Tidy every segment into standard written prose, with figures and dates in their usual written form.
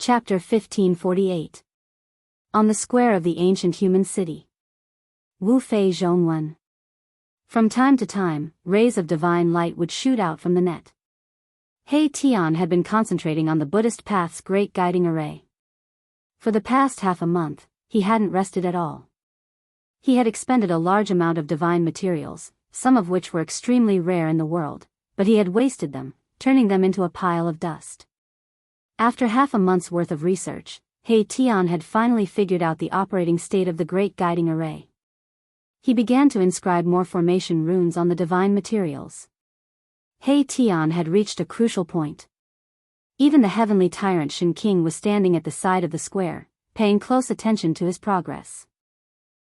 Chapter 1548. On the square of the ancient human city. Wu Fei Zhongwen. From time to time, rays of divine light would shoot out from the net. He Tian had been concentrating on the Buddhist path's great guiding array. For the past half a month, he hadn't rested at all. He had expended a large amount of divine materials, some of which were extremely rare in the world, but he had wasted them, turning them into a pile of dust. After half a month's worth of research, He Tian had finally figured out the operating state of the great guiding array. He began to inscribe more formation runes on the divine materials. He Tian had reached a crucial point. Even the heavenly tyrant Shen King was standing at the side of the square, paying close attention to his progress.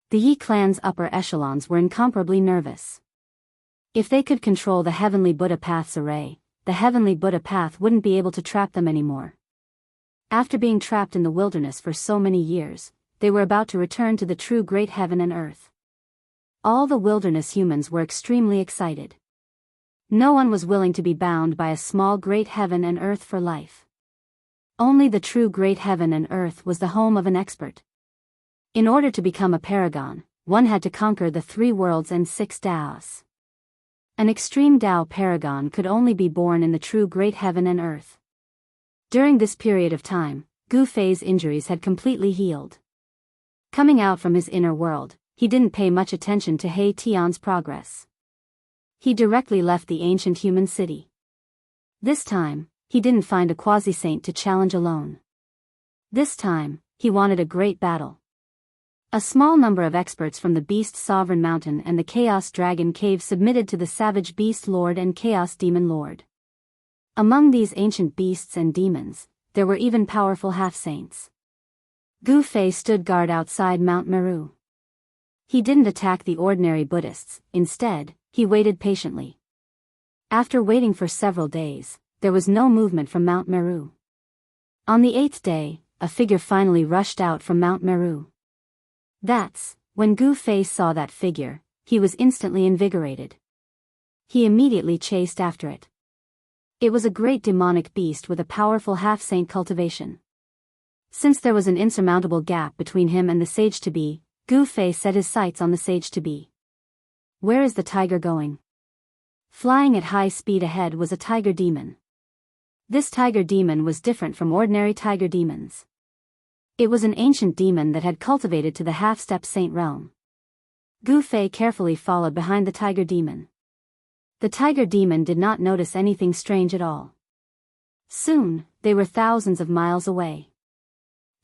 The Yi clan's upper echelons were incomparably nervous. If they could control the heavenly Buddha path's array, the heavenly Buddha path wouldn't be able to trap them anymore. After being trapped in the wilderness for so many years, they were about to return to the true great heaven and earth. All the wilderness humans were extremely excited. No one was willing to be bound by a small great heaven and earth for life. Only the true great heaven and earth was the home of an expert. In order to become a paragon, one had to conquer the 3 worlds and 6 Taos. An extreme Tao paragon could only be born in the true great heaven and earth. During this period of time, Gu Fei's injuries had completely healed. Coming out from his inner world, he didn't pay much attention to He Tian's progress. He directly left the ancient human city. This time, he didn't find a quasi-saint to challenge alone. This time, he wanted a great battle. A small number of experts from the Beast Sovereign Mountain and the Chaos Dragon Cave submitted to the Savage Beast Lord and Chaos Demon Lord. Among these ancient beasts and demons, there were even powerful half-saints. Gu Fei stood guard outside Mount Meru. He didn't attack the ordinary Buddhists, instead, he waited patiently. After waiting for several days, there was no movement from Mount Meru. On the 8th day, a figure finally rushed out from Mount Meru. When Gu Fei saw that figure, he was instantly invigorated. He immediately chased after it. It was a great demonic beast with a powerful half-saint cultivation. Since there was an insurmountable gap between him and the sage-to-be, Gu Fei set his sights on the sage-to-be. Where is the tiger going? Flying at high speed ahead was a tiger demon. This tiger demon was different from ordinary tiger demons. It was an ancient demon that had cultivated to the half-step saint realm. Gu Fei carefully followed behind the tiger demon. The tiger demon did not notice anything strange at all. Soon, they were thousands of miles away.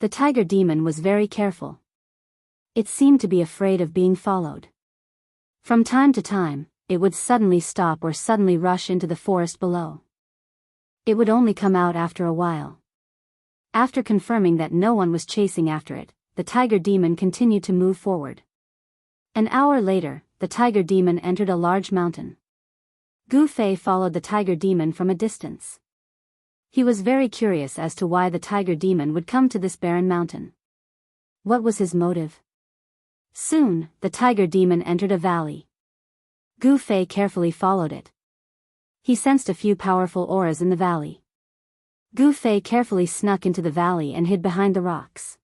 The tiger demon was very careful. It seemed to be afraid of being followed. From time to time, it would suddenly stop or suddenly rush into the forest below. It would only come out after a while. After confirming that no one was chasing after it, the tiger demon continued to move forward. An hour later, the tiger demon entered a large mountain. Gu Fei followed the tiger demon from a distance. He was very curious as to why the tiger demon would come to this barren mountain. What was his motive? Soon, the tiger demon entered a valley. Gu Fei carefully followed it. He sensed a few powerful auras in the valley. Gu Fei carefully snuck into the valley and hid behind the rocks.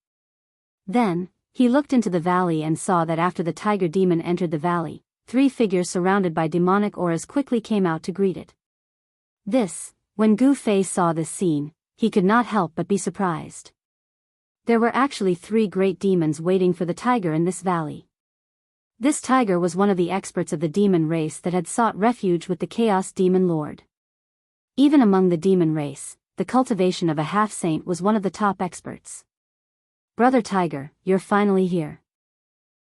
Then, he looked into the valley and saw that after the tiger demon entered the valley, 3 figures surrounded by demonic auras quickly came out to greet it. When Gu Fei saw this scene, he could not help but be surprised. There were actually 3 great demons waiting for the tiger in this valley. This tiger was one of the experts of the demon race that had sought refuge with the Chaos Demon Lord. Even among the demon race, the cultivation of a half-saint was one of the top experts. Brother Tiger, you're finally here.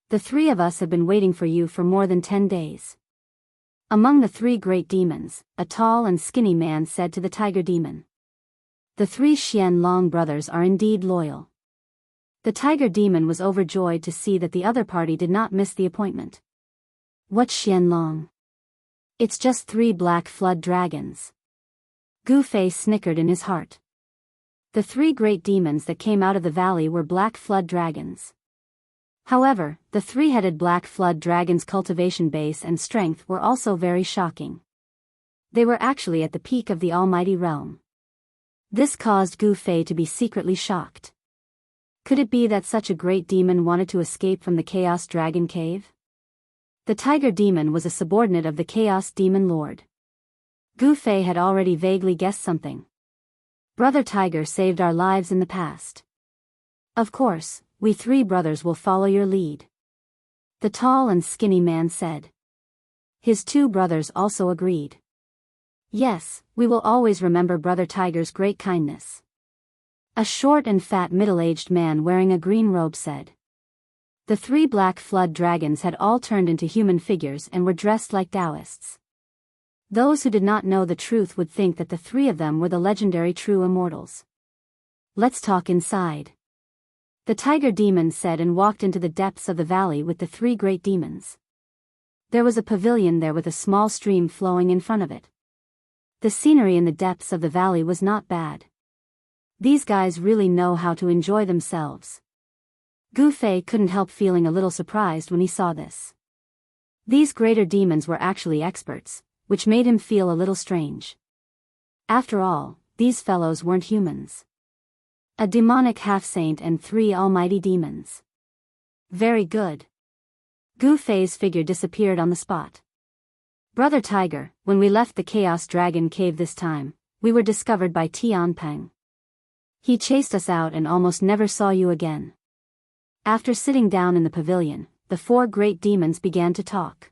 The 3 of us have been waiting for you for more than 10 days. Among the 3 great demons, a tall and skinny man said to the tiger demon. The 3 Xianlong brothers are indeed loyal. The tiger demon was overjoyed to see that the other party did not miss the appointment. What Xianlong? It's just 3 black flood dragons. Gu Fei snickered in his heart. The 3 great demons that came out of the valley were black flood dragons. However, the 3-headed black flood dragon's cultivation base and strength were also very shocking. They were actually at the peak of the almighty realm. This caused Gu Fei to be secretly shocked. Could it be that such a great demon wanted to escape from the Chaos Dragon Cave? The Tiger Demon was a subordinate of the Chaos Demon Lord. Gu Fei had already vaguely guessed something. Brother Tiger saved our lives in the past. Of course, we 3 brothers will follow your lead. The tall and skinny man said. His 2 brothers also agreed. Yes, we will always remember Brother Tiger's great kindness. A short and fat middle-aged man wearing a green robe said. The 3 black flood dragons had all turned into human figures and were dressed like Taoists. Those who did not know the truth would think that the 3 of them were the legendary true immortals. Let's talk inside. The Tiger Demon said and walked into the depths of the valley with the 3 great demons. There was a pavilion there with a small stream flowing in front of it. The scenery in the depths of the valley was not bad. These guys really know how to enjoy themselves. Gu Fei couldn't help feeling a little surprised when he saw this. These greater demons were actually experts, which made him feel a little strange. After all, these fellows weren't humans. A demonic half-saint and 3 almighty demons. Very good. Gu Fei's figure disappeared on the spot. Brother Tiger, when we left the Chaos Dragon Cave this time, we were discovered by Tianpeng. He chased us out and almost never saw you again. After sitting down in the pavilion, the 4 great demons began to talk.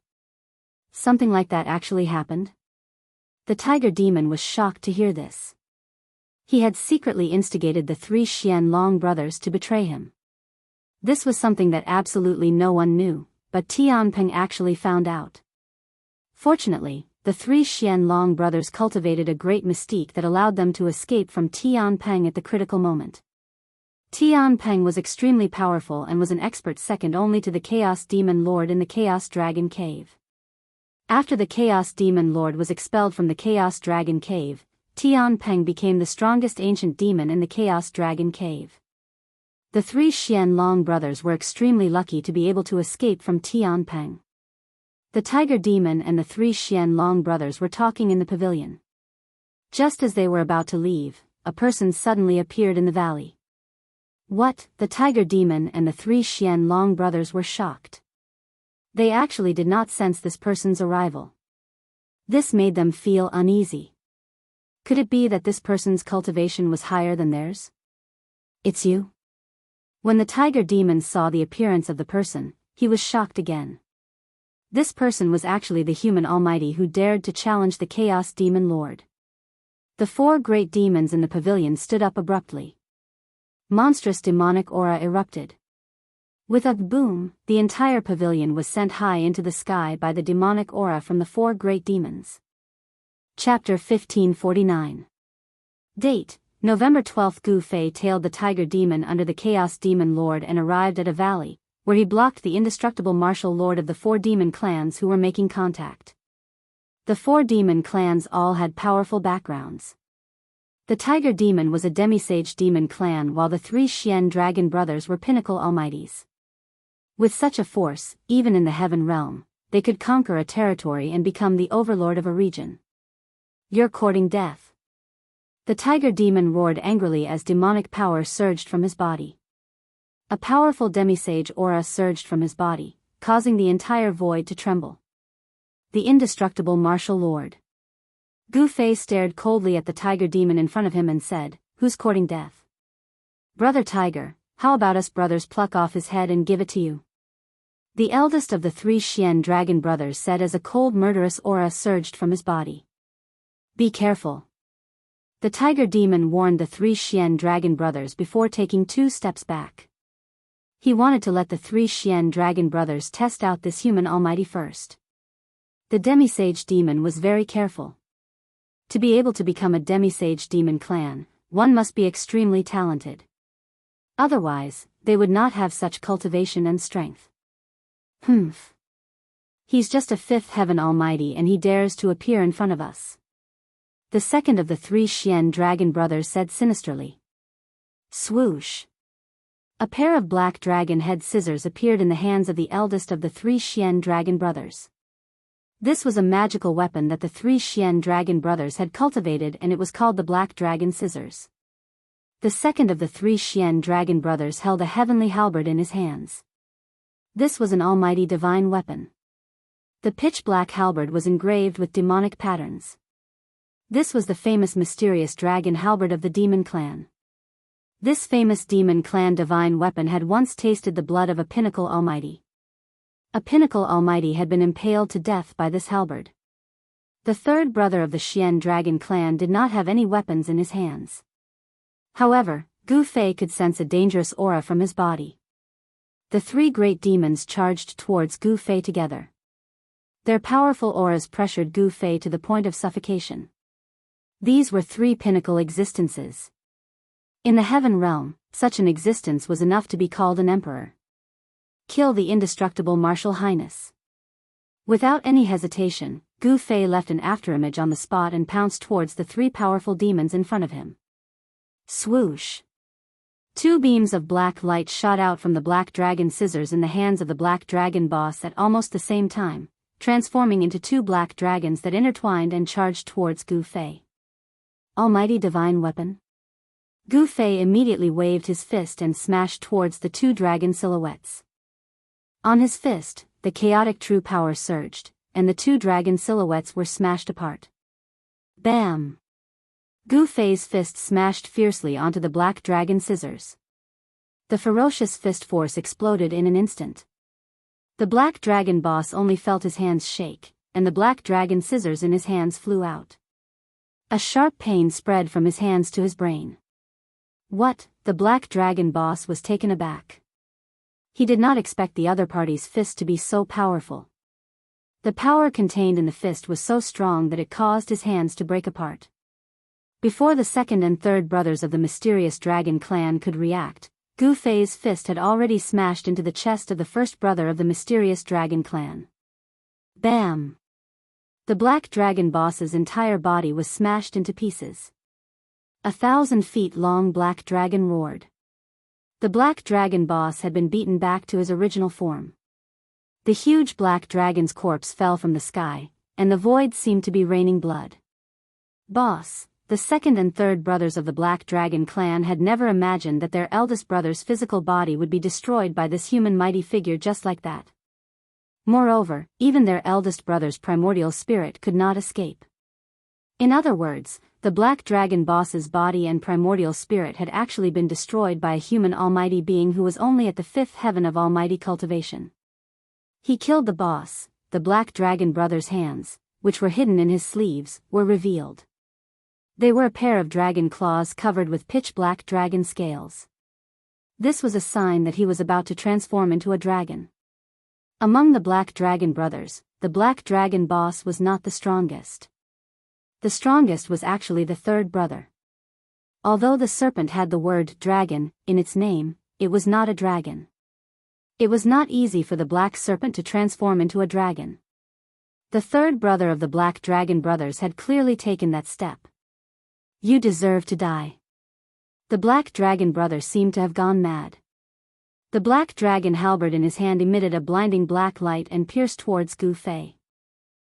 Something like that actually happened? The Tiger Demon was shocked to hear this. He had secretly instigated the 3 Xianlong brothers to betray him. This was something that absolutely no one knew, but Tianpeng actually found out. Fortunately, the 3 Xianlong brothers cultivated a great mystique that allowed them to escape from Tianpeng at the critical moment. Tianpeng was extremely powerful and was an expert second only to the Chaos Demon Lord in the Chaos Dragon Cave. After the Chaos Demon Lord was expelled from the Chaos Dragon Cave, Tianpeng became the strongest ancient demon in the Chaos Dragon Cave. The 3 Xianlong brothers were extremely lucky to be able to escape from Tianpeng. The Tiger Demon and the 3 Xianlong brothers were talking in the pavilion. Just as they were about to leave, a person suddenly appeared in the valley. What? The Tiger Demon and the 3 Xianlong brothers were shocked. They actually did not sense this person's arrival. This made them feel uneasy. Could it be that this person's cultivation was higher than theirs? It's you? When the Tiger Demon saw the appearance of the person, he was shocked again. This person was actually the human almighty who dared to challenge the Chaos Demon Lord. The 4 great demons in the pavilion stood up abruptly. Monstrous demonic aura erupted. With a boom, the entire pavilion was sent high into the sky by the demonic aura from the 4 great demons. Chapter 1549. Date: November 12. Gu Fei tailed the Tiger Demon under the Chaos Demon Lord and arrived at a valley, where he blocked the indestructible martial lord of the 4 demon clans who were making contact. The 4 demon clans all had powerful backgrounds. The Tiger Demon was a demisage demon clan while the 3 Xian Dragon brothers were pinnacle almighties. With such a force, even in the heaven realm, they could conquer a territory and become the overlord of a region. You're courting death. The Tiger Demon roared angrily as demonic power surged from his body. A powerful demisage aura surged from his body, causing the entire void to tremble. The indestructible martial lord. Gu Fei stared coldly at the Tiger Demon in front of him and said, "Who's courting death?" "Brother Tiger, how about us brothers pluck off his head and give it to you?" The eldest of the 3 Xian Dragon brothers said as a cold murderous aura surged from his body. "Be careful." The Tiger Demon warned the 3 Xian Dragon brothers before taking 2 steps back. He wanted to let the 3 Xian Dragon brothers test out this human almighty first. The demisage demon was very careful. To be able to become a demisage demon clan, one must be extremely talented. Otherwise, they would not have such cultivation and strength. Humph. He's just a 5th heaven almighty and he dares to appear in front of us. The second of the 3 Xian Dragon brothers said sinisterly. Swoosh. A pair of black dragon head scissors appeared in the hands of the eldest of the 3 Xian Dragon brothers. This was a magical weapon that the three Xian dragon brothers had cultivated, and it was called the Black Dragon Scissors. The second of the three Xian dragon brothers held a heavenly halberd in his hands. This was an almighty divine weapon. The pitch-black halberd was engraved with demonic patterns. This was the famous mysterious dragon halberd of the demon clan. This famous demon clan divine weapon had once tasted the blood of a pinnacle almighty. A pinnacle almighty had been impaled to death by this halberd. The third brother of the Xian dragon clan did not have any weapons in his hands. However, Gu Fei could sense a dangerous aura from his body. The three great demons charged towards Gu Fei together. Their powerful auras pressured Gu Fei to the point of suffocation. These were three pinnacle existences. In the heaven realm, such an existence was enough to be called an emperor. Kill the indestructible martial highness. Without any hesitation, Gu Fei left an afterimage on the spot and pounced towards the three powerful demons in front of him. Swoosh! Two beams of black light shot out from the Black Dragon Scissors in the hands of the Black Dragon boss at almost the same time, transforming into two black dragons that intertwined and charged towards Gu Fei. Almighty divine weapon? Gu Fei immediately waved his fist and smashed towards the two dragon silhouettes. On his fist, the chaotic true power surged, and the two dragon silhouettes were smashed apart. Bam! Gu Fei's fist smashed fiercely onto the Black Dragon Scissors. The ferocious fist force exploded in an instant. The Black Dragon boss only felt his hands shake, and the Black Dragon Scissors in his hands flew out. A sharp pain spread from his hands to his brain. What? The Black Dragon boss was taken aback. He did not expect the other party's fist to be so powerful. The power contained in the fist was so strong that it caused his hands to break apart. Before the second and third brothers of the mysterious dragon clan could react, Gu Fei's fist had already smashed into the chest of the first brother of the mysterious dragon clan. Bam! The Black Dragon boss's entire body was smashed into pieces. 1,000 feet long Black Dragon roared. The Black Dragon boss had been beaten back to his original form. The huge Black Dragon's corpse fell from the sky, and the void seemed to be raining blood. Boss, the second and third brothers of the Black Dragon clan had never imagined that their eldest brother's physical body would be destroyed by this human mighty figure just like that. Moreover, even their eldest brother's primordial spirit could not escape. In other words, the Black Dragon boss's body and primordial spirit had actually been destroyed by a human almighty being who was only at the fifth heaven of almighty cultivation. He killed the boss. The Black Dragon brother's hands, which were hidden in his sleeves, were revealed. They were a pair of dragon claws covered with pitch-black dragon scales. This was a sign that he was about to transform into a dragon. Among the Black Dragon brothers, the Black Dragon boss was not the strongest. The strongest was actually the third brother. Although the serpent had the word dragon in its name, it was not a dragon. It was not easy for the black serpent to transform into a dragon. The third brother of the Black Dragon brothers had clearly taken that step. You deserve to die. The Black Dragon brother seemed to have gone mad. The Black Dragon halberd in his hand emitted a blinding black light and pierced towards Gu Fei.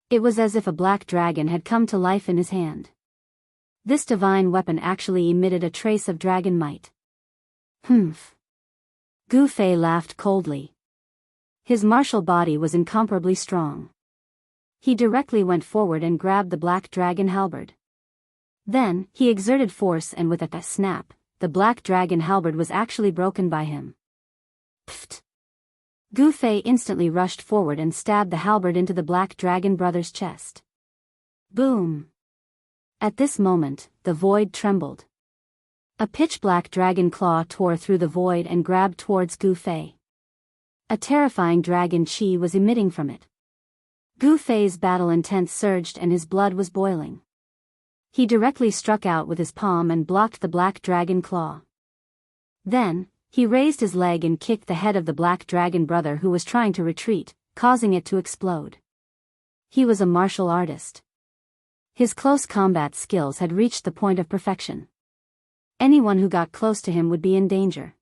It was as if a black dragon had come to life in his hand. This divine weapon actually emitted a trace of dragon might. Humph. Gu Fei laughed coldly. His martial body was incomparably strong. He directly went forward and grabbed the Black Dragon halberd. Then, he exerted force, and with a snap, the Black Dragon halberd was actually broken by him. Pfft! Gu Fei instantly rushed forward and stabbed the halberd into the Black Dragon brother's chest. Boom! At this moment, the void trembled. A pitch-black dragon claw tore through the void and grabbed towards Gu Fei. A terrifying dragon chi was emitting from it. Gu Fei's battle intent surged and his blood was boiling. He directly struck out with his palm and blocked the Black Dragon claw. Then, he raised his leg and kicked the head of the Black Dragon brother who was trying to retreat, causing it to explode. He was a martial artist. His close combat skills had reached the point of perfection. Anyone who got close to him would be in danger.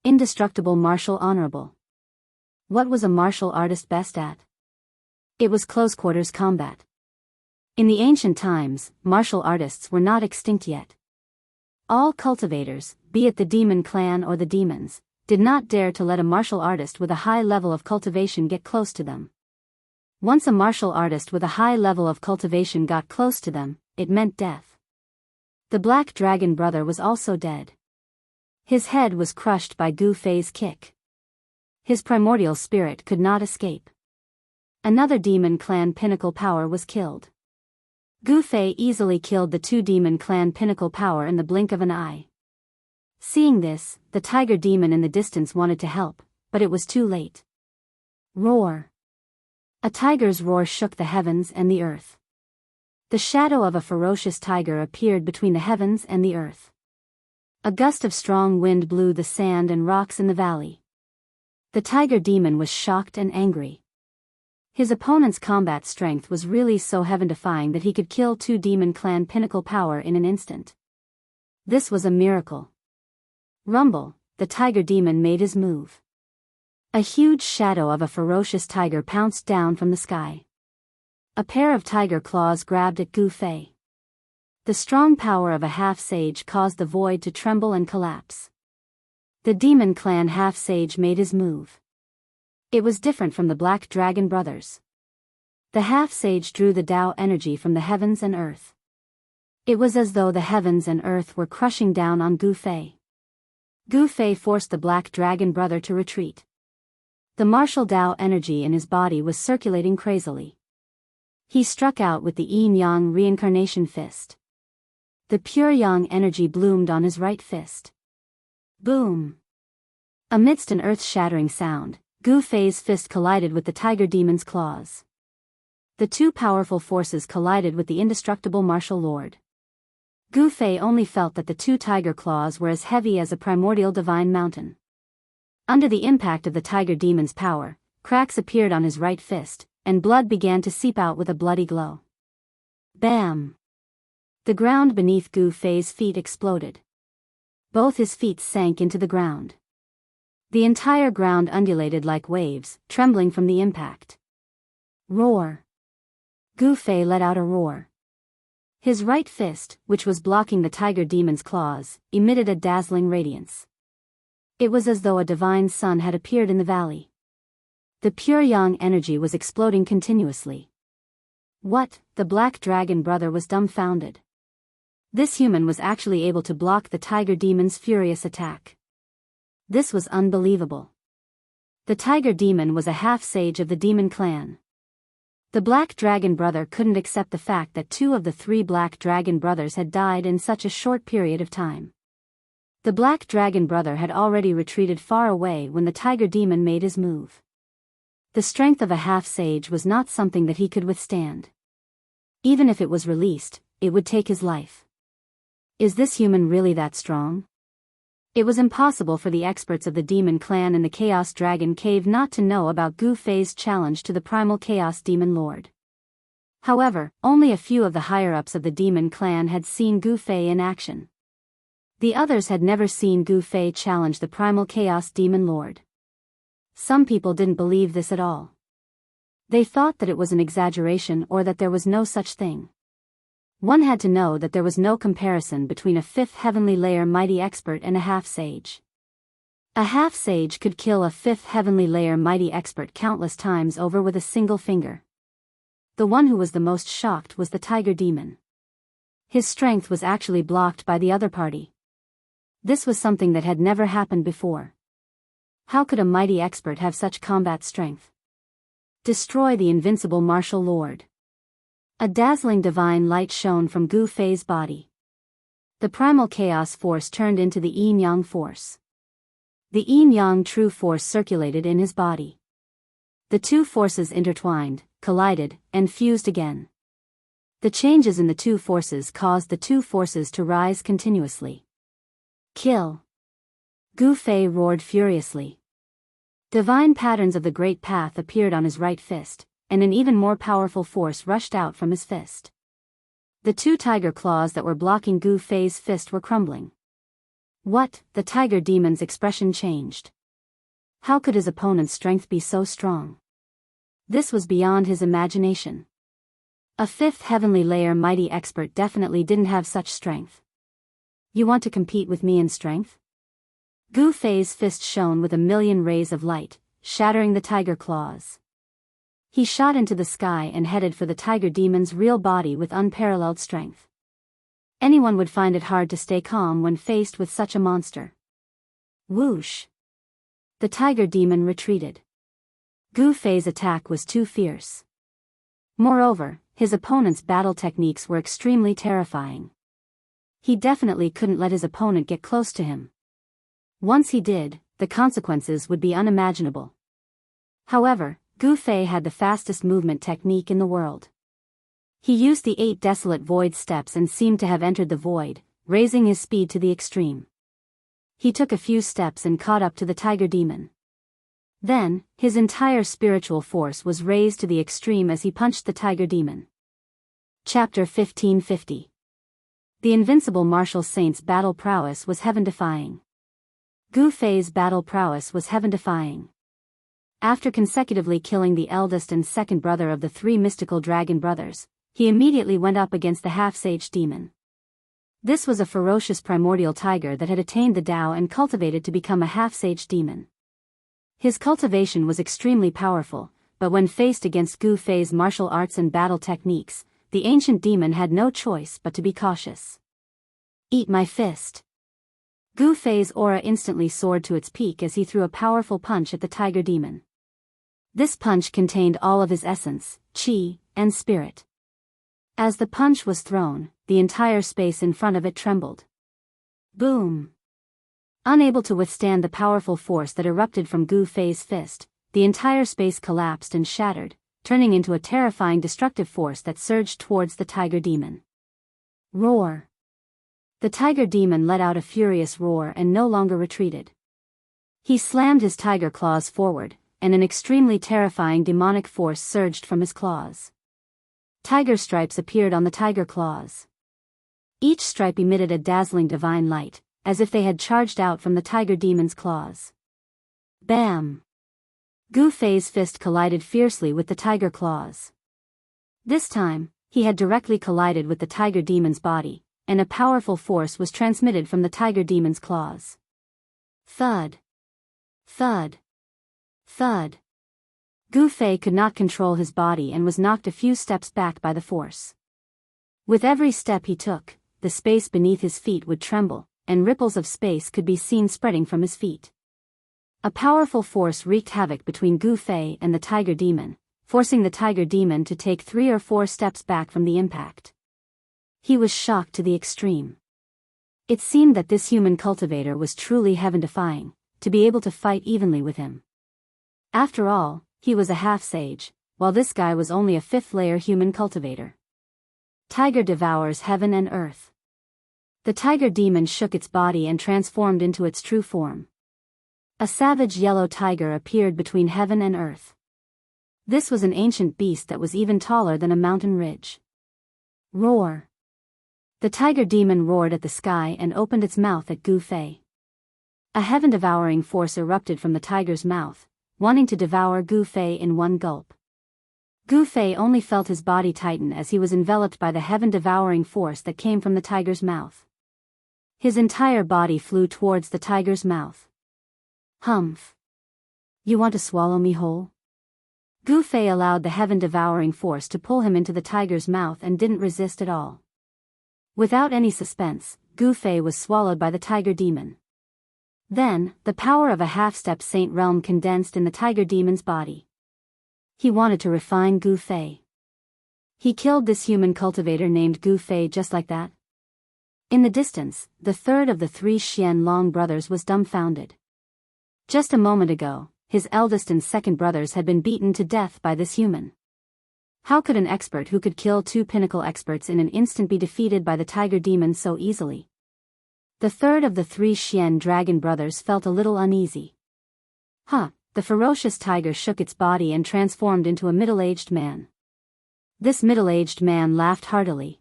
Indestructible martial honorable. What was a martial artist best at? It was close-quarters combat. In the ancient times, martial artists were not extinct yet. All cultivators, be it the demon clan or the demons, did not dare to let a martial artist with a high level of cultivation get close to them. Once a martial artist with a high level of cultivation got close to them, it meant death. The Black Dragon brother was also dead. His head was crushed by Gu Fei's kick. His primordial spirit could not escape. Another demon clan pinnacle power was killed. Gu Fei easily killed the two demon clan pinnacle power in the blink of an eye. Seeing this, the tiger demon in the distance wanted to help, but it was too late. Roar. A tiger's roar shook the heavens and the earth. The shadow of a ferocious tiger appeared between the heavens and the earth. A gust of strong wind blew the sand and rocks in the valley. The tiger demon was shocked and angry. His opponent's combat strength was really so heaven-defying that he could kill two demon clan pinnacle power in an instant. This was a miracle. Rumble, the tiger demon made his move. A huge shadow of a ferocious tiger pounced down from the sky. A pair of tiger claws grabbed at Gu Fei. The strong power of a half-sage caused the void to tremble and collapse. The demon clan half-sage made his move. It was different from the Black Dragon brothers. The half-sage drew the Tao energy from the heavens and earth. It was as though the heavens and earth were crushing down on Gu Fei. Gu Fei forced the Black Dragon brother to retreat. The martial Tao energy in his body was circulating crazily. He struck out with the yin-yang reincarnation fist. The pure yang energy bloomed on his right fist. Boom! Amidst an earth-shattering sound, Gu Fei's fist collided with the tiger demon's claws. The two powerful forces collided with the indestructible martial lord. Gu Fei only felt that the two tiger claws were as heavy as a primordial divine mountain. Under the impact of the tiger demon's power, cracks appeared on his right fist, and blood began to seep out with a bloody glow. Bam! The ground beneath Gu Fei's feet exploded. Both his feet sank into the ground. The entire ground undulated like waves, trembling from the impact. Roar! Gu Fei let out a roar. His right fist, which was blocking the tiger demon's claws, emitted a dazzling radiance. It was as though a divine sun had appeared in the valley. The pure yang energy was exploding continuously. What? The Black Dragon brother was dumbfounded. This human was actually able to block the tiger demon's furious attack. This was unbelievable. The tiger demon was a half-sage of the demon clan. The Black Dragon brother couldn't accept the fact that two of the three Black Dragon brothers had died in such a short period of time. The Black Dragon brother had already retreated far away when the tiger demon made his move. The strength of a half-sage was not something that he could withstand. Even if it was released, it would take his life. Is this human really that strong? It was impossible for the experts of the demon clan in the Chaos Dragon Cave not to know about Gu Fei's challenge to the primal Chaos Demon Lord. However, only a few of the higher-ups of the demon clan had seen Gu Fei in action. The others had never seen Gu Fei challenge the primal Chaos Demon Lord. Some people didn't believe this at all. They thought that it was an exaggeration or that there was no such thing. One had to know that there was no comparison between a fifth heavenly layer mighty expert and a half-sage. A half-sage could kill a fifth heavenly layer mighty expert countless times over with a single finger. The one who was the most shocked was the tiger demon. His strength was actually blocked by the other party. This was something that had never happened before. How could a mighty expert have such combat strength? Destroy the invincible martial lord. A dazzling divine light shone from Gu Fei's body. The primal chaos force turned into the yin-yang force. The yin-yang true force circulated in his body. The two forces intertwined, collided, and fused again. The changes in the two forces caused the two forces to rise continuously. Kill! Gu Fei roared furiously. Divine patterns of the Great Path appeared on his right fist, and an even more powerful force rushed out from his fist. The two tiger claws that were blocking Gu Fei's fist were crumbling. What? The tiger demon's expression changed. How could his opponent's strength be so strong? This was beyond his imagination. A fifth heavenly layer mighty expert definitely didn't have such strength. You want to compete with me in strength? Gu Fei's fist shone with a million rays of light, shattering the tiger claws. He shot into the sky and headed for the tiger demon's real body with unparalleled strength. Anyone would find it hard to stay calm when faced with such a monster. Whoosh! The tiger demon retreated. Gu Fei's attack was too fierce. Moreover, his opponent's battle techniques were extremely terrifying. He definitely couldn't let his opponent get close to him. Once he did, the consequences would be unimaginable. However, Gu Fei had the fastest movement technique in the world. He used the 8 desolate void steps and seemed to have entered the void, raising his speed to the extreme. He took a few steps and caught up to the tiger demon. Then, his entire spiritual force was raised to the extreme as he punched the tiger demon. Chapter 1550. The invincible martial saint's battle prowess was heaven-defying. Gu Fei's battle prowess was heaven-defying. After consecutively killing the eldest and second brother of the 3 mystical dragon brothers, he immediately went up against the half-sage demon. This was a ferocious primordial tiger that had attained the Tao and cultivated to become a half-sage demon. His cultivation was extremely powerful, but when faced against Gu Fei's martial arts and battle techniques, the ancient demon had no choice but to be cautious. Eat my fist. Gu Fei's aura instantly soared to its peak as he threw a powerful punch at the tiger demon. This punch contained all of his essence, qi, and spirit. As the punch was thrown, the entire space in front of it trembled. Boom! Unable to withstand the powerful force that erupted from Gu Fei's fist, the entire space collapsed and shattered, turning into a terrifying destructive force that surged towards the tiger demon. Roar! The tiger demon let out a furious roar and no longer retreated. He slammed his tiger claws forward, and an extremely terrifying demonic force surged from his claws. Tiger stripes appeared on the tiger claws. Each stripe emitted a dazzling divine light, as if they had charged out from the tiger demon's claws. Bam! Gu Fei's fist collided fiercely with the tiger claws. This time, he had directly collided with the tiger demon's body, and a powerful force was transmitted from the tiger demon's claws. Thud! Thud! Thud! Gu Fei could not control his body and was knocked a few steps back by the force. With every step he took, the space beneath his feet would tremble, and ripples of space could be seen spreading from his feet. A powerful force wreaked havoc between Gu Fei and the tiger demon, forcing the tiger demon to take 3 or 4 steps back from the impact. He was shocked to the extreme. It seemed that this human cultivator was truly heaven-defying, to be able to fight evenly with him. After all, he was a half-sage, while this guy was only a 5th-layer human cultivator. Tiger devours heaven and earth. The tiger demon shook its body and transformed into its true form. A savage yellow tiger appeared between heaven and earth. This was an ancient beast that was even taller than a mountain ridge. Roar! The tiger demon roared at the sky and opened its mouth at Gu Fei. A heaven-devouring force erupted from the tiger's mouth, wanting to devour Gu Fei in one gulp. Gu Fei only felt his body tighten as he was enveloped by the heaven-devouring force that came from the tiger's mouth. His entire body flew towards the tiger's mouth. Humph! You want to swallow me whole? Gu Fei allowed the heaven-devouring force to pull him into the tiger's mouth and didn't resist at all. Without any suspense, Gu Fei was swallowed by the tiger demon. Then, the power of a half-step saint realm condensed in the tiger demon's body. He wanted to refine Gu Fei. He killed this human cultivator named Gu Fei just like that. In the distance, the third of the 3 Xianlong brothers was dumbfounded. Just a moment ago, his eldest and second brothers had been beaten to death by this human. How could an expert who could kill 2 pinnacle experts in an instant be defeated by the tiger demon so easily? The third of the 3 Xian dragon brothers felt a little uneasy. The ferocious tiger shook its body and transformed into a middle-aged man. This middle-aged man laughed heartily.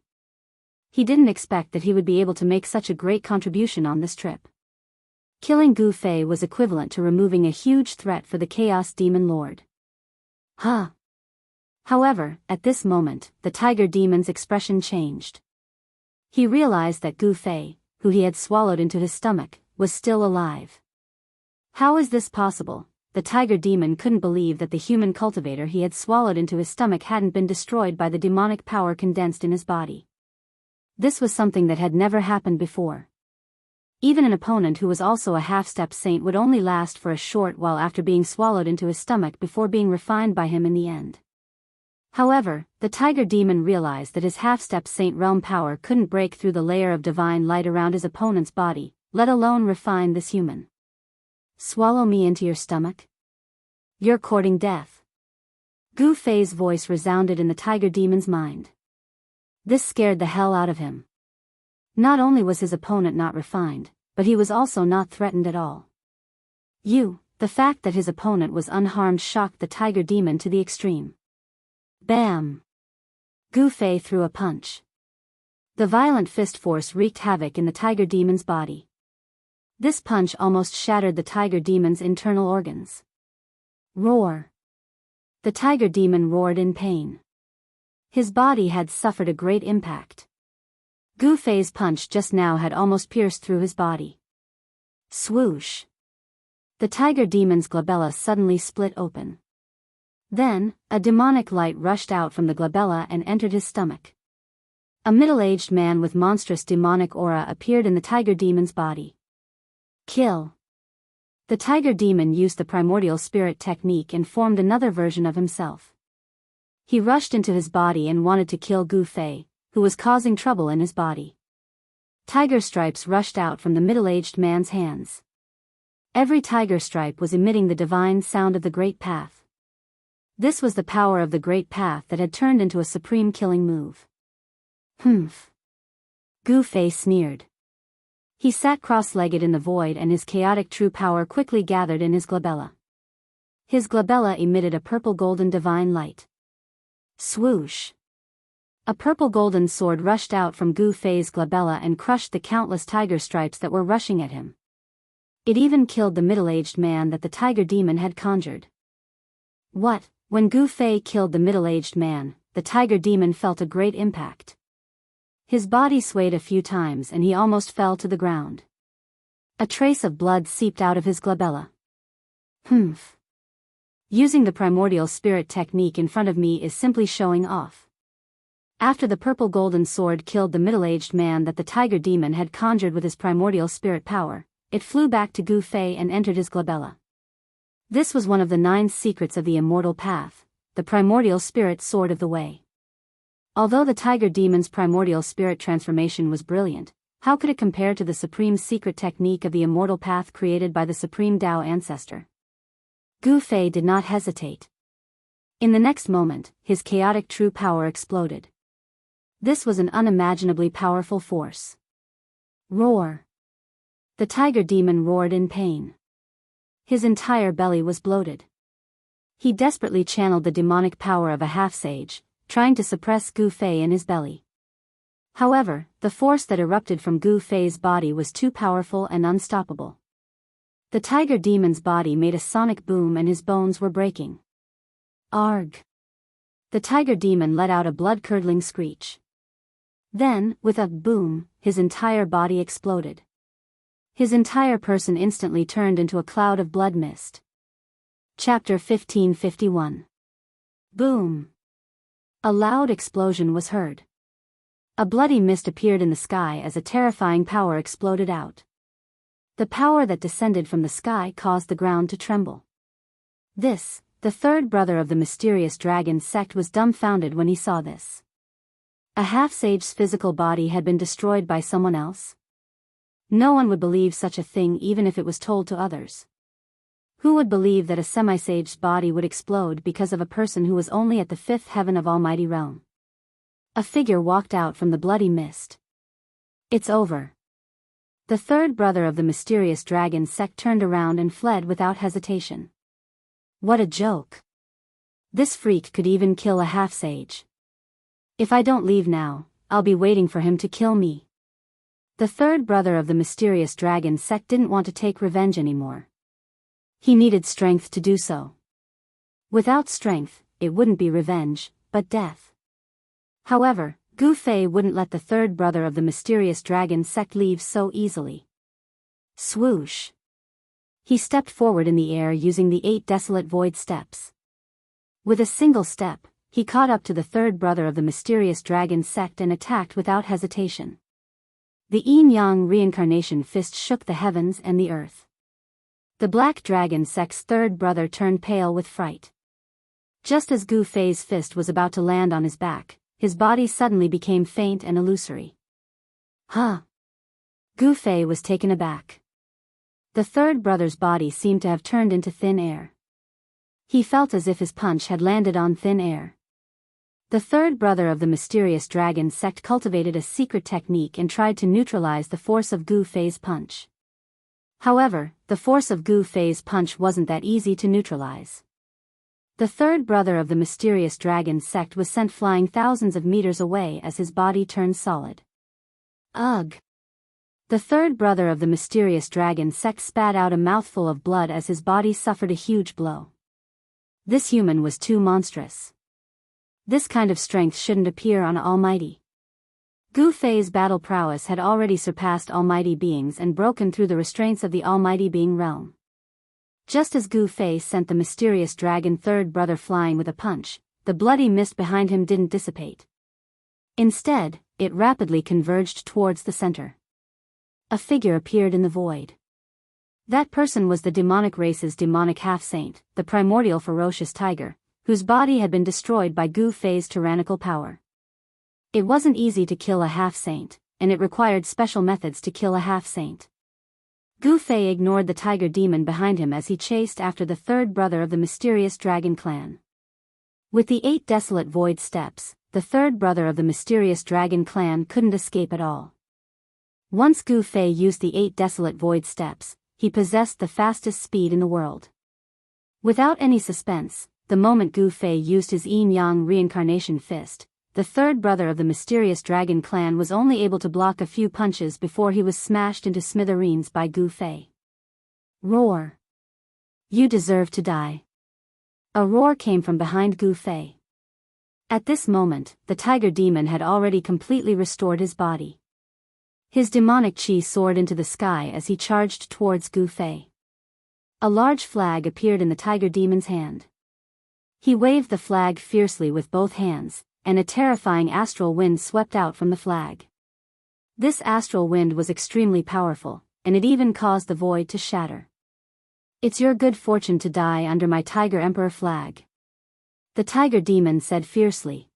He didn't expect that he would be able to make such a great contribution on this trip. Killing Gu Fei was equivalent to removing a huge threat for the Chaos Demon Lord. However, at this moment, the tiger demon's expression changed. He realized that Gu Fei, who he had swallowed into his stomach, was still alive. How is this possible? The tiger demon couldn't believe that the human cultivator he had swallowed into his stomach hadn't been destroyed by the demonic power condensed in his body. This was something that had never happened before. Even an opponent who was also a half-step saint would only last for a short while after being swallowed into his stomach before being refined by him in the end. However, the tiger demon realized that his half-step saint realm power couldn't break through the layer of divine light around his opponent's body, let alone refine this human. Swallow me into your stomach? You're courting death. Gu Fei's voice resounded in the tiger demon's mind. This scared the hell out of him. Not only was his opponent not refined, but he was also not threatened at all. The fact that his opponent was unharmed shocked the tiger demon to the extreme. Bam! Gu Fei threw a punch. The violent fist force wreaked havoc in the tiger demon's body. This punch almost shattered the tiger demon's internal organs. Roar! The tiger demon roared in pain. His body had suffered a great impact. Gu Fei's punch just now had almost pierced through his body. Swoosh! The tiger demon's glabella suddenly split open. Then, a demonic light rushed out from the glabella and entered his stomach. A middle-aged man with monstrous demonic aura appeared in the tiger demon's body. Kill! The tiger demon used the primordial spirit technique and formed another version of himself. He rushed into his body and wanted to kill Gu Fei, who was causing trouble in his body. Tiger stripes rushed out from the middle-aged man's hands. Every tiger stripe was emitting the divine sound of the Great Path. This was the power of the Great Path that had turned into a supreme killing move. Humph! Gu Fei sneered. He sat cross-legged in the void and his chaotic true power quickly gathered in his glabella. His glabella emitted a purple-golden divine light. Swoosh! A purple-golden sword rushed out from Gu Fei's glabella and crushed the countless tiger stripes that were rushing at him. It even killed the middle-aged man that the tiger demon had conjured. What? When Gu Fei killed the middle-aged man, the tiger demon felt a great impact. His body swayed a few times and he almost fell to the ground. A trace of blood seeped out of his glabella. Humph! Using the primordial spirit technique in front of me is simply showing off. After the purple-golden sword killed the middle-aged man that the tiger demon had conjured with his primordial spirit power, it flew back to Gu Fei and entered his glabella. This was one of the 9 secrets of the immortal path, the primordial spirit sword of the way. Although the tiger demon's primordial spirit transformation was brilliant, how could it compare to the supreme secret technique of the immortal path created by the supreme Tao ancestor? Gu Fei did not hesitate. In the next moment, his chaotic true power exploded. This was an unimaginably powerful force. Roar! The tiger demon roared in pain. His entire belly was bloated. He desperately channeled the demonic power of a half-sage, trying to suppress Gu Fei in his belly. However, the force that erupted from Gu Fei's body was too powerful and unstoppable. The tiger demon's body made a sonic boom and his bones were breaking. Arg! The tiger demon let out a blood-curdling screech. Then, with a boom, his entire body exploded. His entire person instantly turned into a cloud of blood mist. Chapter 1551. Boom! A loud explosion was heard. A bloody mist appeared in the sky as a terrifying power exploded out. The power that descended from the sky caused the ground to tremble. This, the third brother of the mysterious dragon sect, was dumbfounded when he saw this. A half-sage's physical body had been destroyed by someone else? No one would believe such a thing even if it was told to others. Who would believe that a semi-sage's body would explode because of a person who was only at the 5th heaven of Almighty Realm? A figure walked out from the bloody mist. It's over. The third brother of the mysterious dragon sect turned around and fled without hesitation. What a joke. This freak could even kill a half-sage. If I don't leave now, I'll be waiting for him to kill me. The third brother of the mysterious dragon sect didn't want to take revenge anymore. He needed strength to do so. Without strength, it wouldn't be revenge, but death. However, Gu Fei wouldn't let the third brother of the mysterious dragon sect leave so easily. Swoosh! He stepped forward in the air using the 8 desolate void steps. With a single step, he caught up to the third brother of the mysterious dragon sect and attacked without hesitation. The yin-yang reincarnation fist shook the heavens and the earth. The black dragon sect's third brother turned pale with fright. Just as Gu Fei's fist was about to land on his back, his body suddenly became faint and illusory. Huh! Gu Fei was taken aback. The third brother's body seemed to have turned into thin air. He felt as if his punch had landed on thin air. The third brother of the mysterious dragon sect cultivated a secret technique and tried to neutralize the force of Gu Fei's punch. However, the force of Gu Fei's punch wasn't that easy to neutralize. The third brother of the mysterious dragon sect was sent flying thousands of meters away as his body turned solid. Ugh! The third brother of the mysterious dragon sect spat out a mouthful of blood as his body suffered a huge blow. This human was too monstrous. This kind of strength shouldn't appear on Almighty. Gu Fei's battle prowess had already surpassed Almighty beings and broken through the restraints of the Almighty being realm. Just as Gu Fei sent the mysterious dragon third brother flying with a punch, the bloody mist behind him didn't dissipate. Instead, it rapidly converged towards the center. A figure appeared in the void. That person was the demonic race's demonic half-saint, the primordial ferocious tiger, whose body had been destroyed by Gu Fei's tyrannical power. It wasn't easy to kill a half-saint, and it required special methods to kill a half-saint. Gu Fei ignored the tiger demon behind him as he chased after the third brother of the mysterious dragon clan. With the 8 desolate void steps, the third brother of the mysterious dragon clan couldn't escape at all. Once Gu Fei used the 8 desolate void steps, he possessed the fastest speed in the world. Without any suspense, the moment Gu Fei used his yin-yang reincarnation fist, the third brother of the mysterious dragon clan was only able to block a few punches before he was smashed into smithereens by Gu Fei. Roar! You deserve to die. A roar came from behind Gu Fei. At this moment, the tiger demon had already completely restored his body. His demonic chi soared into the sky as he charged towards Gu Fei. A large flag appeared in the tiger demon's hand. He waved the flag fiercely with both hands, and a terrifying astral wind swept out from the flag. This astral wind was extremely powerful, and it even caused the void to shatter. It's your good fortune to die under my Tiger Emperor flag. The tiger demon said fiercely.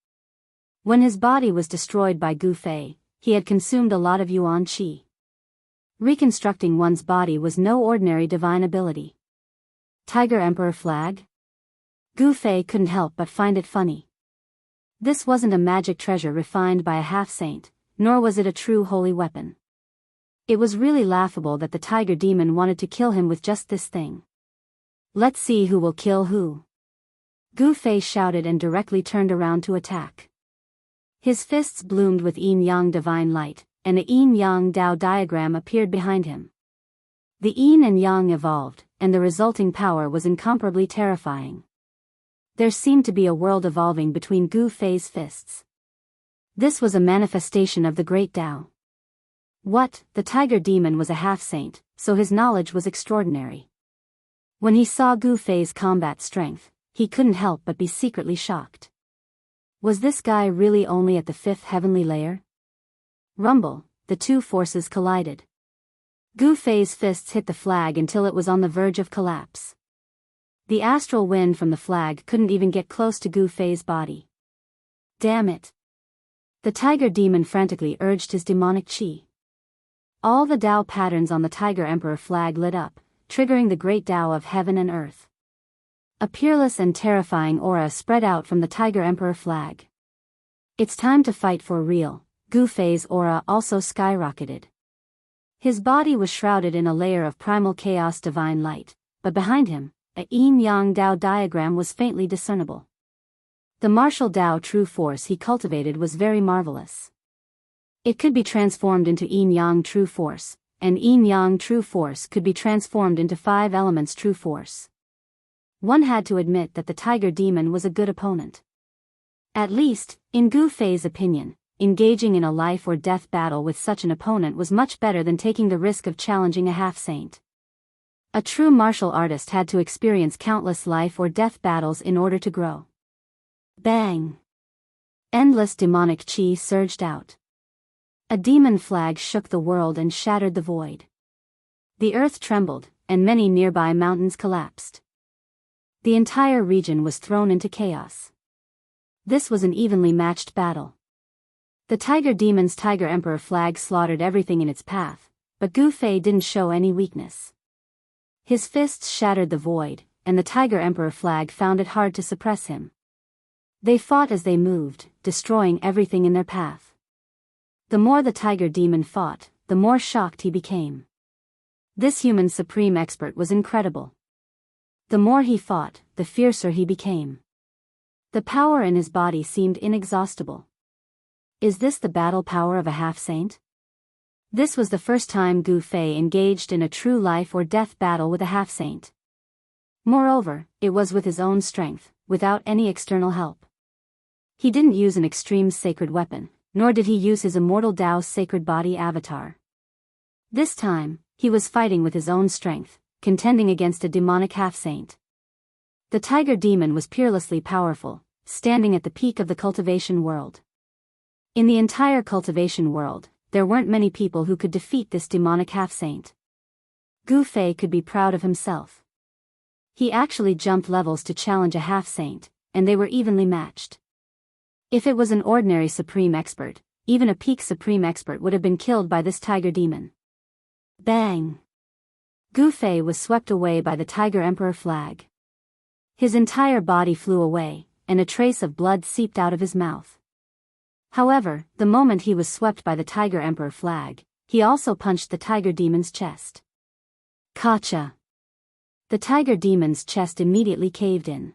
When his body was destroyed by Gu Fei, he had consumed a lot of yuan qi. Reconstructing one's body was no ordinary divine ability. Tiger Emperor flag? Gu Fei couldn't help but find it funny. This wasn't a magic treasure refined by a half-saint, nor was it a true holy weapon. It was really laughable that the tiger demon wanted to kill him with just this thing. Let's see who will kill who. Gu Fei shouted and directly turned around to attack. His fists bloomed with yin-yang divine light, and a yin-yang Dao diagram appeared behind him. The yin and yang evolved, and the resulting power was incomparably terrifying. There seemed to be a world evolving between Gu Fei's fists. This was a manifestation of the great Dao. What? The tiger demon was a half-saint, so his knowledge was extraordinary. When he saw Gu Fei's combat strength, he couldn't help but be secretly shocked. Was this guy really only at the 5th heavenly layer? Rumble, the two forces collided. Gu Fei's fists hit the flag until it was on the verge of collapse. The astral wind from the flag couldn't even get close to Gu Fei's body. Damn it! The tiger demon frantically urged his demonic chi. All the Dao patterns on the Tiger Emperor flag lit up, triggering the great Dao of heaven and earth. A peerless and terrifying aura spread out from the Tiger Emperor flag. It's time to fight for real. Gu Fei's aura also skyrocketed. His body was shrouded in a layer of primal chaos divine light, but behind him, a yin-yang Dao diagram was faintly discernible. The martial Dao true force he cultivated was very marvelous. It could be transformed into yin-yang true force, and yin-yang true force could be transformed into 5 elements true force. One had to admit that the tiger demon was a good opponent. At least, in Gu Fei's opinion, engaging in a life-or-death battle with such an opponent was much better than taking the risk of challenging a half-saint. A true martial artist had to experience countless life-or-death battles in order to grow. Bang! Endless demonic chi surged out. A demon flag shook the world and shattered the void. The earth trembled, and many nearby mountains collapsed. The entire region was thrown into chaos. This was an evenly matched battle. The tiger demon's Tiger Emperor flag slaughtered everything in its path, but Gu Fei didn't show any weakness. His fists shattered the void, and the Tiger Emperor flag found it hard to suppress him. They fought as they moved, destroying everything in their path. The more the tiger demon fought, the more shocked he became. This human supreme expert was incredible. The more he fought, the fiercer he became. The power in his body seemed inexhaustible. Is this the battle power of a half-saint? This was the first time Gu Fei engaged in a true life-or-death battle with a half-saint. Moreover, it was with his own strength, without any external help. He didn't use an extreme sacred weapon, nor did he use his immortal Tao's sacred body avatar. This time, he was fighting with his own strength, contending against a demonic half-saint. The tiger demon was peerlessly powerful, standing at the peak of the cultivation world. In the entire cultivation world, there weren't many people who could defeat this demonic half-saint. Gu Fei could be proud of himself. He actually jumped levels to challenge a half-saint, and they were evenly matched. If it was an ordinary supreme expert, even a peak supreme expert would have been killed by this tiger demon. Bang! Gu Fei was swept away by the Tiger Emperor flag. His entire body flew away, and a trace of blood seeped out of his mouth. However, the moment he was swept by the Tiger Emperor flag, he also punched the tiger demon's chest. Kacha! The tiger demon's chest immediately caved in.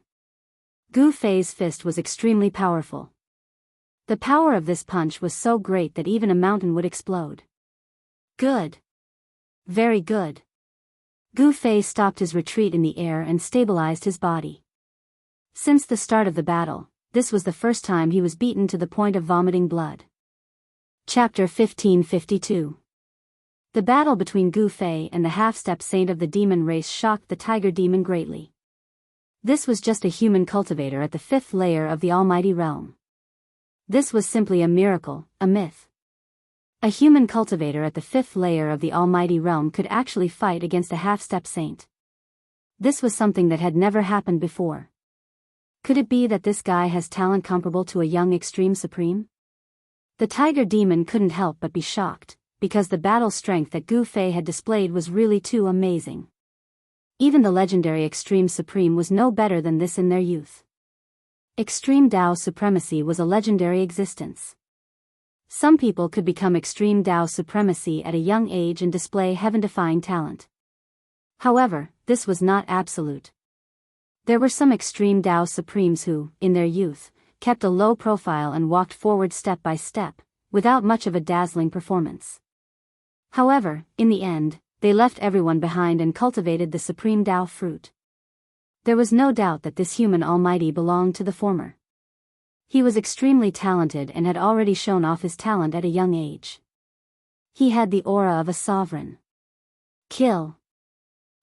Gu Fei's fist was extremely powerful. The power of this punch was so great that even a mountain would explode. Good. Very good. Gu Fei stopped his retreat in the air and stabilized his body. Since the start of the battle, this was the first time he was beaten to the point of vomiting blood. Chapter 1552. The battle between Gu Fei and the half-step saint of the demon race shocked the tiger demon greatly. This was just a human cultivator at the 5th layer of the Almighty Realm. This was simply a miracle, a myth. A human cultivator at the 5th layer of the Almighty Realm could actually fight against a half-step saint. This was something that had never happened before. Could it be that this guy has talent comparable to a young extreme supreme? The tiger demon couldn't help but be shocked, because the battle strength that Gu Fei had displayed was really too amazing. Even the legendary extreme supreme was no better than this in their youth. Extreme Tao supremacy was a legendary existence. Some people could become extreme Tao supremacy at a young age and display heaven-defying talent. However, this was not absolute. There were some extreme Tao supremes who, in their youth, kept a low profile and walked forward step by step, without much of a dazzling performance. However, in the end, they left everyone behind and cultivated the supreme Tao fruit. There was no doubt that this human almighty belonged to the former. He was extremely talented and had already shown off his talent at a young age. He had the aura of a sovereign. Kill.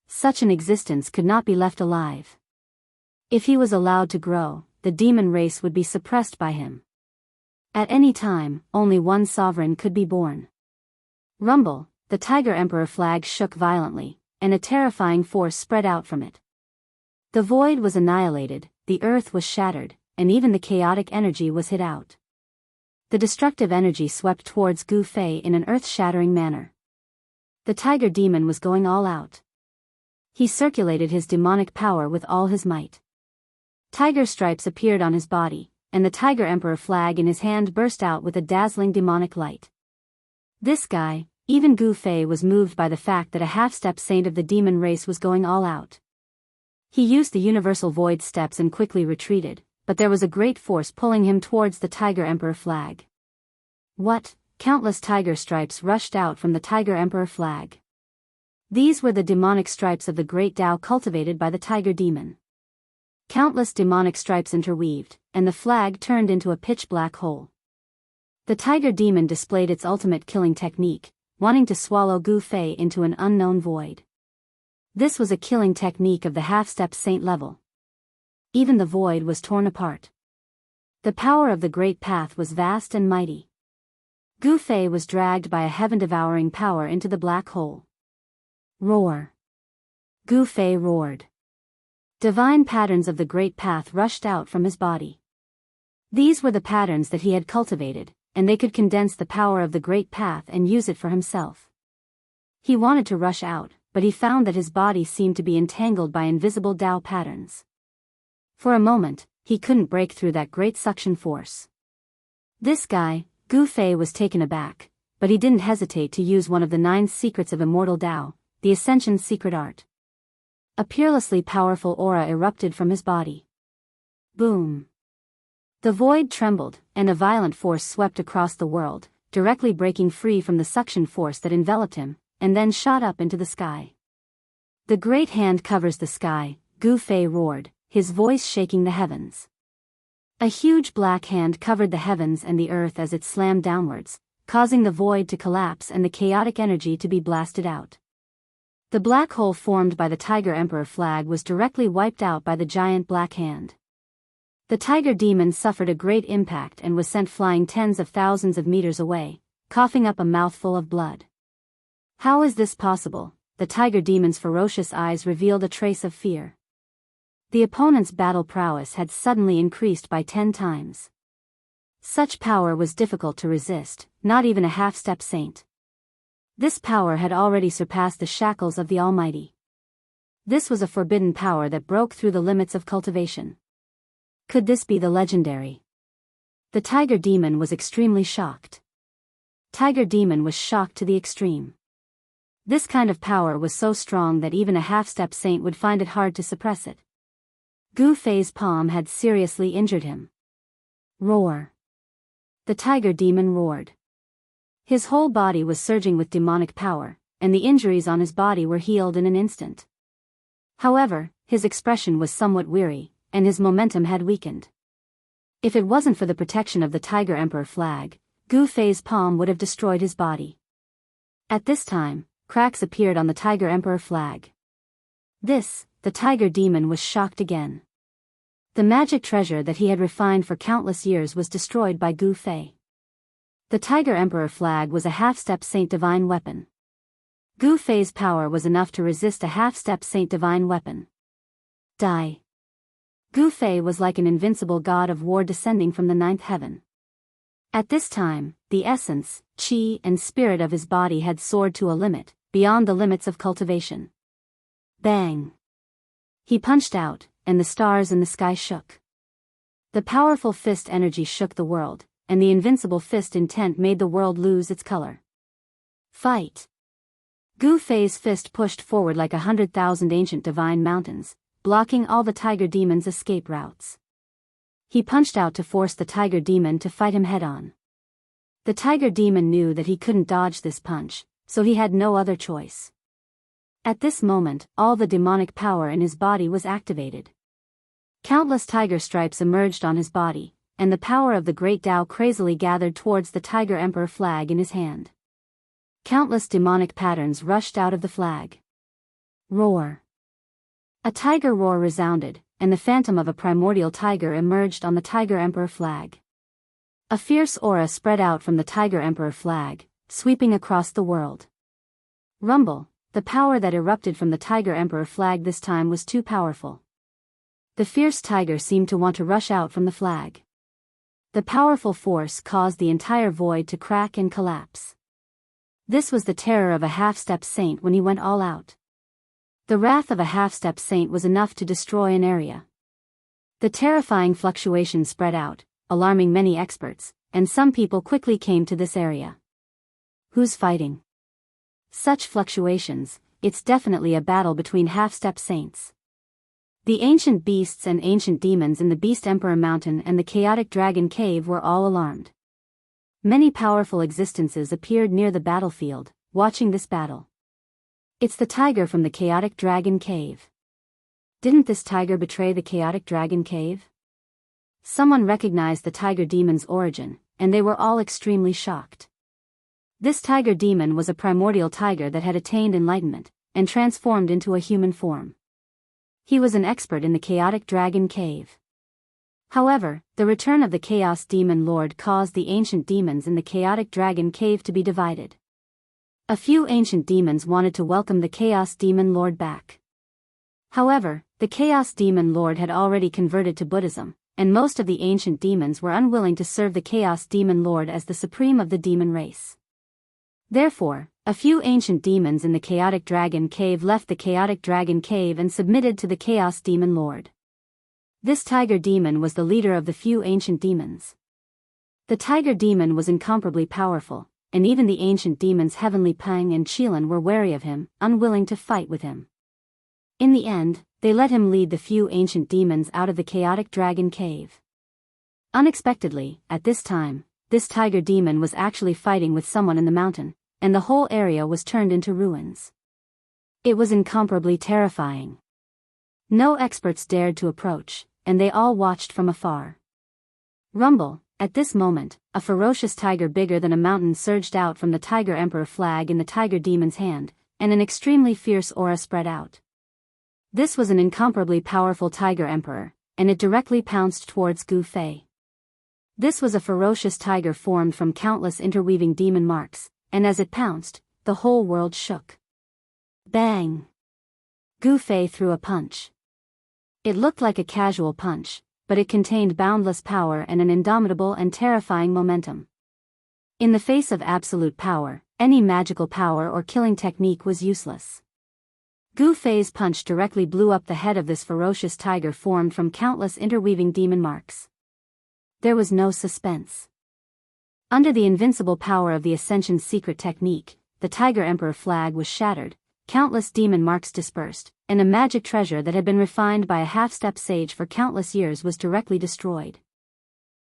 Such an existence could not be left alive. If he was allowed to grow, the demon race would be suppressed by him. At any time, only one sovereign could be born. Rumble, the Tiger Emperor flag shook violently, and a terrifying force spread out from it. The void was annihilated, the earth was shattered, and even the chaotic energy was hit out. The destructive energy swept towards Gu Fei in an earth-shattering manner. The tiger demon was going all out. He circulated his demonic power with all his might. Tiger stripes appeared on his body, and the Tiger Emperor flag in his hand burst out with a dazzling demonic light. This guy, even Gu Fei was moved by the fact that a half-step saint of the demon race was going all out. He used the universal void steps and quickly retreated, but there was a great force pulling him towards the Tiger Emperor flag. What? Countless tiger stripes rushed out from the Tiger Emperor flag. These were the demonic stripes of the great Tao cultivated by the tiger demon. Countless demonic stripes interweaved, and the flag turned into a pitch-black hole. The tiger demon displayed its ultimate killing technique, wanting to swallow Gu Fei into an unknown void. This was a killing technique of the half-step saint level. Even the void was torn apart. The power of the great path was vast and mighty. Gu Fei was dragged by a heaven-devouring power into the black hole. Roar! Gu Fei roared. Divine patterns of the great path rushed out from his body. These were the patterns that he had cultivated, and they could condense the power of the great path and use it for himself. He wanted to rush out, but he found that his body seemed to be entangled by invisible Tao patterns. For a moment, he couldn't break through that great suction force. This guy, Gu Fei, was taken aback, but he didn't hesitate to use one of the 9 secrets of immortal Tao, the Ascension's secret art. A peerlessly powerful aura erupted from his body. Boom! The void trembled, and a violent force swept across the world, directly breaking free from the suction force that enveloped him, and then shot up into the sky. The great hand covers the sky, Gu Fei roared, his voice shaking the heavens. A huge black hand covered the heavens and the earth as it slammed downwards, causing the void to collapse and the chaotic energy to be blasted out. The black hole formed by the Tiger Emperor flag was directly wiped out by the giant black hand. The tiger demon suffered a great impact and was sent flying tens of thousands of meters away, coughing up a mouthful of blood. How is this possible? The tiger demon's ferocious eyes revealed a trace of fear. The opponent's battle prowess had suddenly increased by 10 times. Such power was difficult to resist, not even a half-step saint. This power had already surpassed the shackles of the Almighty. This was a forbidden power that broke through the limits of cultivation. Could this be the legendary? The tiger demon was extremely shocked. Tiger demon was shocked to the extreme. This kind of power was so strong that even a half-step saint would find it hard to suppress it. Gu Fei's palm had seriously injured him. Roar! The tiger demon roared. His whole body was surging with demonic power, and the injuries on his body were healed in an instant. However, his expression was somewhat weary, and his momentum had weakened. If it wasn't for the protection of the Tiger Emperor flag, Gu Fei's palm would have destroyed his body. At this time, cracks appeared on the Tiger Emperor flag. The tiger demon was shocked again. The magic treasure that he had refined for countless years was destroyed by Gu Fei. The Tiger Emperor flag was a half-step saint divine weapon. Gu Fei's power was enough to resist a half-step saint divine weapon. Die. Gu Fei was like an invincible god of war descending from the 9th heaven. At this time, the essence, qi, and spirit of his body had soared to a limit, beyond the limits of cultivation. Bang! He punched out, and the stars in the sky shook. The powerful fist energy shook the world, and the invincible fist intent made the world lose its color. Fight! Gu Fei's fist pushed forward like 100,000 ancient divine mountains, blocking all the tiger demon's escape routes. He punched out to force the tiger demon to fight him head-on. The tiger demon knew that he couldn't dodge this punch, so he had no other choice. At this moment, all the demonic power in his body was activated. Countless tiger stripes emerged on his body, and the power of the great Tao crazily gathered towards the Tiger Emperor flag in his hand. Countless demonic patterns rushed out of the flag. Roar! A tiger roar resounded, and the phantom of a primordial tiger emerged on the Tiger Emperor flag. A fierce aura spread out from the Tiger Emperor flag, sweeping across the world. Rumble! The power that erupted from the Tiger Emperor flag this time was too powerful. The fierce tiger seemed to want to rush out from the flag. The powerful force caused the entire void to crack and collapse. This was the terror of a half-step saint when he went all out. The wrath of a half-step saint was enough to destroy an area. The terrifying fluctuation spread out, alarming many experts, and some people quickly came to this area. Who's fighting? Such fluctuations, it's definitely a battle between half-step saints. The ancient beasts and ancient demons in the Beast Emperor Mountain and the chaotic dragon cave were all alarmed. Many powerful existences appeared near the battlefield, watching this battle. It's the tiger from the chaotic dragon cave. Didn't this tiger betray the chaotic dragon cave? Someone recognized the tiger demon's origin, and they were all extremely shocked. This tiger demon was a primordial tiger that had attained enlightenment, and transformed into a human form. He was an expert in the chaotic dragon cave. However, the return of the Chaos Demon Lord caused the ancient demons in the chaotic dragon cave to be divided. A few ancient demons wanted to welcome the Chaos Demon Lord back. However, the Chaos Demon Lord had already converted to Buddhism, and most of the ancient demons were unwilling to serve the Chaos Demon Lord as the supreme of the demon race. Therefore, a few ancient demons in the chaotic dragon cave left the chaotic dragon cave and submitted to the Chaos Demon Lord. This tiger demon was the leader of the few ancient demons. The tiger demon was incomparably powerful, and even the ancient demons Heavenly Pang and Qilan were wary of him, unwilling to fight with him. In the end, they let him lead the few ancient demons out of the chaotic dragon cave. Unexpectedly, at this time, this tiger demon was actually fighting with someone in the mountain, and the whole area was turned into ruins. It was incomparably terrifying. No experts dared to approach, and they all watched from afar. Rumble, at this moment, a ferocious tiger bigger than a mountain surged out from the Tiger Emperor flag in the tiger demon's hand, and an extremely fierce aura spread out. This was an incomparably powerful tiger emperor, and it directly pounced towards Gu Fei. This was a ferocious tiger formed from countless interweaving demon marks, and as it pounced, the whole world shook. Bang! Gu Fei threw a punch. It looked like a casual punch, but it contained boundless power and an indomitable and terrifying momentum. In the face of absolute power, any magical power or killing technique was useless. Gu Fei's punch directly blew up the head of this ferocious tiger formed from countless interweaving demon marks. There was no suspense. Under the invincible power of the Ascension's secret technique, the Tiger Emperor flag was shattered, countless demon marks dispersed, and a magic treasure that had been refined by a half-step sage for countless years was directly destroyed.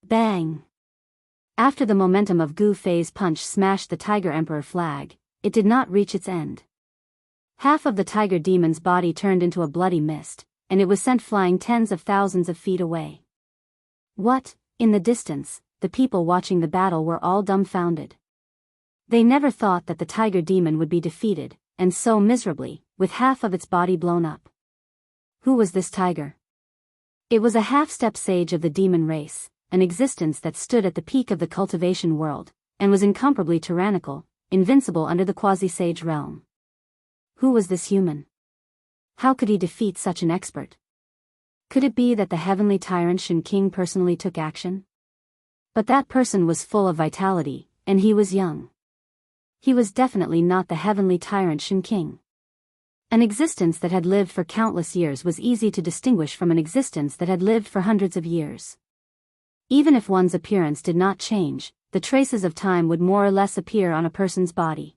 Bang! After the momentum of Gu Fei's punch smashed the Tiger Emperor flag, it did not reach its end. Half of the tiger demon's body turned into a bloody mist, and it was sent flying tens of thousands of feet away. What? In the distance, the people watching the battle were all dumbfounded. They never thought that the tiger demon would be defeated, and so miserably, with half of its body blown up. Who was this tiger? It was a half-step sage of the demon race, an existence that stood at the peak of the cultivation world, and was incomparably tyrannical, invincible under the quasi-sage realm. Who was this human? How could he defeat such an expert? Could it be that the heavenly tyrant Shen King personally took action? But that person was full of vitality, and he was young. He was definitely not the heavenly tyrant Shen King. An existence that had lived for countless years was easy to distinguish from an existence that had lived for hundreds of years. Even if one's appearance did not change, the traces of time would more or less appear on a person's body.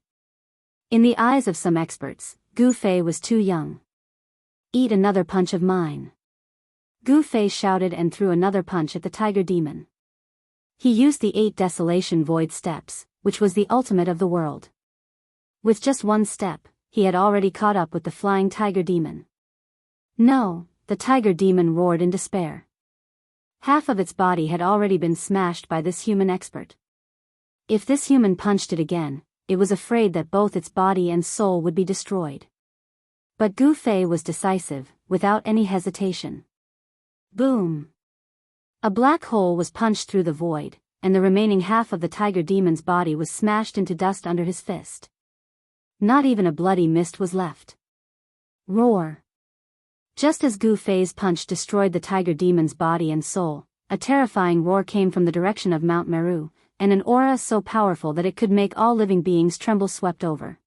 In the eyes of some experts, Gu Fei was too young. Eat another punch of mine. Gu Fei shouted and threw another punch at the tiger demon. He used the 8 Desolation Void steps, which was the ultimate of the world. With just one step, he had already caught up with the flying tiger demon. No, the tiger demon roared in despair. Half of its body had already been smashed by this human expert. If this human punched it again, it was afraid that both its body and soul would be destroyed. But Gu Fei was decisive, without any hesitation. Boom! A black hole was punched through the void, and the remaining half of the tiger demon's body was smashed into dust under his fist. Not even a bloody mist was left. Roar! Just as Gu Fei's punch destroyed the tiger demon's body and soul, a terrifying roar came from the direction of Mount Meru, and an aura so powerful that it could make all living beings tremble swept over.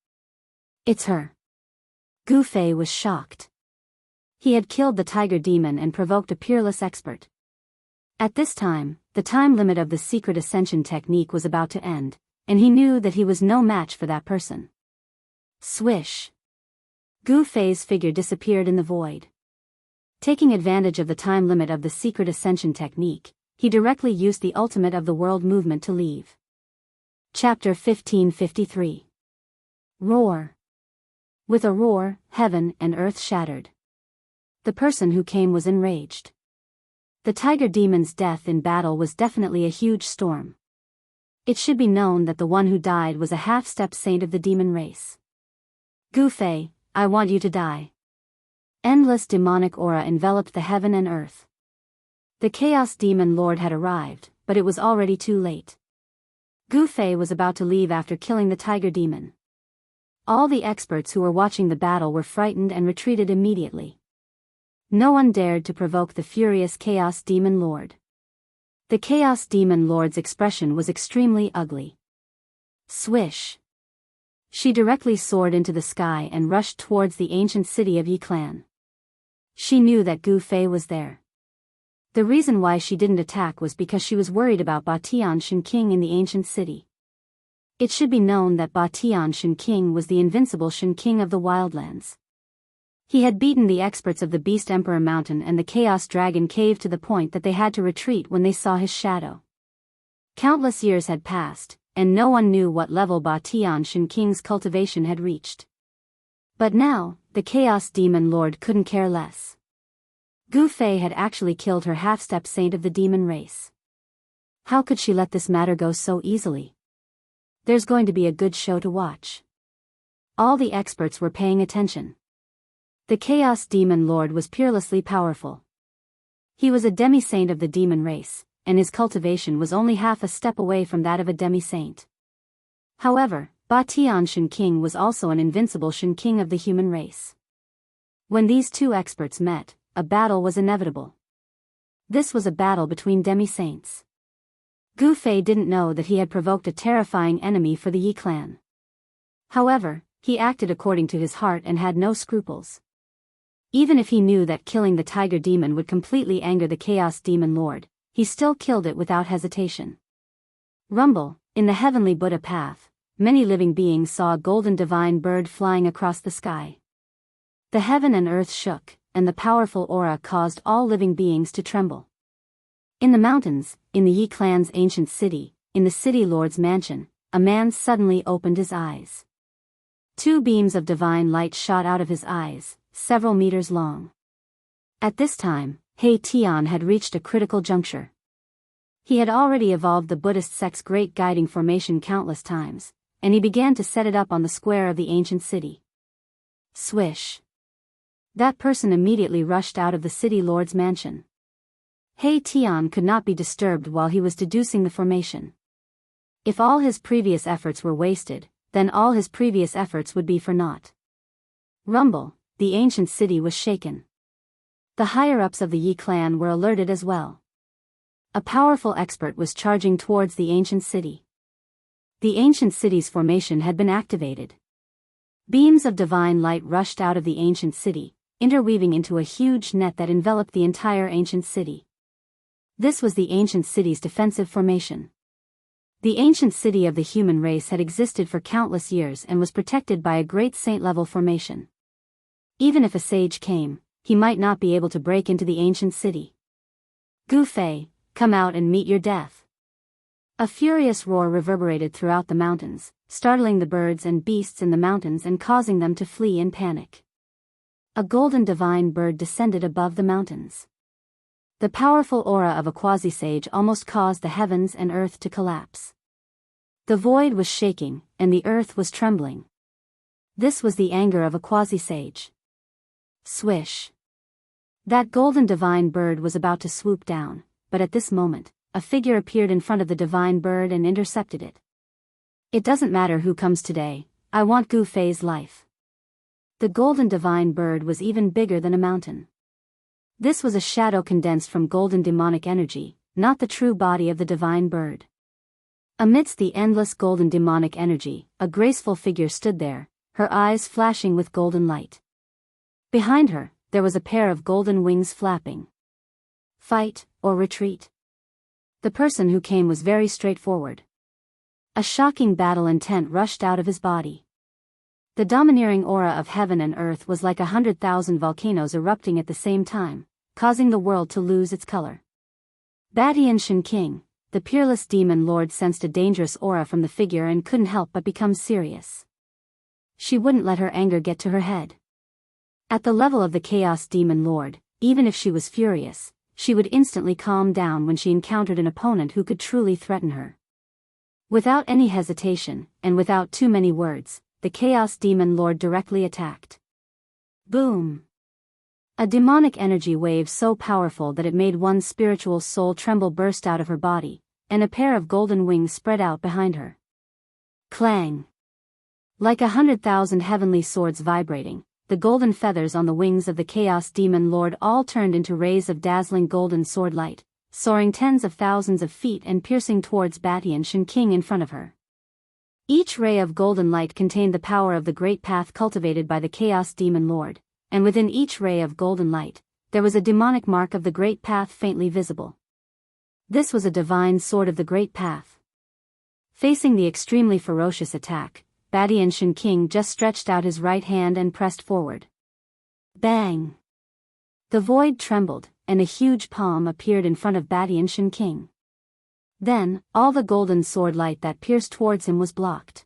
It's her. Gu Fei was shocked. He had killed the tiger demon and provoked a peerless expert. At this time, the time limit of the secret ascension technique was about to end, and he knew that he was no match for that person. Swish! Gu Fei's figure disappeared in the void. Taking advantage of the time limit of the secret ascension technique, he directly used the ultimate of the world movement to leave. Chapter 1553. Roar! With a roar, heaven and earth shattered. the person who came was enraged. The tiger demon's death in battle was definitely a huge storm. It should be known that the one who died was a half-step saint of the demon race. Gu Fei, I want you to die. Endless demonic aura enveloped the heaven and earth. The Chaos Demon Lord had arrived, but it was already too late. Gu Fei was about to leave after killing the tiger demon. All the experts who were watching the battle were frightened and retreated immediately. No one dared to provoke the furious Chaos Demon Lord. The Chaos Demon Lord's expression was extremely ugly. Swish! She directly soared into the sky and rushed towards the ancient city of Yi Clan. She knew that Gu Fei was there. The reason why she didn't attack was because she was worried about Batian Shen King in the ancient city. It should be known that Batian Shen King was the invincible Shen King of the Wildlands. He had beaten the experts of the Beast Emperor Mountain and the Chaos Dragon Cave to the point that they had to retreat when they saw his shadow. Countless years had passed, and no one knew what level Batian Shen King's cultivation had reached. But now, the Chaos Demon Lord couldn't care less. Gu Fei had actually killed her half-step saint of the demon race. How could she let this matter go so easily? There's going to be a good show to watch. All the experts were paying attention. The Chaos Demon Lord was peerlessly powerful. He was a demi-saint of the demon race, and his cultivation was only half a step away from that of a demi-saint. However, Batian Shen King was also an invincible Shen King of the human race. When these two experts met, a battle was inevitable. This was a battle between demi-saints. Gu Fei didn't know that he had provoked a terrifying enemy for the Yi clan. However, he acted according to his heart and had no scruples. Even if he knew that killing the tiger demon would completely anger the Chaos Demon Lord, he still killed it without hesitation. Rumble, in the heavenly Buddha path, many living beings saw a golden divine bird flying across the sky. The heaven and earth shook, and the powerful aura caused all living beings to tremble. In the mountains, in the Yi clan's ancient city, in the city lord's mansion, a man suddenly opened his eyes. Two beams of divine light shot out of his eyes, several meters long. At this time, He Tian had reached a critical juncture. He had already evolved the Buddhist sect's great guiding formation countless times, and he began to set it up on the square of the ancient city. Swish! That person immediately rushed out of the city lord's mansion. He Tian could not be disturbed while he was deducing the formation. If all his previous efforts were wasted, then all his previous efforts would be for naught. Rumble, the ancient city was shaken. The higher-ups of the Yi clan were alerted as well. A powerful expert was charging towards the ancient city. The ancient city's formation had been activated. Beams of divine light rushed out of the ancient city, interweaving into a huge net that enveloped the entire ancient city. This was the ancient city's defensive formation. The ancient city of the human race had existed for countless years and was protected by a great saint-level formation. Even if a sage came, he might not be able to break into the ancient city. Gu Fei, come out and meet your death. A furious roar reverberated throughout the mountains, startling the birds and beasts in the mountains and causing them to flee in panic. A golden divine bird descended above the mountains. The powerful aura of a quasi-sage almost caused the heavens and earth to collapse. The void was shaking, and the earth was trembling. This was the anger of a quasi-sage. Swish! That golden divine bird was about to swoop down, but at this moment, a figure appeared in front of the divine bird and intercepted it. It doesn't matter who comes today, I want Gu Fei's life. The golden divine bird was even bigger than a mountain. This was a shadow condensed from golden demonic energy, not the true body of the divine bird. Amidst the endless golden demonic energy, a graceful figure stood there, her eyes flashing with golden light. Behind her, there was a pair of golden wings flapping. Fight, or retreat? The person who came was very straightforward. A shocking battle intent rushed out of his body. The domineering aura of heaven and earth was like 100,000 volcanoes erupting at the same time, causing the world to lose its color. Batian Shen King, the peerless demon lord, sensed a dangerous aura from the figure and couldn't help but become serious. She wouldn't let her anger get to her head. At the level of the Chaos Demon Lord, even if she was furious, she would instantly calm down when she encountered an opponent who could truly threaten her. Without any hesitation, and without too many words, the Chaos Demon Lord directly attacked. Boom! A demonic energy wave so powerful that it made one's spiritual soul tremble burst out of her body, and a pair of golden wings spread out behind her. Clang! Like 100,000 heavenly swords vibrating, the golden feathers on the wings of the Chaos Demon Lord all turned into rays of dazzling golden sword light, soaring tens of thousands of feet and piercing towards Batian King in front of her. Each ray of golden light contained the power of the great path cultivated by the Chaos Demon Lord, and within each ray of golden light, there was a demonic mark of the great path faintly visible. This was a divine sword of the great path. Facing the extremely ferocious attack, Batian King just stretched out his right hand and pressed forward. Bang! The void trembled, and a huge palm appeared in front of Batian King. Then, all the golden sword light that pierced towards him was blocked.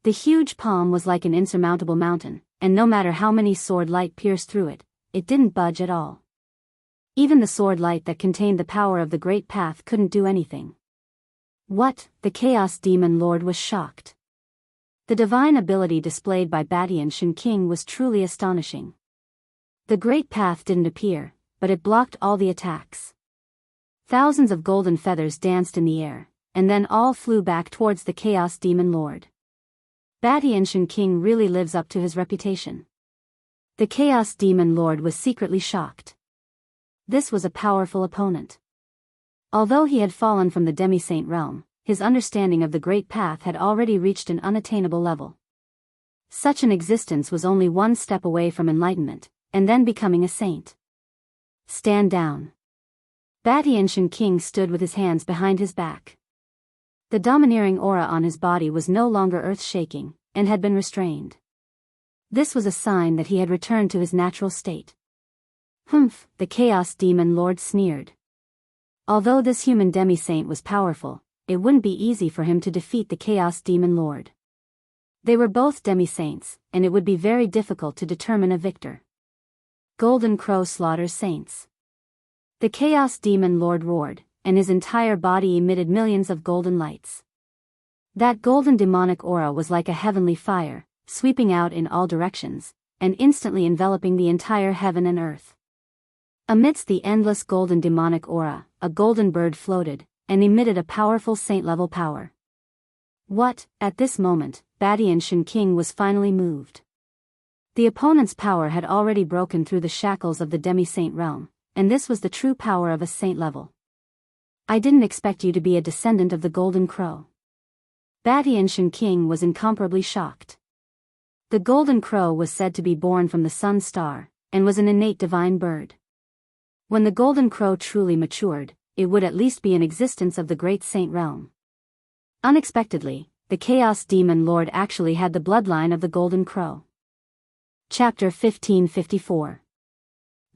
The huge palm was like an insurmountable mountain, and no matter how many sword light pierced through it, it didn't budge at all. Even the sword light that contained the power of the great path couldn't do anything. What? The Chaos Demon Lord was shocked. The divine ability displayed by Batian King was truly astonishing. The great path didn't appear, but it blocked all the attacks. Thousands of golden feathers danced in the air, and then all flew back towards the Chaos Demon Lord. Batian King really lives up to his reputation. The Chaos Demon Lord was secretly shocked. This was a powerful opponent. Although he had fallen from the demi-saint realm, his understanding of the great path had already reached an unattainable level. Such an existence was only one step away from enlightenment, and then becoming a saint. Stand down. Batian King stood with his hands behind his back. The domineering aura on his body was no longer earth-shaking, and had been restrained. This was a sign that he had returned to his natural state. Humph, the Chaos Demon Lord sneered. Although this human demi-saint was powerful, it wouldn't be easy for him to defeat the Chaos Demon Lord. They were both demi-saints, and it would be very difficult to determine a victor. Golden Crow slaughters saints. The Chaos Demon Lord roared, and his entire body emitted millions of golden lights. That golden demonic aura was like a heavenly fire, sweeping out in all directions, and instantly enveloping the entire heaven and earth. Amidst the endless golden demonic aura, a golden bird floated, and emitted a powerful saint-level power. What? At this moment, Batian King was finally moved. The opponent's power had already broken through the shackles of the demi-saint realm, and this was the true power of a saint level. I didn't expect you to be a descendant of the Golden Crow. Batian King was incomparably shocked. The Golden Crow was said to be born from the sun star, and was an innate divine bird. When the Golden Crow truly matured, it would at least be in existence of the great saint realm. Unexpectedly, the Chaos Demon Lord actually had the bloodline of the Golden Crow. Chapter 1554.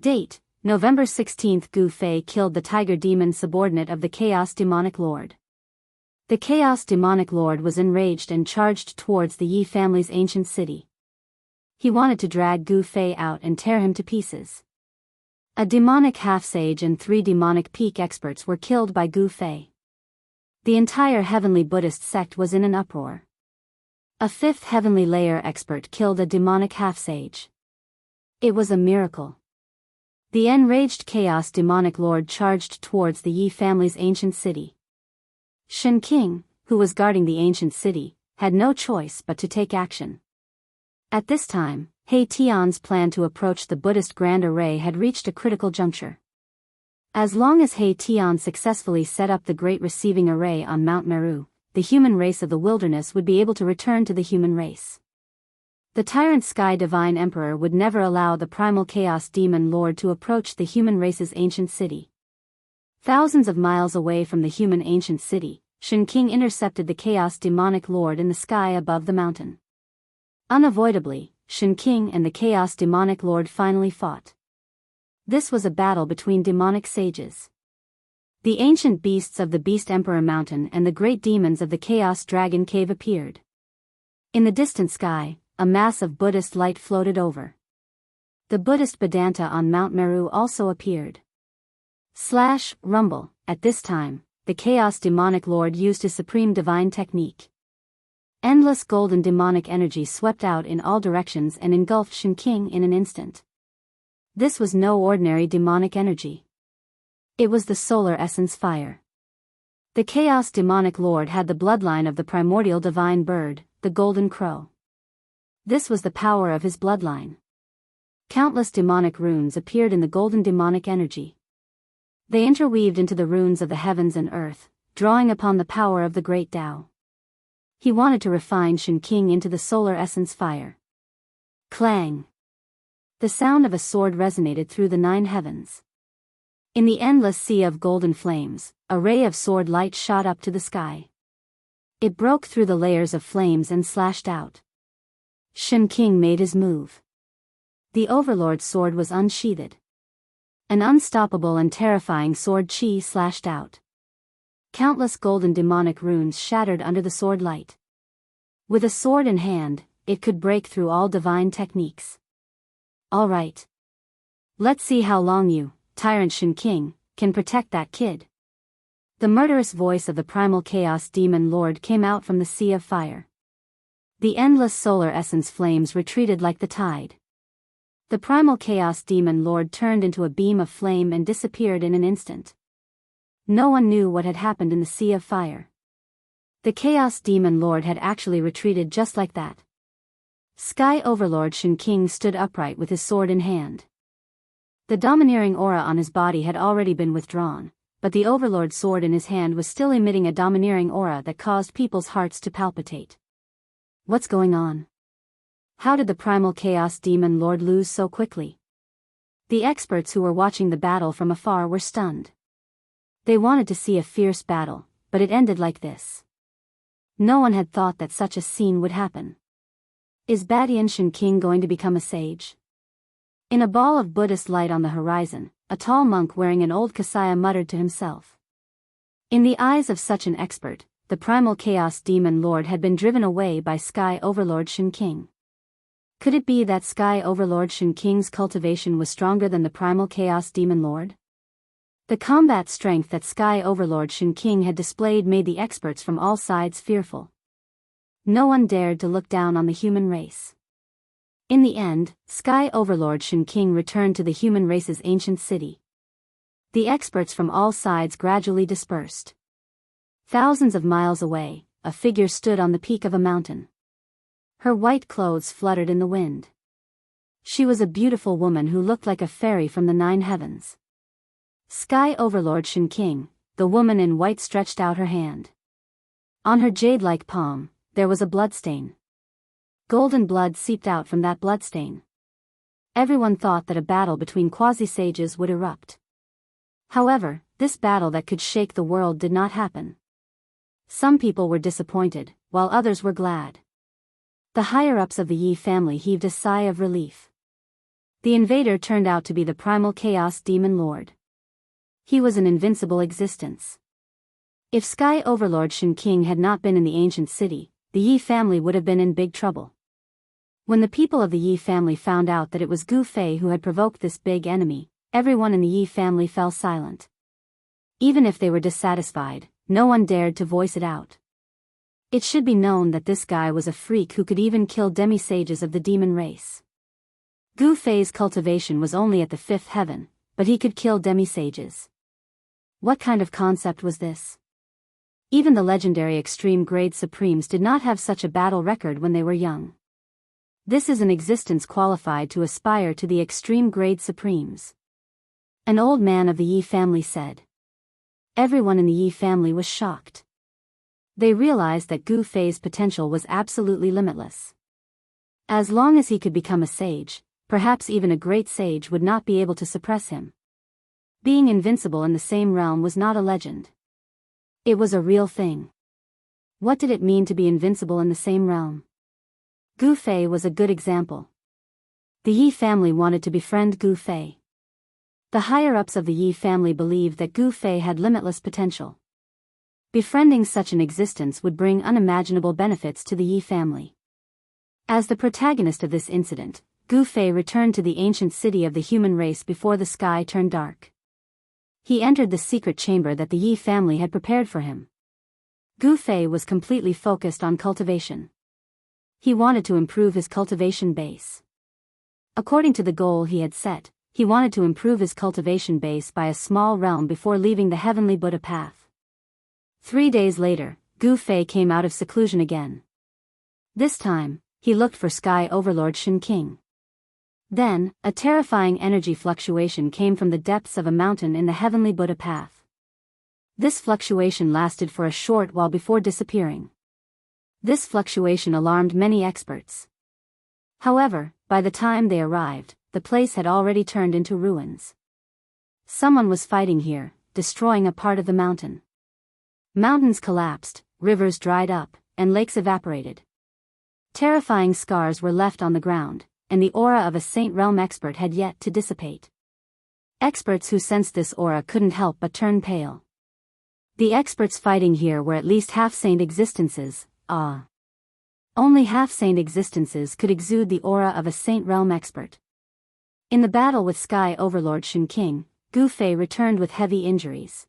Date: November 16. Gu Fei killed the Tiger Demon subordinate of the Chaos Demonic Lord. The Chaos Demonic Lord was enraged and charged towards the Yi family's ancient city. He wanted to drag Gu Fei out and tear him to pieces. A demonic half-sage and 3 demonic peak experts were killed by Gu Fei. The entire heavenly Buddhist sect was in an uproar. A 5th heavenly layer expert killed a demonic half-sage. It was a miracle. The enraged Chaos Demonic Lord charged towards the Yi family's ancient city. Shen King, who was guarding the ancient city, had no choice but to take action. At this time, He Tian's plan to approach the Buddhist Grand Array had reached a critical juncture. As long as He Tian successfully set up the Great Receiving Array on Mount Meru, the human race of the wilderness would be able to return to the human race. The tyrant Sky Divine Emperor would never allow the primal Chaos Demon Lord to approach the human race's ancient city. Thousands of miles away from the human ancient city, Shen King intercepted the Chaos Demonic Lord in the sky above the mountain. Unavoidably, Shen King and the Chaos Demonic Lord finally fought. This was a battle between demonic sages. The ancient beasts of the Beast Emperor Mountain and the great demons of the Chaos Dragon Cave appeared. In the distant sky, a mass of Buddhist light floated over. The Buddhist Vedanta on Mount Meru also appeared. Rumble. At this time, the Chaos Demonic Lord used his supreme divine technique. Endless golden demonic energy swept out in all directions and engulfed Shen King in an instant. This was no ordinary demonic energy. It was the solar essence fire. The Chaos Demonic Lord had the bloodline of the primordial divine bird, the golden crow. This was the power of his bloodline. Countless demonic runes appeared in the golden demonic energy. They interweaved into the runes of the heavens and earth, drawing upon the power of the great Tao. He wanted to refine Shen King into the solar essence fire. Clang! The sound of a sword resonated through the 9 heavens. In the endless sea of golden flames, a ray of sword light shot up to the sky. It broke through the layers of flames and slashed out. Shen King made his move. The Overlord's sword was unsheathed. An unstoppable and terrifying sword chi slashed out. Countless golden demonic runes shattered under the sword light. With a sword in hand, it could break through all divine techniques. All right. Let's see how long you, Tyrant Shen King, can protect that kid. The murderous voice of the primal chaos demon lord came out from the sea of fire. The endless solar essence flames retreated like the tide. The primal chaos demon lord turned into a beam of flame and disappeared in an instant. No one knew what had happened in the sea of fire. The chaos demon lord had actually retreated just like that. Sky Overlord Shen King stood upright with his sword in hand. The domineering aura on his body had already been withdrawn, but the Overlord's sword in his hand was still emitting a domineering aura that caused people's hearts to palpitate. What's going on? How did the primal chaos demon lord lose so quickly? The experts who were watching the battle from afar were stunned. They wanted to see a fierce battle, but it ended like this. No one had thought that such a scene would happen. Is Badian Shen King going to become a sage? In a ball of Buddhist light on the horizon, a tall monk wearing an old kasaya muttered to himself. In the eyes of such an expert, the primal chaos demon lord had been driven away by Sky Overlord Shen King. Could it be that Sky Overlord Shen King's cultivation was stronger than the primal chaos demon lord? The combat strength that Sky Overlord Shen King had displayed made the experts from all sides fearful. No one dared to look down on the human race. In the end, Sky Overlord Shen King returned to the human race's ancient city. The experts from all sides gradually dispersed. Thousands of miles away, a figure stood on the peak of a mountain. Her white clothes fluttered in the wind. She was a beautiful woman who looked like a fairy from the 9 heavens. Sky Overlord Shen King, the woman in white stretched out her hand. On her jade-like palm, there was a bloodstain. Golden blood seeped out from that bloodstain. Everyone thought that a battle between quasi-sages would erupt. However, this battle that could shake the world did not happen. Some people were disappointed, while others were glad. The higher-ups of the Yi family heaved a sigh of relief. The invader turned out to be the primal chaos demon lord. He was an invincible existence. If Sky Overlord Shen King had not been in the ancient city, the Yi family would have been in big trouble. When the people of the Yi family found out that it was Gu Fei who had provoked this big enemy, everyone in the Yi family fell silent. Even if they were dissatisfied, no one dared to voice it out. It should be known that this guy was a freak who could even kill demi-sages of the demon race. Gu Fei's cultivation was only at the 5th heaven, but he could kill demi-sages. What kind of concept was this? Even the legendary extreme grade supremes did not have such a battle record when they were young. This is an existence qualified to aspire to the extreme grade supremes. An old man of the Yi family said. Everyone in the Yi family was shocked. They realized that Gu Fei's potential was absolutely limitless. As long as he could become a sage, perhaps even a great sage would not be able to suppress him. Being invincible in the same realm was not a legend. It was a real thing. What did it mean to be invincible in the same realm? Gu Fei was a good example. The Yi family wanted to befriend Gu Fei. The higher-ups of the Yi family believed that Gu Fei had limitless potential. Befriending such an existence would bring unimaginable benefits to the Yi family. As the protagonist of this incident, Gu Fei returned to the ancient city of the human race before the sky turned dark. He entered the secret chamber that the Yi family had prepared for him. Gu Fei was completely focused on cultivation. He wanted to improve his cultivation base. According to the goal he had set, he wanted to improve his cultivation base by a small realm before leaving the heavenly Buddha path. 3 days later, Gu Fei came out of seclusion again. This time, he looked for Sky Overlord Shen King. Then, a terrifying energy fluctuation came from the depths of a mountain in the heavenly Buddha path. This fluctuation lasted for a short while before disappearing. This fluctuation alarmed many experts. However, by the time they arrived, the place had already turned into ruins. Someone was fighting here, destroying a part of the mountain. Mountains collapsed, rivers dried up, and lakes evaporated. Terrifying scars were left on the ground, and the aura of a Saint Realm expert had yet to dissipate. Experts who sensed this aura couldn't help but turn pale. The experts fighting here were at least half-saint existences. Only half-saint existences could exude the aura of a Saint Realm expert. In the battle with Sky Overlord Shen King, Gu Fei returned with heavy injuries.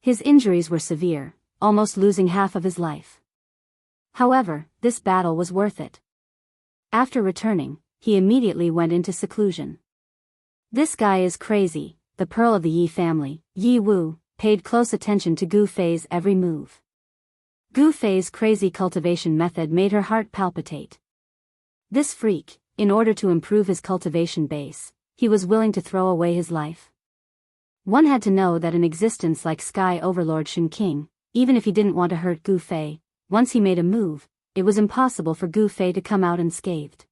His injuries were severe, almost losing half of his life. However, this battle was worth it. After returning, he immediately went into seclusion. This guy is crazy, the pearl of the Yi family, Yi Wu, paid close attention to Gu Fei's every move. Gu Fei's crazy cultivation method made her heart palpitate. This freak, in order to improve his cultivation base, he was willing to throw away his life. One had to know that an existence like Sky Overlord Shen King, even if he didn't want to hurt Gu Fei, once he made a move, it was impossible for Gu Fei to come out unscathed.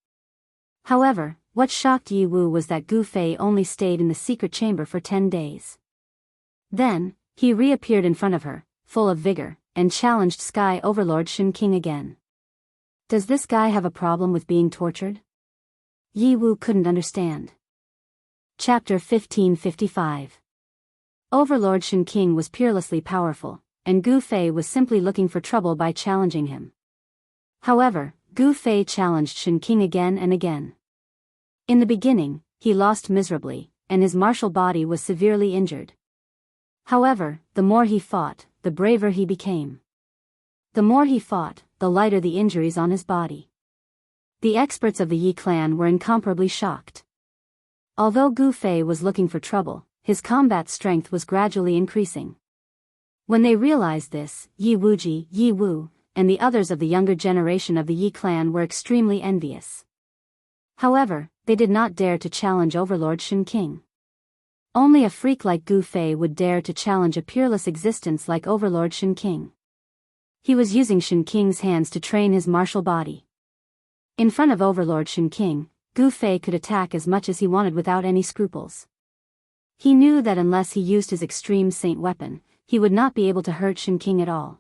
However, what shocked Yi Wu was that Gu Fei only stayed in the secret chamber for 10 days. Then, he reappeared in front of her, full of vigor, and challenged Sky Overlord Shen King again. Does this guy have a problem with being tortured? Yi Wu couldn't understand. Chapter 1555. Overlord Shen King was peerlessly powerful, and Gu Fei was simply looking for trouble by challenging him. However, Gu Fei challenged Shen King again and again. In the beginning, he lost miserably, and his martial body was severely injured. However, the more he fought, the braver he became. The more he fought, the lighter the injuries on his body. The experts of the Yi clan were incomparably shocked. Although Gu Fei was looking for trouble, his combat strength was gradually increasing. When they realized this, Yi Wuji, Yi Wu, and the others of the younger generation of the Yi clan were extremely envious. However, they did not dare to challenge Overlord Shen King. Only a freak like Gu Fei would dare to challenge a peerless existence like Overlord Shen King. He was using Shen King's hands to train his martial body. In front of Overlord Shen King, Gu Fei could attack as much as he wanted without any scruples. He knew that unless he used his extreme saint weapon, he would not be able to hurt Shen King at all.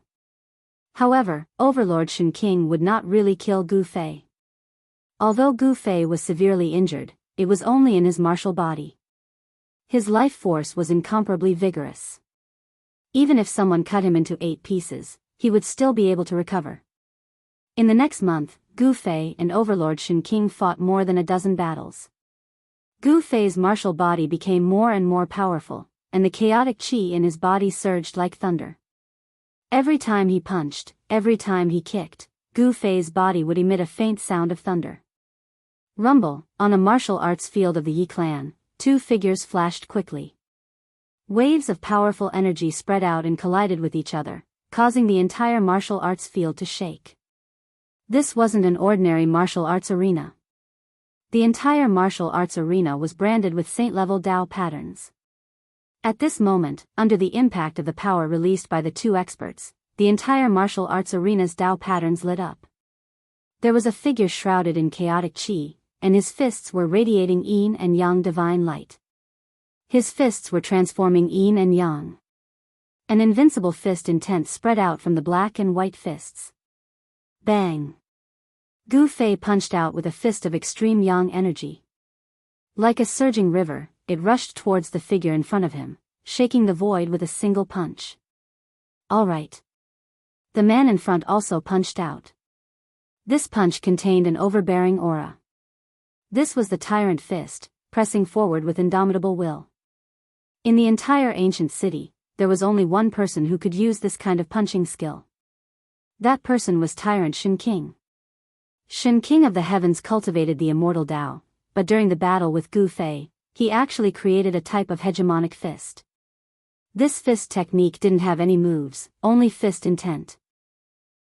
However, Overlord Shen King would not really kill Gu Fei. Although Gu Fei was severely injured, it was only in his martial body. His life force was incomparably vigorous. Even if someone cut him into 8 pieces, he would still be able to recover. In the next month, Gu Fei and Overlord Shen King fought more than a dozen battles. Gu Fei's martial body became more and more powerful, and the chaotic qi in his body surged like thunder. Every time he punched, every time he kicked, Gu Fei's body would emit a faint sound of thunder. Rumble, on a martial arts field of the Yi clan, 2 figures flashed quickly. Waves of powerful energy spread out and collided with each other, causing the entire martial arts field to shake. This wasn't an ordinary martial arts arena. The entire martial arts arena was branded with saint-level Dao patterns. At this moment, under the impact of the power released by the 2 experts, the entire martial arts arena's Dao patterns lit up. There was a figure shrouded in chaotic qi, and his fists were radiating yin and yang divine light. His fists were transforming yin and yang. An invincible fist intent spread out from the black and white fists. Bang! Gu Fei punched out with a fist of extreme yang energy. Like a surging river, it rushed towards the figure in front of him, shaking the void with a single punch. All right. The man in front also punched out. This punch contained an overbearing aura. This was the tyrant fist, pressing forward with indomitable will. In the entire ancient city, there was only one person who could use this kind of punching skill. That person was Tyrant Shen King. Shen King of the heavens cultivated the immortal Tao, but during the battle with Gu Fei, he actually created a type of hegemonic fist. This fist technique didn't have any moves, only fist intent.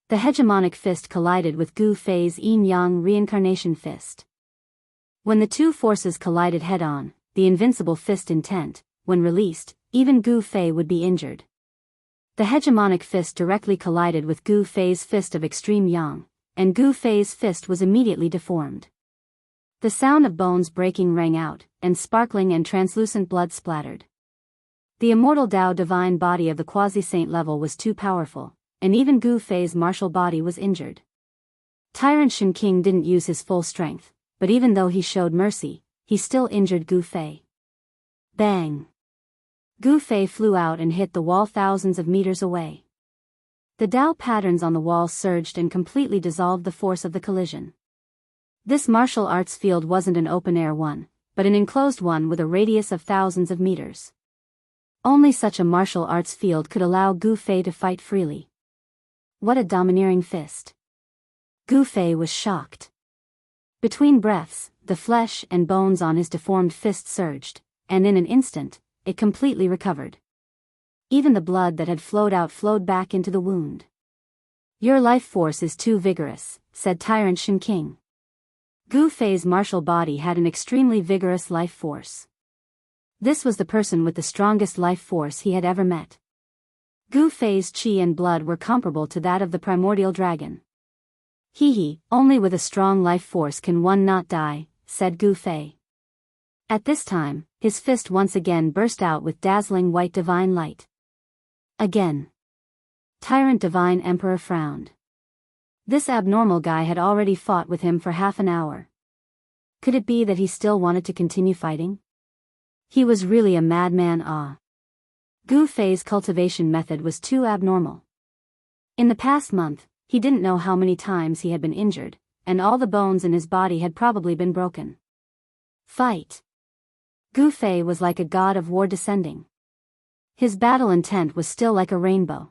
The hegemonic fist collided with Gu Fei's yin-yang reincarnation fist. When the two forces collided head-on, the invincible fist intent, when released, even Gu Fei would be injured. The hegemonic fist directly collided with Gu Fei's fist of extreme yang, and Gu Fei's fist was immediately deformed. The sound of bones breaking rang out, and sparkling and translucent blood splattered. The immortal Tao divine body of the quasi-saint level was too powerful, and even Gu Fei's martial body was injured. Tyrant Shen King didn't use his full strength, but even though he showed mercy, he still injured Gu Fei. Bang! Gu Fei flew out and hit the wall thousands of meters away. The Tao patterns on the wall surged and completely dissolved the force of the collision. This martial arts field wasn't an open-air one, but an enclosed one with a radius of thousands of meters. Only such a martial arts field could allow Gu Fei to fight freely. What a domineering fist! Gu Fei was shocked. Between breaths, the flesh and bones on his deformed fist surged, and in an instant, it completely recovered. Even the blood that had flowed out flowed back into the wound. "Your life force is too vigorous," said Tyrant Shen King. Gu Fei's martial body had an extremely vigorous life force. This was the person with the strongest life force he had ever met. Gu Fei's qi and blood were comparable to that of the primordial dragon. "Hee, only with a strong life force can one not die," said Gu Fei. At this time, his fist once again burst out with dazzling white divine light. Again. Tyrant Divine Emperor frowned. This abnormal guy had already fought with him for half an hour. Could it be that he still wanted to continue fighting? He was really a madman. Gu Fei's cultivation method was too abnormal. In the past month, he didn't know how many times he had been injured, and all the bones in his body had probably been broken. Fight! Gu Fei was like a god of war descending. His battle intent was still like a rainbow.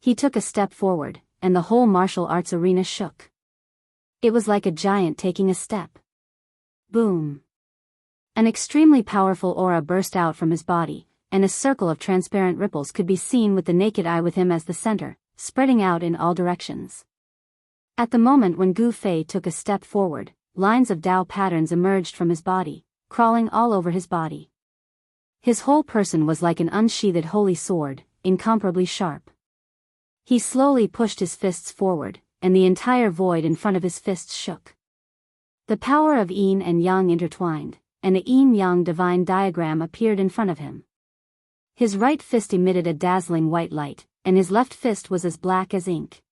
He took a step forward, and the whole martial arts arena shook. It was like a giant taking a step. Boom! An extremely powerful aura burst out from his body, and a circle of transparent ripples could be seen with the naked eye with him as the center, spreading out in all directions. At the moment when Gu Fei took a step forward, lines of Tao patterns emerged from his body, crawling all over his body. His whole person was like an unsheathed holy sword, incomparably sharp. He slowly pushed his fists forward, and the entire void in front of his fists shook. The power of yin and yang intertwined, and a yin-yang divine diagram appeared in front of him. His right fist emitted a dazzling white light, and his left fist was as black as ink.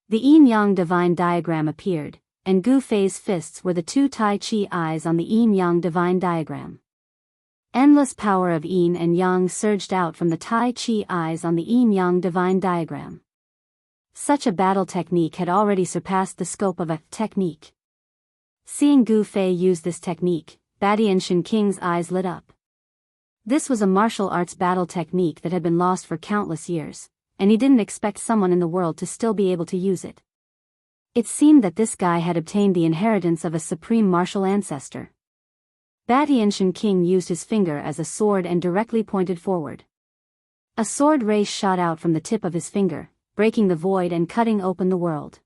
The yin-yang divine diagram appeared, and Gu Fei's fists were the two Tai Chi eyes on the yin-yang divine diagram. Endless power of yin and yang surged out from the Tai Chi eyes on the yin-yang divine diagram. Such a battle technique had already surpassed the scope of a technique. Seeing Gu Fei use this technique, Badian Shen King's eyes lit up. This was a martial arts battle technique that had been lost for countless years, and he didn't expect someone in the world to still be able to use it. It seemed that this guy had obtained the inheritance of a supreme martial ancestor. Badian Shen King used his finger as a sword and directly pointed forward. A sword ray shot out from the tip of his finger, breaking the void and cutting open the world.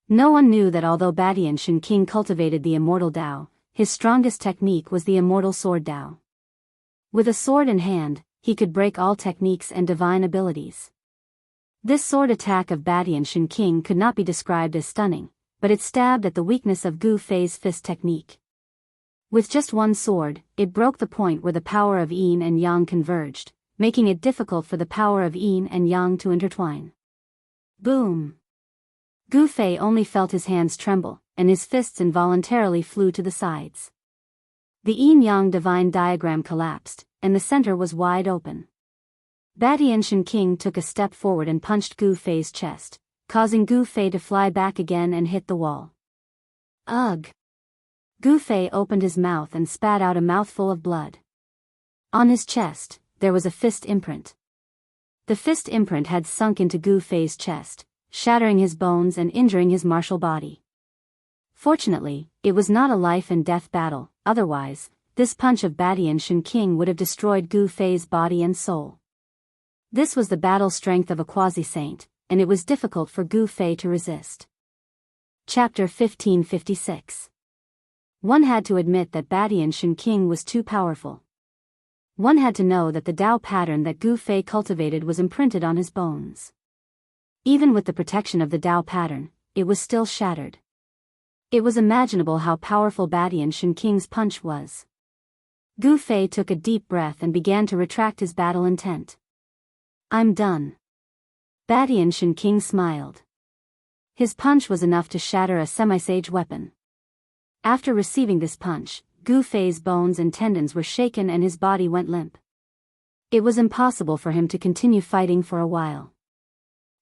No one knew that although Badian Shen King cultivated the immortal Tao, his strongest technique was the immortal sword Tao. With a sword in hand, he could break all techniques and divine abilities. This sword attack of Badian Shen King could not be described as stunning, but it stabbed at the weakness of Gu Fei's fist technique. With just one sword, it broke the point where the power of yin and yang converged, making it difficult for the power of yin and yang to intertwine. Boom! Gu Fei only felt his hands tremble, and his fists involuntarily flew to the sides. The yin-yang divine diagram collapsed, and the center was wide open. Badian Shen King took a step forward and punched Gu Fei's chest, causing Gu Fei to fly back again and hit the wall. Ugh! Gu Fei opened his mouth and spat out a mouthful of blood. On his chest, there was a fist imprint. The fist imprint had sunk into Gu Fei's chest, shattering his bones and injuring his martial body. Fortunately, it was not a life-and-death battle, otherwise, this punch of Badian Shen King would have destroyed Gu Fei's body and soul. This was the battle strength of a quasi-saint, and it was difficult for Gu Fei to resist. Chapter 1556. One had to admit that Badian Shen King was too powerful. One had to know that the Tao pattern that Gu Fei cultivated was imprinted on his bones. Even with the protection of the Tao pattern, it was still shattered. It was imaginable how powerful Badian Shen King's punch was. Gu Fei took a deep breath and began to retract his battle intent. "I'm done." Badian Shen King smiled. His punch was enough to shatter a semi-sage weapon. After receiving this punch, Gu Fei's bones and tendons were shaken and his body went limp. It was impossible for him to continue fighting for a while.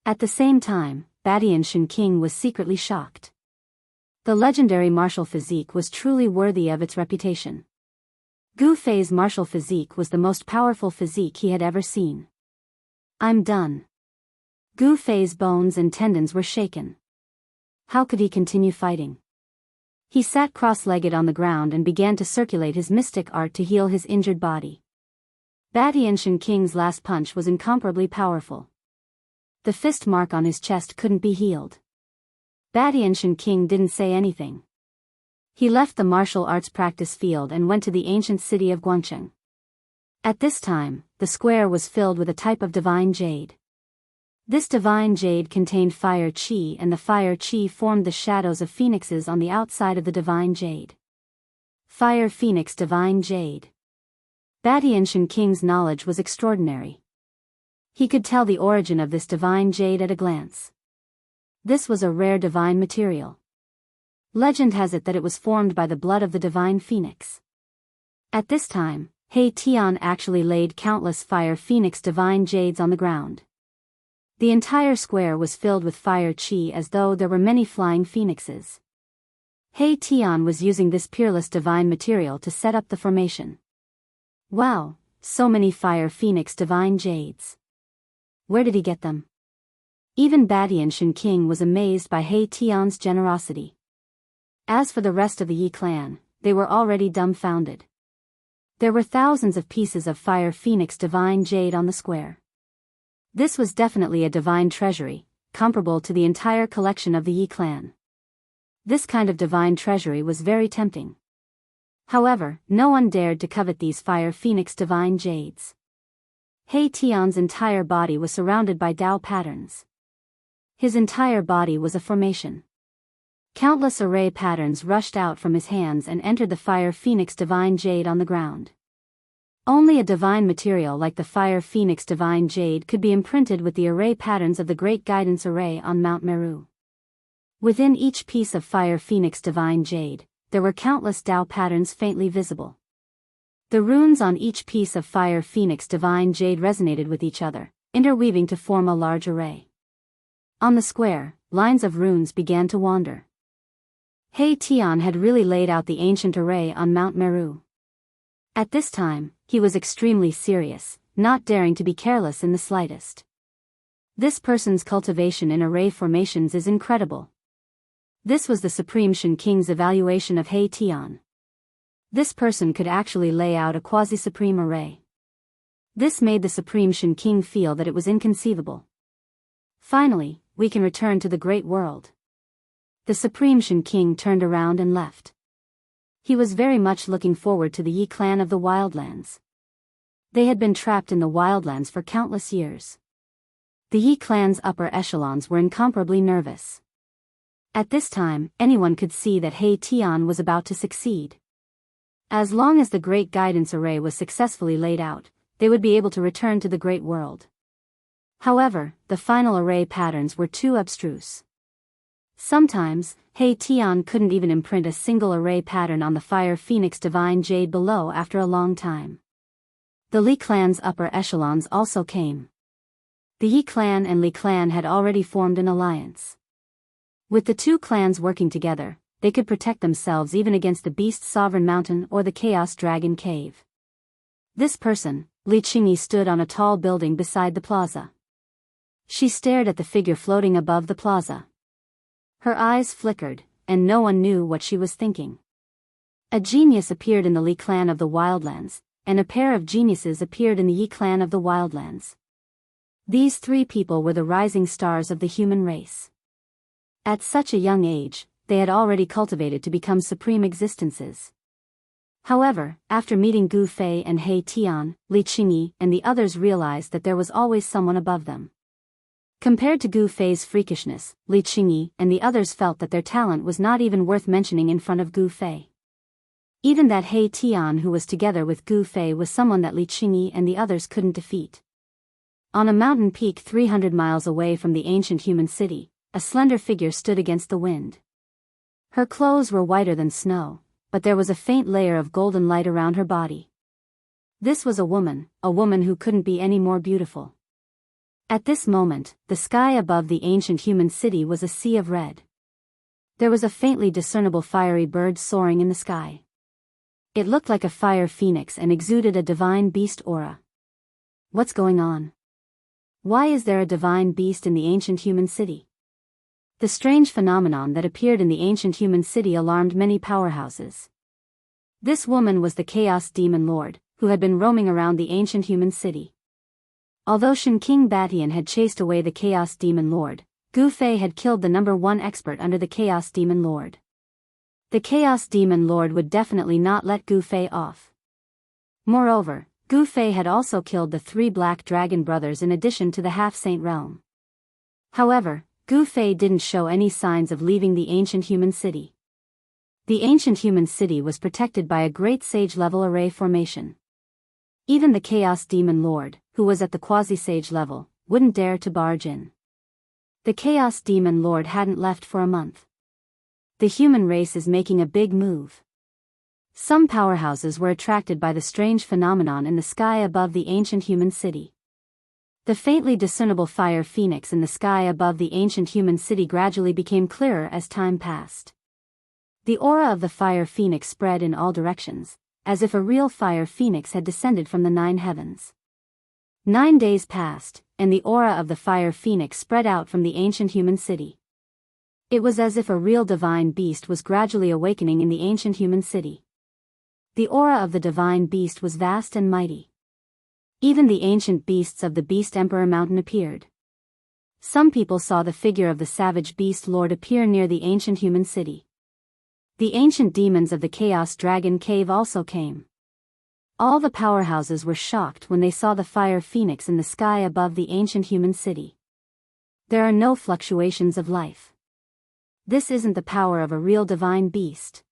At the same time, Badian Shen King was secretly shocked. The legendary martial physique was truly worthy of its reputation. Gu Fei's martial physique was the most powerful physique he had ever seen. "I'm done." Gu Fei's bones and tendons were shaken. How could he continue fighting? He sat cross-legged on the ground and began to circulate his mystic art to heal his injured body. Badian Shen King's last punch was incomparably powerful. The fist mark on his chest couldn't be healed. Badian Shen King didn't say anything. He left the martial arts practice field and went to the ancient city of Guangcheng. At this time, the square was filled with a type of divine jade. This divine jade contained fire qi, and the fire qi formed the shadows of phoenixes on the outside of the divine jade. Fire Phoenix Divine Jade. Badian Shen King's knowledge was extraordinary. He could tell the origin of this divine jade at a glance. This was a rare divine material. Legend has it that it was formed by the blood of the divine phoenix. At this time, He Tian actually laid countless fire phoenix divine jades on the ground. The entire square was filled with fire qi as though there were many flying phoenixes. He Tian was using this peerless divine material to set up the formation. Wow, so many fire phoenix divine jades. Where did he get them? Even Badian Shen King was amazed by He Tian's generosity. As for the rest of the Yi clan, they were already dumbfounded. There were thousands of pieces of fire phoenix divine jade on the square. This was definitely a divine treasury, comparable to the entire collection of the Yi clan. This kind of divine treasury was very tempting. However, no one dared to covet these fire phoenix divine jades. He Tian's entire body was surrounded by Tao patterns. His entire body was a formation. Countless array patterns rushed out from his hands and entered the fire phoenix divine jade on the ground. Only a divine material like the fire phoenix divine jade could be imprinted with the array patterns of the Great Guidance Array on Mount Meru. Within each piece of fire phoenix divine jade, there were countless Tao patterns faintly visible. The runes on each piece of fire phoenix divine jade resonated with each other, interweaving to form a large array. On the square, lines of runes began to wander. He Tian had really laid out the ancient array on Mount Meru. At this time, he was extremely serious, not daring to be careless in the slightest. This person's cultivation in array formations is incredible. This was the Supreme Shen King's evaluation of He Tian. This person could actually lay out a quasi-supreme array. This made the Supreme Shen King feel that it was inconceivable. Finally, we can return to the great world. The Supreme Shen King turned around and left. He was very much looking forward to the Yi clan of the Wildlands. They had been trapped in the Wildlands for countless years. The Yi clan's upper echelons were incomparably nervous. At this time, anyone could see that He Tian was about to succeed. As long as the Great Guidance Array was successfully laid out, they would be able to return to the Great World. However, the final array patterns were too abstruse. Sometimes, He Tian couldn't even imprint a single array pattern on the Fire Phoenix Divine Jade below after a long time. The Li clan's upper echelons also came. The Yi clan and Li clan had already formed an alliance. With the two clans working together, they could protect themselves even against the Beast's Sovereign Mountain or the Chaos Dragon Cave. This person, Li Qingyi, stood on a tall building beside the plaza. She stared at the figure floating above the plaza. Her eyes flickered, and no one knew what she was thinking. A genius appeared in the Li clan of the Wildlands, and a pair of geniuses appeared in the Yi clan of the Wildlands. These three people were the rising stars of the human race. At such a young age, they had already cultivated to become supreme existences. However, after meeting Gu Fei and He Tian, Li Qingyi and the others realized that there was always someone above them. Compared to Gu Fei's freakishness, Li Qingyi and the others felt that their talent was not even worth mentioning in front of Gu Fei. Even that He Tian who was together with Gu Fei was someone that Li Qingyi and the others couldn't defeat. On a mountain peak 300 miles away from the ancient human city, a slender figure stood against the wind. Her clothes were whiter than snow, but there was a faint layer of golden light around her body. This was a woman who couldn't be any more beautiful. At this moment, the sky above the ancient human city was a sea of red. There was a faintly discernible fiery bird soaring in the sky. It looked like a fire phoenix and exuded a divine beast aura. What's going on? Why is there a divine beast in the ancient human city? The strange phenomenon that appeared in the ancient human city alarmed many powerhouses. This woman was the Chaos Demon Lord, who had been roaming around the ancient human city. Although Shen King Batian had chased away the Chaos Demon Lord, Gu Fei had killed the #1 expert under the Chaos Demon Lord. The Chaos Demon Lord would definitely not let Gu Fei off. Moreover, Gu Fei had also killed the 3 Black Dragon brothers in addition to the Half-Saint realm. However, Gu Fei didn't show any signs of leaving the ancient human city. The ancient human city was protected by a great sage-level array formation. Even the Chaos Demon Lord, who was at the quasi-sage level, wouldn't dare to barge in. The Chaos Demon Lord hadn't left for a month. The human race is making a big move. Some powerhouses were attracted by the strange phenomenon in the sky above the ancient human city. The faintly discernible fire phoenix in the sky above the ancient human city gradually became clearer as time passed. The aura of the fire phoenix spread in all directions, as if a real fire phoenix had descended from the 9 heavens. 9 days passed, and the aura of the fire phoenix spread out from the ancient human city. It was as if a real divine beast was gradually awakening in the ancient human city. The aura of the divine beast was vast and mighty. Even the ancient beasts of the Beast Emperor Mountain appeared. Some people saw the figure of the savage beast lord appear near the ancient human city. The ancient demons of the Chaos Dragon Cave also came. All the powerhouses were shocked when they saw the fire phoenix in the sky above the ancient human city. There are no fluctuations of life. This isn't the power of a real divine beast.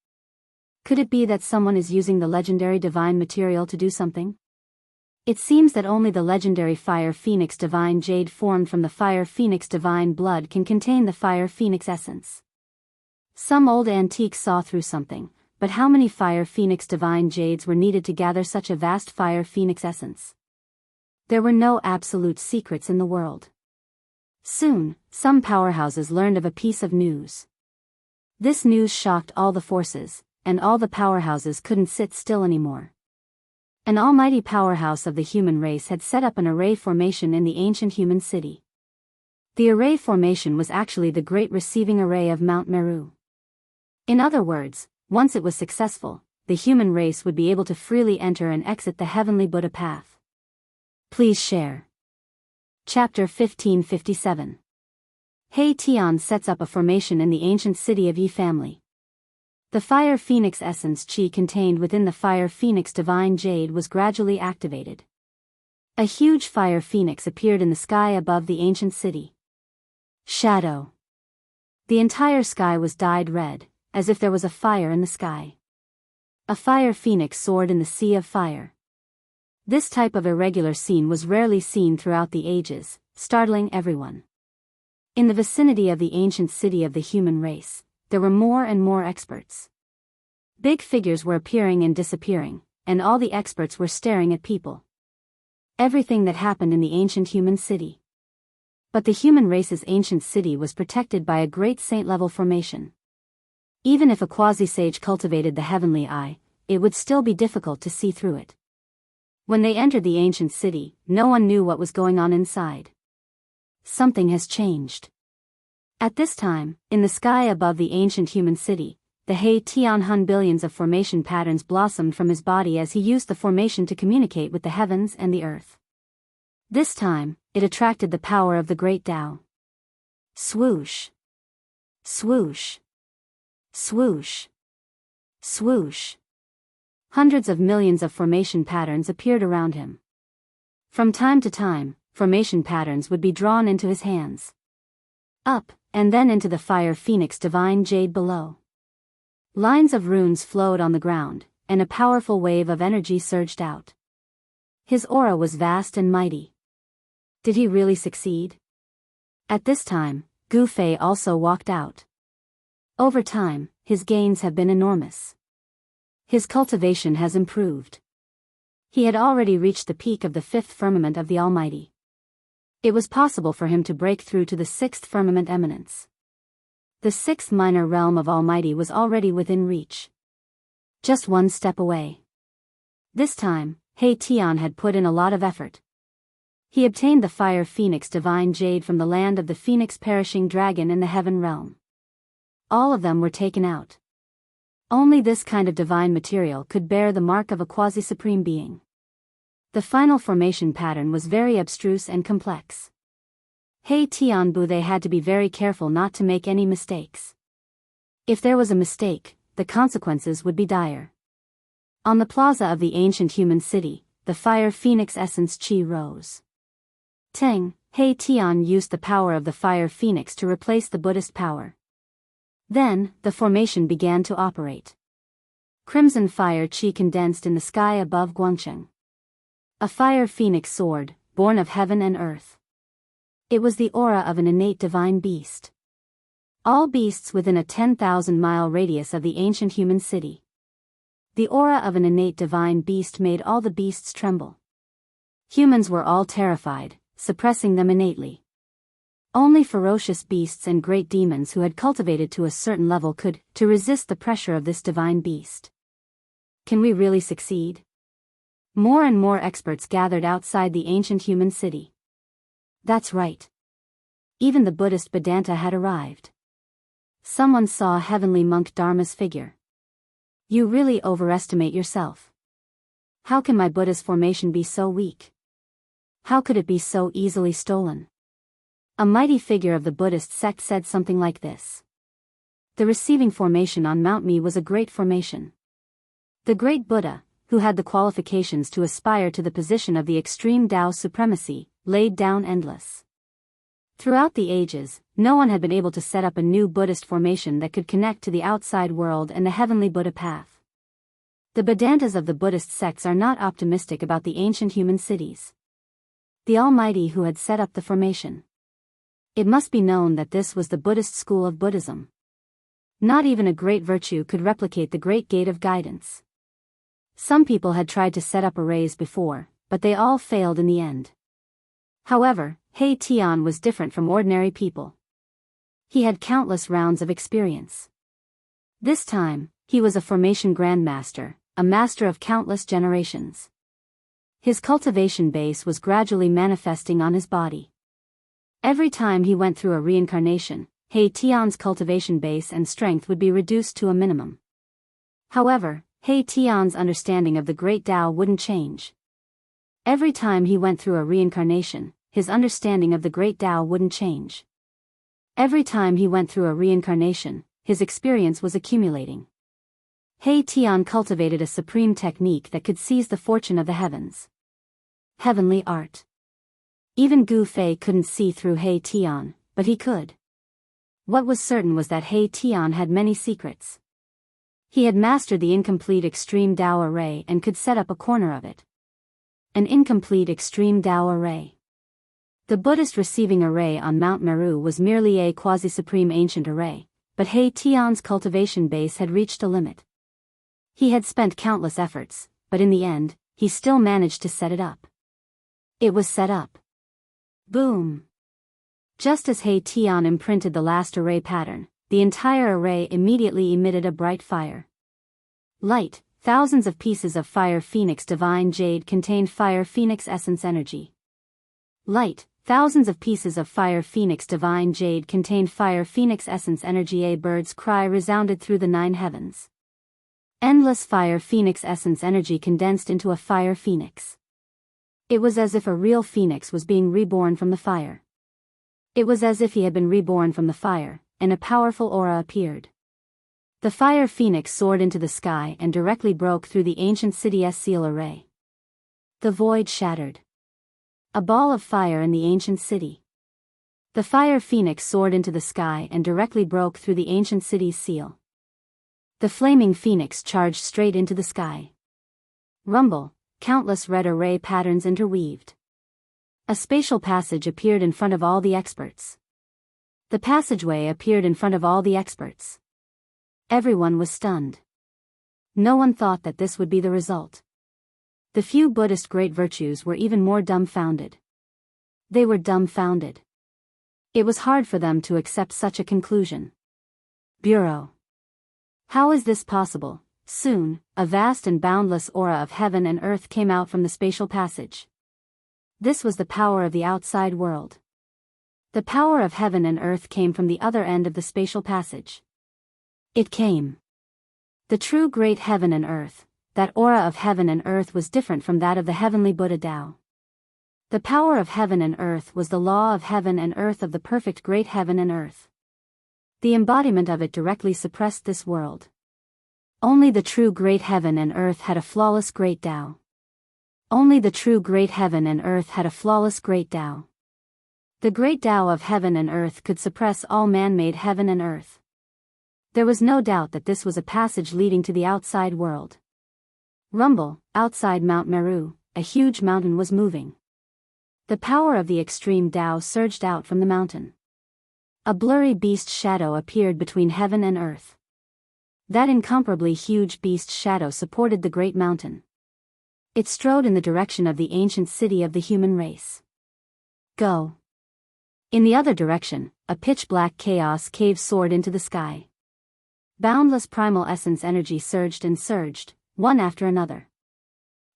Could it be that someone is using the legendary divine material to do something? It seems that only the legendary Fire Phoenix Divine Jade formed from the Fire Phoenix Divine Blood can contain the Fire Phoenix essence. Some old antiques saw through something, but how many Fire Phoenix Divine Jades were needed to gather such a vast Fire Phoenix essence? There were no absolute secrets in the world. Soon, some powerhouses learned of a piece of news. This news shocked all the forces, and all the powerhouses couldn't sit still anymore. An almighty powerhouse of the human race had set up an array formation in the ancient human city. The array formation was actually the great receiving array of Mount Meru. In other words, once it was successful, the human race would be able to freely enter and exit the heavenly Buddha path. Please share. Chapter 1557. He Tian sets up a formation in the ancient city of Yi family. The Fire Phoenix essence Qi contained within the Fire Phoenix Divine Jade was gradually activated. A huge Fire Phoenix appeared in the sky above the ancient city. Shadow. The entire sky was dyed red, as if there was a fire in the sky. A Fire Phoenix soared in the sea of fire. This type of irregular scene was rarely seen throughout the ages, startling everyone. In the vicinity of the ancient city of the human race, there were more and more experts. Big figures were appearing and disappearing, and all the experts were staring at people. Everything that happened in the ancient human city. But the human race's ancient city was protected by a great saint-level formation. Even if a quasi-sage cultivated the heavenly eye, it would still be difficult to see through it. When they entered the ancient city, no one knew what was going on inside. Something has changed. At this time, in the sky above the ancient human city, the He Tianhun billions of formation patterns blossomed from his body as he used the formation to communicate with the heavens and the earth. This time, it attracted the power of the great Tao. Swoosh. Swoosh. Swoosh. Swoosh. Hundreds of millions of formation patterns appeared around him. From time to time, formation patterns would be drawn into his hands. Up, and then into the fire phoenix divine jade below. Lines of runes flowed on the ground, and a powerful wave of energy surged out. His aura was vast and mighty. Did he really succeed? At this time, Gu Fei also walked out. Over time, his gains have been enormous. His cultivation has improved. He had already reached the peak of the fifth firmament of the Almighty. It was possible for him to break through to the sixth firmament eminence. The sixth minor realm of Almighty was already within reach. Just one step away. This time, He Tian had put in a lot of effort. He obtained the fire phoenix divine jade from the land of the phoenix perishing dragon in the heaven realm. All of them were taken out. Only this kind of divine material could bear the mark of a quasi-supreme being. The final formation pattern was very abstruse and complex. He Tianbu, they had to be very careful not to make any mistakes. If there was a mistake, the consequences would be dire. On the plaza of the ancient human city, the fire phoenix essence chi rose. Teng, He Tian used the power of the fire phoenix to replace the Buddhist power. Then, the formation began to operate. Crimson fire chi condensed in the sky above Guangcheng. A fire phoenix soared, born of heaven and earth. It was the aura of an innate divine beast. All beasts within a 10,000-mile radius of the ancient human city. The aura of an innate divine beast made all the beasts tremble. Humans were all terrified, suppressing them innately. Only ferocious beasts and great demons who had cultivated to a certain level could, to resist the pressure of this divine beast. Can we really succeed? More and more experts gathered outside the ancient human city. That's right. Even the Buddhist Vedanta had arrived. Someone saw heavenly monk Dharma's figure. You really overestimate yourself. How can my Buddhist formation be so weak? How could it be so easily stolen? A mighty figure of the Buddhist sect said something like this. The receiving formation on Mount Mi was a great formation. The great Buddha, who had the qualifications to aspire to the position of the extreme Tao supremacy, laid down endless. Throughout the ages, no one had been able to set up a new Buddhist formation that could connect to the outside world and the heavenly Buddha path. The Vedantas of the Buddhist sects are not optimistic about the ancient human cities. The Almighty who had set up the formation. It must be known that this was the Buddhist school of Buddhism. Not even a great virtue could replicate the great gate of guidance. Some people had tried to set up arrays before, but they all failed in the end. However, He Tian was different from ordinary people. He had countless rounds of experience. This time, he was a formation grandmaster, a master of countless generations. His cultivation base was gradually manifesting on his body. Every time he went through a reincarnation, He Tian's cultivation base and strength would be reduced to a minimum. However, He Tian's understanding of the great Tao wouldn't change. Every time he went through a reincarnation, his understanding of the great Tao wouldn't change. Every time he went through a reincarnation, his experience was accumulating. He Tian cultivated a supreme technique that could seize the fortune of the heavens. Heavenly art. Even Gu Fei couldn't see through He Tian, but he could. What was certain was that He Tian had many secrets. He had mastered the incomplete extreme Tao array and could set up a corner of it. An incomplete extreme Tao array. The Buddhist receiving array on Mount Meru was merely a quasi-supreme ancient array, but He Tian's cultivation base had reached a limit. He had spent countless efforts, but in the end, he still managed to set it up. It was set up. Boom! Just as He Tian imprinted the last array pattern, the entire array immediately emitted a bright fire. Light, thousands of pieces of fire phoenix divine jade contained fire phoenix essence energy. Light, thousands of pieces of fire phoenix divine jade contained fire phoenix essence energy. A bird's cry resounded through the 9 heavens. Endless fire phoenix essence energy condensed into a fire phoenix. It was as if a real phoenix was being reborn from the fire. It was as if he had been reborn from the fire, and a powerful aura appeared. The fire phoenix soared into the sky and directly broke through the ancient city's seal array. The void shattered. A ball of fire in the ancient city. The fire phoenix soared into the sky and directly broke through the ancient city's seal. The flaming phoenix charged straight into the sky. Rumble, countless red array patterns interweaved. A spatial passage appeared in front of all the experts. The passageway appeared in front of all the experts. Everyone was stunned. No one thought that this would be the result. The few Buddhist great virtues were even more dumbfounded. They were dumbfounded. It was hard for them to accept such a conclusion. Bureau. How is this possible? Soon, a vast and boundless aura of heaven and earth came out from the spatial passage. This was the power of the outside world. The power of heaven and earth came from the other end of the spatial passage. It came. The true great heaven and earth, that aura of heaven and earth was different from that of the heavenly Buddha Tao. The power of heaven and earth was the law of heaven and earth of the perfect great heaven and earth. The embodiment of it directly suppressed this world. Only the true great heaven and earth had a flawless great Tao. Only the true great heaven and earth had a flawless great Tao. The great Tao of heaven and earth could suppress all man-made heaven and earth. There was no doubt that this was a passage leading to the outside world. Rumble, outside Mount Meru, a huge mountain was moving. The power of the extreme Tao surged out from the mountain. A blurry beast shadow appeared between heaven and earth. That incomparably huge beast shadow supported the great mountain. It strode in the direction of the ancient city of the human race. Go. In the other direction, a pitch-black chaos cave soared into the sky. Boundless primal essence energy surged and surged, one after another.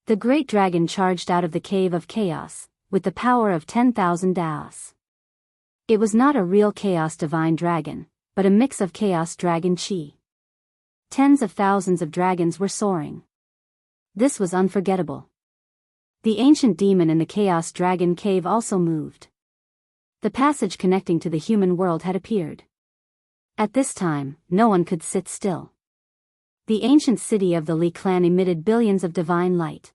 The great dragon charged out of the cave of chaos, with the power of 10,000 Taos. It was not a real chaos divine dragon, but a mix of chaos dragon chi. Tens of thousands of dragons were soaring. This was unforgettable. The ancient demon in the chaos dragon cave also moved. The passage connecting to the human world had appeared. At this time, no one could sit still. The ancient city of the Li clan emitted billions of divine light.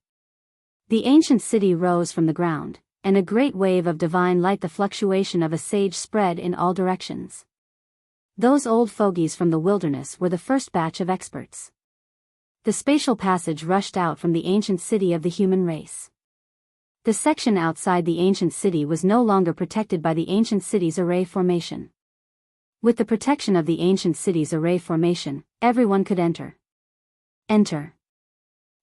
The ancient city rose from the ground, and a great wave of divine light, the fluctuation of a sage, spread in all directions. Those old fogies from the wilderness were the first batch of experts. The spatial passage rushed out from the ancient city of the human race. The section outside the ancient city was no longer protected by the ancient city's array formation. With the protection of the ancient city's array formation, everyone could enter. Enter.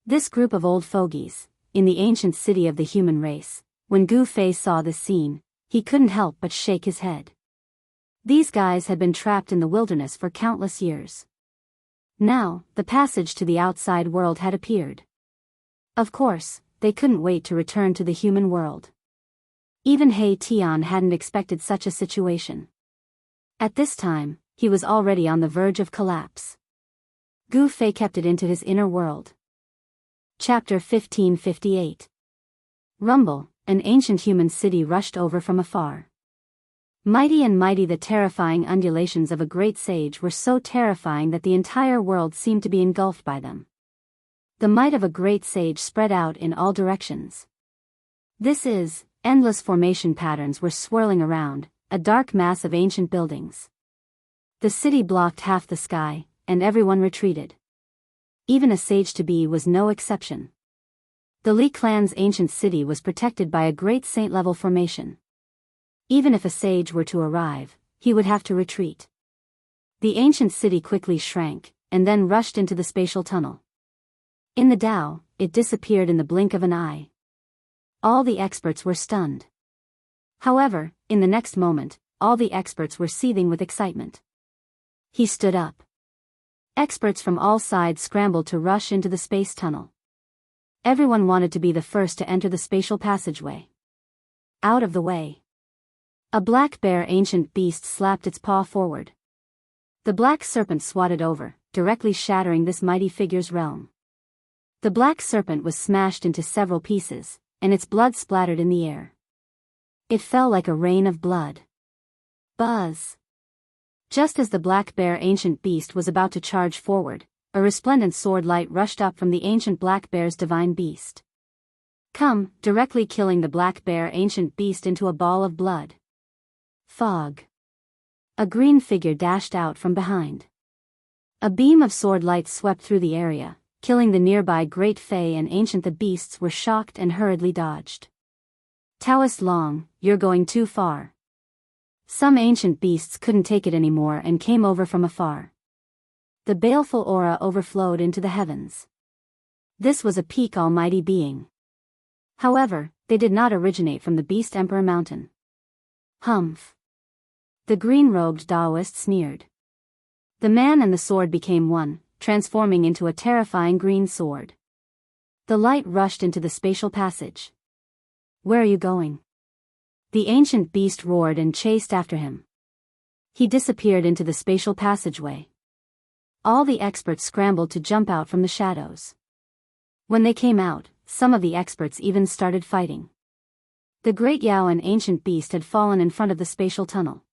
This group of old fogies, in the ancient city of the human race. When Gu Fei saw this scene, he couldn't help but shake his head. These guys had been trapped in the wilderness for countless years. Now, the passage to the outside world had appeared. Of course, they couldn't wait to return to the human world. Even He Tian hadn't expected such a situation. At this time, he was already on the verge of collapse. Gu Fei kept it into his inner world. Chapter 1558. Rumble. An ancient human city rushed over from afar. Mighty and mighty, the terrifying undulations of a great sage were so terrifying that the entire world seemed to be engulfed by them. The might of a great sage spread out in all directions. Endless formation patterns were swirling around, a dark mass of ancient buildings. The city blocked half the sky, and everyone retreated. Even a sage-to-be was no exception. The Li clan's ancient city was protected by a great saint-level formation. Even if a sage were to arrive, he would have to retreat. The ancient city quickly shrank, and then rushed into the spatial tunnel. In the Tao, it disappeared in the blink of an eye. All the experts were stunned. However, in the next moment, all the experts were seething with excitement. He stood up. Experts from all sides scrambled to rush into the space tunnel. Everyone wanted to be the first to enter the spatial passageway. Out of the way. A black bear ancient beast slapped its paw forward. The black serpent swatted over, directly shattering this mighty figure's realm. The black serpent was smashed into several pieces, and its blood splattered in the air. It fell like a rain of blood. Buzz. Just as the black bear ancient beast was about to charge forward, a resplendent sword light rushed up from the ancient black bear's divine beast. Come, directly killing the black bear ancient beast into a ball of blood. Fog. A green figure dashed out from behind. A beam of sword light swept through the area, killing the nearby great fae and ancient. The beasts were shocked and hurriedly dodged. Taoist Long, you're going too far. Some ancient beasts couldn't take it anymore and came over from afar. The baleful aura overflowed into the heavens. This was a peak almighty being. However, they did not originate from the Beast Emperor Mountain. Humph. The green-robed Taoist sneered. The man and the sword became one, transforming into a terrifying green sword. The light rushed into the spatial passage. Where are you going? The ancient beast roared and chased after him. He disappeared into the spatial passageway. All the experts scrambled to jump out from the shadows. When they came out, some of the experts even started fighting. The great Yao and ancient beast had fallen in front of the spatial tunnel.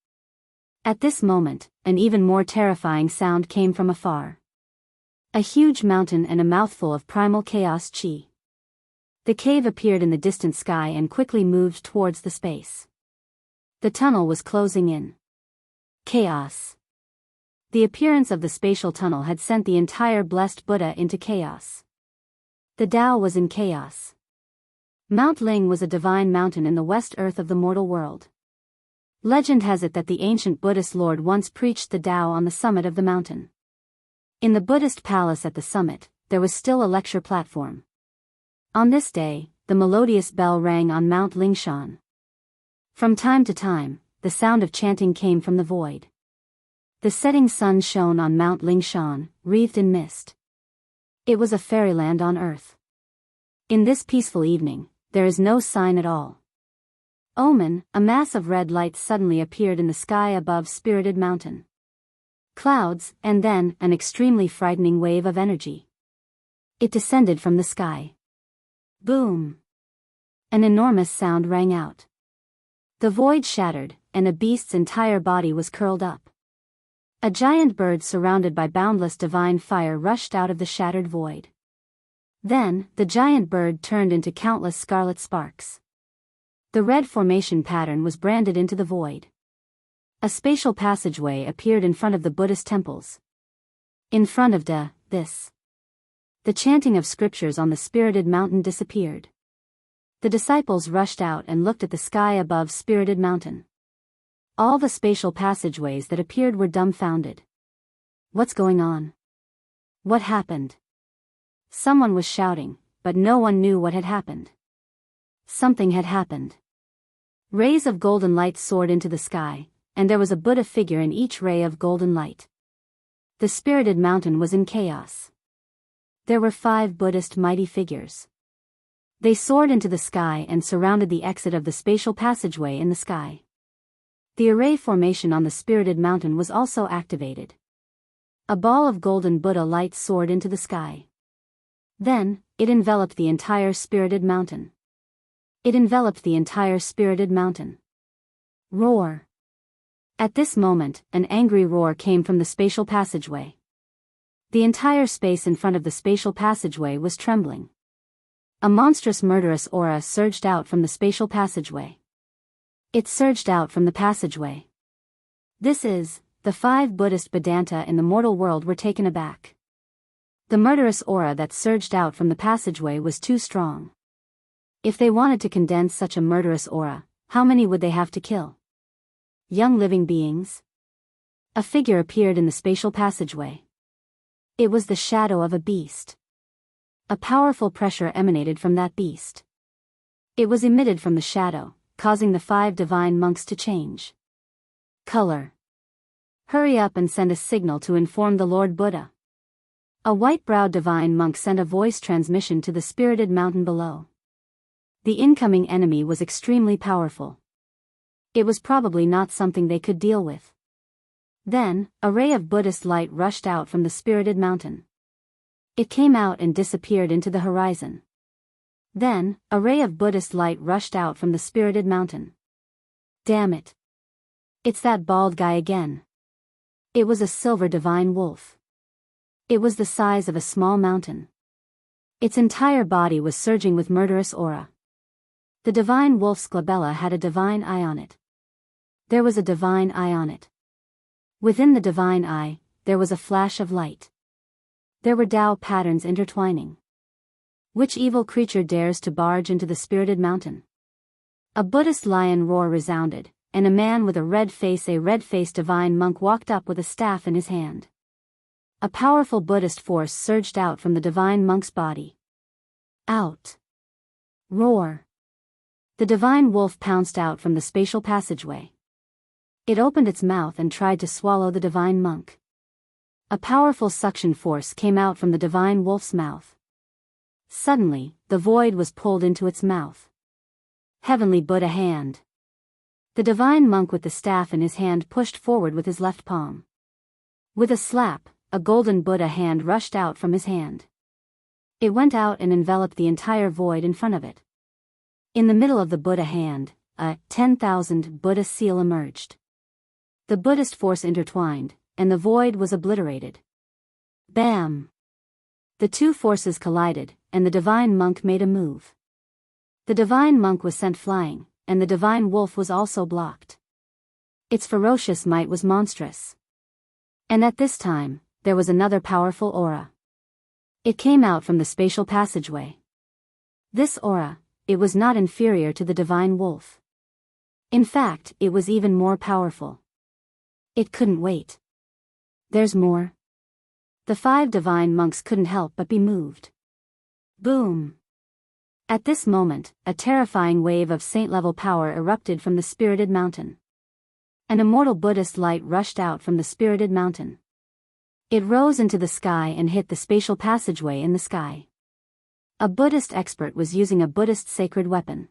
At this moment, an even more terrifying sound came from afar. A huge mountain and a mouthful of primal chaos chi. The cave appeared in the distant sky and quickly moved towards the space. The tunnel was closing in. Chaos. The appearance of the spatial tunnel had sent the entire blessed Buddha into chaos. The Tao was in chaos. Mount Ling was a divine mountain in the west earth of the mortal world. Legend has it that the ancient Buddhist lord once preached the Tao on the summit of the mountain. In the Buddhist palace at the summit, there was still a lecture platform. On this day, the melodious bell rang on Mount Lingshan. From time to time, the sound of chanting came from the void. The setting sun shone on Mount Lingshan, wreathed in mist. It was a fairyland on earth. In this peaceful evening, there is no sign at all. Omen, a mass of red light suddenly appeared in the sky above Spirited Mountain. Clouds, and then, an extremely frightening wave of energy. It descended from the sky. Boom! An enormous sound rang out. The void shattered, and a beast's entire body was curled up. A giant bird surrounded by boundless divine fire rushed out of the shattered void. Then, the giant bird turned into countless scarlet sparks. The red formation pattern was branded into the void. A spatial passageway appeared in front of the Buddhist temples. In front of this. The chanting of scriptures on the Spirited Mountain disappeared. The disciples rushed out and looked at the sky above Spirited Mountain. All the spatial passageways that appeared were dumbfounded. What's going on? What happened? Someone was shouting, but no one knew what had happened. Something had happened. Rays of golden light soared into the sky, and there was a Buddha figure in each ray of golden light. The Spirited Mountain was in chaos. There were 5 Buddhist mighty figures. They soared into the sky and surrounded the exit of the spatial passageway in the sky. The array formation on the Spirited Mountain was also activated. A ball of golden Buddha light soared into the sky. Then, it enveloped the entire Spirited Mountain. It enveloped the entire Spirited Mountain. Roar. At this moment, an angry roar came from the spatial passageway. The entire space in front of the spatial passageway was trembling. A monstrous murderous aura surged out from the spatial passageway. It surged out from the passageway. This is, the 5 Buddhist Vedanta in the mortal world were taken aback. The murderous aura that surged out from the passageway was too strong. If they wanted to condense such a murderous aura, how many would they have to kill? Young living beings? A figure appeared in the spatial passageway. It was the shadow of a beast. A powerful pressure emanated from that beast. It was emitted from the shadow, causing the 5 divine monks to change color. Hurry up and send a signal to inform the Lord Buddha. A white-browed divine monk sent a voice transmission to the spirited mountain below. The incoming enemy was extremely powerful. It was probably not something they could deal with. Then, a ray of Buddhist light rushed out from the spirited mountain. It came out and disappeared into the horizon. Then, a ray of Buddhist light rushed out from the spirited mountain. Damn it. It's that bald guy again. It was a silver divine wolf. It was the size of a small mountain. Its entire body was surging with murderous aura. The divine wolf's glabella had a divine eye on it. There was a divine eye on it. Within the divine eye, there was a flash of light. There were Tao patterns intertwining. Which evil creature dares to barge into the spirited mountain? A Buddhist lion roar resounded, and a man with a red-faced divine monk walked up with a staff in his hand. A powerful Buddhist force surged out from the divine monk's body. Out. Roar. The divine wolf pounced out from the spatial passageway. It opened its mouth and tried to swallow the divine monk. A powerful suction force came out from the divine wolf's mouth. Suddenly, the void was pulled into its mouth. Heavenly Buddha hand. The divine monk with the staff in his hand pushed forward with his left palm. With a slap, a golden Buddha hand rushed out from his hand. It went out and enveloped the entire void in front of it. In the middle of the Buddha hand, a 10,000 Buddha seal emerged. The Buddhist force intertwined, and the void was obliterated. Bam! The two forces collided, and the divine monk made a move. The divine monk was sent flying, and the divine wolf was also blocked. Its ferocious might was monstrous. And at this time, there was another powerful aura. It came out from the spatial passageway. This aura, it was not inferior to the divine wolf. In fact, it was even more powerful. It couldn't wait. There's more. The 5 divine monks couldn't help but be moved. Boom! At this moment, a terrifying wave of saint-level power erupted from the spirited mountain. An immortal Buddhist light rushed out from the spirited mountain. It rose into the sky and hit the spatial passageway in the sky. A Buddhist expert was using a Buddhist sacred weapon.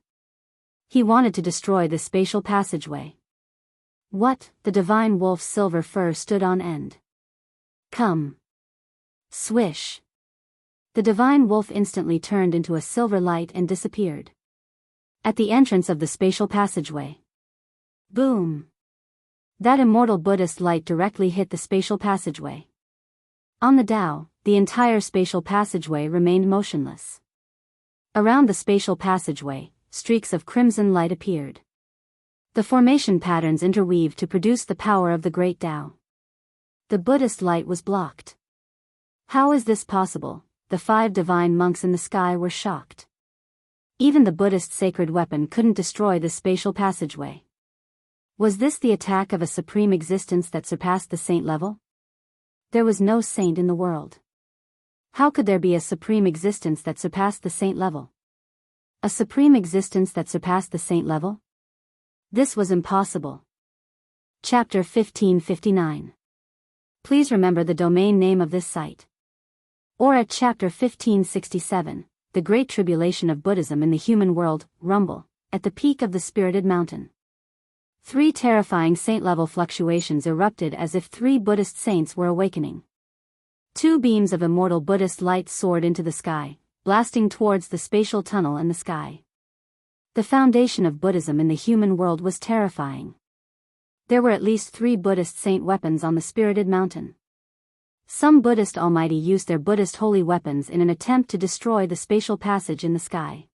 He wanted to destroy the spatial passageway. What? The divine wolf's silver fur stood on end. Come. Swish. The divine wolf instantly turned into a silver light and disappeared. At the entrance of the spatial passageway. Boom. That immortal Buddhist light directly hit the spatial passageway. On the Tao, the entire spatial passageway remained motionless. Around the spatial passageway, streaks of crimson light appeared. The formation patterns interweaved to produce the power of the great Tao. The Buddhist light was blocked. How is this possible? The 5 divine monks in the sky were shocked. Even the Buddhist sacred weapon couldn't destroy the spatial passageway. Was this the attack of a supreme existence that surpassed the saint level? There was no saint in the world. How could there be a supreme existence that surpassed the saint level? A supreme existence that surpassed the saint level? This was impossible. Chapter 1559. Please remember the domain name of this site. Or at Chapter 1567, The Great Tribulation of Buddhism in the Human World, Rumble, at the peak of the spirited mountain. 3 terrifying saint-level fluctuations erupted as if 3 Buddhist saints were awakening. 2 beams of immortal Buddhist light soared into the sky, blasting towards the spatial tunnel and the sky. The foundation of Buddhism in the human world was terrifying. There were at least 3 Buddhist saint weapons on the spirited mountain. Some Buddhist almighty used their Buddhist holy weapons in an attempt to destroy the spatial passage in the sky.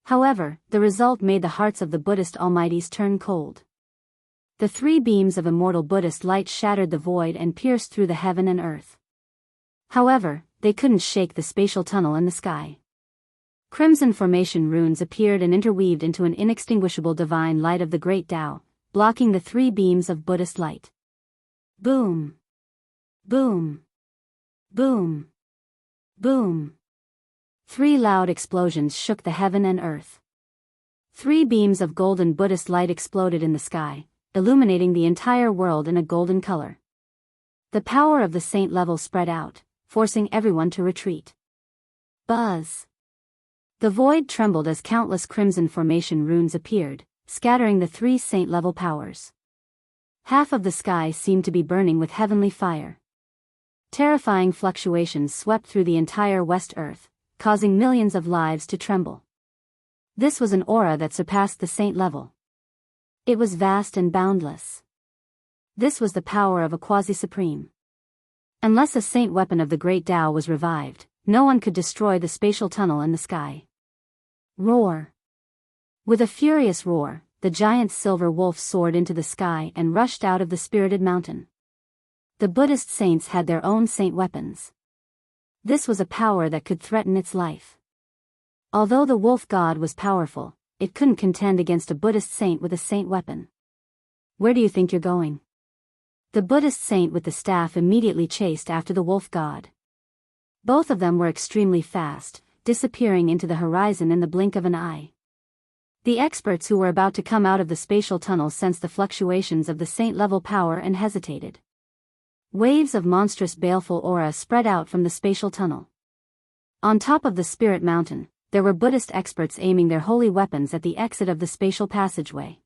However, the result made the hearts of the Buddhist almighties turn cold. The 3 beams of immortal Buddhist light shattered the void and pierced through the heaven and earth. However, they couldn't shake the spatial tunnel in the sky. Crimson formation runes appeared and interweaved into an inextinguishable divine light of the great Tao, blocking the 3 beams of Buddhist light. Boom! Boom! Boom! Boom! 3 loud explosions shook the heaven and earth. 3 beams of golden Buddhist light exploded in the sky, illuminating the entire world in a golden color. The power of the saint level spread out, forcing everyone to retreat. Buzz! The void trembled as countless crimson formation runes appeared, scattering the 3 saint-level powers. Half of the sky seemed to be burning with heavenly fire. Terrifying fluctuations swept through the entire West Earth, causing millions of lives to tremble. This was an aura that surpassed the saint level. It was vast and boundless. This was the power of a quasi-supreme. Unless a saint weapon of the great Tao was revived, no one could destroy the spatial tunnel in the sky. Roar! With a furious roar, the giant silver wolf soared into the sky and rushed out of the spirited mountain. The Buddhist saints had their own saint weapons. This was a power that could threaten its life. Although the wolf god was powerful, it couldn't contend against a Buddhist saint with a saint weapon. Where do you think you're going? The Buddhist saint with the staff immediately chased after the wolf god. Both of them were extremely fast, disappearing into the horizon in the blink of an eye. The experts who were about to come out of the spatial tunnel sensed the fluctuations of the saint-level power and hesitated. Waves of monstrous baleful aura spread out from the spatial tunnel. On top of the spirit mountain, there were Buddhist experts aiming their holy weapons at the exit of the spatial passageway.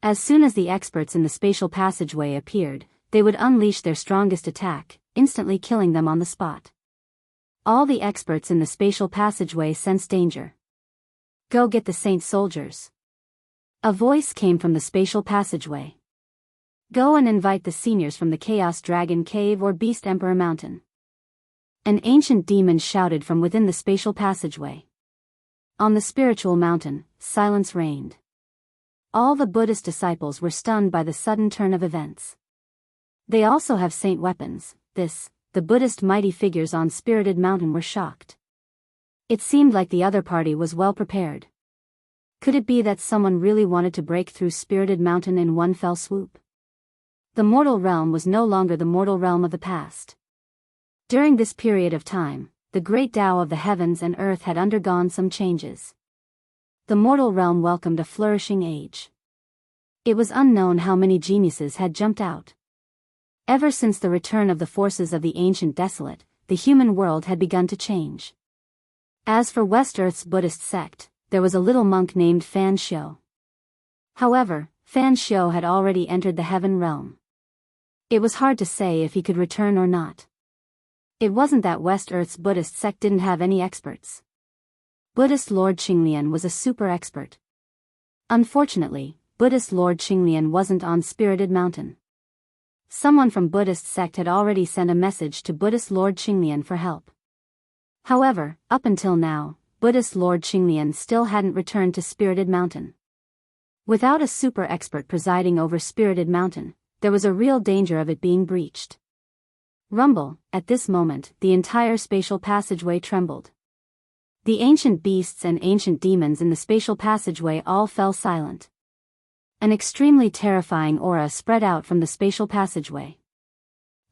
As soon as the experts in the spatial passageway appeared, they would unleash their strongest attack, instantly killing them on the spot. All the experts in the spatial passageway sensed danger. Go get the saint soldiers. A voice came from the spatial passageway. Go and invite the seniors from the Chaos Dragon Cave or Beast Emperor Mountain. An ancient demon shouted from within the spatial passageway. On the spiritual mountain, silence reigned. All the Buddhist disciples were stunned by the sudden turn of events. They also have saint weapons. The Buddhist mighty figures on Spirited Mountain were shocked. It seemed like the other party was well prepared. Could it be that someone really wanted to break through Spirited Mountain in one fell swoop? The mortal realm was no longer the mortal realm of the past. During this period of time, the great Tao of the heavens and earth had undergone some changes. The mortal realm welcomed a flourishing age. It was unknown how many geniuses had jumped out. Ever since the return of the forces of the ancient desolate, the human world had begun to change. As for West Earth's Buddhist sect, there was a little monk named Fan Shio. However, Fan Shio had already entered the heaven realm. It was hard to say if he could return or not. It wasn't that West Earth's Buddhist sect didn't have any experts. Buddhist Lord Qinglian was a super expert. Unfortunately, Buddhist Lord Qinglian wasn't on Spirited Mountain. Someone from Buddhist sect had already sent a message to Buddhist Lord Qinglian for help. However, up until now, Buddhist Lord Qinglian still hadn't returned to Spirited Mountain. Without a super expert presiding over Spirited Mountain, there was a real danger of it being breached. Rumble, at this moment, the entire spatial passageway trembled. The ancient beasts and ancient demons in the spatial passageway all fell silent. An extremely terrifying aura spread out from the spatial passageway.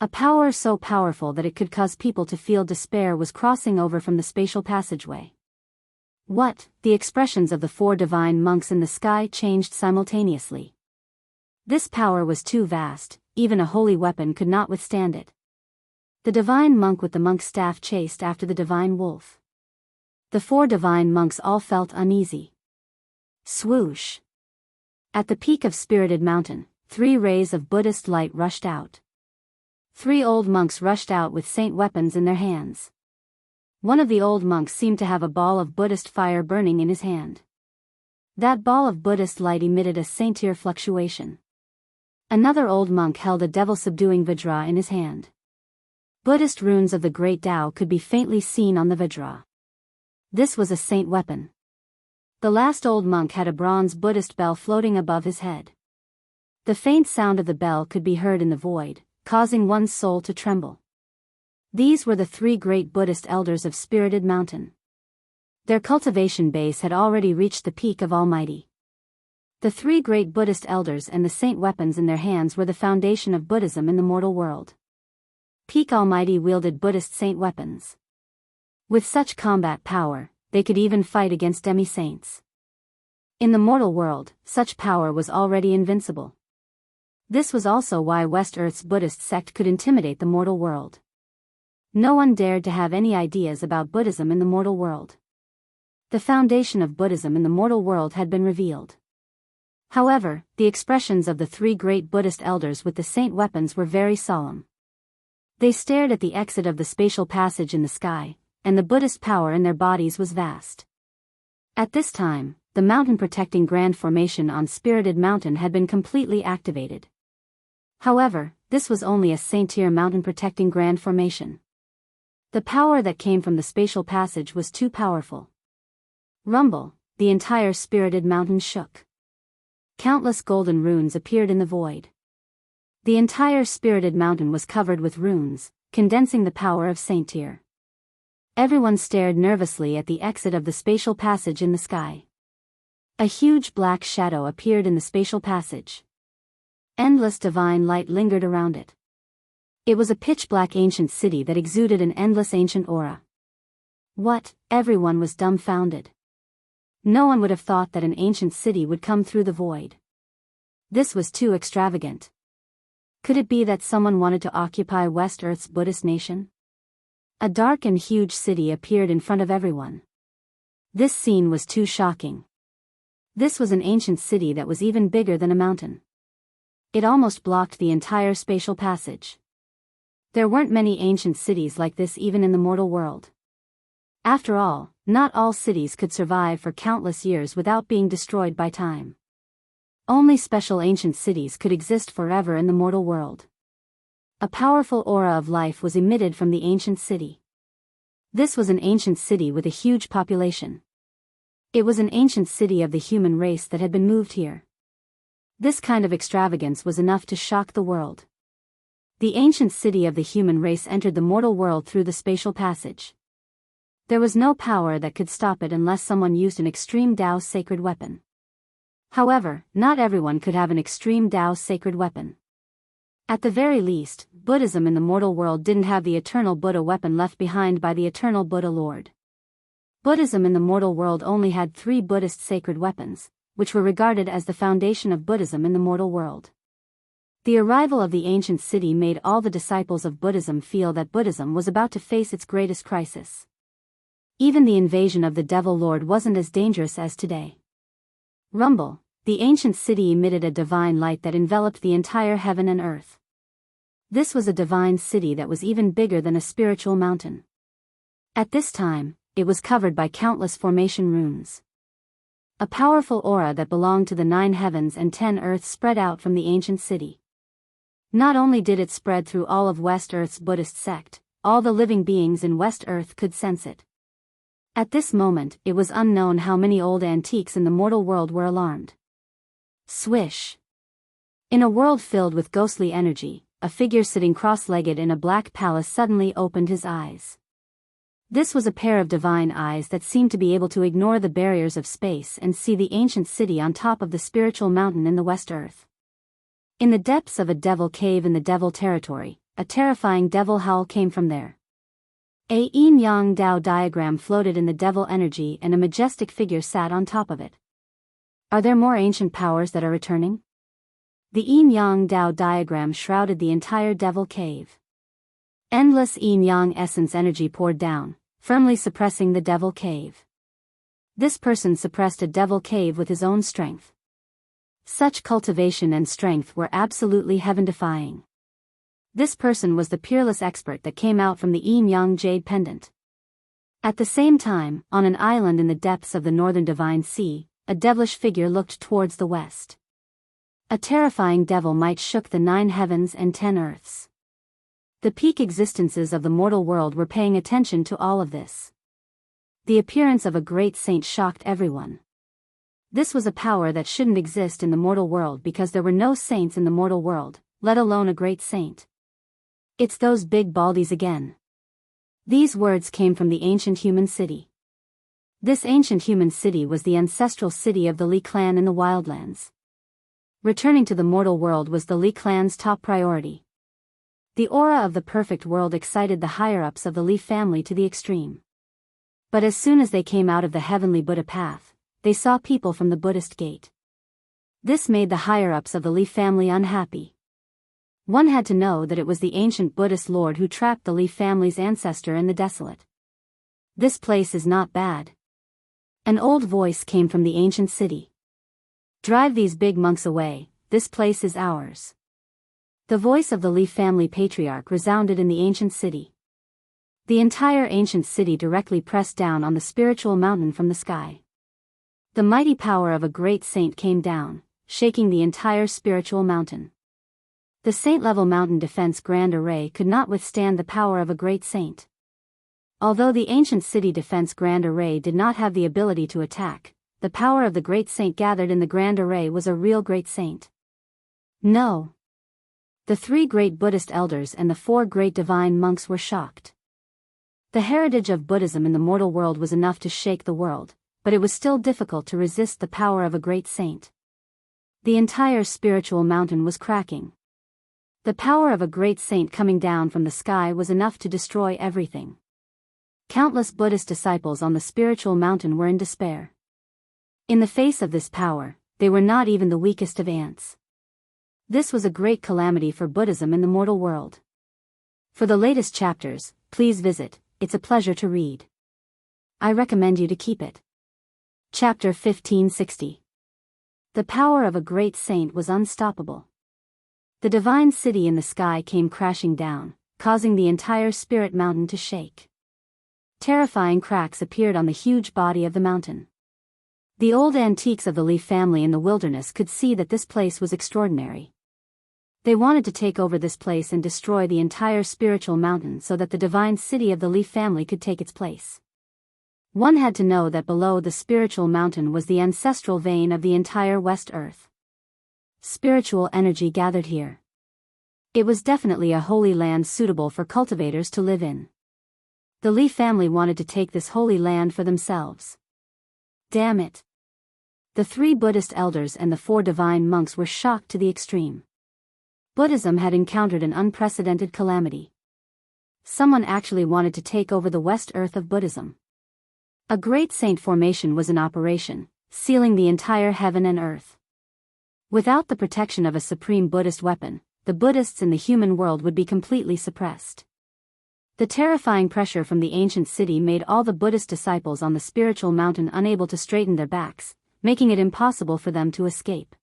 A power so powerful that it could cause people to feel despair was crossing over from the spatial passageway. What? The expressions of the 4 divine monks in the sky changed simultaneously. This power was too vast, even a holy weapon could not withstand it. The divine monk with the monk's staff chased after the divine wolf. The 4 divine monks all felt uneasy. Swoosh! At the peak of Spirited Mountain, 3 rays of Buddhist light rushed out. 3 old monks rushed out with saint weapons in their hands. One of the old monks seemed to have a ball of Buddhist fire burning in his hand. That ball of Buddhist light emitted a saintier fluctuation. Another old monk held a devil-subduing vajra in his hand. Buddhist runes of the great Tao could be faintly seen on the vajra. This was a saint weapon. The last old monk had a bronze Buddhist bell floating above his head. The faint sound of the bell could be heard in the void, causing one's soul to tremble. These were the 3 great Buddhist elders of Spirited Mountain. Their cultivation base had already reached the peak of Almighty. The 3 great Buddhist elders and the saint weapons in their hands were the foundation of Buddhism in the mortal world. Peak Almighty wielded Buddhist saint weapons. With such combat power, they could even fight against demi-saints. In the mortal world, such power was already invincible. This was also why West Earth's Buddhist sect could intimidate the mortal world. No one dared to have any ideas about Buddhism in the mortal world. The foundation of Buddhism in the mortal world had been revealed. However, the expressions of the three great Buddhist elders with the saint weapons were very solemn. They stared at the exit of the spatial passage in the sky, and the Buddhist power in their bodies was vast. At this time, the mountain-protecting Grand Formation on Spirited Mountain had been completely activated. However, this was only a Saint-tier mountain-protecting Grand Formation. The power that came from the spatial passage was too powerful. Rumble, the entire Spirited Mountain shook. Countless golden runes appeared in the void. The entire Spirited Mountain was covered with runes, condensing the power of Saint-tier. Everyone stared nervously at the exit of the spatial passage in the sky. A huge black shadow appeared in the spatial passage. Endless divine light lingered around it. It was a pitch-black ancient city that exuded an endless ancient aura. What? Everyone was dumbfounded. No one would have thought that an ancient city would come through the void. This was too extravagant. Could it be that someone wanted to occupy West Earth's Buddhist nation? A dark and huge city appeared in front of everyone. This scene was too shocking. This was an ancient city that was even bigger than a mountain. It almost blocked the entire spatial passage. There weren't many ancient cities like this even in the mortal world. After all, not all cities could survive for countless years without being destroyed by time. Only special ancient cities could exist forever in the mortal world. A powerful aura of life was emitted from the ancient city. This was an ancient city with a huge population. It was an ancient city of the human race that had been moved here. This kind of extravagance was enough to shock the world. The ancient city of the human race entered the mortal world through the spatial passage. There was no power that could stop it unless someone used an extreme Tao sacred weapon. However, not everyone could have an extreme Tao sacred weapon. At the very least, Buddhism in the mortal world didn't have the eternal Buddha weapon left behind by the eternal Buddha Lord. Buddhism in the mortal world only had 3 Buddhist sacred weapons, which were regarded as the foundation of Buddhism in the mortal world. The arrival of the ancient city made all the disciples of Buddhism feel that Buddhism was about to face its greatest crisis. Even the invasion of the Devil Lord wasn't as dangerous as today. Rumble, the ancient city emitted a divine light that enveloped the entire heaven and earth. This was a divine city that was even bigger than a spiritual mountain. At this time, it was covered by countless formation runes. A powerful aura that belonged to the 9 heavens and 10 earths spread out from the ancient city. Not only did it spread through all of West Earth's Buddhist sect, all the living beings in West Earth could sense it. At this moment, it was unknown how many old antiques in the mortal world were alarmed. Swish! In a world filled with ghostly energy, a figure sitting cross-legged in a black palace suddenly opened his eyes. This was a pair of divine eyes that seemed to be able to ignore the barriers of space and see the ancient city on top of the spiritual mountain in the West Earth. In the depths of a devil cave in the devil territory, a terrifying devil howl came from there. A yin-yang Dao diagram floated in the devil energy and a majestic figure sat on top of it. Are there more ancient powers that are returning? The yin-yang Dao diagram shrouded the entire devil cave. Endless yin-yang essence energy poured down, firmly suppressing the devil cave. This person suppressed a devil cave with his own strength. Such cultivation and strength were absolutely heaven-defying. This person was the peerless expert that came out from the yin-yang jade pendant. At the same time, on an island in the depths of the northern divine sea, a devilish figure looked towards the west. A terrifying devil might shook the 9 heavens and 10 earths. The peak existences of the mortal world were paying attention to all of this. The appearance of a great saint shocked everyone. This was a power that shouldn't exist in the mortal world because there were no saints in the mortal world, let alone a great saint. It's those big baldies again. These words came from the ancient human city. This ancient human city was the ancestral city of the Li clan in the wildlands. Returning to the mortal world was the Li clan's top priority. The aura of the perfect world excited the higher-ups of the Li family to the extreme. But as soon as they came out of the heavenly Buddha path, they saw people from the Buddhist gate. This made the higher-ups of the Li family unhappy. One had to know that it was the ancient Buddhist lord who trapped the Li family's ancestor in the desolate. This place is not bad. An old voice came from the ancient city. Drive these big monks away, this place is ours. The voice of the Li family patriarch resounded in the ancient city. The entire ancient city directly pressed down on the spiritual mountain from the sky. The mighty power of a great saint came down, shaking the entire spiritual mountain. The saint-level mountain defense grand array could not withstand the power of a great saint. Although the ancient city defense grand array did not have the ability to attack, the power of the great saint gathered in the grand array was a real great saint. No. The 3 great Buddhist elders and the 4 great divine monks were shocked. The heritage of Buddhism in the mortal world was enough to shake the world, but it was still difficult to resist the power of a great saint. The entire spiritual mountain was cracking. The power of a great saint coming down from the sky was enough to destroy everything. Countless Buddhist disciples on the spiritual mountain were in despair. In the face of this power, they were not even the weakest of ants. This was a great calamity for Buddhism in the mortal world. For the latest chapters, please visit, it's a pleasure to read. I recommend you to keep it. Chapter 1560. The power of a great saint was unstoppable. The divine city in the sky came crashing down, causing the entire spirit mountain to shake. Terrifying cracks appeared on the huge body of the mountain. The old antiques of the Li family in the wilderness could see that this place was extraordinary. They wanted to take over this place and destroy the entire spiritual mountain so that the divine city of the Li family could take its place. One had to know that below the spiritual mountain was the ancestral vein of the entire West Earth. Spiritual energy gathered here. It was definitely a holy land suitable for cultivators to live in. The Li family wanted to take this holy land for themselves. Damn it. The 3 Buddhist elders and the 4 divine monks were shocked to the extreme. Buddhism had encountered an unprecedented calamity. Someone actually wanted to take over the West Earth of Buddhism. A great saint formation was in operation, sealing the entire heaven and earth. Without the protection of a supreme Buddhist weapon, the Buddhists in the human world would be completely suppressed. The terrifying pressure from the ancient city made all the Buddhist disciples on the spiritual mountain unable to straighten their backs, making it impossible for them to escape.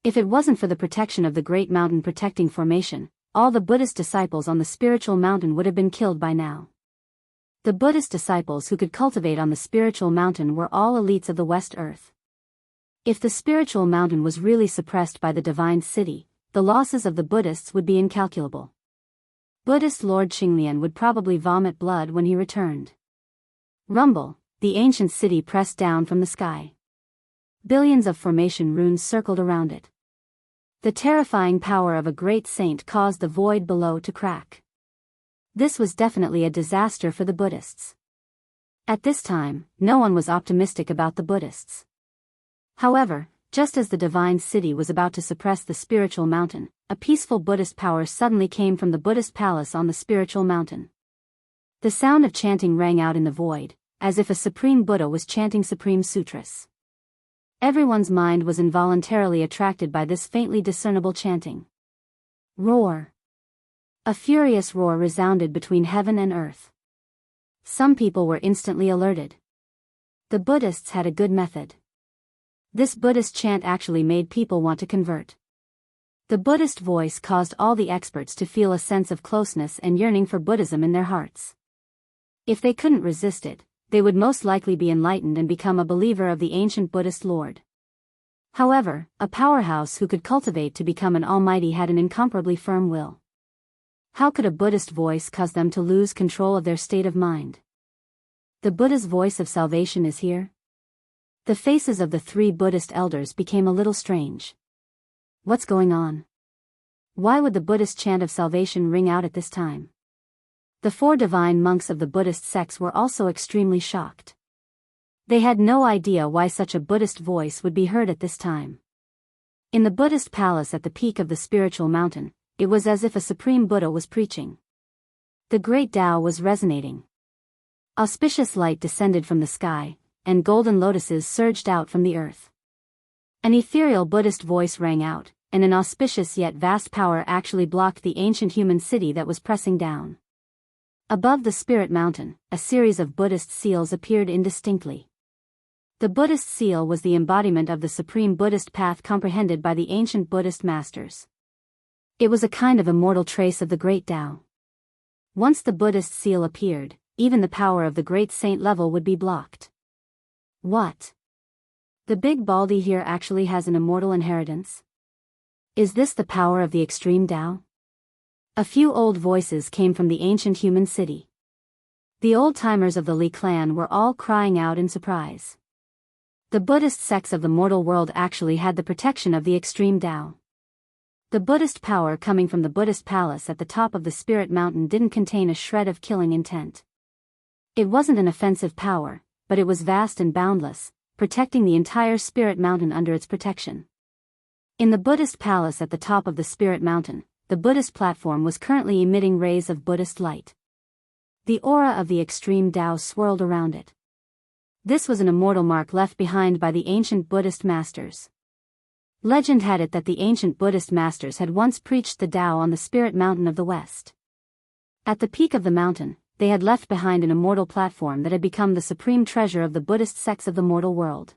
If it wasn't for the protection of the great mountain protecting formation, all the Buddhist disciples on the spiritual mountain would have been killed by now. The Buddhist disciples who could cultivate on the spiritual mountain were all elites of the West Earth. If the spiritual mountain was really suppressed by the divine city, the losses of the Buddhists would be incalculable. Buddhist Lord Qinglian would probably vomit blood when he returned. Rumble, the ancient city pressed down from the sky. Billions of formation runes circled around it. The terrifying power of a great saint caused the void below to crack. This was definitely a disaster for the Buddhists. At this time, no one was optimistic about the Buddhists. However, just as the divine city was about to suppress the spiritual mountain, a peaceful Buddhist power suddenly came from the Buddhist palace on the spiritual mountain. The sound of chanting rang out in the void, as if a supreme Buddha was chanting supreme sutras. Everyone's mind was involuntarily attracted by this faintly discernible chanting. Roar. A furious roar resounded between heaven and earth. Some people were instantly alerted. The Buddhists had a good method. This Buddhist chant actually made people want to convert. The Buddhist voice caused all the experts to feel a sense of closeness and yearning for Buddhism in their hearts. If they couldn't resist it, they would most likely be enlightened and become a believer of the ancient Buddhist Lord. However, a powerhouse who could cultivate to become an almighty had an incomparably firm will. How could a Buddhist voice cause them to lose control of their state of mind? The Buddha's voice of salvation is here. The faces of the 3 Buddhist elders became a little strange. What's going on? Why would the Buddhist chant of salvation ring out at this time? The 4 divine monks of the Buddhist sects were also extremely shocked. They had no idea why such a Buddhist voice would be heard at this time. In the Buddhist palace at the peak of the spiritual mountain, it was as if a supreme Buddha was preaching. The great Tao was resonating. Auspicious light descended from the sky, and golden lotuses surged out from the earth. An ethereal Buddhist voice rang out, and an auspicious yet vast power actually blocked the ancient human city that was pressing down. Above the spirit mountain, a series of Buddhist seals appeared indistinctly. The Buddhist seal was the embodiment of the supreme Buddhist path comprehended by the ancient Buddhist masters. It was a kind of immortal trace of the great Tao. Once the Buddhist seal appeared, even the power of the great saint level would be blocked. What? The big baldy here actually has an immortal inheritance? Is this the power of the extreme Tao? A few old voices came from the ancient human city. The old-timers of the Li clan were all crying out in surprise. The Buddhist sects of the mortal world actually had the protection of the extreme Tao. The Buddhist power coming from the Buddhist palace at the top of the spirit mountain didn't contain a shred of killing intent. It wasn't an offensive power, but it was vast and boundless, protecting the entire spirit mountain under its protection. In the Buddhist palace at the top of the spirit mountain, the Buddhist platform was currently emitting rays of Buddhist light. The aura of the extreme Tao swirled around it. This was an immortal mark left behind by the ancient Buddhist masters. Legend had it that the ancient Buddhist masters had once preached the Tao on the spirit mountain of the west. At the peak of the mountain, they had left behind an immortal platform that had become the supreme treasure of the Buddhist sects of the mortal world.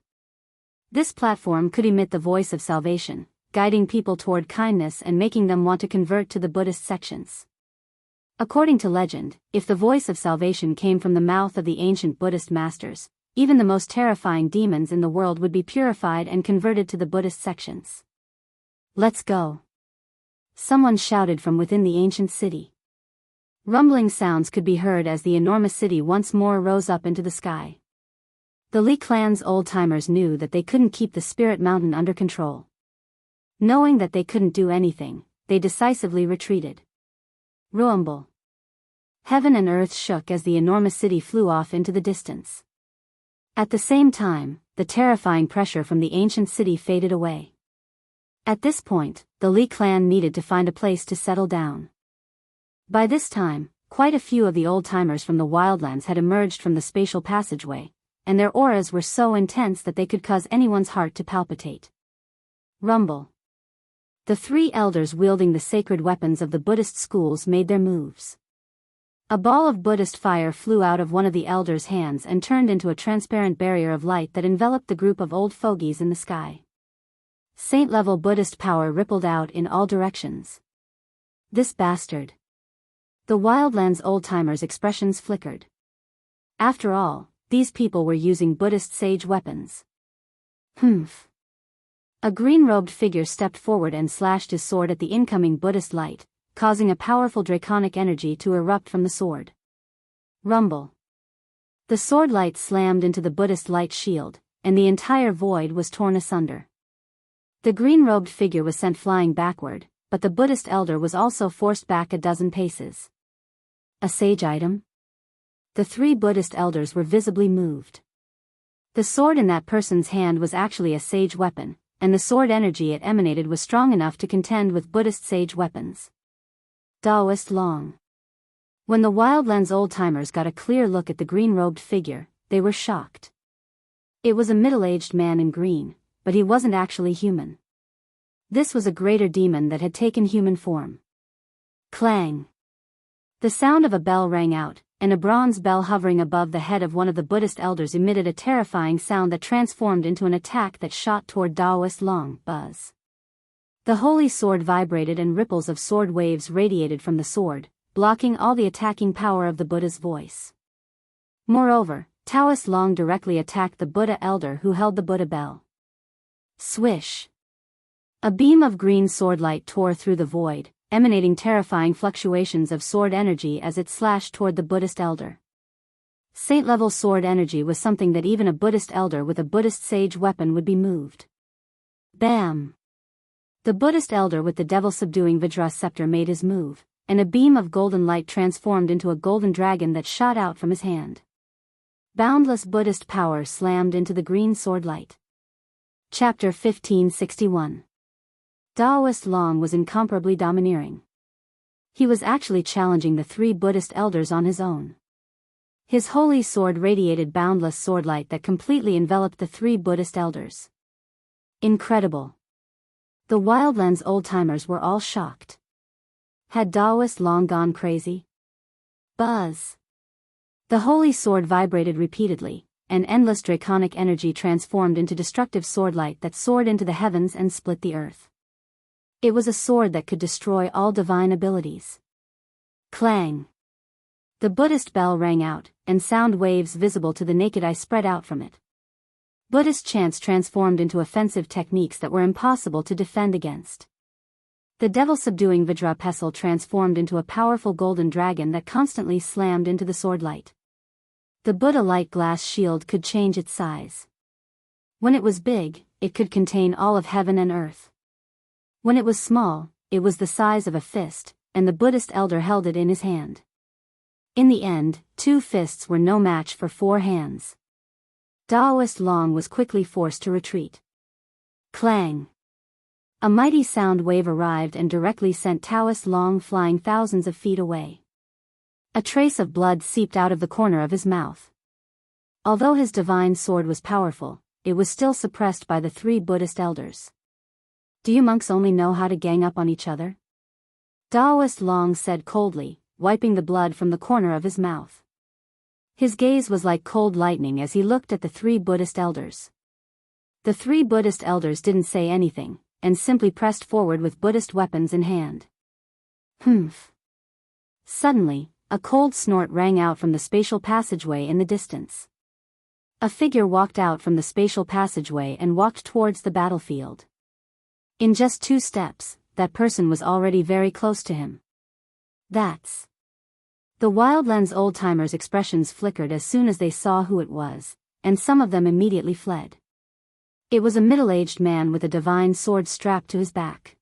This platform could emit the voice of salvation, guiding people toward kindness and making them want to convert to the Buddhist sections. According to legend, if the voice of salvation came from the mouth of the ancient Buddhist masters, even the most terrifying demons in the world would be purified and converted to the Buddhist sections. Let's go. Someone shouted from within the ancient city. Rumbling sounds could be heard as the enormous city once more rose up into the sky. The Li clan's old-timers knew that they couldn't keep the spirit mountain under control. Knowing that they couldn't do anything, they decisively retreated. Rumble. Heaven and earth shook as the enormous city flew off into the distance. At the same time, the terrifying pressure from the ancient city faded away. At this point, the Li clan needed to find a place to settle down. By this time, quite a few of the old-timers from the wildlands had emerged from the spatial passageway, and their auras were so intense that they could cause anyone's heart to palpitate. Rumble. The three elders wielding the sacred weapons of the Buddhist schools made their moves. A ball of Buddhist fire flew out of one of the elders' hands and turned into a transparent barrier of light that enveloped the group of old fogies in the sky. Saint-level Buddhist power rippled out in all directions. This bastard. The wildlands old-timers' expressions flickered. After all, these people were using Buddhist sage weapons. Humph. A green-robed figure stepped forward and slashed his sword at the incoming Buddhist light, causing a powerful draconic energy to erupt from the sword. Rumble. The sword light slammed into the Buddhist light shield, and the entire void was torn asunder. The green-robed figure was sent flying backward, but the Buddhist elder was also forced back a dozen paces. A sage item? The three Buddhist elders were visibly moved. The sword in that person's hand was actually a sage weapon, and the sword energy it emanated was strong enough to contend with Buddhist sage weapons. Taoist Long. When the wildlands old-timers got a clear look at the green-robed figure, they were shocked. It was a middle-aged man in green, but he wasn't actually human. This was a greater demon that had taken human form. Clang. The sound of a bell rang out, and a bronze bell hovering above the head of one of the Buddhist elders emitted a terrifying sound that transformed into an attack that shot toward Taoist Long. Buzz. The holy sword vibrated and ripples of sword waves radiated from the sword, blocking all the attacking power of the Buddha's voice. Moreover, Taoist Long directly attacked the Buddha elder who held the Buddha bell. Swish. A beam of green sword light tore through the void, emanating terrifying fluctuations of sword energy as it slashed toward the Buddhist elder. Saint-level sword energy was something that even a Buddhist elder with a Buddhist sage weapon would be moved. Bam! The Buddhist elder with the devil-subduing Vajra scepter made his move, and a beam of golden light transformed into a golden dragon that shot out from his hand. Boundless Buddhist power slammed into the green sword light. Chapter 1561. Taoist Long was incomparably domineering. He was actually challenging the three Buddhist elders on his own. His holy sword radiated boundless sword light that completely enveloped the three Buddhist elders. Incredible. The Wildlands old-timers were all shocked. Had Daoist long gone crazy? Buzz. The holy sword vibrated repeatedly, and endless draconic energy transformed into destructive swordlight that soared into the heavens and split the earth. It was a sword that could destroy all divine abilities. Clang. The Buddhist bell rang out, and sound waves visible to the naked eye spread out from it. Buddhist chants transformed into offensive techniques that were impossible to defend against. The devil-subduing Vajra pestle transformed into a powerful golden dragon that constantly slammed into the swordlight. The Buddha light glass shield could change its size. When it was big, it could contain all of heaven and earth. When it was small, it was the size of a fist, and the Buddhist elder held it in his hand. In the end, 2 fists were no match for 4 hands. Daoist Long was quickly forced to retreat. Clang. A mighty sound wave arrived and directly sent Taoist Long flying thousands of feet away. A trace of blood seeped out of the corner of his mouth. Although his divine sword was powerful, it was still suppressed by the 3 Buddhist elders. Do you monks only know how to gang up on each other? Daoist Long said coldly, wiping the blood from the corner of his mouth. His gaze was like cold lightning as he looked at the 3 Buddhist elders. The 3 Buddhist elders didn't say anything, and simply pressed forward with Buddhist weapons in hand. Humph. Suddenly, a cold snort rang out from the spatial passageway in the distance. A figure walked out from the spatial passageway and walked towards the battlefield. In just 2 steps, that person was already very close to him. That's... The Wildlands old-timers' expressions flickered as soon as they saw who it was, and some of them immediately fled. It was a middle-aged man with a divine sword strapped to his back.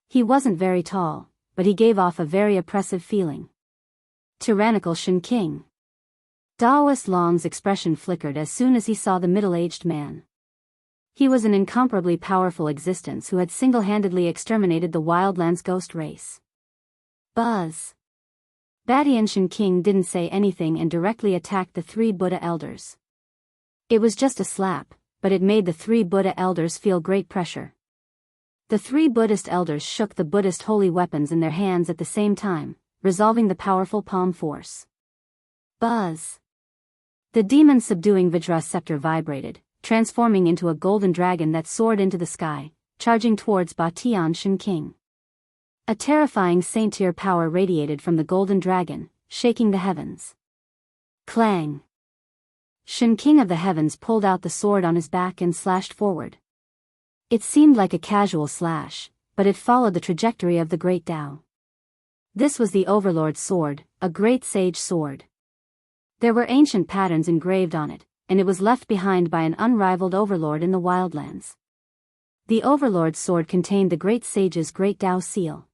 He wasn't very tall, but he gave off a very oppressive feeling. Tyrannical Shen King. Daoist Long's expression flickered as soon as he saw the middle-aged man. He was an incomparably powerful existence who had single-handedly exterminated the Wildlands ghost race. Buzz. Badian Shen King didn't say anything and directly attacked the 3 Buddha elders. It was just a slap, but it made the 3 Buddha elders feel great pressure. The 3 Buddhist elders shook the Buddhist holy weapons in their hands at the same time, resolving the powerful palm force. Buzz. The demon-subduing Vajra scepter vibrated, transforming into a golden dragon that soared into the sky, charging towards Batian Shen King. A terrifying saint-tier power radiated from the golden dragon, shaking the heavens. Clang. Shen King of the heavens pulled out the sword on his back and slashed forward. It seemed like a casual slash, but it followed the trajectory of the great Tao. This was the Overlord's sword, a great sage sword. There were ancient patterns engraved on it, and it was left behind by an unrivaled overlord in the Wildlands. The Overlord's sword contained the great sage's great Tao seal.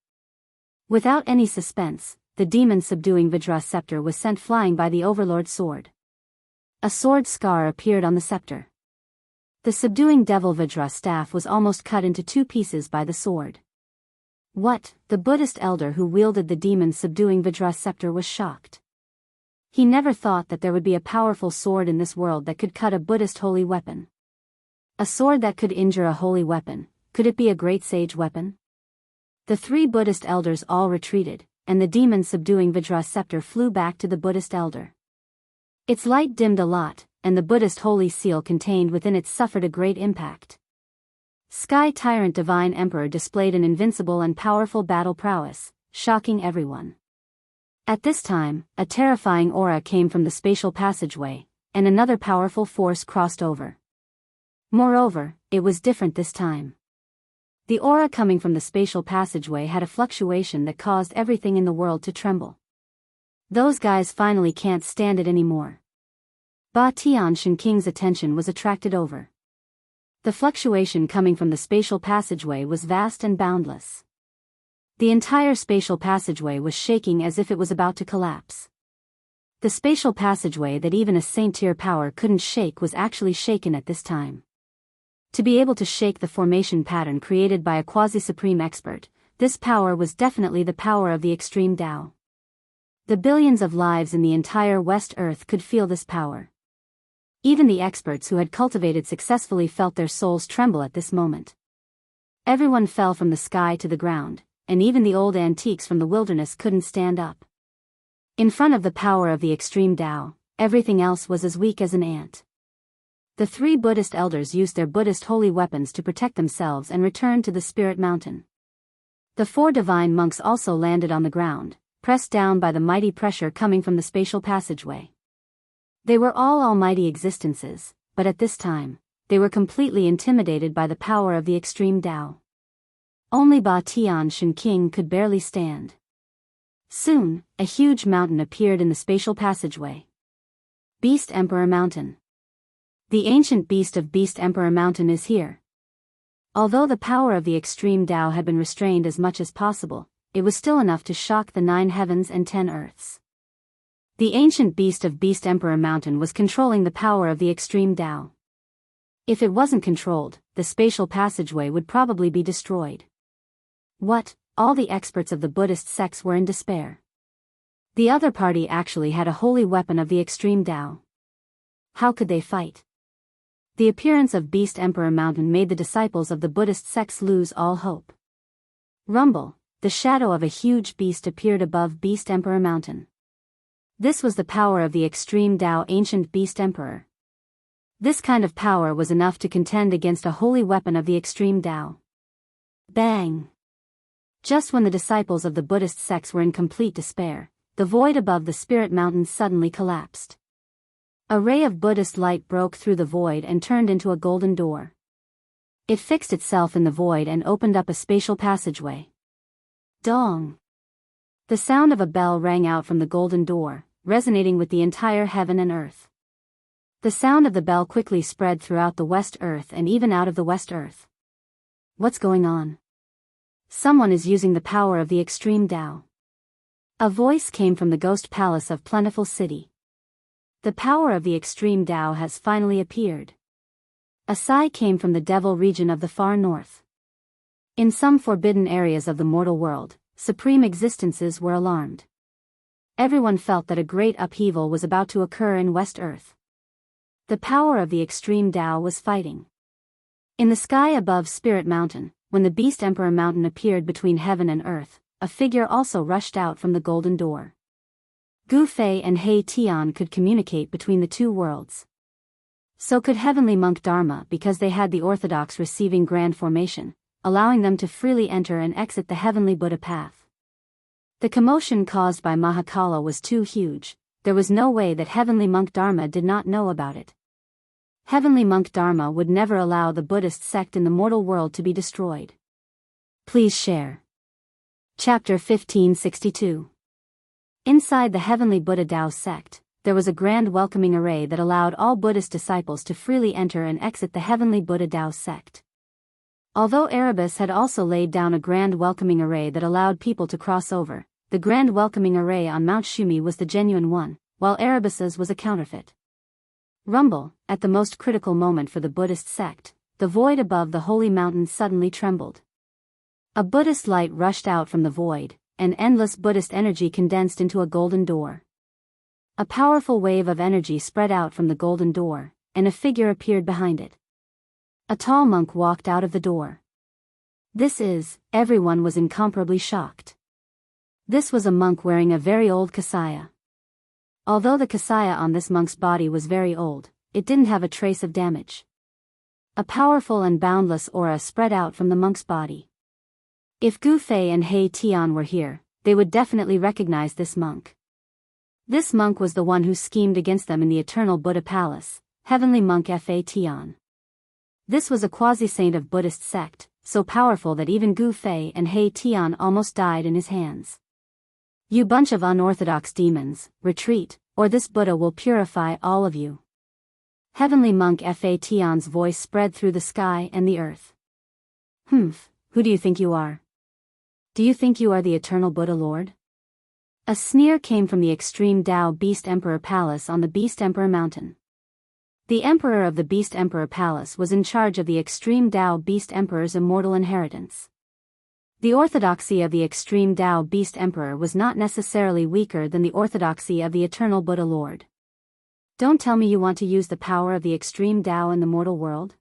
Without any suspense, the demon-subduing Vajra scepter was sent flying by the Overlord's sword. A sword scar appeared on the scepter. The subduing devil Vajra staff was almost cut into 2 pieces by the sword. What? The Buddhist elder who wielded the demon-subduing Vajra scepter was shocked. He never thought that there would be a powerful sword in this world that could cut a Buddhist holy weapon. A sword that could injure a holy weapon, could it be a great sage weapon? The 3 Buddhist elders all retreated, and the demon-subduing Vajra scepter flew back to the Buddhist elder. Its light dimmed a lot, and the Buddhist holy seal contained within it suffered a great impact. Sky Tyrant Divine Emperor displayed an invincible and powerful battle prowess, shocking everyone. At this time, a terrifying aura came from the spatial passageway, and another powerful force crossed over. Moreover, it was different this time. The aura coming from the spatial passageway had a fluctuation that caused everything in the world to tremble. Those guys finally can't stand it anymore. Ba Tian Shen King's attention was attracted over. The fluctuation coming from the spatial passageway was vast and boundless. The entire spatial passageway was shaking as if it was about to collapse. The spatial passageway that even a saint-tier power couldn't shake was actually shaken at this time. To be able to shake the formation pattern created by a quasi-supreme expert, this power was definitely the power of the extreme Tao. The billions of lives in the entire West Earth could feel this power. Even the experts who had cultivated successfully felt their souls tremble at this moment. Everyone fell from the sky to the ground, and even the old antiques from the wilderness couldn't stand up. In front of the power of the extreme Tao, everything else was as weak as an ant. The 3 Buddhist elders used their Buddhist holy weapons to protect themselves and returned to the spirit mountain. The 4 divine monks also landed on the ground, pressed down by the mighty pressure coming from the spatial passageway. They were all almighty existences, but at this time, they were completely intimidated by the power of the extreme Tao. Only Ba Tian Shen King could barely stand. Soon, a huge mountain appeared in the spatial passageway. Beast Emperor Mountain. The ancient beast of Beast Emperor Mountain is here. Although the power of the extreme Tao had been restrained as much as possible, it was still enough to shock the 9 heavens and 10 earths. The ancient beast of Beast Emperor Mountain was controlling the power of the extreme Tao. If it wasn't controlled, the spatial passageway would probably be destroyed. What? All the experts of the Buddhist sects were in despair. The other party actually had a holy weapon of the extreme Tao. How could they fight? The appearance of Beast Emperor Mountain made the disciples of the Buddhist sects lose all hope. Rumble, the shadow of a huge beast appeared above Beast Emperor Mountain. This was the power of the extreme Tao ancient Beast Emperor. This kind of power was enough to contend against a holy weapon of the extreme Tao. Bang! Just when the disciples of the Buddhist sects were in complete despair, the void above the spirit mountain suddenly collapsed. A ray of Buddhist light broke through the void and turned into a golden door. It fixed itself in the void and opened up a spatial passageway. Dong! The sound of a bell rang out from the golden door, resonating with the entire heaven and earth. The sound of the bell quickly spread throughout the West Earth and even out of the West Earth. What's going on? Someone is using the power of the extreme Tao. A voice came from the ghost palace of Plentiful City. The power of the extreme Tao has finally appeared. A sigh came from the devil region of the far north. In some forbidden areas of the mortal world, supreme existences were alarmed. Everyone felt that a great upheaval was about to occur in West Earth. The power of the extreme Tao was fighting. In the sky above Spirit Mountain, when the Beast Emperor Mountain appeared between heaven and earth, a figure also rushed out from the golden door. Gu Fei and He Tian could communicate between the 2 worlds. So could Heavenly Monk Dharma because they had the orthodox receiving grand formation, allowing them to freely enter and exit the heavenly Buddha path. The commotion caused by Mahakala was too huge, there was no way that Heavenly Monk Dharma did not know about it. Heavenly Monk Dharma would never allow the Buddhist sect in the mortal world to be destroyed. Please share. Chapter 1562. Inside the Heavenly Buddha Tao sect, there was a grand welcoming array that allowed all Buddhist disciples to freely enter and exit the Heavenly Buddha Tao sect. Although Erebus had also laid down a grand welcoming array that allowed people to cross over, the grand welcoming array on Mount Shumi was the genuine one, while Erebus's was a counterfeit. Rumble, at the most critical moment for the Buddhist sect, the void above the holy mountain suddenly trembled. A Buddhist light rushed out from the void, and endless Buddhist energy condensed into a golden door. A powerful wave of energy spread out from the golden door, and a figure appeared behind it. A tall monk walked out of the door. Everyone was incomparably shocked. This was a monk wearing a very old kasaya. Although the kasaya on this monk's body was very old, it didn't have a trace of damage. A powerful and boundless aura spread out from the monk's body. If Gu Fei and He Tian were here, they would definitely recognize this monk. This monk was the one who schemed against them in the eternal Buddha palace, Heavenly Monk Fa Tian. This was a quasi-saint of Buddhist sect, so powerful that even Gu Fei and He Tian almost died in his hands. You bunch of unorthodox demons, retreat, or this Buddha will purify all of you. Heavenly Monk Fa Tian's voice spread through the sky and the earth. Who do you think you are? Do you think you are the eternal Buddha Lord? A sneer came from the extreme Tao Beast Emperor Palace on the Beast Emperor Mountain. The Emperor of the Beast Emperor Palace was in charge of the extreme Tao Beast Emperor's immortal inheritance. The orthodoxy of the extreme Tao Beast Emperor was not necessarily weaker than the orthodoxy of the eternal Buddha Lord. Don't tell me you want to use the power of the extreme Tao in the mortal world?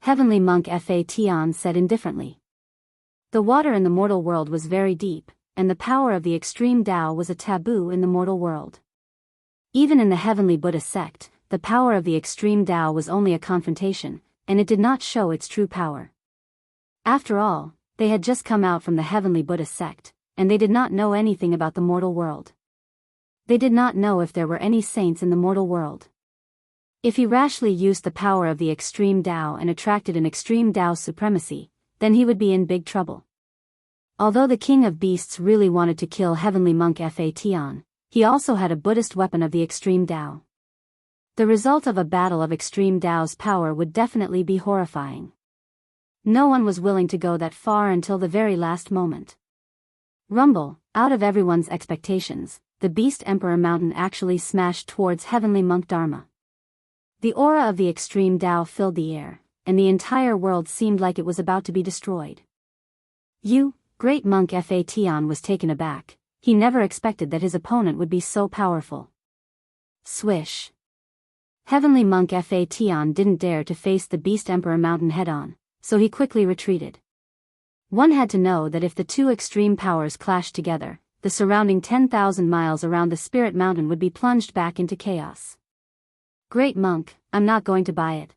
Heavenly Monk Fa Tian said indifferently. The water in the mortal world was very deep, and the power of the extreme Tao was a taboo in the mortal world. Even in the heavenly Buddhist sect, the power of the extreme Tao was only a confrontation, and it did not show its true power. After all, they had just come out from the heavenly Buddhist sect, and they did not know anything about the mortal world. They did not know if there were any saints in the mortal world. If he rashly used the power of the extreme Tao and attracted an extreme Tao supremacy, then he would be in big trouble. Although the king of beasts really wanted to kill Heavenly Monk Fa Tian, he also had a Buddhist weapon of the extreme Tao. The result of a battle of extreme Tao's power would definitely be horrifying. No one was willing to go that far until the very last moment. Rumble, out of everyone's expectations, the Beast Emperor Mountain actually smashed towards Heavenly Monk Dharma. The aura of the extreme Tao filled the air, and the entire world seemed like it was about to be destroyed. Great Monk Fa Tian was taken aback. He never expected that his opponent would be so powerful. Swish. Heavenly Monk Fa Tian didn't dare to face the Beast Emperor Mountain head-on, so he quickly retreated. One had to know that if the two extreme powers clashed together, the surrounding 10,000 miles around the Spirit Mountain would be plunged back into chaos. Great Monk, I'm not going to buy it.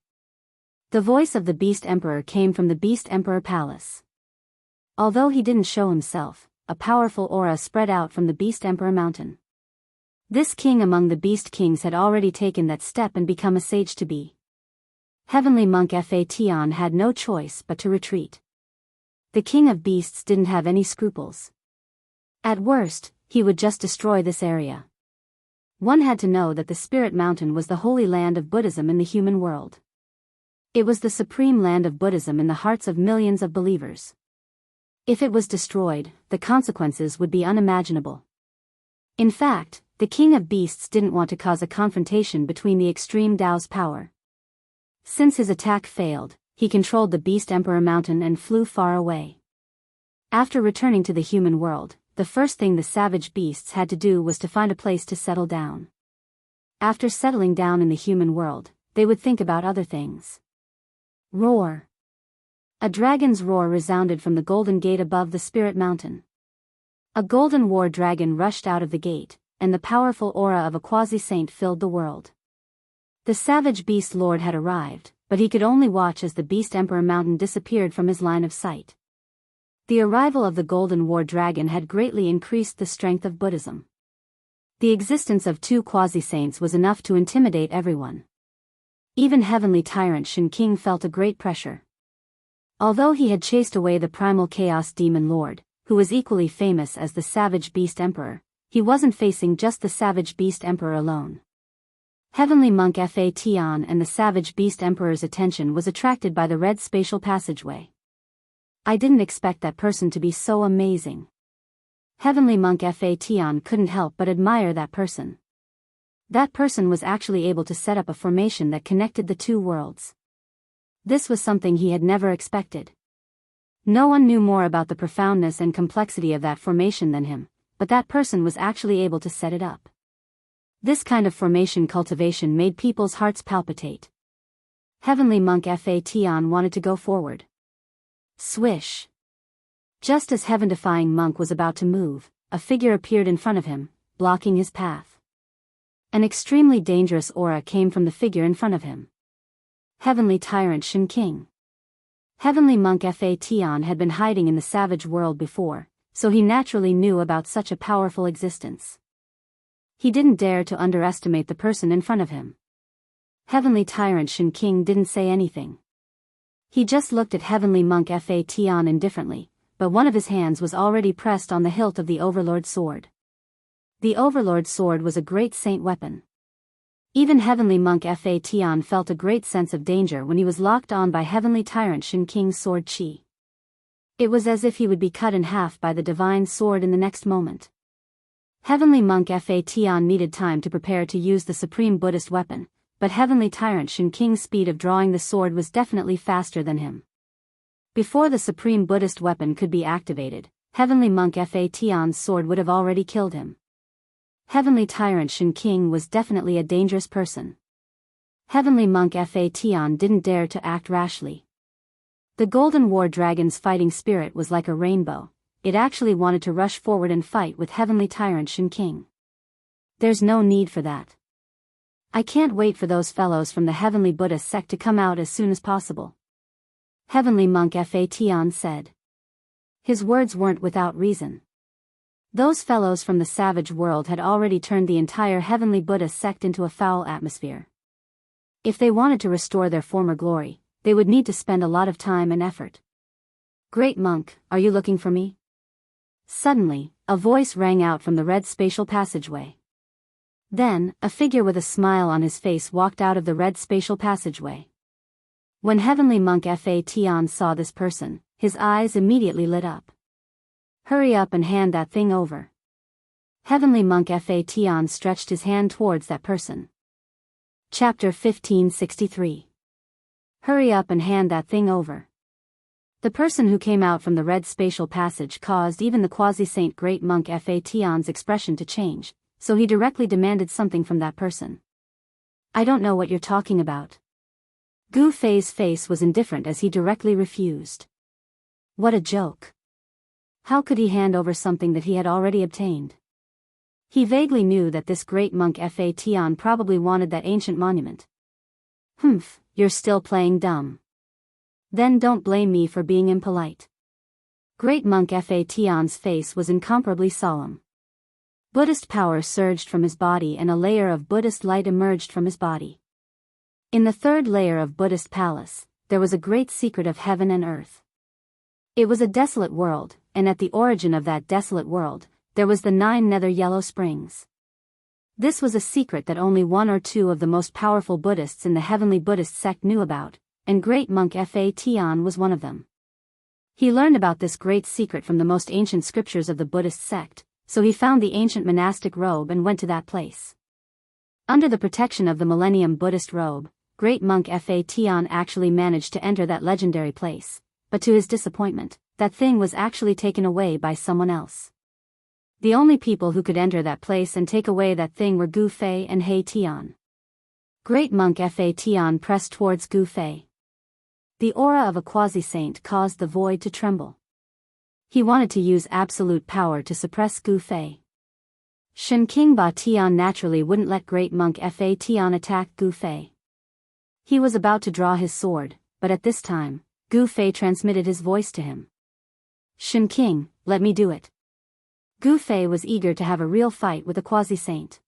The voice of the Beast Emperor came from the Beast Emperor Palace. Although he didn't show himself, a powerful aura spread out from the Beast Emperor Mountain. This king among the Beast Kings had already taken that step and become a sage to be. Heavenly Monk Fa Tian had no choice but to retreat. The king of beasts didn't have any scruples. At worst, he would just destroy this area. One had to know that the Spirit Mountain was the holy land of Buddhism in the human world. It was the supreme land of Buddhism in the hearts of millions of believers. If it was destroyed, the consequences would be unimaginable. In fact, the king of beasts didn't want to cause a confrontation between the extreme Tao's power. Since his attack failed, he controlled the Beast Emperor Mountain and flew far away. After returning to the human world, the first thing the savage beasts had to do was to find a place to settle down. After settling down in the human world, they would think about other things. Roar. A dragon's roar resounded from the golden gate above the Spirit Mountain. A golden war dragon rushed out of the gate, and the powerful aura of a quasi-saint filled the world. The savage beast lord had arrived, but he could only watch as the Beast Emperor Mountain disappeared from his line of sight. The arrival of the golden war dragon had greatly increased the strength of Buddhism. The existence of two quasi-saints was enough to intimidate everyone. Even heavenly tyrant Shen King felt a great pressure. Although he had chased away the primal chaos demon lord, who was equally famous as the savage beast emperor, he wasn't facing just the savage beast emperor alone. Heavenly Monk Fa Tian and the savage beast emperor's attention was attracted by the red spatial passageway. I didn't expect that person to be so amazing. Heavenly Monk Fa Tian couldn't help but admire that person. That person was actually able to set up a formation that connected the two worlds. This was something he had never expected. No one knew more about the profoundness and complexity of that formation than him, but that person was actually able to set it up. This kind of formation cultivation made people's hearts palpitate. Heavenly Monk Fa Tian wanted to go forward. Swish. Just as heaven-defying monk was about to move, a figure appeared in front of him, blocking his path. An extremely dangerous aura came from the figure in front of him. Heavenly Tyrant Shen King. Heavenly Monk Fa Tian had been hiding in the savage world before, so he naturally knew about such a powerful existence. He didn't dare to underestimate the person in front of him. Heavenly Tyrant Shen King didn't say anything. He just looked at Heavenly Monk Fa Tian indifferently, but one of his hands was already pressed on the hilt of the Overlord sword. The Overlord sword was a great saint weapon. Even Heavenly Monk Fa Tian felt a great sense of danger when he was locked on by Heavenly Tyrant Shen King's sword chi. It was as if he would be cut in half by the divine sword in the next moment. Heavenly Monk Fa Tian needed time to prepare to use the supreme Buddhist weapon, but Heavenly Tyrant Shen King's speed of drawing the sword was definitely faster than him. Before the supreme Buddhist weapon could be activated, Heavenly Monk Fa Tian's sword would have already killed him. Heavenly Tyrant Shen King was definitely a dangerous person. Heavenly Monk Fa Tian didn't dare to act rashly. The Golden War Dragon's fighting spirit was like a rainbow. It actually wanted to rush forward and fight with heavenly tyrant Shen King. There's no need for that. I can't wait for those fellows from the Heavenly Buddhist sect to come out as soon as possible. Heavenly Monk Fa Tian said. His words weren't without reason. Those fellows from the savage world had already turned the entire Heavenly Buddhist sect into a foul atmosphere. If they wanted to restore their former glory, they would need to spend a lot of time and effort. Great Monk, are you looking for me? Suddenly, a voice rang out from the red spatial passageway. Then, a figure with a smile on his face walked out of the red spatial passageway. When Heavenly Monk Fa Tian saw this person, his eyes immediately lit up. Hurry up and hand that thing over. Heavenly Monk Fa Tian stretched his hand towards that person. Chapter 1563. Hurry up and hand that thing over. The person who came out from the red spatial passage caused even the quasi-saint Great Monk Fa Tian's expression to change, so he directly demanded something from that person. I don't know what you're talking about. Gu Fei's face was indifferent as he directly refused. What a joke. How could he hand over something that he had already obtained? He vaguely knew that this Great Monk Fa Tian probably wanted that ancient monument. Humph, you're still playing dumb. Then don't blame me for being impolite. Great Monk Fa Tian's face was incomparably solemn. Buddhist power surged from his body and a layer of Buddhist light emerged from his body. In the third layer of Buddhist palace, there was a great secret of heaven and earth. It was a desolate world, and at the origin of that desolate world, there was the 9 nether yellow springs. This was a secret that only 1 or 2 of the most powerful Buddhists in the Heavenly Buddhist sect knew about, and Great Monk Fa Tian was one of them. He learned about this great secret from the most ancient scriptures of the Buddhist sect, so he found the ancient monastic robe and went to that place. Under the protection of the Millennium Buddhist robe, Great Monk Fa Tian actually managed to enter that legendary place, but to his disappointment, that thing was actually taken away by someone else. The only people who could enter that place and take away that thing were Gu Fei and He Tian. Great Monk Fa Tian pressed towards Gu Fei. The aura of a quasi-saint caused the void to tremble. He wanted to use absolute power to suppress Gu Fei. Shen King Ba Tian naturally wouldn't let Great Monk Fa Tian attack Gu Fei. He was about to draw his sword, but at this time, Gu Fei transmitted his voice to him. Shen King, let me do it. Gu Fei was eager to have a real fight with a quasi-saint.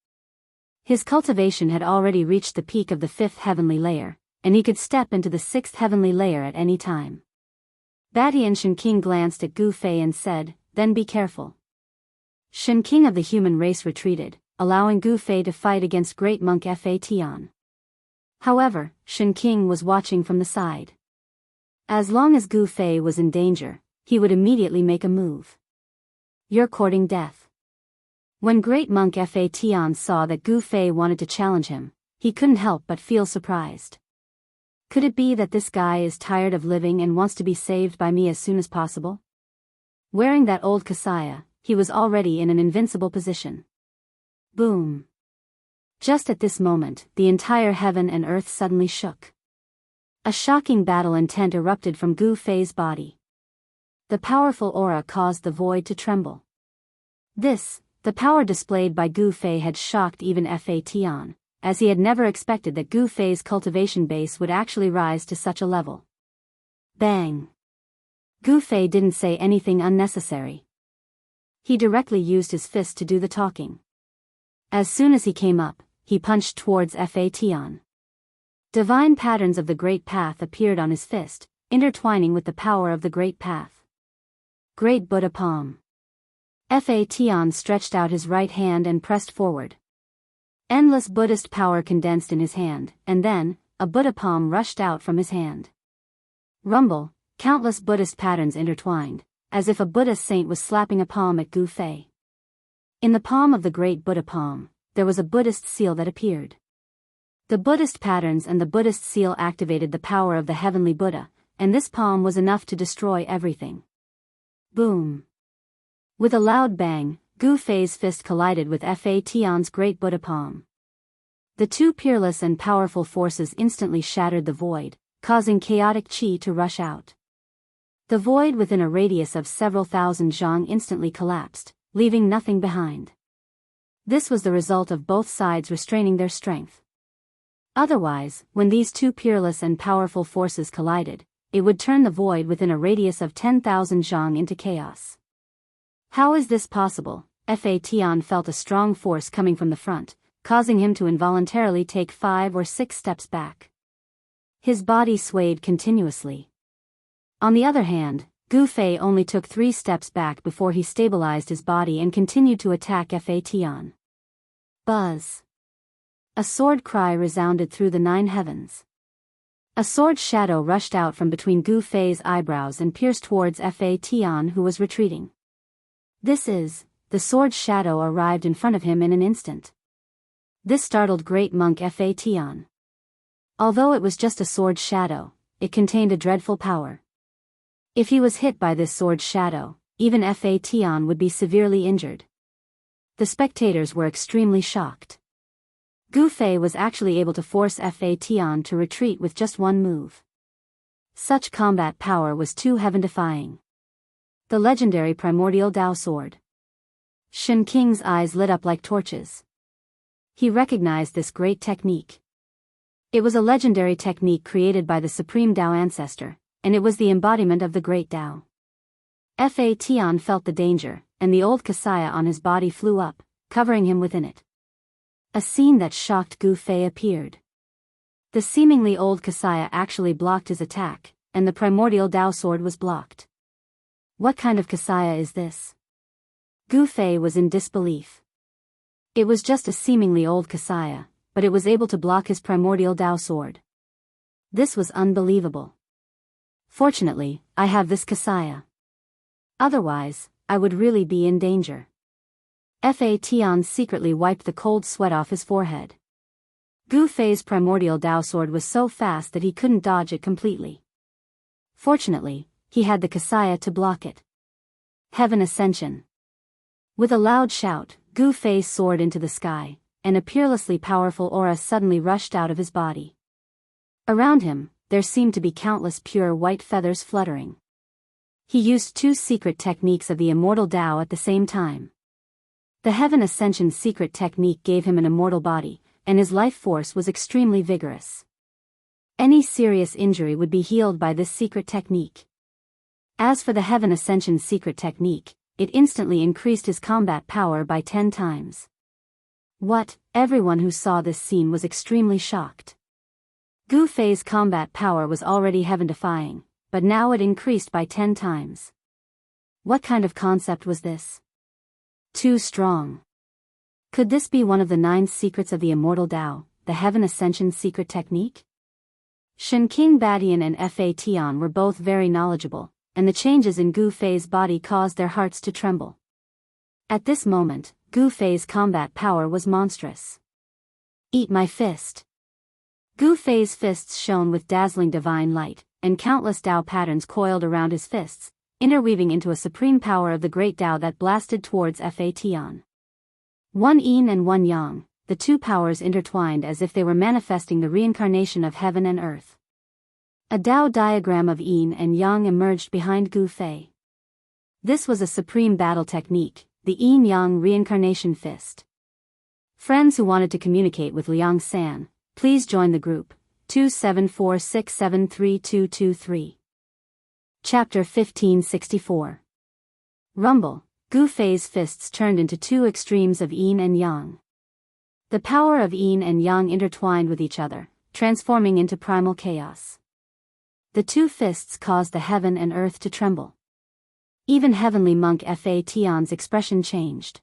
His cultivation had already reached the peak of the 5th heavenly layer, and he could step into the 6th heavenly layer at any time. Batian Shen King glanced at Gu Fei and said, then be careful. Shen King of the human race retreated, allowing Gu Fei to fight against Great Monk Fa Tian. However, Shen King was watching from the side. As long as Gu Fei was in danger, he would immediately make a move. You're courting death. When Great Monk Fa Tian saw that Gu Fei wanted to challenge him, he couldn't help but feel surprised. Could it be that this guy is tired of living and wants to be saved by me as soon as possible? Wearing that old kasaya, he was already in an invincible position. Boom. Just at this moment, the entire heaven and earth suddenly shook. A shocking battle intent erupted from Gu Fei's body. The powerful aura caused the void to tremble. The power displayed by Gu Fei had shocked even Fa Tian, as he had never expected that Gu Fei's cultivation base would actually rise to such a level. Bang! Gu Fei didn't say anything unnecessary. He directly used his fist to do the talking. As soon as he came up, he punched towards Fa Tian. Divine patterns of the Great Path appeared on his fist, intertwining with the power of the Great Path. Great Buddha Palm. Fa Tian stretched out his right hand and pressed forward. Endless Buddhist power condensed in his hand, and then, a Buddha palm rushed out from his hand. Rumble, countless Buddhist patterns intertwined, as if a Buddhist saint was slapping a palm at Gu Fei. In the palm of the Great Buddha Palm, there was a Buddhist seal that appeared. The Buddhist patterns and the Buddhist seal activated the power of the Heavenly Buddha, and this palm was enough to destroy everything. Boom. With a loud bang, Gu Fei's fist collided with Fa Tian's Great Buddha Palm. The two peerless and powerful forces instantly shattered the void, causing chaotic chi to rush out. The void within a radius of several thousand zhang instantly collapsed, leaving nothing behind. This was the result of both sides restraining their strength. Otherwise, when these two peerless and powerful forces collided, it would turn the void within a radius of 10,000 zhang into chaos. How is this possible? Fa Tian felt a strong force coming from the front, causing him to involuntarily take 5 or 6 steps back. His body swayed continuously. On the other hand, Gu Fei only took 3 steps back before he stabilized his body and continued to attack Fa Tian. Buzz! A sword cry resounded through the 9 heavens. A sword shadow rushed out from between Gu Fei's eyebrows and pierced towards Fa Tian, who was retreating. The sword shadow arrived in front of him in an instant. This startled Great Monk Fa Tian. Although it was just a sword shadow, it contained a dreadful power. If he was hit by this sword shadow, even Fa Tian would be severely injured. The spectators were extremely shocked. Gu Fei was actually able to force Fa Tian to retreat with just one move. Such combat power was too heaven-defying. The legendary primordial Dao sword. Shen Qing's eyes lit up like torches. He recognized this great technique. It was a legendary technique created by the Supreme Dao ancestor, and it was the embodiment of the Great Dao. Fa Tian felt the danger, and the old Kasaya on his body flew up, covering him within it. A scene that shocked Gu Fei appeared. The seemingly old Kasaya actually blocked his attack, and the primordial Dao sword was blocked. What kind of Kasaya is this? Gu Fei was in disbelief. It was just a seemingly old Kasaya, but it was able to block his primordial Dao sword. This was unbelievable. Fortunately, I have this Kasaya. Otherwise, I would really be in danger. Fa Tian secretly wiped the cold sweat off his forehead. Gu Fei's primordial Dao sword was so fast that he couldn't dodge it completely. Fortunately, he had the Kasaya to block it. Heaven Ascension. With a loud shout, Gu Fei soared into the sky, and a peerlessly powerful aura suddenly rushed out of his body. Around him, there seemed to be countless pure white feathers fluttering. He used 2 secret techniques of the immortal Dao at the same time. The Heaven Ascension secret technique gave him an immortal body, and his life force was extremely vigorous. Any serious injury would be healed by this secret technique. As for the Heaven Ascension secret technique, it instantly increased his combat power by 10 times. What? Everyone who saw this scene was extremely shocked. Gu Fei's combat power was already heaven-defying, but now it increased by 10 times. What kind of concept was this? Too strong. Could this be one of the 9 secrets of the immortal Dao, the Heaven Ascension secret technique? Shen Qing Badian and Fa Tian were both very knowledgeable, and the changes in Gu Fei's body caused their hearts to tremble. At this moment, Gu Fei's combat power was monstrous. Eat my fist. Gu Fei's fists shone with dazzling divine light, and countless Dao patterns coiled around his fists, interweaving into a supreme power of the great Dao that blasted towards Fa Tian. One yin and one yang, the 2 powers intertwined as if they were manifesting the reincarnation of heaven and earth. A Dao diagram of yin and yang emerged behind Gu Fei. This was a supreme battle technique, the yin-yang reincarnation fist. Friends who wanted to communicate with Liang San, please join the group, 2746733223. Chapter 1564. Rumble. Gu Fei's fists turned into 2 extremes of yin and yang. The power of yin and yang intertwined with each other, transforming into primal chaos. The 2 fists caused the heaven and earth to tremble. Even Heavenly Monk Fa Tian's expression changed.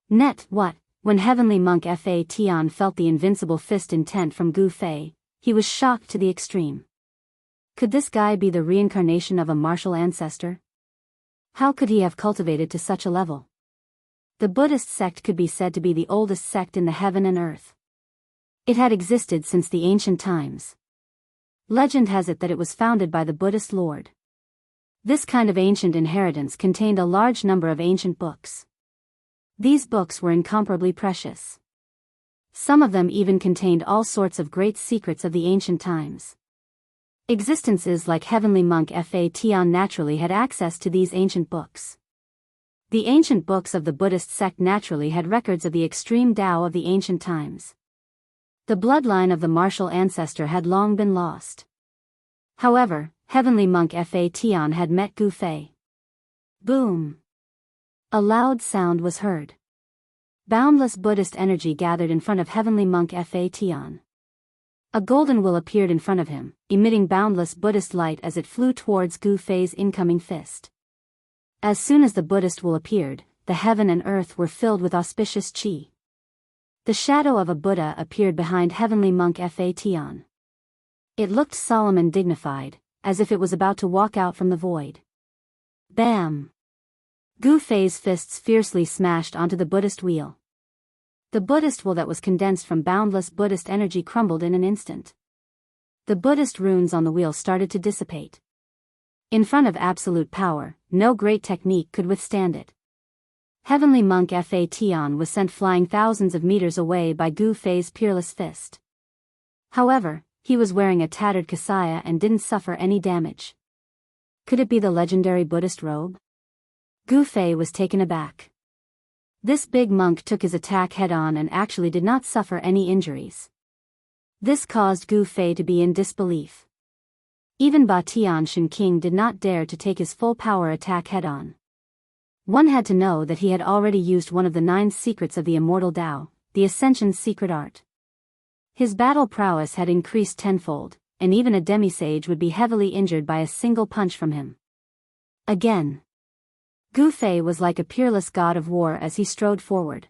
What? When Heavenly Monk Fa Tian felt the invincible fist intent from Gu Fei, he was shocked to the extreme. Could this guy be the reincarnation of a martial ancestor? How could he have cultivated to such a level? The Buddhist sect could be said to be the oldest sect in the heaven and earth. It had existed since the ancient times. Legend has it that it was founded by the Buddhist Lord. This kind of ancient inheritance contained a large number of ancient books. These books were incomparably precious. Some of them even contained all sorts of great secrets of the ancient times. Existences like Heavenly Monk Fa Tian naturally had access to these ancient books. The ancient books of the Buddhist sect naturally had records of the extreme Tao of the ancient times. The bloodline of the martial ancestor had long been lost. However, Heavenly Monk Fa Tian had met Gu Fei. Boom! A loud sound was heard. Boundless Buddhist energy gathered in front of Heavenly Monk Fa Tian. A golden will appeared in front of him, emitting boundless Buddhist light as it flew towards Gu Fei's incoming fist. As soon as the Buddhist will appeared, the heaven and earth were filled with auspicious qi. The shadow of a Buddha appeared behind Heavenly Monk Fa Tian. It looked solemn and dignified, as if it was about to walk out from the void. Bam! Gu Fei's fists fiercely smashed onto the Buddhist wheel. The Buddhist will that was condensed from boundless Buddhist energy crumbled in an instant. The Buddhist runes on the wheel started to dissipate. In front of absolute power, no great technique could withstand it. Heavenly Monk Fa Tian was sent flying thousands of meters away by Gu Fei's peerless fist. However, he was wearing a tattered kasaya and didn't suffer any damage. Could it be the legendary Buddhist robe? Gu Fei was taken aback. This big monk took his attack head-on and actually did not suffer any injuries. This caused Gu Fei to be in disbelief. Even Ba Tian Shen King did not dare to take his full power attack head-on. One had to know that he had already used one of the 9 secrets of the immortal Tao, the Ascension's secret art. His battle prowess had increased tenfold, and even a demisage would be heavily injured by a single punch from him. Again. Gu Fei was like a peerless god of war as he strode forward.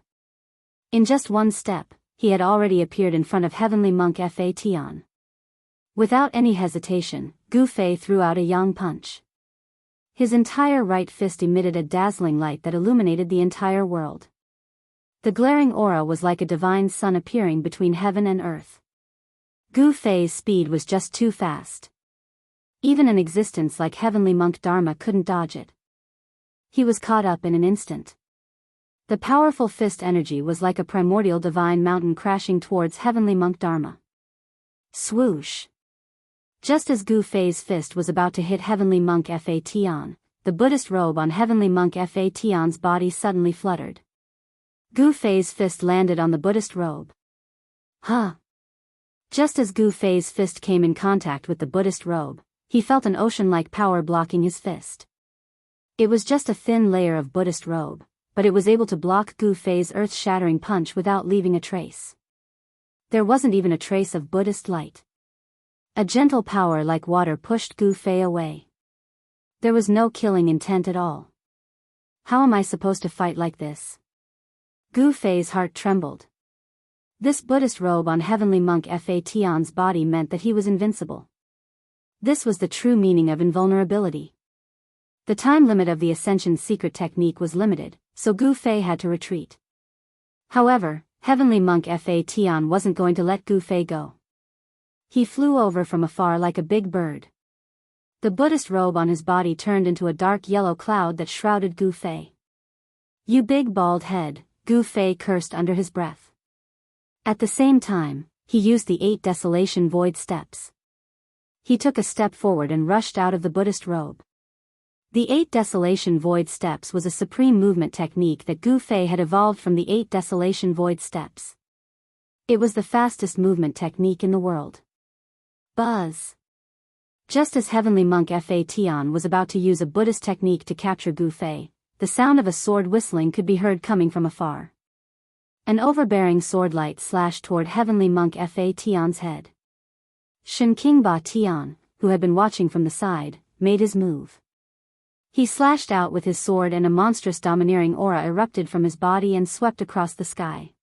In just one step, he had already appeared in front of Heavenly Monk Fa Tian. Without any hesitation, Gu Fei threw out a yang punch. His entire right fist emitted a dazzling light that illuminated the entire world. The glaring aura was like a divine sun appearing between heaven and earth. Gu Fei's speed was just too fast. Even an existence like Heavenly Monk Dharma couldn't dodge it. He was caught up in an instant. The powerful fist energy was like a primordial divine mountain crashing towards Heavenly Monk Dharma. Swoosh! Just as Gu Fei's fist was about to hit Heavenly Monk Fa Tian, the Buddhist robe on Heavenly Monk Fa Tian's body suddenly fluttered. Gu Fei's fist landed on the Buddhist robe. Huh! Just as Gu Fei's fist came in contact with the Buddhist robe, he felt an ocean-like power blocking his fist. It was just a thin layer of Buddhist robe, but it was able to block Gu Fei's earth-shattering punch without leaving a trace. There wasn't even a trace of Buddhist light. A gentle power like water pushed Gu Fei away. There was no killing intent at all. How am I supposed to fight like this? Gu Fei's heart trembled. This Buddhist robe on Heavenly Monk Fa Tian's body meant that he was invincible. This was the true meaning of invulnerability. The time limit of the Ascension's secret technique was limited, so Gu Fei had to retreat. However, Heavenly Monk Fa Tian wasn't going to let Gu Fei go. He flew over from afar like a big bird. The Buddhist robe on his body turned into a dark yellow cloud that shrouded Gu Fei. "You big bald head," Gu Fei cursed under his breath. At the same time, he used the 8 Desolation Void Steps. He took a step forward and rushed out of the Buddhist robe. The 8 Desolation Void Steps was a supreme movement technique that Gu Fei had evolved from the 8 Desolation Void Steps. It was the fastest movement technique in the world. Buzz! Just as Heavenly Monk Fa Tian was about to use a Buddhist technique to capture Gu Fei, the sound of a sword whistling could be heard coming from afar. An overbearing sword light slashed toward Heavenly Monk Fa Tian's head. Shen King Ba Tian, who had been watching from the side, made his move. He slashed out with his sword and a monstrous domineering aura erupted from his body and swept across the sky.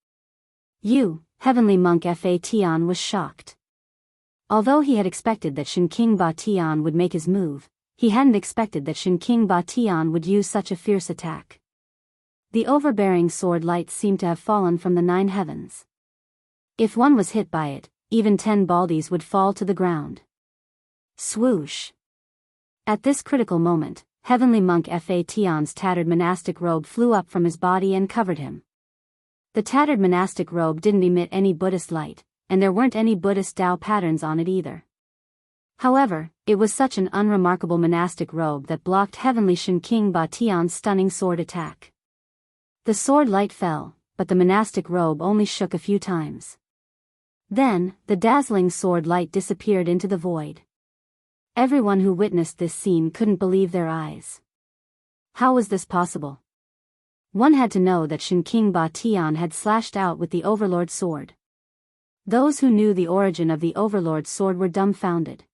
Heavenly Monk Fa Tian was shocked. Although he had expected that Shen King Ba Tian would make his move, he hadn't expected that Shen King Ba Tian would use such a fierce attack. The overbearing sword light seemed to have fallen from the 9 heavens. If one was hit by it, even 10 baldies would fall to the ground. Swoosh! At this critical moment, Heavenly Monk Fa Tian's tattered monastic robe flew up from his body and covered him. The tattered monastic robe didn't emit any Buddhist light, and there weren't any Buddhist Tao patterns on it either. However, it was such an unremarkable monastic robe that blocked Heavenly Shen King Ba Tian's stunning sword attack. The sword light fell, but the monastic robe only shook a few times. Then, the dazzling sword light disappeared into the void. Everyone who witnessed this scene couldn't believe their eyes. How was this possible? One had to know that Shen King Ba Tian had slashed out with the Overlord sword. Those who knew the origin of the Overlord sword were dumbfounded.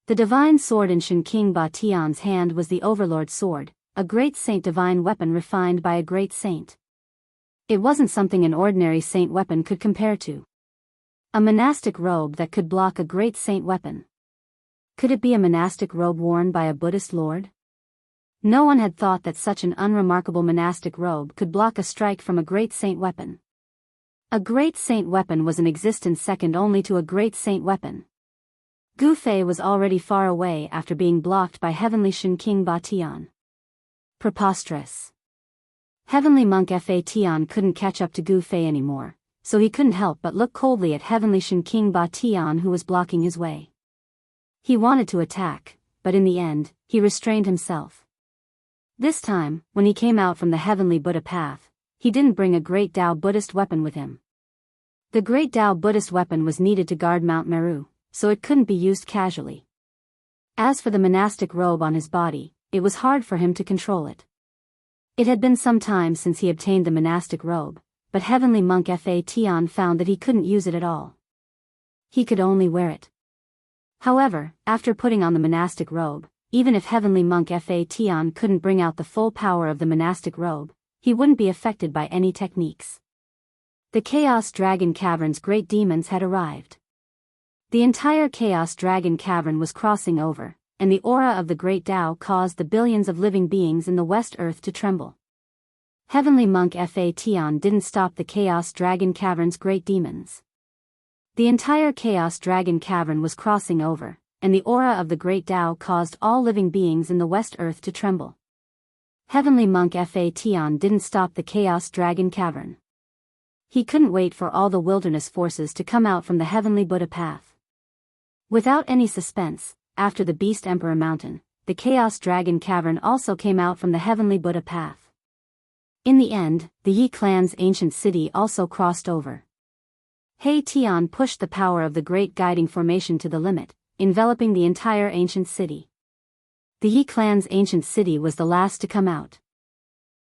The divine sword in Shen King Ba Tian's hand was the Overlord sword, a great saint divine weapon refined by a great saint. It wasn't something an ordinary saint weapon could compare to. A monastic robe that could block a great saint weapon. Could it be a monastic robe worn by a Buddhist lord? No one had thought that such an unremarkable monastic robe could block a strike from a great saint weapon. A great saint weapon was in existence second only to a great saint weapon. Gu Fei was already far away after being blocked by Heavenly Shen King Ba Tian. Preposterous. Heavenly Monk Fa Tian couldn't catch up to Gu Fei anymore, so he couldn't help but look coldly at Heavenly Shen King Ba Tian who was blocking his way. He wanted to attack, but in the end, he restrained himself. This time, when he came out from the Heavenly Buddha path, he didn't bring a Great Tao Buddhist weapon with him. The Great Tao Buddhist weapon was needed to guard Mount Meru, so it couldn't be used casually. As for the monastic robe on his body, it was hard for him to control it. It had been some time since he obtained the monastic robe, but Heavenly Monk Fa Tian found that he couldn't use it at all. He could only wear it. However, after putting on the monastic robe, even if Heavenly Monk Fa Tian couldn't bring out the full power of the monastic robe, he wouldn't be affected by any techniques. The Chaos Dragon Cavern's great demons had arrived. The entire Chaos Dragon Cavern was crossing over, and the aura of the Great Tao caused the billions of living beings in the West Earth to tremble. Heavenly Monk Fa Tian didn't stop the Chaos Dragon Cavern's great demons. The entire Chaos Dragon Cavern was crossing over, and the aura of the Great Tao caused all living beings in the West Earth to tremble. Heavenly Monk Fa Tian didn't stop the Chaos Dragon Cavern. He couldn't wait for all the wilderness forces to come out from the Heavenly Buddha path. Without any suspense, after the Beast Emperor Mountain, the Chaos Dragon Cavern also came out from the Heavenly Buddha path. In the end, the Yi clan's ancient city also crossed over. He Tian pushed the power of the Great Guiding Formation to the limit, enveloping the entire ancient city. The Yi clan's ancient city was the last to come out.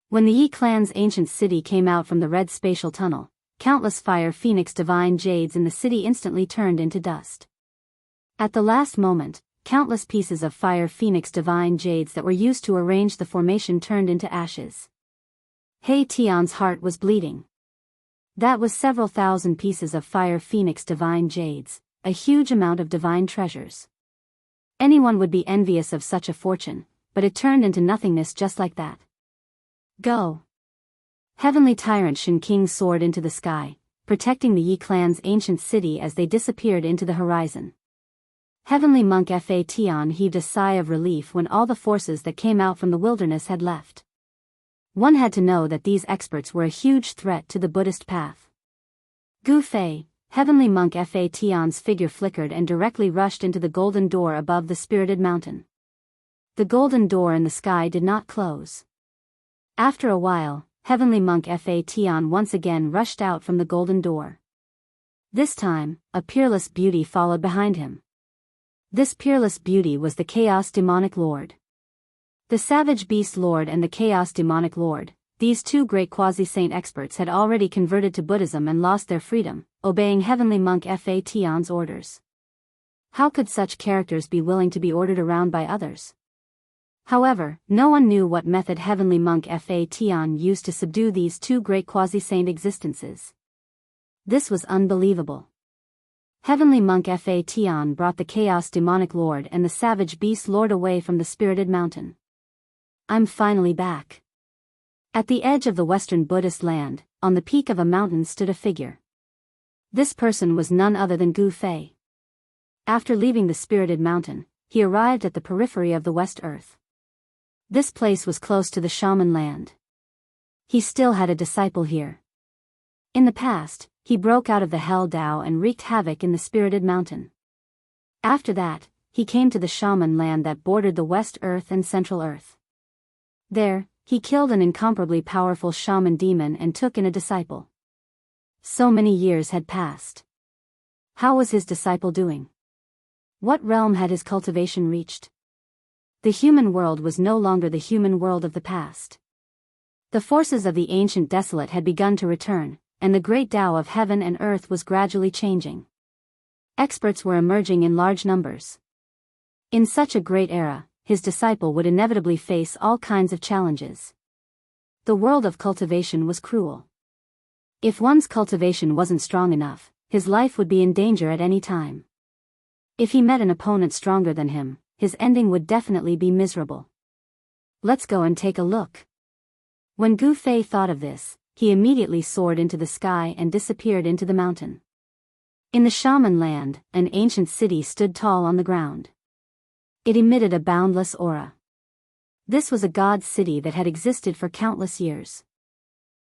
When the Yi clan's ancient city came out from the red spatial tunnel, countless fire phoenix divine jades in the city instantly turned into dust. At the last moment, countless pieces of fire phoenix divine jades that were used to arrange the formation turned into ashes. He Tian's heart was bleeding. That was several thousand pieces of fire phoenix divine jades, a huge amount of divine treasures. Anyone would be envious of such a fortune, but it turned into nothingness just like that. Go! Heavenly Tyrant Shen King soared into the sky, protecting the Yi clan's ancient city as they disappeared into the horizon. Heavenly Monk Fa Tian heaved a sigh of relief when all the forces that came out from the wilderness had left. One had to know that these experts were a huge threat to the Buddhist path. Gu Fei, Heavenly Monk Fa Tian's figure flickered and directly rushed into the golden door above the spirited mountain. The golden door in the sky did not close. After a while, Heavenly Monk Fa Tian once again rushed out from the golden door. This time, a peerless beauty followed behind him. This peerless beauty was the Chaos Demonic Lord. The Savage Beast Lord and the Chaos Demonic Lord, these two great quasi-saint experts had already converted to Buddhism and lost their freedom, obeying Heavenly Monk Fa Tian's orders. How could such characters be willing to be ordered around by others? However, no one knew what method Heavenly Monk Fa Tian used to subdue these two great quasi-saint existences. This was unbelievable. Heavenly Monk Fa Tian brought the Chaos Demonic Lord and the Savage Beast Lord away from the spirited mountain. I'm finally back. At the edge of the western Buddhist land, on the peak of a mountain stood a figure. This person was none other than Gu Fei. After leaving the spirited mountain, he arrived at the periphery of the West Earth. This place was close to the shaman land. He still had a disciple here. In the past, he broke out of the Hell Dao and wreaked havoc in the spirited mountain. After that, he came to the shaman land that bordered the West Earth and Central Earth. There, he killed an incomparably powerful shaman demon and took in a disciple. So many years had passed. How was his disciple doing? What realm had his cultivation reached? The human world was no longer the human world of the past. The forces of the ancient desolate had begun to return, and the great Tao of heaven and earth was gradually changing. Experts were emerging in large numbers. In such a great era, his disciple would inevitably face all kinds of challenges. The world of cultivation was cruel. If one's cultivation wasn't strong enough, his life would be in danger at any time. If he met an opponent stronger than him, his ending would definitely be miserable. Let's go and take a look. When Gu Fei thought of this, he immediately soared into the sky and disappeared into the mountain. In the shaman land, an ancient city stood tall on the ground. It emitted a boundless aura. This was a god city that had existed for countless years.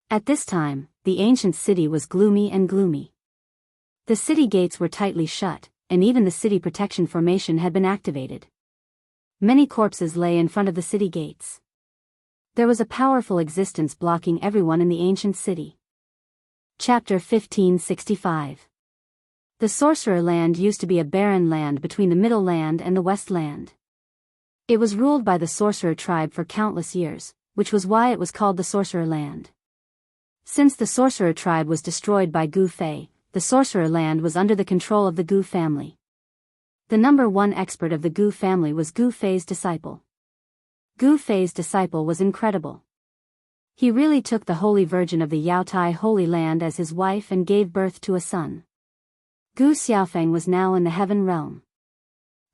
At this time, the ancient city was gloomy and gloomy. The city gates were tightly shut, and even the city protection formation had been activated. Many corpses lay in front of the city gates. There was a powerful existence blocking everyone in the ancient city. Chapter 1565. The Sorcerer Land used to be a barren land between the Middle Land and the West Land. It was ruled by the Sorcerer tribe for countless years, which was why it was called the Sorcerer Land. Since the Sorcerer tribe was destroyed by Gu Fei, the Sorcerer Land was under the control of the Gu family. The number one expert of the Gu family was Gu Fei's disciple. Gu Fei's disciple was incredible. He really took the Holy Virgin of the Yaotai Holy Land as his wife and gave birth to a son. Gu Xiaofeng was now in the heaven realm.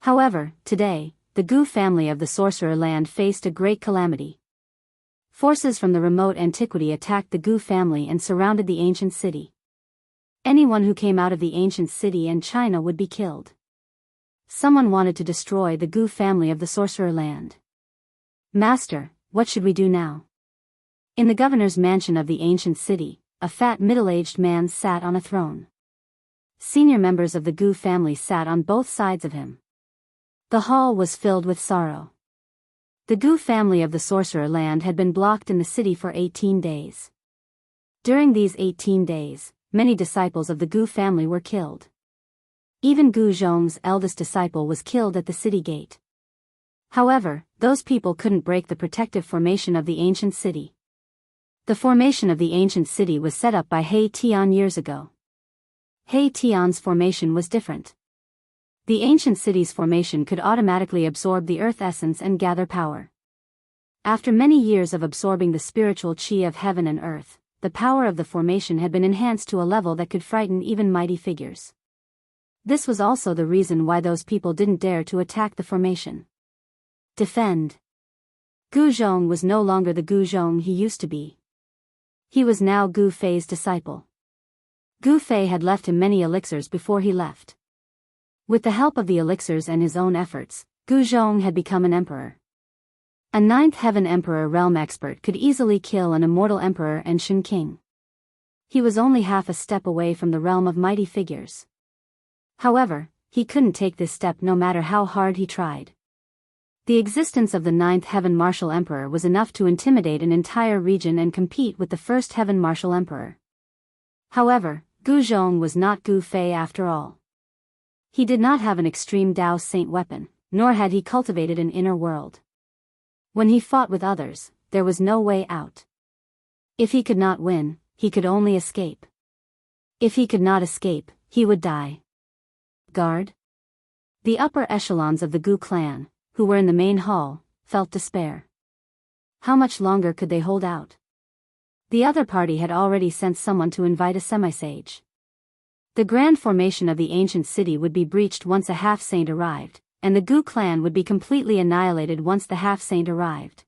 However, today, the Gu family of the Sorcerer Land faced a great calamity. Forces from the remote antiquity attacked the Gu family and surrounded the ancient city. Anyone who came out of the ancient city and China would be killed. Someone wanted to destroy the Gu family of the Sorcerer Land. Master, what should we do now? In the governor's mansion of the ancient city, a fat middle-aged man sat on a throne. Senior members of the Gu family sat on both sides of him. The hall was filled with sorrow. The Gu family of the Sorcerer Land had been blocked in the city for 18 days. During these 18 days, many disciples of the Gu family were killed. Even Gu Zhong's eldest disciple was killed at the city gate. However, those people couldn't break the protective formation of the ancient city. The formation of the ancient city was set up by He Tian years ago. He Tian's formation was different. The ancient city's formation could automatically absorb the earth essence and gather power. After many years of absorbing the spiritual qi of heaven and earth, the power of the formation had been enhanced to a level that could frighten even mighty figures. This was also the reason why those people didn't dare to attack the formation. Defend. Gu Zhong was no longer the Gu Zhong he used to be. He was now Gu Fei's disciple. Gu Fei had left him many elixirs before he left. With the help of the elixirs and his own efforts, Gu Zhong had become an emperor. A ninth heaven emperor realm expert could easily kill an immortal emperor and Shen King. He was only half a step away from the realm of mighty figures. However, he couldn't take this step no matter how hard he tried. The existence of the ninth heaven martial emperor was enough to intimidate an entire region and compete with the first heaven martial emperor. However, Gu Zhong was not Gu Fei after all. He did not have an extreme Dao Saint weapon, nor had he cultivated an inner world. When he fought with others, there was no way out. If he could not win, he could only escape. If he could not escape, he would die. Guard. The upper echelons of the Gu clan, who were in the main hall, felt despair. How much longer could they hold out? The other party had already sent someone to invite a semi-sage. The grand formation of the ancient city would be breached once a half-saint arrived, and the Gu clan would be completely annihilated once the half-saint arrived.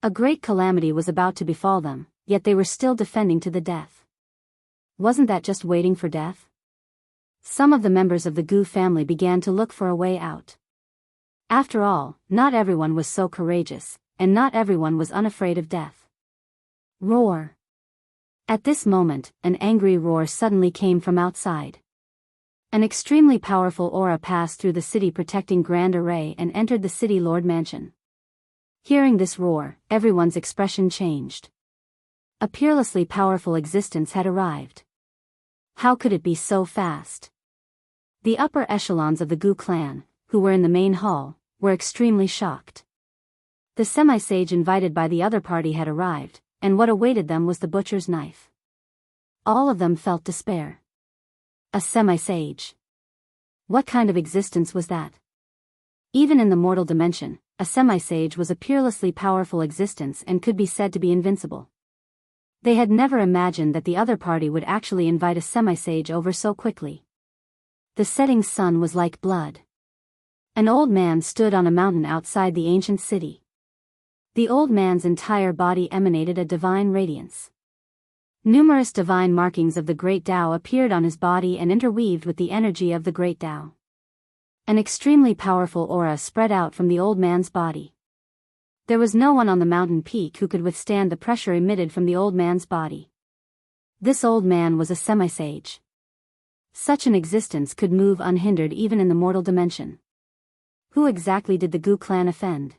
A great calamity was about to befall them, yet they were still defending to the death. Wasn't that just waiting for death? Some of the members of the Gu family began to look for a way out. After all, not everyone was so courageous, and not everyone was unafraid of death. Roar. At this moment, an angry roar suddenly came from outside. An extremely powerful aura passed through the city protecting Grand Array and entered the city Lord Mansion. Hearing this roar, everyone's expression changed. A peerlessly powerful existence had arrived. How could it be so fast? The upper echelons of the Gu clan, who were in the main hall, were extremely shocked. The semi-sage invited by the other party had arrived, and what awaited them was the butcher's knife. All of them felt despair. A semi-sage. What kind of existence was that? Even in the mortal dimension, a semi-sage was a peerlessly powerful existence and could be said to be invincible. They had never imagined that the other party would actually invite a semi-sage over so quickly. The setting sun was like blood. An old man stood on a mountain outside the ancient city. The old man's entire body emanated a divine radiance. Numerous divine markings of the Great Tao appeared on his body and interweaved with the energy of the Great Tao. An extremely powerful aura spread out from the old man's body. There was no one on the mountain peak who could withstand the pressure emitted from the old man's body. This old man was a semi-sage. Such an existence could move unhindered even in the mortal dimension. Who exactly did the Gu clan offend?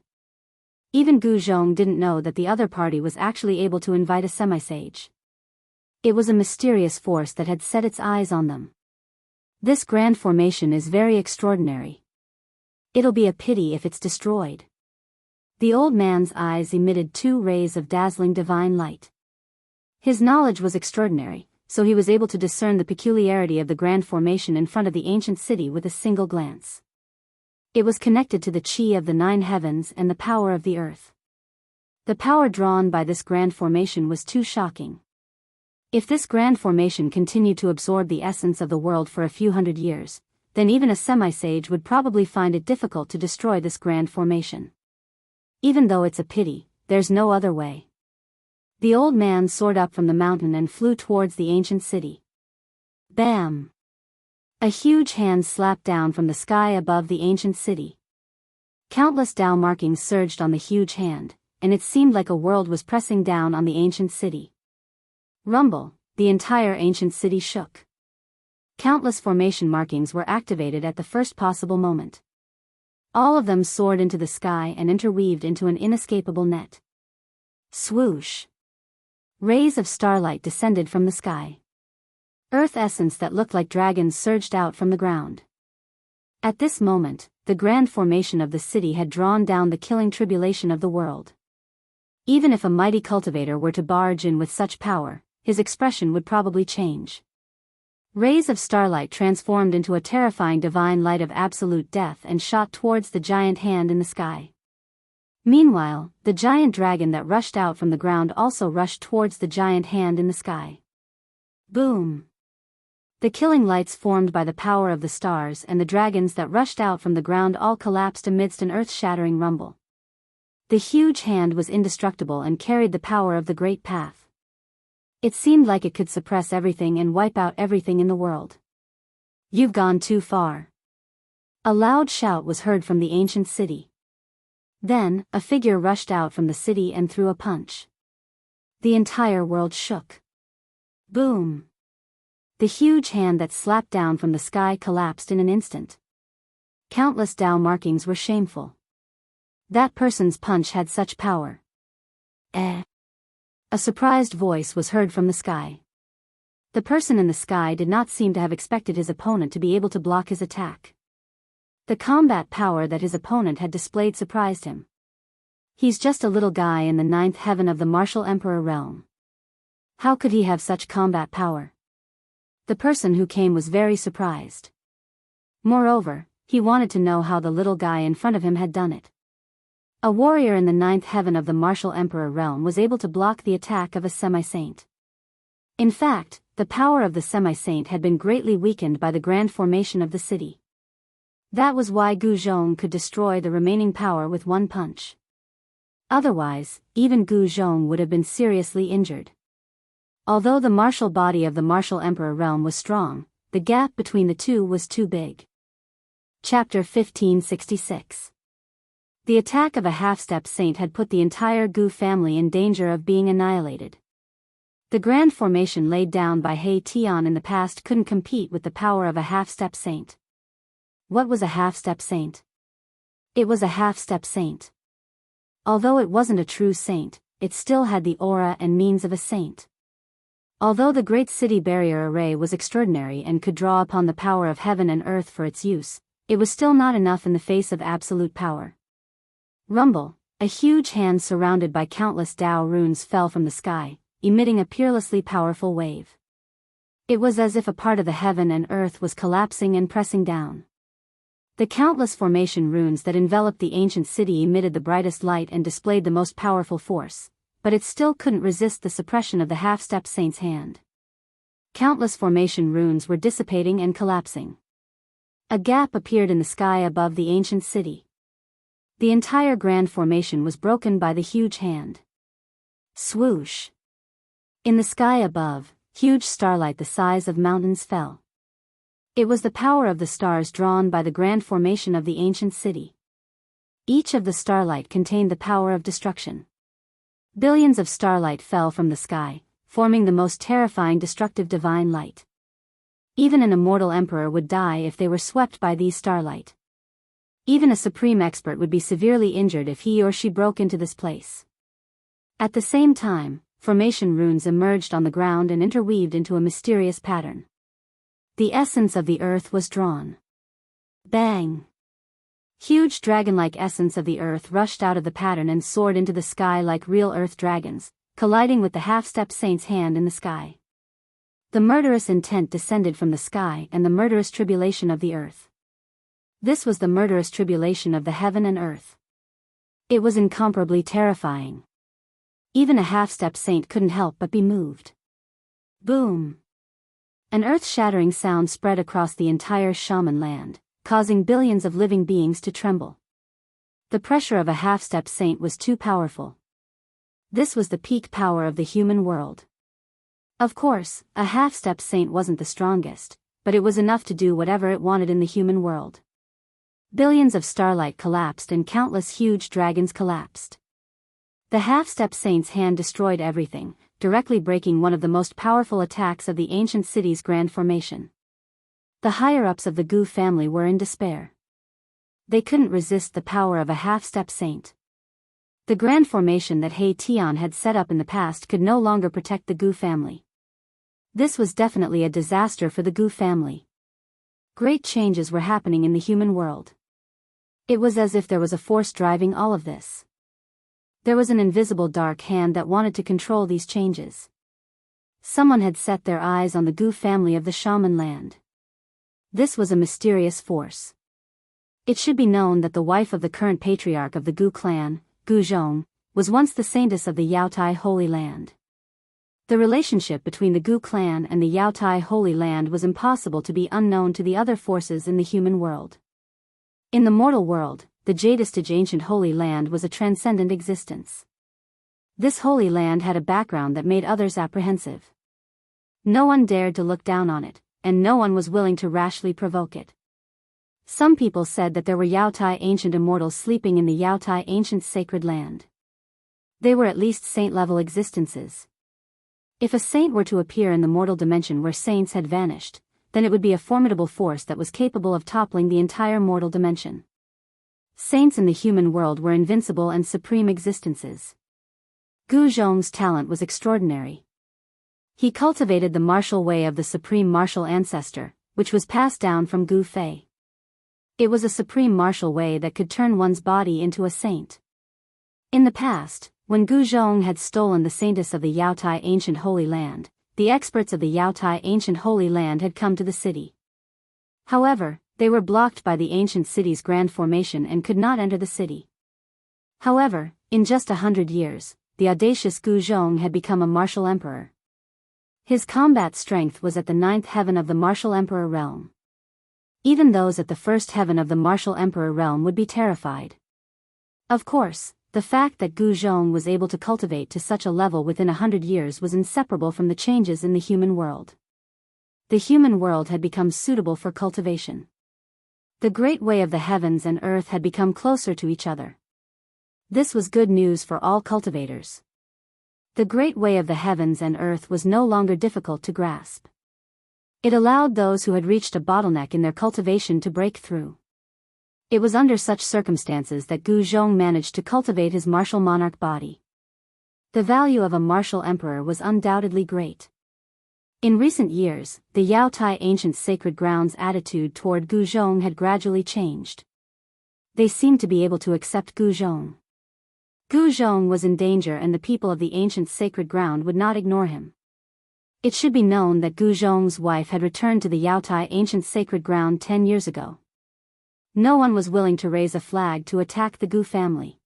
Even Gu Zhong didn't know that the other party was actually able to invite a semi-sage. It was a mysterious force that had set its eyes on them. This grand formation is very extraordinary. It'll be a pity if it's destroyed. The old man's eyes emitted 2 rays of dazzling divine light. His knowledge was extraordinary, so he was able to discern the peculiarity of the grand formation in front of the ancient city with a single glance. It was connected to the chi of the 9 heavens and the power of the earth. The power drawn by this grand formation was too shocking. If this grand formation continued to absorb the essence of the world for a few hundred years, then even a semi-sage would probably find it difficult to destroy this grand formation. Even though it's a pity, there's no other way. The old man soared up from the mountain and flew towards the ancient city. Bam! A huge hand slapped down from the sky above the ancient city. Countless Tao markings surged on the huge hand, and it seemed like a world was pressing down on the ancient city. Rumble, the entire ancient city shook. Countless formation markings were activated at the first possible moment. All of them soared into the sky and interweaved into an inescapable net. Swoosh! Rays of starlight descended from the sky. Earth essence that looked like dragons surged out from the ground. At this moment, the grand formation of the city had drawn down the killing tribulation of the world. Even if a mighty cultivator were to barge in with such power, his expression would probably change. Rays of starlight transformed into a terrifying divine light of absolute death and shot towards the giant hand in the sky. Meanwhile, the giant dragon that rushed out from the ground also rushed towards the giant hand in the sky. Boom! The killing lights formed by the power of the stars and the dragons that rushed out from the ground all collapsed amidst an earth-shattering rumble. The huge hand was indestructible and carried the power of the great path. It seemed like it could suppress everything and wipe out everything in the world. You've gone too far. A loud shout was heard from the ancient city. Then, a figure rushed out from the city and threw a punch. The entire world shook. Boom! The huge hand that slapped down from the sky collapsed in an instant. Countless Tao markings were shameful. That person's punch had such power. A surprised voice was heard from the sky. The person in the sky did not seem to have expected his opponent to be able to block his attack. The combat power that his opponent had displayed surprised him. He's just a little guy in the 9th heaven of the Martial Emperor realm. How could he have such combat power? The person who came was very surprised. Moreover, he wanted to know how the little guy in front of him had done it. A warrior in the 9th heaven of the Martial Emperor realm was able to block the attack of a semi-saint. In fact, the power of the semi-saint had been greatly weakened by the grand formation of the city. That was why Gu Zhong could destroy the remaining power with one punch. Otherwise, even Gu Zhong would have been seriously injured. Although the martial body of the Martial Emperor realm was strong, the gap between the two was too big. Chapter 1566. The attack of a half-step saint had put the entire Gu family in danger of being annihilated. The grand formation laid down by He Tian in the past couldn't compete with the power of a half-step saint. What was a half-step saint? It was a half-step saint. Although it wasn't a true saint, it still had the aura and means of a saint. Although the Great City Barrier Array was extraordinary and could draw upon the power of heaven and earth for its use, it was still not enough in the face of absolute power. Rumble, a huge hand surrounded by countless Tao runes fell from the sky, emitting a peerlessly powerful wave. It was as if a part of the heaven and earth was collapsing and pressing down. The countless formation runes that enveloped the ancient city emitted the brightest light and displayed the most powerful force, but it still couldn't resist the suppression of the half-step saint's hand. Countless formation runes were dissipating and collapsing. A gap appeared in the sky above the ancient city. The entire grand formation was broken by the huge hand. Swoosh! In the sky above, huge starlight the size of mountains fell. It was the power of the stars drawn by the grand formation of the ancient city. Each of the starlight contained the power of destruction. Billions of starlight fell from the sky, forming the most terrifying destructive divine light. Even an immortal emperor would die if they were swept by these starlight. Even a supreme expert would be severely injured if he or she broke into this place. At the same time, formation runes emerged on the ground and interweaved into a mysterious pattern. The essence of the earth was drawn. Bang! Huge dragon-like essence of the earth rushed out of the pattern and soared into the sky like real earth dragons, colliding with the half-step saint's hand in the sky. The murderous intent descended from the sky and the murderous tribulation of the earth. This was the murderous tribulation of the heaven and earth. It was incomparably terrifying. Even a half-step saint couldn't help but be moved. Boom! An earth-shattering sound spread across the entire shaman land, causing billions of living beings to tremble. The pressure of a half-step saint was too powerful. This was the peak power of the human world. Of course, a half-step saint wasn't the strongest, but it was enough to do whatever it wanted in the human world. Billions of starlight collapsed and countless huge dragons collapsed. The half-step saint's hand destroyed everything, directly breaking one of the most powerful attacks of the ancient city's grand formation. The higher-ups of the Gu family were in despair. They couldn't resist the power of a half-step saint. The grand formation that He Tian had set up in the past could no longer protect the Gu family. This was definitely a disaster for the Gu family. Great changes were happening in the human world. It was as if there was a force driving all of this. There was an invisible dark hand that wanted to control these changes. Someone had set their eyes on the Gu family of the shaman land. This was a mysterious force. It should be known that the wife of the current patriarch of the Gu clan, Gu Zhong, was once the saintess of the Yaotai Holy Land. The relationship between the Gu clan and the Yaotai Holy Land was impossible to be unknown to the other forces in the human world. In the mortal world, the Jadistage ancient Holy Land was a transcendent existence. This Holy Land had a background that made others apprehensive. No one dared to look down on it, and no one was willing to rashly provoke it. Some people said that there were Yaotai ancient immortals sleeping in the Yaotai ancient sacred land. They were at least saint-level existences. If a saint were to appear in the mortal dimension where saints had vanished, then it would be a formidable force that was capable of toppling the entire mortal dimension. Saints in the human world were invincible and supreme existences. Gu Zhong's talent was extraordinary. He cultivated the martial way of the supreme martial ancestor, which was passed down from Gu Fei. It was a supreme martial way that could turn one's body into a saint. In the past, when Gu Zhong had stolen the saintess of the Yaotai ancient Holy Land, the experts of the Yaotai ancient Holy Land had come to the city. However, they were blocked by the ancient city's grand formation and could not enter the city. However, in just 100 years, the audacious Gu Zhong had become a martial emperor. His combat strength was at the 9th heaven of the martial emperor realm. Even those at the 1st heaven of the martial emperor realm would be terrified. Of course, the fact that Gu Zhong was able to cultivate to such a level within 100 years was inseparable from the changes in the human world. The human world had become suitable for cultivation. The great way of the heavens and earth had become closer to each other. This was good news for all cultivators. The great way of the heavens and earth was no longer difficult to grasp. It allowed those who had reached a bottleneck in their cultivation to break through. It was under such circumstances that Gu Zhong managed to cultivate his martial monarch body. The value of a martial emperor was undoubtedly great. In recent years, the Yao Tai ancient sacred grounds' attitude toward Gu Zhong had gradually changed. They seemed to be able to accept Gu Zhong. Gu Zhong was in danger and the people of the ancient sacred ground would not ignore him. It should be known that Gu Zhong's wife had returned to the Yao Tai ancient sacred ground 10 years ago. No one was willing to raise a flag to attack the Gu family.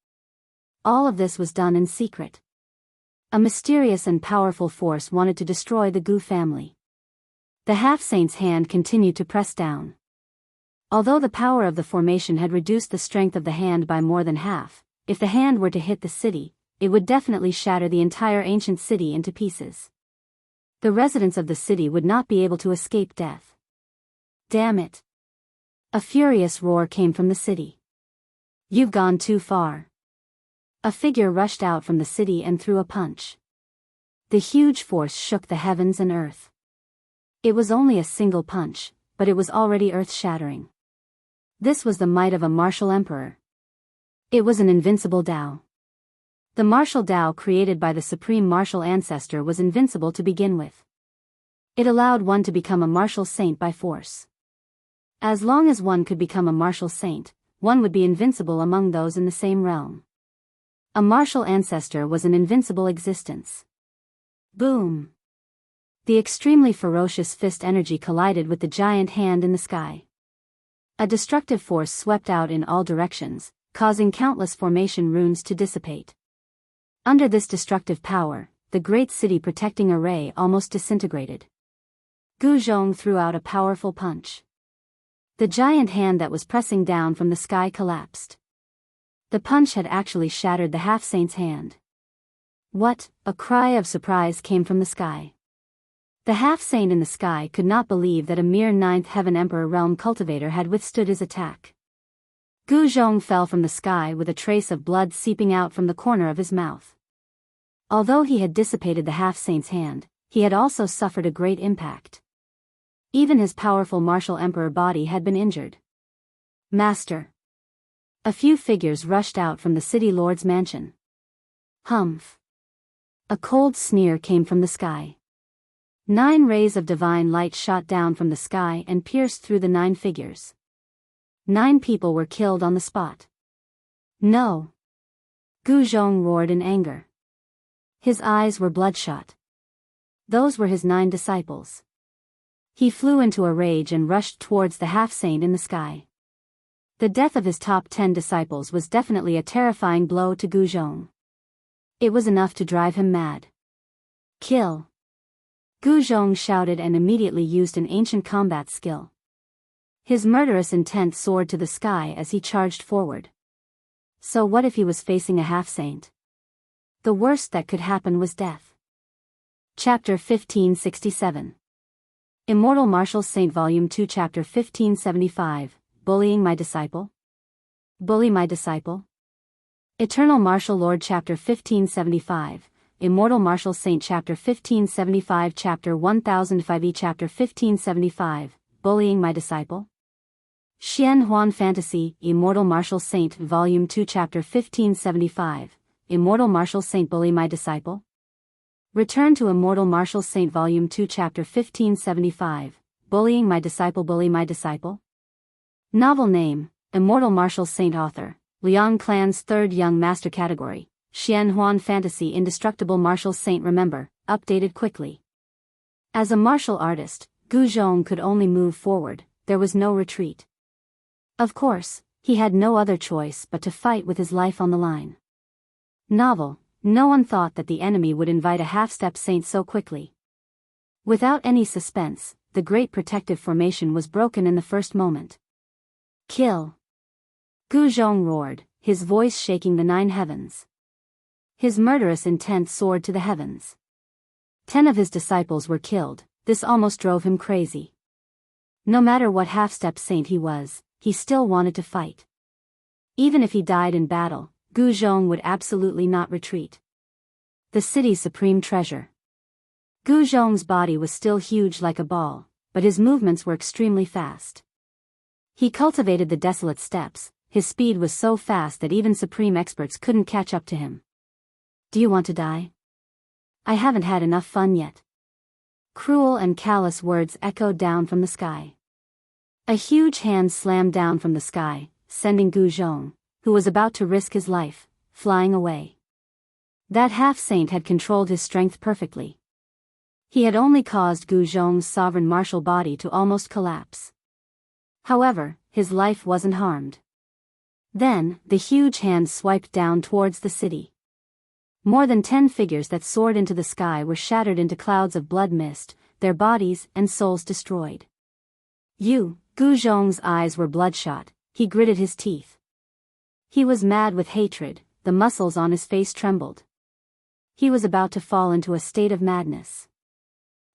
All of this was done in secret. A mysterious and powerful force wanted to destroy the Gu family. The half-saint's hand continued to press down. Although the power of the formation had reduced the strength of the hand by more than half, if the hand were to hit the city, it would definitely shatter the entire ancient city into pieces. The residents of the city would not be able to escape death. Damn it! A furious roar came from the city. You've gone too far. A figure rushed out from the city and threw a punch. The huge force shook the heavens and earth. It was only a single punch, but it was already earth-shattering. This was the might of a martial emperor. It was an invincible Tao. The martial Tao created by the supreme martial ancestor was invincible to begin with. It allowed one to become a martial saint by force. As long as one could become a martial saint, one would be invincible among those in the same realm. A martial ancestor was an invincible existence. Boom! The extremely ferocious fist energy collided with the giant hand in the sky. A destructive force swept out in all directions, causing countless formation runes to dissipate. Under this destructive power, the great city protecting array almost disintegrated. Gu Zhong threw out a powerful punch. The giant hand that was pressing down from the sky collapsed. The punch had actually shattered the half-saint's hand. What? A cry of surprise came from the sky. The half-saint in the sky could not believe that a mere ninth heaven emperor realm cultivator had withstood his attack. Gu Zhong fell from the sky with a trace of blood seeping out from the corner of his mouth. Although he had dissipated the half-saint's hand, he had also suffered a great impact. Even his powerful martial emperor body had been injured. Master! A few figures rushed out from the city lord's mansion. Humph! A cold sneer came from the sky. 9 rays of divine light shot down from the sky and pierced through the 9 figures. 9 people were killed on the spot. No! Gu Zhong roared in anger. His eyes were bloodshot. Those were his 9 disciples. He flew into a rage and rushed towards the half-saint in the sky. The death of his top 10 disciples was definitely a terrifying blow to Gu Zhong. It was enough to drive him mad. Kill! Gu Zhong shouted and immediately used an ancient combat skill. His murderous intent soared to the sky as he charged forward. So what if he was facing a half-saint? The worst that could happen was death. Chapter 1567. Immortal Martial Saint Volume 2 Chapter 1575. Bullying My Disciple? Bully My Disciple? Eternal Martial Lord Chapter 1575, Immortal Martial Saint Chapter 1575 Chapter 1005 Chapter 1575, Bullying My Disciple? Xian Huan Fantasy, Immortal Martial Saint Volume 2 Chapter 1575, Immortal Martial Saint Bully My Disciple? Return to Immortal Martial Saint Volume 2 Chapter 1575, Bullying My Disciple Bully My Disciple? Novel name, Immortal Martial Saint Author, Liang Clan's 3rd Young Master Category, Xian Huan Fantasy Indestructible Martial Saint Remember, updated quickly. As a martial artist, Gu Zhong could only move forward, there was no retreat. Of course, he had no other choice but to fight with his life on the line. Novel, no one thought that the enemy would invite a half-step saint so quickly. Without any suspense, the great protective formation was broken in the first moment. Kill! Gu Zhong roared, his voice shaking the 9 heavens. His murderous intent soared to the heavens. 10 of his disciples were killed, this almost drove him crazy. No matter what half-step saint he was, he still wanted to fight. Even if he died in battle, Gu Zhong would absolutely not retreat. The city's supreme treasure. Gu Zhong's body was still huge like a ball, but his movements were extremely fast. He cultivated the desolate steppes. His speed was so fast that even supreme experts couldn't catch up to him. Do you want to die? I haven't had enough fun yet. Cruel and callous words echoed down from the sky. A huge hand slammed down from the sky, sending Gu Zhong, who was about to risk his life, flying away. That half-saint had controlled his strength perfectly. He had only caused Gu Zhong's sovereign martial body to almost collapse. However, his life wasn't harmed. Then, the huge hand swiped down towards the city. More than 10 figures that soared into the sky were shattered into clouds of blood mist, their bodies and souls destroyed. Gu Zhong's eyes were bloodshot, he gritted his teeth. He was mad with hatred, the muscles on his face trembled. He was about to fall into a state of madness.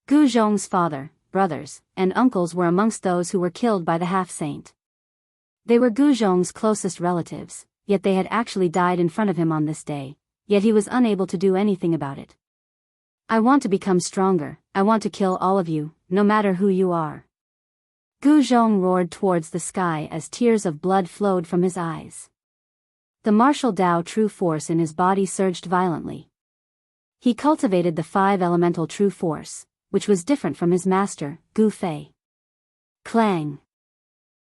Gu Zhong's father, brothers, and uncles were amongst those who were killed by the half-saint. They were Gu Zhong's closest relatives, yet they had actually died in front of him on this day, yet he was unable to do anything about it. I want to become stronger, I want to kill all of you, no matter who you are. Gu Zhong roared towards the sky as tears of blood flowed from his eyes. The martial Tao true force in his body surged violently. He cultivated the 5 elemental true force, which was different from his master, Gu Fei. Clang!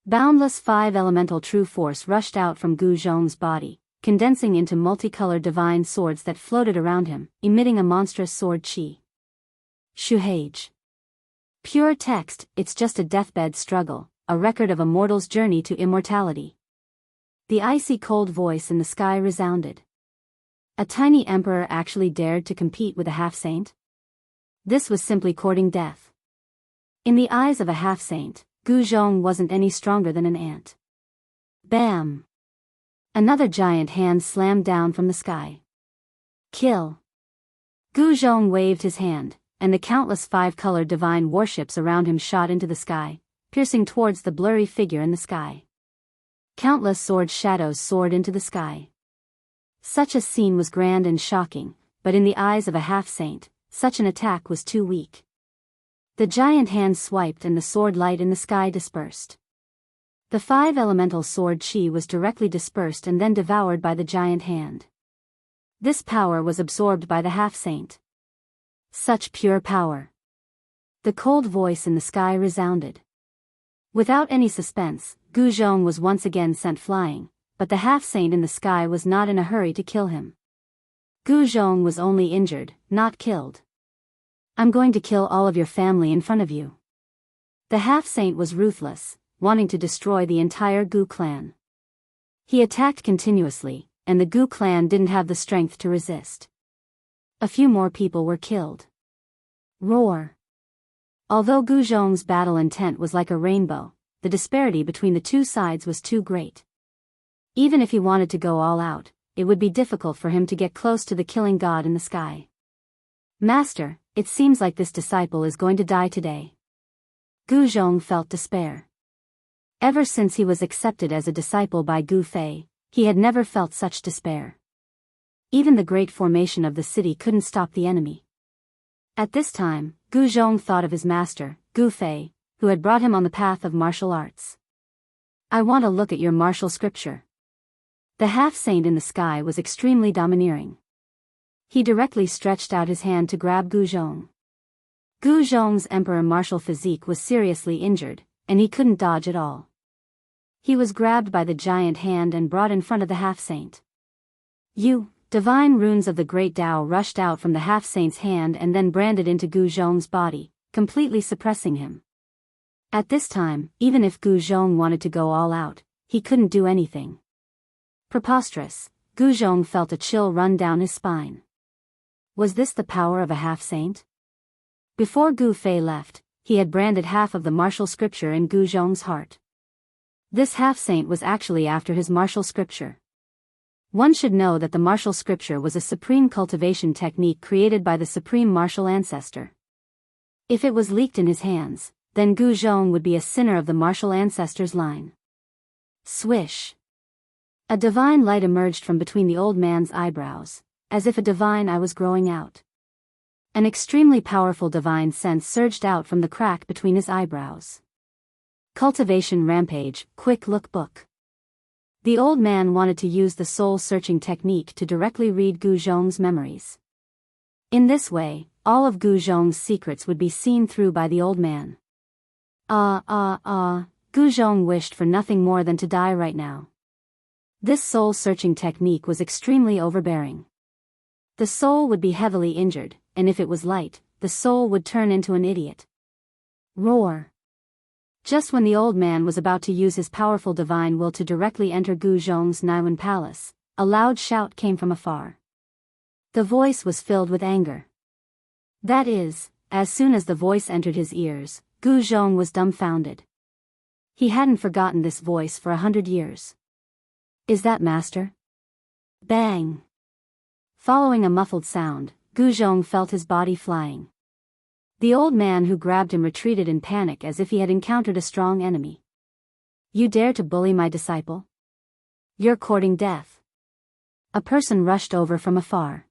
Boundless 5 elemental true force rushed out from Gu Zhong's body, condensing into multicolored divine swords that floated around him, emitting a monstrous sword chi. Shuhage. Pure text, it's just a deathbed struggle, a record of a mortal's journey to immortality. The icy cold voice in the sky resounded. A tiny emperor actually dared to compete with a half-saint? This was simply courting death. In the eyes of a half-saint, Gu Zhong wasn't any stronger than an ant. Bam! Another giant hand slammed down from the sky. Kill! Gu Zhong waved his hand, and the countless 5-colored divine warships around him shot into the sky, piercing towards the blurry figure in the sky. Countless sword shadows soared into the sky. Such a scene was grand and shocking, but in the eyes of a half-saint, such an attack was too weak. The giant hand swiped and the sword light in the sky dispersed. The 5 elemental sword chi was directly dispersed and then devoured by the giant hand. This power was absorbed by the half-saint. Such pure power. The cold voice in the sky resounded. Without any suspense, Gu Zhong was once again sent flying, but the half-saint in the sky was not in a hurry to kill him. Gu Zhong was only injured, not killed. I'm going to kill all of your family in front of you. The half-saint was ruthless, wanting to destroy the entire Gu clan. He attacked continuously, and the Gu clan didn't have the strength to resist. A few more people were killed. Roar! Although Gu Zhong's battle intent was like a rainbow, the disparity between the two sides was too great. Even if he wanted to go all out, it would be difficult for him to get close to the killing god in the sky. Master, it seems like this disciple is going to die today. Gu Zhong felt despair. Ever since he was accepted as a disciple by Gu Fei, he had never felt such despair. Even the great formation of the city couldn't stop the enemy. At this time, Gu Zhong thought of his master, Gu Fei, who had brought him on the path of martial arts. I want to look at your martial scripture. The half-saint in the sky was extremely domineering. He directly stretched out his hand to grab Gu Zhong. Gu Zhong's emperor martial physique was seriously injured, and he couldn't dodge at all. He was grabbed by the giant hand and brought in front of the half-saint. Divine runes of the great Tao rushed out from the half-saint's hand and then branded into Gu Zhong's body, completely suppressing him. At this time, even if Gu Zhong wanted to go all out, he couldn't do anything. Preposterous, Gu Zhong felt a chill run down his spine. Was this the power of a half-saint? Before Gu Fei left, he had branded half of the martial scripture in Gu Zhong's heart. This half-saint was actually after his martial scripture. One should know that the martial scripture was a supreme cultivation technique created by the supreme martial ancestor. If it was leaked in his hands, then Gu Zhong would be a sinner of the martial ancestor's line. Swish! A divine light emerged from between the old man's eyebrows, as if a divine eye was growing out. An extremely powerful divine sense surged out from the crack between his eyebrows. Cultivation Rampage, Quick Look Book. The old man wanted to use the soul-searching technique to directly read Gu Zhong's memories. In this way, all of Gu Zhong's secrets would be seen through by the old man. Gu Zhong wished for nothing more than to die right now. This soul-searching technique was extremely overbearing. The soul would be heavily injured, and if it was light, the soul would turn into an idiot. Roar! Just when the old man was about to use his powerful divine will to directly enter Gu Zhong's Naiwan palace, a loud shout came from afar. The voice was filled with anger. That is, as soon as the voice entered his ears, Gu Zhong was dumbfounded. He hadn't forgotten this voice for 100 years. Is that master? Bang! Following a muffled sound, Gu Zhong felt his body flying. The old man who grabbed him retreated in panic as if he had encountered a strong enemy. You dare to bully my disciple? You're courting death. A person rushed over from afar.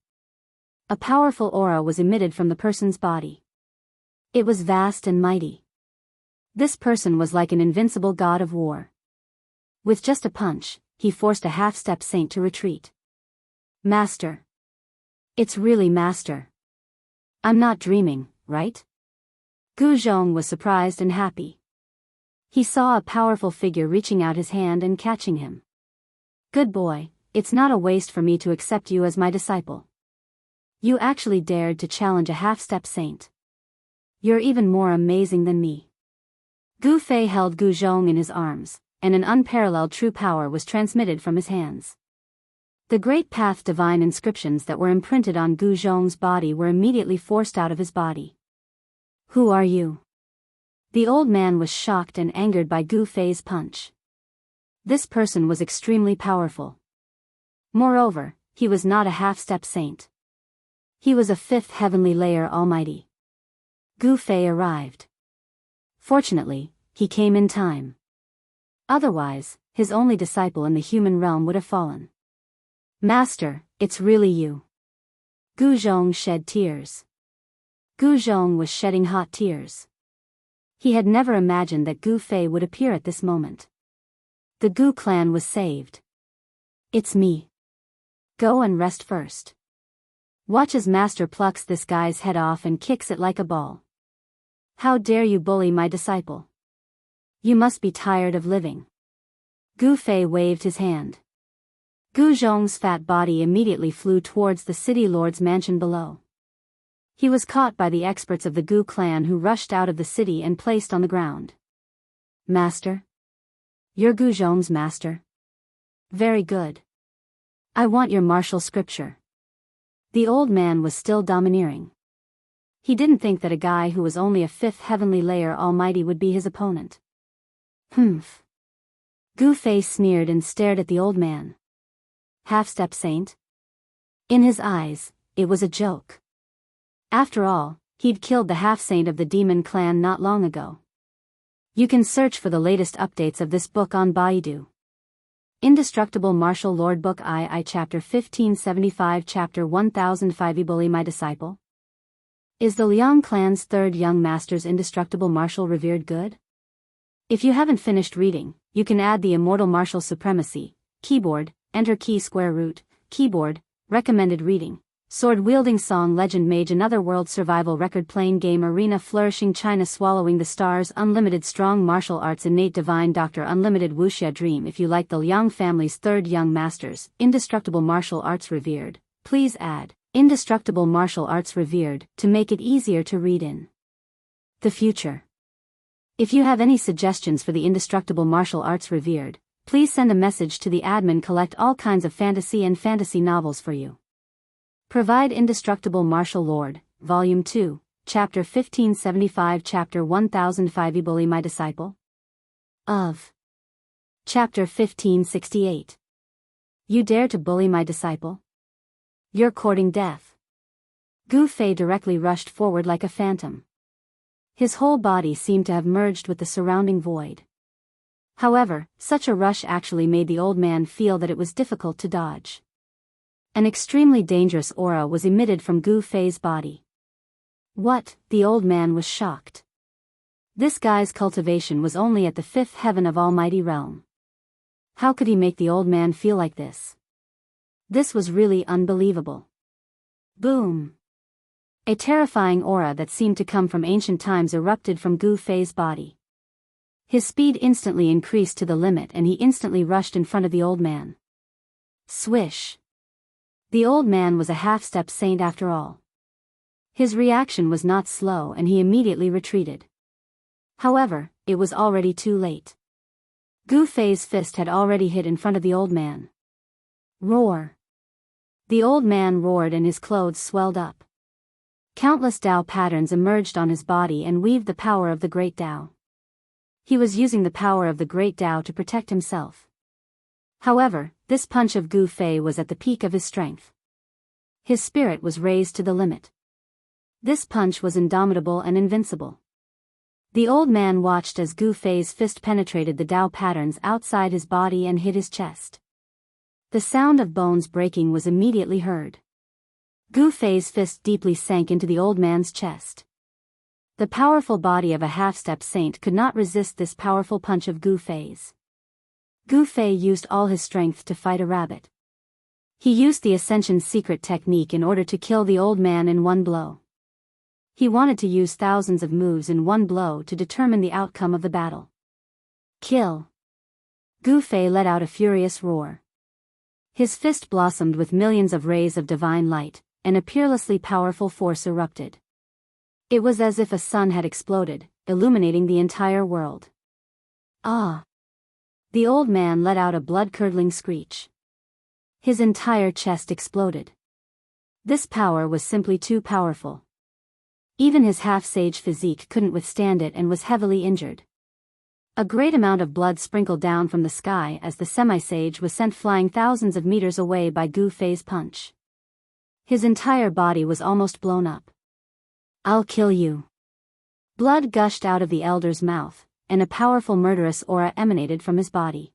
A powerful aura was emitted from the person's body. It was vast and mighty. This person was like an invincible god of war. With just a punch, he forced a half-step saint to retreat. Master. It's really Master. I'm not dreaming, right? Gu Zhong was surprised and happy. He saw a powerful figure reaching out his hand and catching him. Good boy, it's not a waste for me to accept you as my disciple. You actually dared to challenge a half-step saint. You're even more amazing than me. Gu Fei held Gu Zhong in his arms, and an unparalleled true power was transmitted from his hands. The Great Path divine inscriptions that were imprinted on Gu Zhong's body were immediately forced out of his body. Who are you? The old man was shocked and angered by Gu Fei's punch. This person was extremely powerful. Moreover, he was not a half-step saint. He was a fifth heavenly layer almighty. Gu Fei arrived. Fortunately, he came in time. Otherwise, his only disciple in the human realm would have fallen. Master, it's really you. Gu Zhong shed tears. Gu Zhong was shedding hot tears. He had never imagined that Gu Fei would appear at this moment. The Gu clan was saved. It's me. Go and rest first. Watch as Master plucks this guy's head off and kicks it like a ball. How dare you bully my disciple? You must be tired of living. Gu Fei waved his hand. Gu Zhong's fat body immediately flew towards the city lord's mansion below. He was caught by the experts of the Gu clan who rushed out of the city and placed on the ground. Master? You're Gu Zhong's master? Very good. I want your martial scripture. The old man was still domineering. He didn't think that a guy who was only a fifth heavenly layer almighty would be his opponent. Humph. Gu Fei sneered and stared at the old man. Half-step saint? In his eyes, it was a joke. After all, he'd killed the half-saint of the demon clan not long ago. You can search for the latest updates of this book on Baidu. Indestructible Martial Lord Book II Chapter 1575 Chapter 1005 Bully My Disciple? Is the Liang clan's third young master's indestructible martial revered good? If you haven't finished reading, you can add the Immortal Martial Supremacy, Keyboard, Enter Key Square Root, Keyboard, Recommended Reading, Sword-Wielding Song Legend Mage Another World Survival Record Playing Game Arena Flourishing China Swallowing the Stars Unlimited Strong Martial Arts Innate Divine Doctor Unlimited Wuxia Dream. If you like the Liang family's third young masters, Indestructible Martial Arts Revered, please add Indestructible Martial Arts Revered to make it easier to read in the future. If you have any suggestions for the Indestructible Martial Arts Revered, please send a message to the admin. Collect all kinds of fantasy and fantasy novels for you. Provide Indestructible Martial Lord, Volume 2, Chapter 1575 Chapter 1005 Bully My Disciple? Of Chapter 1568. You dare to bully my disciple? You're courting death. Gu Fei directly rushed forward like a phantom. His whole body seemed to have merged with the surrounding void. However, such a rush actually made the old man feel that it was difficult to dodge. An extremely dangerous aura was emitted from Gu Fei's body. What? The old man was shocked. This guy's cultivation was only at the fifth heaven of Almighty Realm. How could he make the old man feel like this? This was really unbelievable. Boom! A terrifying aura that seemed to come from ancient times erupted from Gu Fei's body. His speed instantly increased to the limit and he instantly rushed in front of the old man. Swish! The old man was a half-step saint after all. His reaction was not slow and he immediately retreated. However, it was already too late. Gu Fei's fist had already hit in front of the old man. Roar! The old man roared and his clothes swelled up. Countless Tao patterns emerged on his body and weaved the power of the Great Tao. He was using the power of the Great Tao to protect himself. However, this punch of Gu Fei was at the peak of his strength. His spirit was raised to the limit. This punch was indomitable and invincible. The old man watched as Gu Fei's fist penetrated the Tao patterns outside his body and hit his chest. The sound of bones breaking was immediately heard. Gu Fei's fist deeply sank into the old man's chest. The powerful body of a half-step saint could not resist this powerful punch of Gu Fei's. Gu Fei used all his strength to fight a rabbit. He used the Ascension secret technique in order to kill the old man in one blow. He wanted to use thousands of moves in one blow to determine the outcome of the battle. Kill! Gu Fei let out a furious roar. His fist blossomed with millions of rays of divine light, and a peerlessly powerful force erupted. It was as if a sun had exploded, illuminating the entire world. Ah! The old man let out a blood-curdling screech. His entire chest exploded. This power was simply too powerful. Even his half-sage physique couldn't withstand it and was heavily injured. A great amount of blood sprinkled down from the sky as the semi-sage was sent flying thousands of meters away by Gu Fei's punch. His entire body was almost blown up. I'll kill you. Blood gushed out of the elder's mouth, and a powerful murderous aura emanated from his body.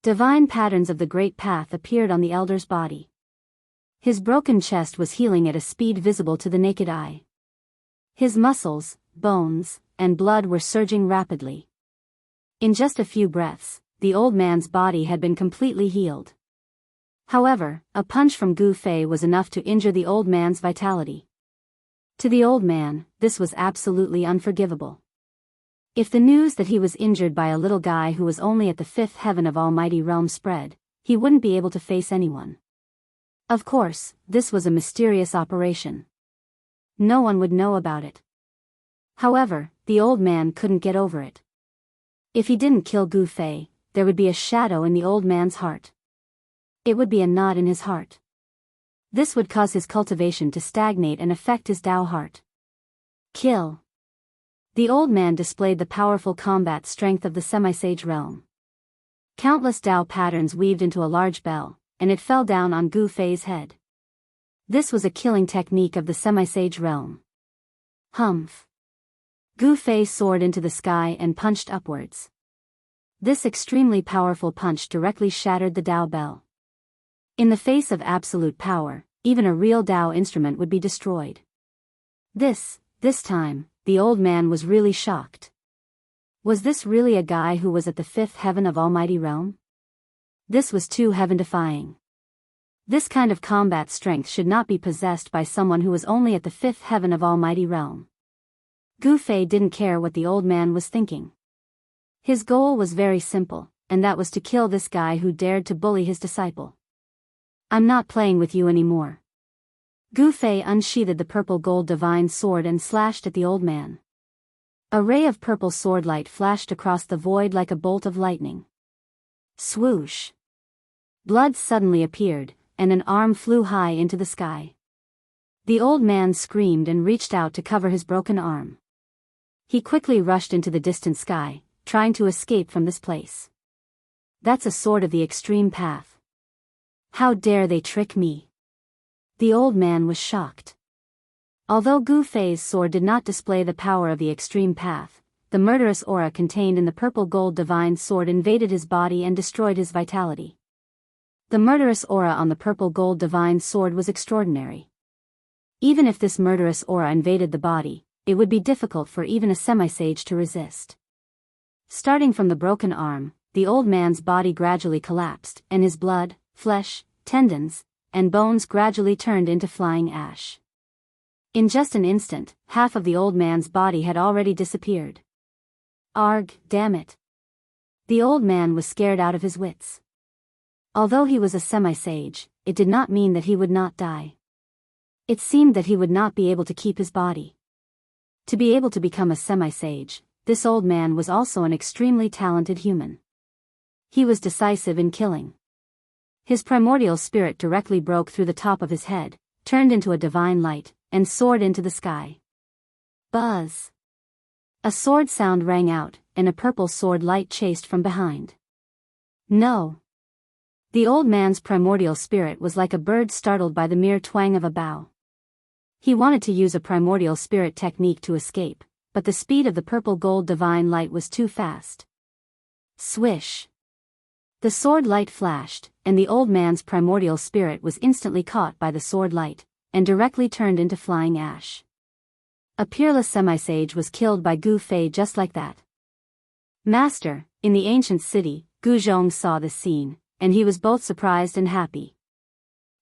Divine patterns of the Great Path appeared on the elder's body. His broken chest was healing at a speed visible to the naked eye. His muscles, bones, and blood were surging rapidly. In just a few breaths, the old man's body had been completely healed. However, a punch from Gu Fei was enough to injure the old man's vitality. To the old man, this was absolutely unforgivable. If the news that he was injured by a little guy who was only at the fifth heaven of Almighty Realm spread, he wouldn't be able to face anyone. Of course, this was a mysterious operation. No one would know about it. However, the old man couldn't get over it. If he didn't kill Gu Fei, there would be a shadow in the old man's heart. It would be a knot in his heart. This would cause his cultivation to stagnate and affect his Tao heart. Kill! The old man displayed the powerful combat strength of the semi-sage realm. Countless Tao patterns weaved into a large bell, and it fell down on Gu Fei's head. This was a killing technique of the semi-sage realm. Humph! Gu Fei soared into the sky and punched upwards. This extremely powerful punch directly shattered the Tao bell. In the face of absolute power, even a real Tao instrument would be destroyed. This time, the old man was really shocked. Was this really a guy who was at the fifth heaven of Almighty Realm? This was too heaven-defying. This kind of combat strength should not be possessed by someone who was only at the fifth heaven of Almighty Realm. Gu Fei didn't care what the old man was thinking. His goal was very simple, and that was to kill this guy who dared to bully his disciple. I'm not playing with you anymore. Gu Fei unsheathed the purple gold divine sword and slashed at the old man. A ray of purple sword light flashed across the void like a bolt of lightning. Swoosh! Blood suddenly appeared, and an arm flew high into the sky. The old man screamed and reached out to cover his broken arm. He quickly rushed into the distant sky, trying to escape from this place. That's a sword of the extreme path. How dare they trick me? The old man was shocked. Although Gu Fei's sword did not display the power of the extreme path, the murderous aura contained in the purple gold divine sword invaded his body and destroyed his vitality. The murderous aura on the purple gold divine sword was extraordinary. Even if this murderous aura invaded the body, it would be difficult for even a semi-sage to resist. Starting from the broken arm, the old man's body gradually collapsed, and his blood, flesh, tendons, and bones gradually turned into flying ash. In just an instant, half of the old man's body had already disappeared. Arg, damn it. The old man was scared out of his wits. Although he was a semi-sage, it did not mean that he would not die. It seemed that he would not be able to keep his body. To be able to become a semi-sage, this old man was also an extremely talented human. He was decisive in killing. His primordial spirit directly broke through the top of his head, turned into a divine light, and soared into the sky. Buzz! A sword sound rang out, and a purple sword light chased from behind. No! The old man's primordial spirit was like a bird startled by the mere twang of a bow. He wanted to use a primordial spirit technique to escape, but the speed of the purple gold divine light was too fast. Swish! The sword light flashed, and the old man's primordial spirit was instantly caught by the sword light, and directly turned into flying ash. A peerless semi-sage was killed by Gu Fei just like that. Master, in the ancient city, Gu Zhong saw this scene, and he was both surprised and happy.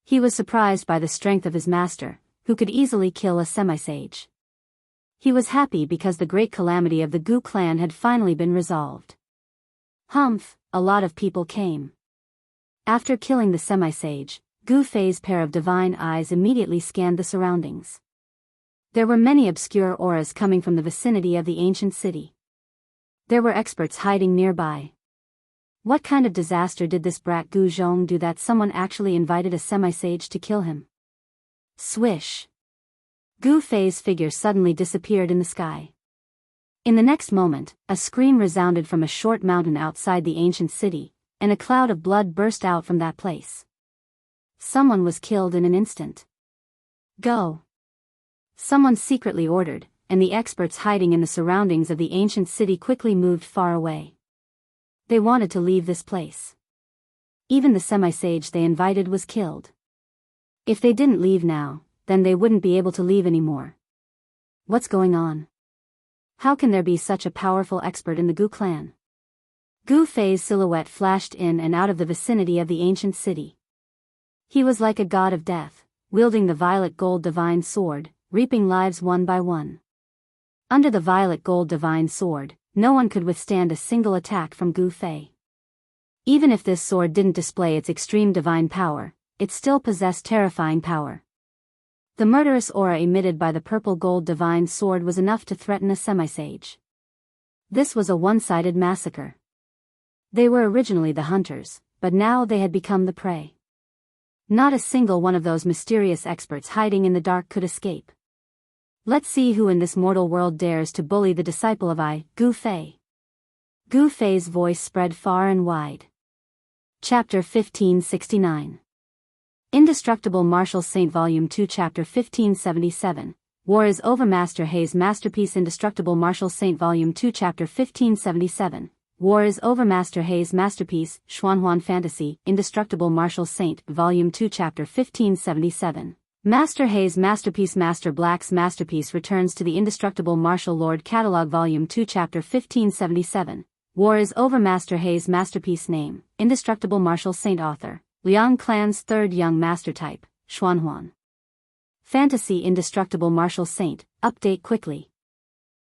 He was surprised by the strength of his master, who could easily kill a semi-sage. He was happy because the great calamity of the Gu clan had finally been resolved. Humph, a lot of people came. After killing the semi-sage, Gu Fei's pair of divine eyes immediately scanned the surroundings. There were many obscure auras coming from the vicinity of the ancient city. There were experts hiding nearby. What kind of disaster did this brat Gu Zhong do that someone actually invited a semi-sage to kill him? Swish! Gu Fei's figure suddenly disappeared in the sky. In the next moment, a scream resounded from a short mountain outside the ancient city, and a cloud of blood burst out from that place. Someone was killed in an instant. Go! Someone secretly ordered, and the experts hiding in the surroundings of the ancient city quickly moved far away. They wanted to leave this place. Even the semi-sage they invited was killed. If they didn't leave now, then they wouldn't be able to leave anymore. What's going on? How can there be such a powerful expert in the Gu clan? Gu Fei's silhouette flashed in and out of the vicinity of the ancient city. He was like a god of death, wielding the violet gold divine sword, reaping lives one by one. Under the violet gold divine sword, no one could withstand a single attack from Gu Fei. Even if this sword didn't display its extreme divine power, it still possessed terrifying power. The murderous aura emitted by the purple gold divine sword was enough to threaten a semi-sage. This was a one-sided massacre. They were originally the hunters, but now they had become the prey. Not a single one of those mysterious experts hiding in the dark could escape. Let's see who in this mortal world dares to bully the disciple of Gu Fei. Gu Fei's voice spread far and wide. Chapter 1569. Indestructible Martial Saint Volume 2 Chapter 1577. War is Over. Master Hei's Masterpiece. Indestructible Martial Saint Volume 2 Chapter 1577. War is Over. Master Hei's Masterpiece. Xuanhuan Fantasy. Indestructible Martial Saint Volume 2 Chapter 1577. Master Hei's Masterpiece. Master Black's Masterpiece returns to the Indestructible Martial Lord Catalog Volume 2 Chapter 1577. War is Over. Master Hei's Masterpiece. Name, Indestructible Martial Saint. Author, Liang Clan's third young master type, Xuanhuan. Fantasy. Indestructible Martial Saint. Update quickly.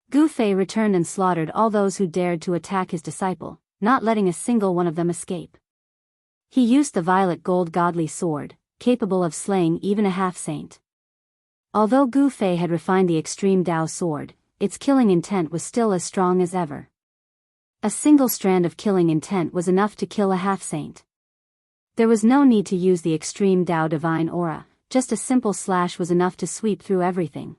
Gu Fei returned and slaughtered all those who dared to attack his disciple, not letting a single one of them escape. He used the violet gold godly sword, capable of slaying even a half-saint. Although Gu Fei had refined the extreme Dao sword, its killing intent was still as strong as ever. A single strand of killing intent was enough to kill a half-saint. There was no need to use the extreme Dao divine aura, just a simple slash was enough to sweep through everything.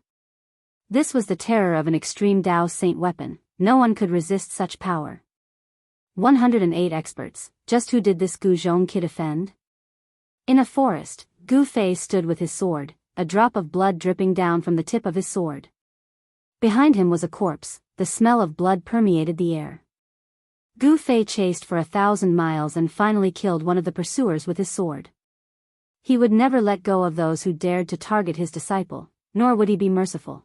This was the terror of an extreme Dao saint weapon, no one could resist such power. 108 experts, just who did this Gu Zhong kid offend? In a forest, Gu Fei stood with his sword, a drop of blood dripping down from the tip of his sword. Behind him was a corpse, the smell of blood permeated the air. Gu Fei chased for 1,000 miles and finally killed one of the pursuers with his sword. He would never let go of those who dared to target his disciple, nor would he be merciful.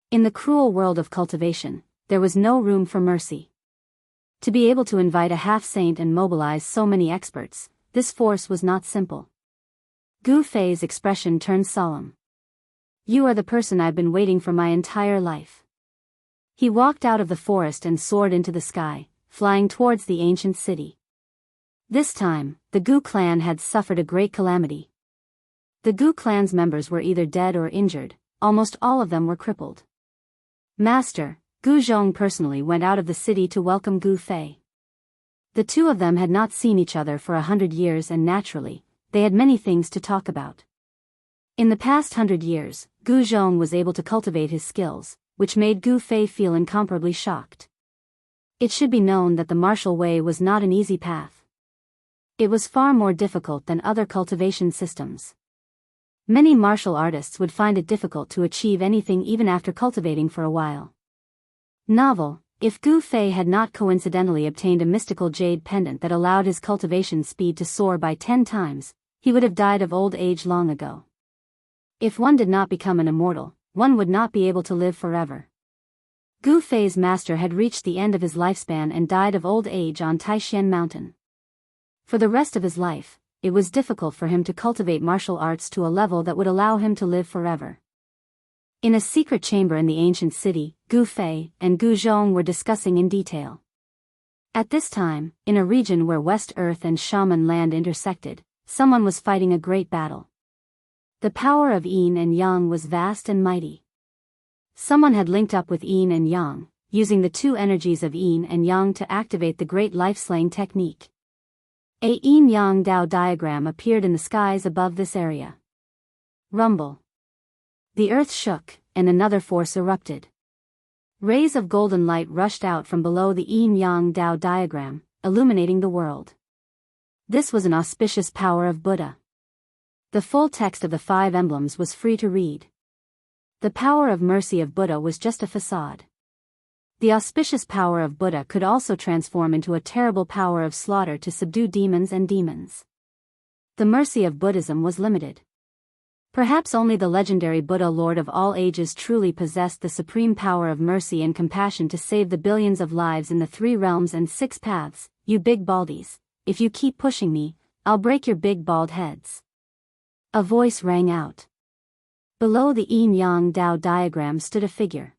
In the cruel world of cultivation, there was no room for mercy. To be able to invite a half-saint and mobilize so many experts, this force was not simple. Gu Fei's expression turned solemn. "You are the person I've been waiting for my entire life." He walked out of the forest and soared into the sky, flying towards the ancient city. This time, the Gu clan had suffered a great calamity. The Gu clan's members were either dead or injured, almost all of them were crippled. Master, Gu Zhong personally went out of the city to welcome Gu Fei. The two of them had not seen each other for 100 years and naturally, they had many things to talk about. In the past 100 years, Gu Zhong was able to cultivate his skills, which made Gu Fei feel incomparably shocked. It should be known that the martial way was not an easy path. It was far more difficult than other cultivation systems. Many martial artists would find it difficult to achieve anything even after cultivating for a while. Novel, if Gu Fei had not coincidentally obtained a mystical jade pendant that allowed his cultivation speed to soar by 10 times, he would have died of old age long ago. If one did not become an immortal, one would not be able to live forever. Gu Fei's master had reached the end of his lifespan and died of old age on Taishan Mountain. For the rest of his life, it was difficult for him to cultivate martial arts to a level that would allow him to live forever. In a secret chamber in the ancient city, Gu Fei and Gu Zhong were discussing in detail. At this time, in a region where West Earth and Shaman land intersected, someone was fighting a great battle. The power of Yin and Yang was vast and mighty. Someone had linked up with Yin and Yang, using the two energies of Yin and Yang to activate the great life-slaying technique. A yin-yang Dao diagram appeared in the skies above this area. Rumble. The earth shook, and another force erupted. Rays of golden light rushed out from below the yin-yang Dao diagram, illuminating the world. This was an auspicious power of Buddha. The full text of the 5 emblems was free to read. The power of mercy of Buddha was just a facade. The auspicious power of Buddha could also transform into a terrible power of slaughter to subdue demons and demons. The mercy of Buddhism was limited. Perhaps only the legendary Buddha Lord of all ages truly possessed the supreme power of mercy and compassion to save the billions of lives in the 3 realms and 6 paths. You big baldies, if you keep pushing me, I'll break your big bald heads. A voice rang out. Below the yin-yang Dao diagram stood a figure.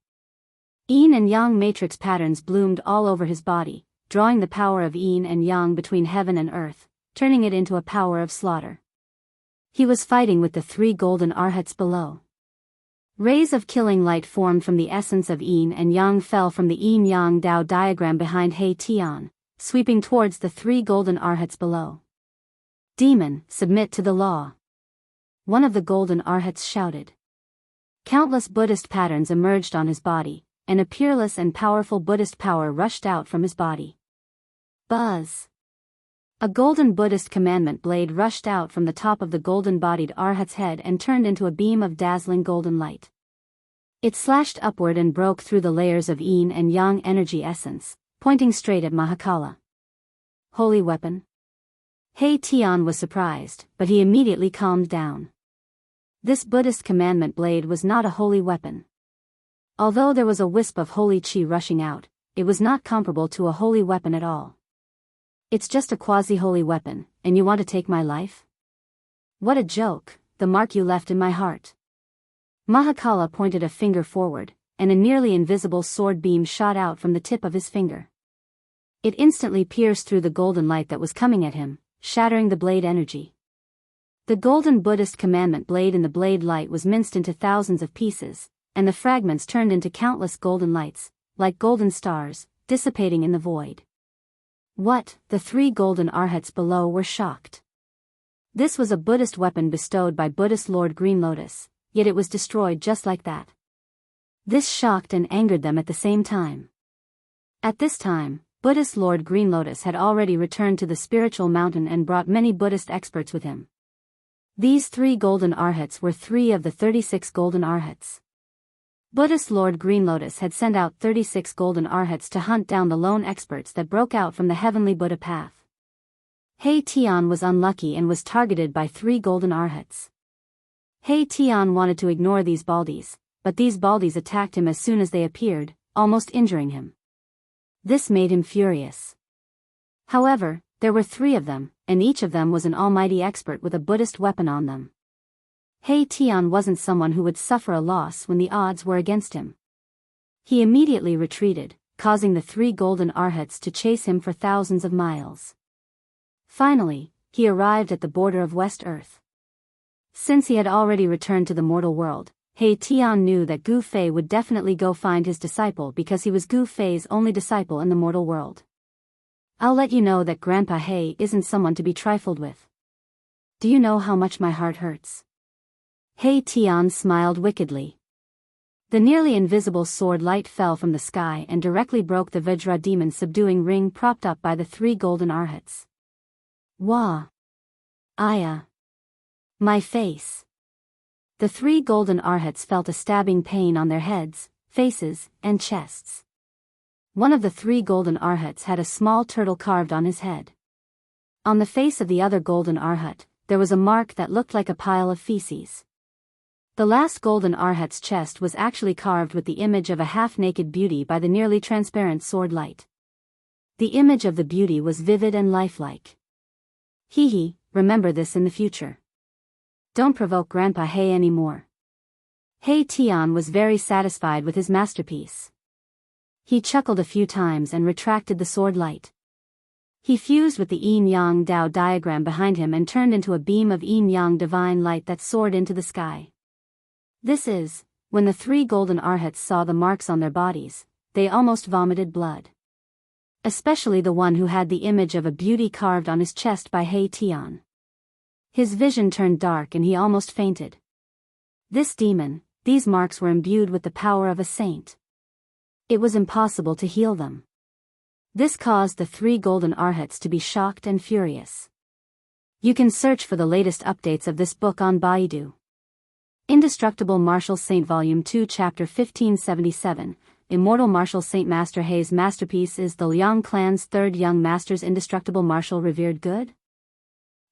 Yin and Yang matrix patterns bloomed all over his body, drawing the power of Yin and Yang between heaven and earth, turning it into a power of slaughter. He was fighting with the 3 golden arhats below. Rays of killing light formed from the essence of Yin and Yang fell from the yin-yang Dao diagram behind He Tian, sweeping towards the 3 golden arhats below. Demon, submit to the law. One of the golden arhats shouted. Countless Buddhist patterns emerged on his body, and a peerless and powerful Buddhist power rushed out from his body. Buzz! A golden Buddhist commandment blade rushed out from the top of the golden-bodied arhat's head and turned into a beam of dazzling golden light. It slashed upward and broke through the layers of Yin and Yang energy essence, pointing straight at Mahakala. Holy weapon? He Tian was surprised, but he immediately calmed down. This Buddhist commandment blade was not a holy weapon. Although there was a wisp of holy qi rushing out, it was not comparable to a holy weapon at all. It's just a quasi-holy weapon, and you want to take my life? What a joke, the mark you left in my heart. Mahakala pointed a finger forward, and a nearly invisible sword beam shot out from the tip of his finger. It instantly pierced through the golden light that was coming at him, shattering the blade energy. The golden Buddhist commandment blade in the blade light was minced into thousands of pieces, and the fragments turned into countless golden lights, like golden stars, dissipating in the void. What? The 3 golden arhats below were shocked. This was a Buddhist weapon bestowed by Buddhist Lord Green Lotus, yet it was destroyed just like that. This shocked and angered them at the same time. At this time, Buddhist Lord Green Lotus had already returned to the spiritual mountain and brought many Buddhist experts with him. These 3 golden arhats were 3 of the 36 golden arhats. Buddhist Lord Green Lotus had sent out 36 golden arhats to hunt down the lone experts that broke out from the heavenly Buddha path. He Tian was unlucky and was targeted by 3 golden arhats. He Tian wanted to ignore these baldies, but these baldies attacked him as soon as they appeared, almost injuring him. This made him furious. However, there were 3 of them, and each of them was an almighty expert with a Buddhist weapon on them. He Tian wasn't someone who would suffer a loss when the odds were against him. He immediately retreated, causing the 3 golden arhats to chase him for thousands of miles. Finally, he arrived at the border of West Earth. Since he had already returned to the mortal world, He Tian knew that Gu Fei would definitely go find his disciple because he was Gu Fei's only disciple in the mortal world. I'll let you know that Grandpa He isn't someone to be trifled with. Do you know how much my heart hurts? He Tian smiled wickedly. The nearly invisible sword light fell from the sky and directly broke the Vajra demon subduing ring propped up by the 3 golden arhats. Wah! Aya! My face! The 3 golden arhats felt a stabbing pain on their heads, faces, and chests. One of the 3 golden arhats had a small turtle carved on his head. On the face of the other golden arhat, there was a mark that looked like a pile of feces. The last golden arhat's chest was actually carved with the image of a half-naked beauty by the nearly transparent sword light. The image of the beauty was vivid and lifelike. Hee, remember this in the future. Don't provoke Grandpa He anymore. He Tian was very satisfied with his masterpiece. He chuckled a few times and retracted the sword light. He fused with the yin-yang Dao diagram behind him and turned into a beam of yin-yang divine light that soared into the sky. This is, when the 3 golden arhats saw the marks on their bodies, they almost vomited blood. Especially the one who had the image of a beauty carved on his chest by He Tian. His vision turned dark and he almost fainted. This demon, these marks were imbued with the power of a saint. It was impossible to heal them. This caused the 3 golden arhats to be shocked and furious. You can search for the latest updates of this book on Baidu. Indestructible Martial Saint Volume 2 Chapter 1577, Immortal Martial Saint Master He's masterpiece is the Liang clan's 3rd young master's indestructible martial revered good?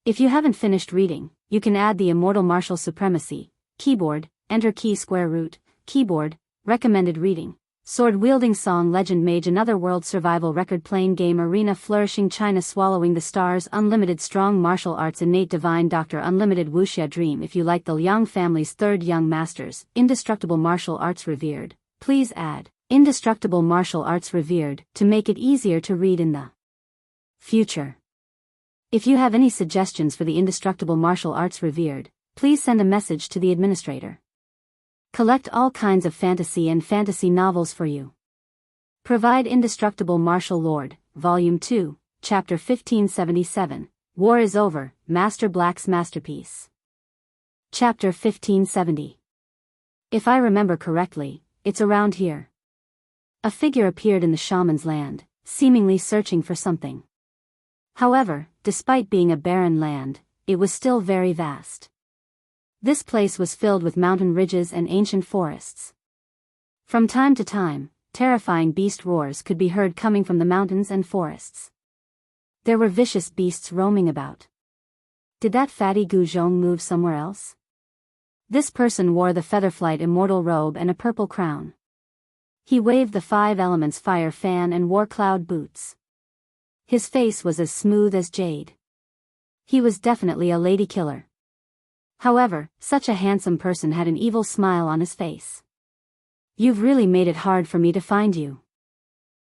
If you haven't finished reading, you can add the Immortal Martial Supremacy, Keyboard, Enter Key Square Root, Keyboard, Recommended Reading, Sword-Wielding Song Legend Mage Another World Survival Record Playing Game Arena Flourishing China Swallowing the Stars Unlimited Strong Martial Arts Innate Divine Doctor Unlimited Wuxia Dream. If you like the Liang family's 3rd Young Masters, Indestructible Martial Arts Revered, please add Indestructible Martial Arts Revered to make it easier to read in the future. If you have any suggestions for the Indestructible Martial Arts Revered, please send a message to the administrator. Collect all kinds of fantasy and fantasy novels for you. Provide Indestructible Martial Lord, Volume 2, Chapter 1577, War is Over, Master Black's Masterpiece. Chapter 1570. If I remember correctly, it's around here. A figure appeared in the shaman's land, seemingly searching for something. However, despite being a barren land, it was still very vast. This place was filled with mountain ridges and ancient forests. From time to time, terrifying beast roars could be heard coming from the mountains and forests. There were vicious beasts roaming about. Did that fatty Gu Zhong move somewhere else? This person wore the Featherflight immortal robe and a purple crown. He waved the 5 elements fire fan and wore cloud boots. His face was as smooth as jade. He was definitely a lady killer. However, such a handsome person had an evil smile on his face. You've really made it hard for me to find you.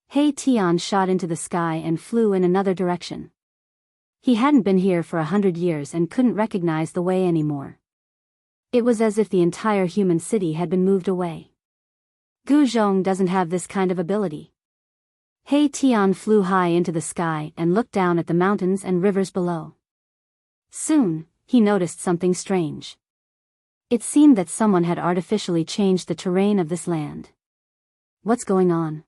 He Tian shot into the sky and flew in another direction. He hadn't been here for 100 years and couldn't recognize the way anymore. It was as if the entire human city had been moved away. Gu Zhong doesn't have this kind of ability. He Tian flew high into the sky and looked down at the mountains and rivers below. Soon, he noticed something strange. It seemed that someone had artificially changed the terrain of this land. What's going on?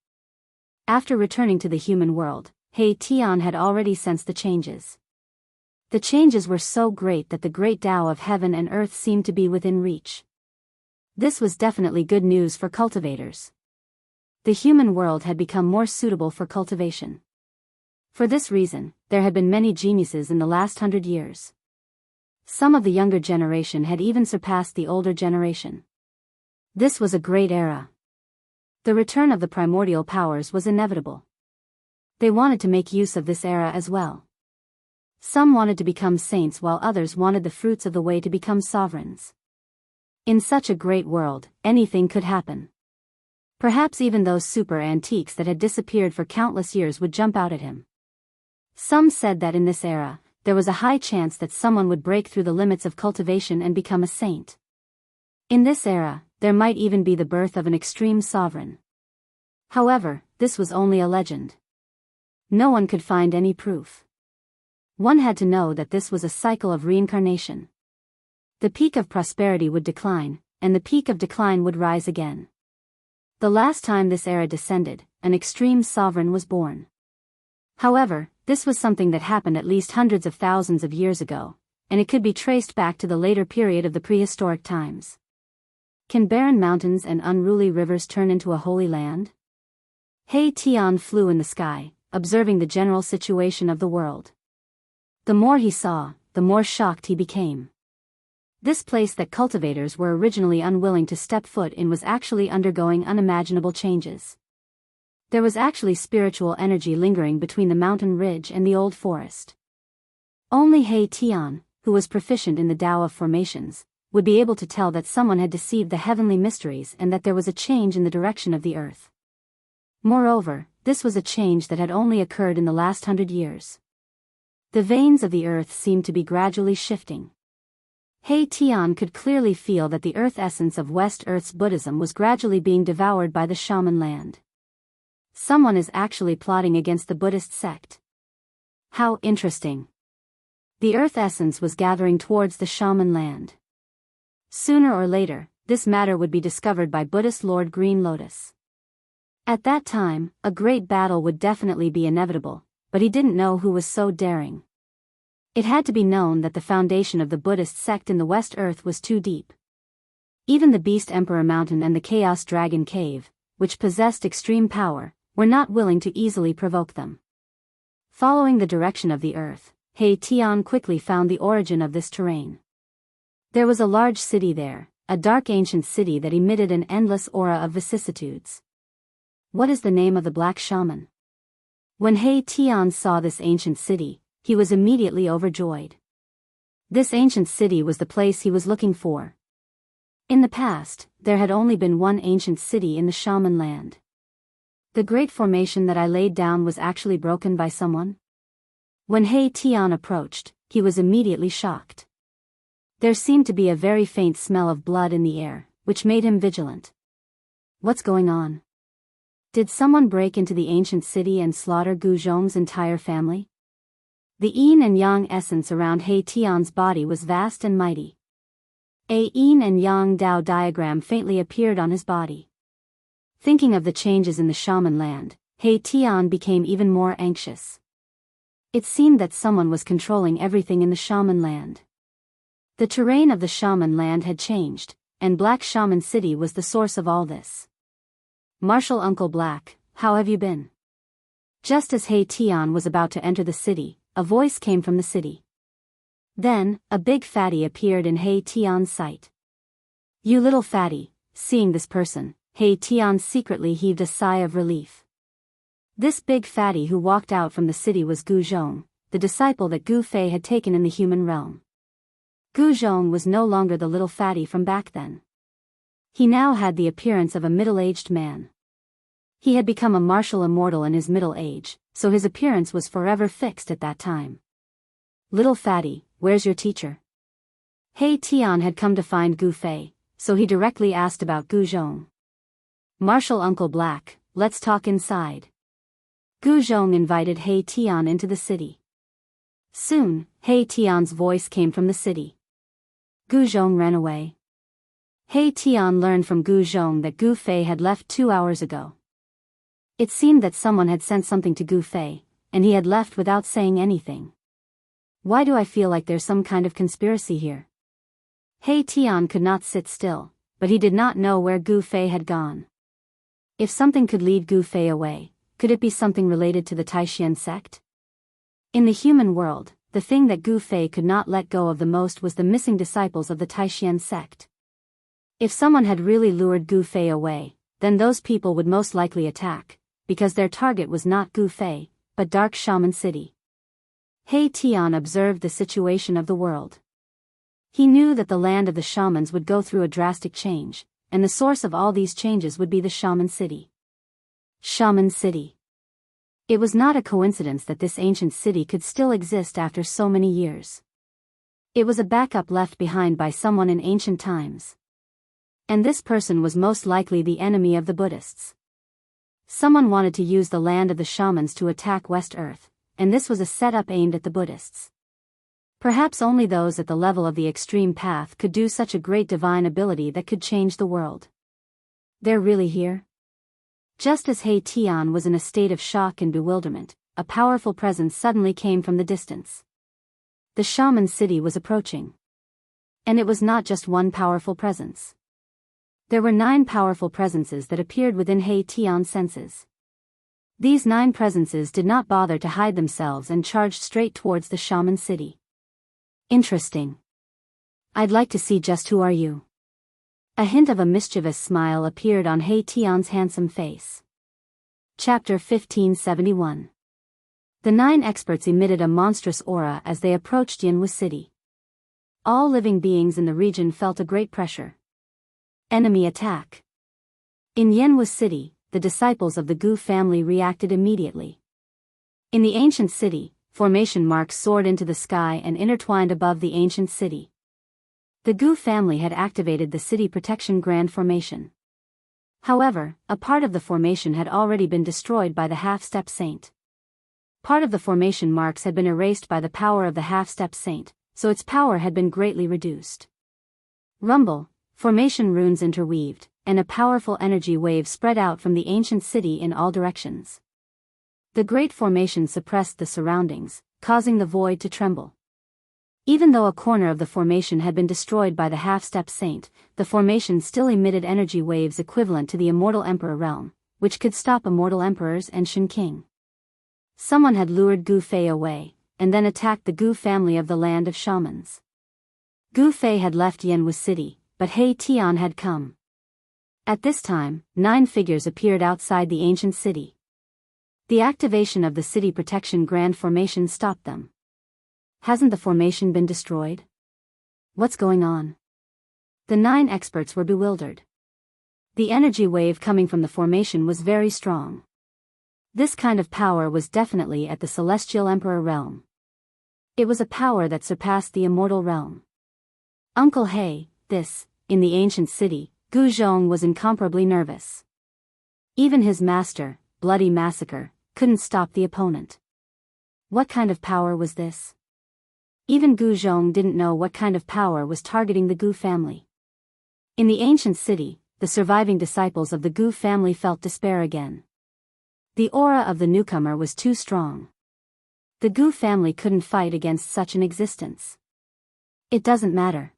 After returning to the human world, He Tian had already sensed the changes. The changes were so great that the great Tao of heaven and earth seemed to be within reach. This was definitely good news for cultivators. The human world had become more suitable for cultivation. For this reason, there had been many geniuses in the last 100 years. Some of the younger generation had even surpassed the older generation. This was a great era. The return of the primordial powers was inevitable. They wanted to make use of this era as well. Some wanted to become saints while others wanted the fruits of the way to become sovereigns. In such a great world, anything could happen. Perhaps even those super antiques that had disappeared for countless years would jump out at him. Some said that in this era, there was a high chance that someone would break through the limits of cultivation and become a saint. In this era, there might even be the birth of an extreme sovereign. However, this was only a legend. No one could find any proof. One had to know that this was a cycle of reincarnation. The peak of prosperity would decline, and the peak of decline would rise again. The last time this era descended, an extreme sovereign was born. However, this was something that happened at least hundreds of thousands of years ago, and it could be traced back to the later period of the prehistoric times. Can barren mountains and unruly rivers turn into a holy land? He Tian flew in the sky, observing the general situation of the world. The more he saw, the more shocked he became. This place that cultivators were originally unwilling to step foot in was actually undergoing unimaginable changes. There was actually spiritual energy lingering between the mountain ridge and the old forest. Only He Tian, who was proficient in the Tao of formations, would be able to tell that someone had deceived the heavenly mysteries and that there was a change in the direction of the earth. Moreover, this was a change that had only occurred in the last 100 years. The veins of the earth seemed to be gradually shifting. He Tian could clearly feel that the earth essence of West Earth's Buddhism was gradually being devoured by the shaman land. Someone is actually plotting against the Buddhist sect. How interesting. The earth essence was gathering towards the shaman land. Sooner or later, this matter would be discovered by Buddhist Lord Green Lotus. At that time, a great battle would definitely be inevitable, but he didn't know who was so daring. It had to be known that the foundation of the Buddhist sect in the West Earth was too deep. Even the Beast Emperor Mountain and the Chaos Dragon Cave, which possessed extreme power, were not willing to easily provoke them. Following the direction of the earth, He Tian quickly found the origin of this terrain. There was a large city there, a dark ancient city that emitted an endless aura of vicissitudes. What is the name of the black shaman? When He Tian saw this ancient city, he was immediately overjoyed. This ancient city was the place he was looking for. In the past, there had only been one ancient city in the shaman land. The great formation that I laid down was actually broken by someone? When He Tian approached, he was immediately shocked. There seemed to be a very faint smell of blood in the air, which made him vigilant. What's going on? Did someone break into the ancient city and slaughter Gu Zhong's entire family? The yin and yang essence around He Tian's body was vast and mighty. A yin and yang Dao diagram faintly appeared on his body. Thinking of the changes in the shaman land, He Tian became even more anxious. It seemed that someone was controlling everything in the shaman land. The terrain of the shaman land had changed, and Black Shaman City was the source of all this. Marshal Uncle Black, how have you been? Just as He Tian was about to enter the city, a voice came from the city. Then, a big fatty appeared in He Tian's sight. You little fatty. Seeing this person, He Tian secretly heaved a sigh of relief. This big fatty who walked out from the city was Gu Zhong, the disciple that Gu Fei had taken in the human realm. Gu Zhong was no longer the little fatty from back then. He now had the appearance of a middle-aged man. He had become a martial immortal in his middle age, so his appearance was forever fixed at that time. Little fatty, where's your teacher? He Tian had come to find Gu Fei, so he directly asked about Gu Zhong. Marshal Uncle Black, let's talk inside. Gu Zhong invited He Tian into the city. Soon, He Tian's voice came from the city. Gu Zhong ran away. He Tian learned from Gu Zhong that Gu Fei had left 2 hours ago. It seemed that someone had sent something to Gu Fei, and he had left without saying anything. Why do I feel like there's some kind of conspiracy here? He Tian could not sit still, but he did not know where Gu Fei had gone. If something could lead Gu Fei away, could it be something related to the Taishan sect? In the human world, the thing that Gu Fei could not let go of the most was the missing disciples of the Taishan sect. If someone had really lured Gu Fei away, then those people would most likely attack, because their target was not Gu Fei, but Dark Shaman City. He Tian observed the situation of the world. He knew that the land of the shamans would go through a drastic change, and the source of all these changes would be the Shaman City. Shaman City. It was not a coincidence that this ancient city could still exist after so many years. It was a backup left behind by someone in ancient times. And this person was most likely the enemy of the Buddhists. Someone wanted to use the land of the shamans to attack West Earth, and this was a setup aimed at the Buddhists. Perhaps only those at the level of the extreme path could do such a great divine ability that could change the world. They're really here? Just as He Tian was in a state of shock and bewilderment, a powerful presence suddenly came from the distance. The Shaman City was approaching. And it was not just one powerful presence. There were 9 powerful presences that appeared within He Tian's senses. These 9 presences did not bother to hide themselves and charged straight towards the Shaman City. Interesting. I'd like to see just who are you. A hint of a mischievous smile appeared on He Tian's handsome face. Chapter 1571. The 9 experts emitted a monstrous aura as they approached Yanwu City. All living beings in the region felt a great pressure. Enemy attack. In Yanwu City, the disciples of the Gu family reacted immediately. In the ancient city, formation marks soared into the sky and intertwined above the ancient city. The Gu family had activated the City Protection Grand Formation. However, a part of the formation had already been destroyed by the Half-Step Saint. Part of the formation marks had been erased by the power of the Half-Step Saint, so its power had been greatly reduced. Rumble, formation runes interweaved, and a powerful energy wave spread out from the ancient city in all directions. The great formation suppressed the surroundings, causing the void to tremble. Even though a corner of the formation had been destroyed by the Half-Step Saint, the formation still emitted energy waves equivalent to the Immortal Emperor realm, which could stop immortal emperors and Shen King. Someone had lured Gu Fei away, and then attacked the Gu family of the land of shamans. Gu Fei had left Yanwu City, but He Tian had come. At this time, 9 figures appeared outside the ancient city. The activation of the City Protection Grand Formation stopped them. Hasn't the formation been destroyed? What's going on? The 9 experts were bewildered. The energy wave coming from the formation was very strong. This kind of power was definitely at the Celestial Emperor realm. It was a power that surpassed the immortal realm. Uncle He, in the ancient city, Gu Zhong was incomparably nervous. Even his master, Bloody Massacre, couldn't stop the opponent. What kind of power was this? Even Gu Zhong didn't know what kind of power was targeting the Gu family. In the ancient city, the surviving disciples of the Gu family felt despair again. The aura of the newcomer was too strong. The Gu family couldn't fight against such an existence. It doesn't matter.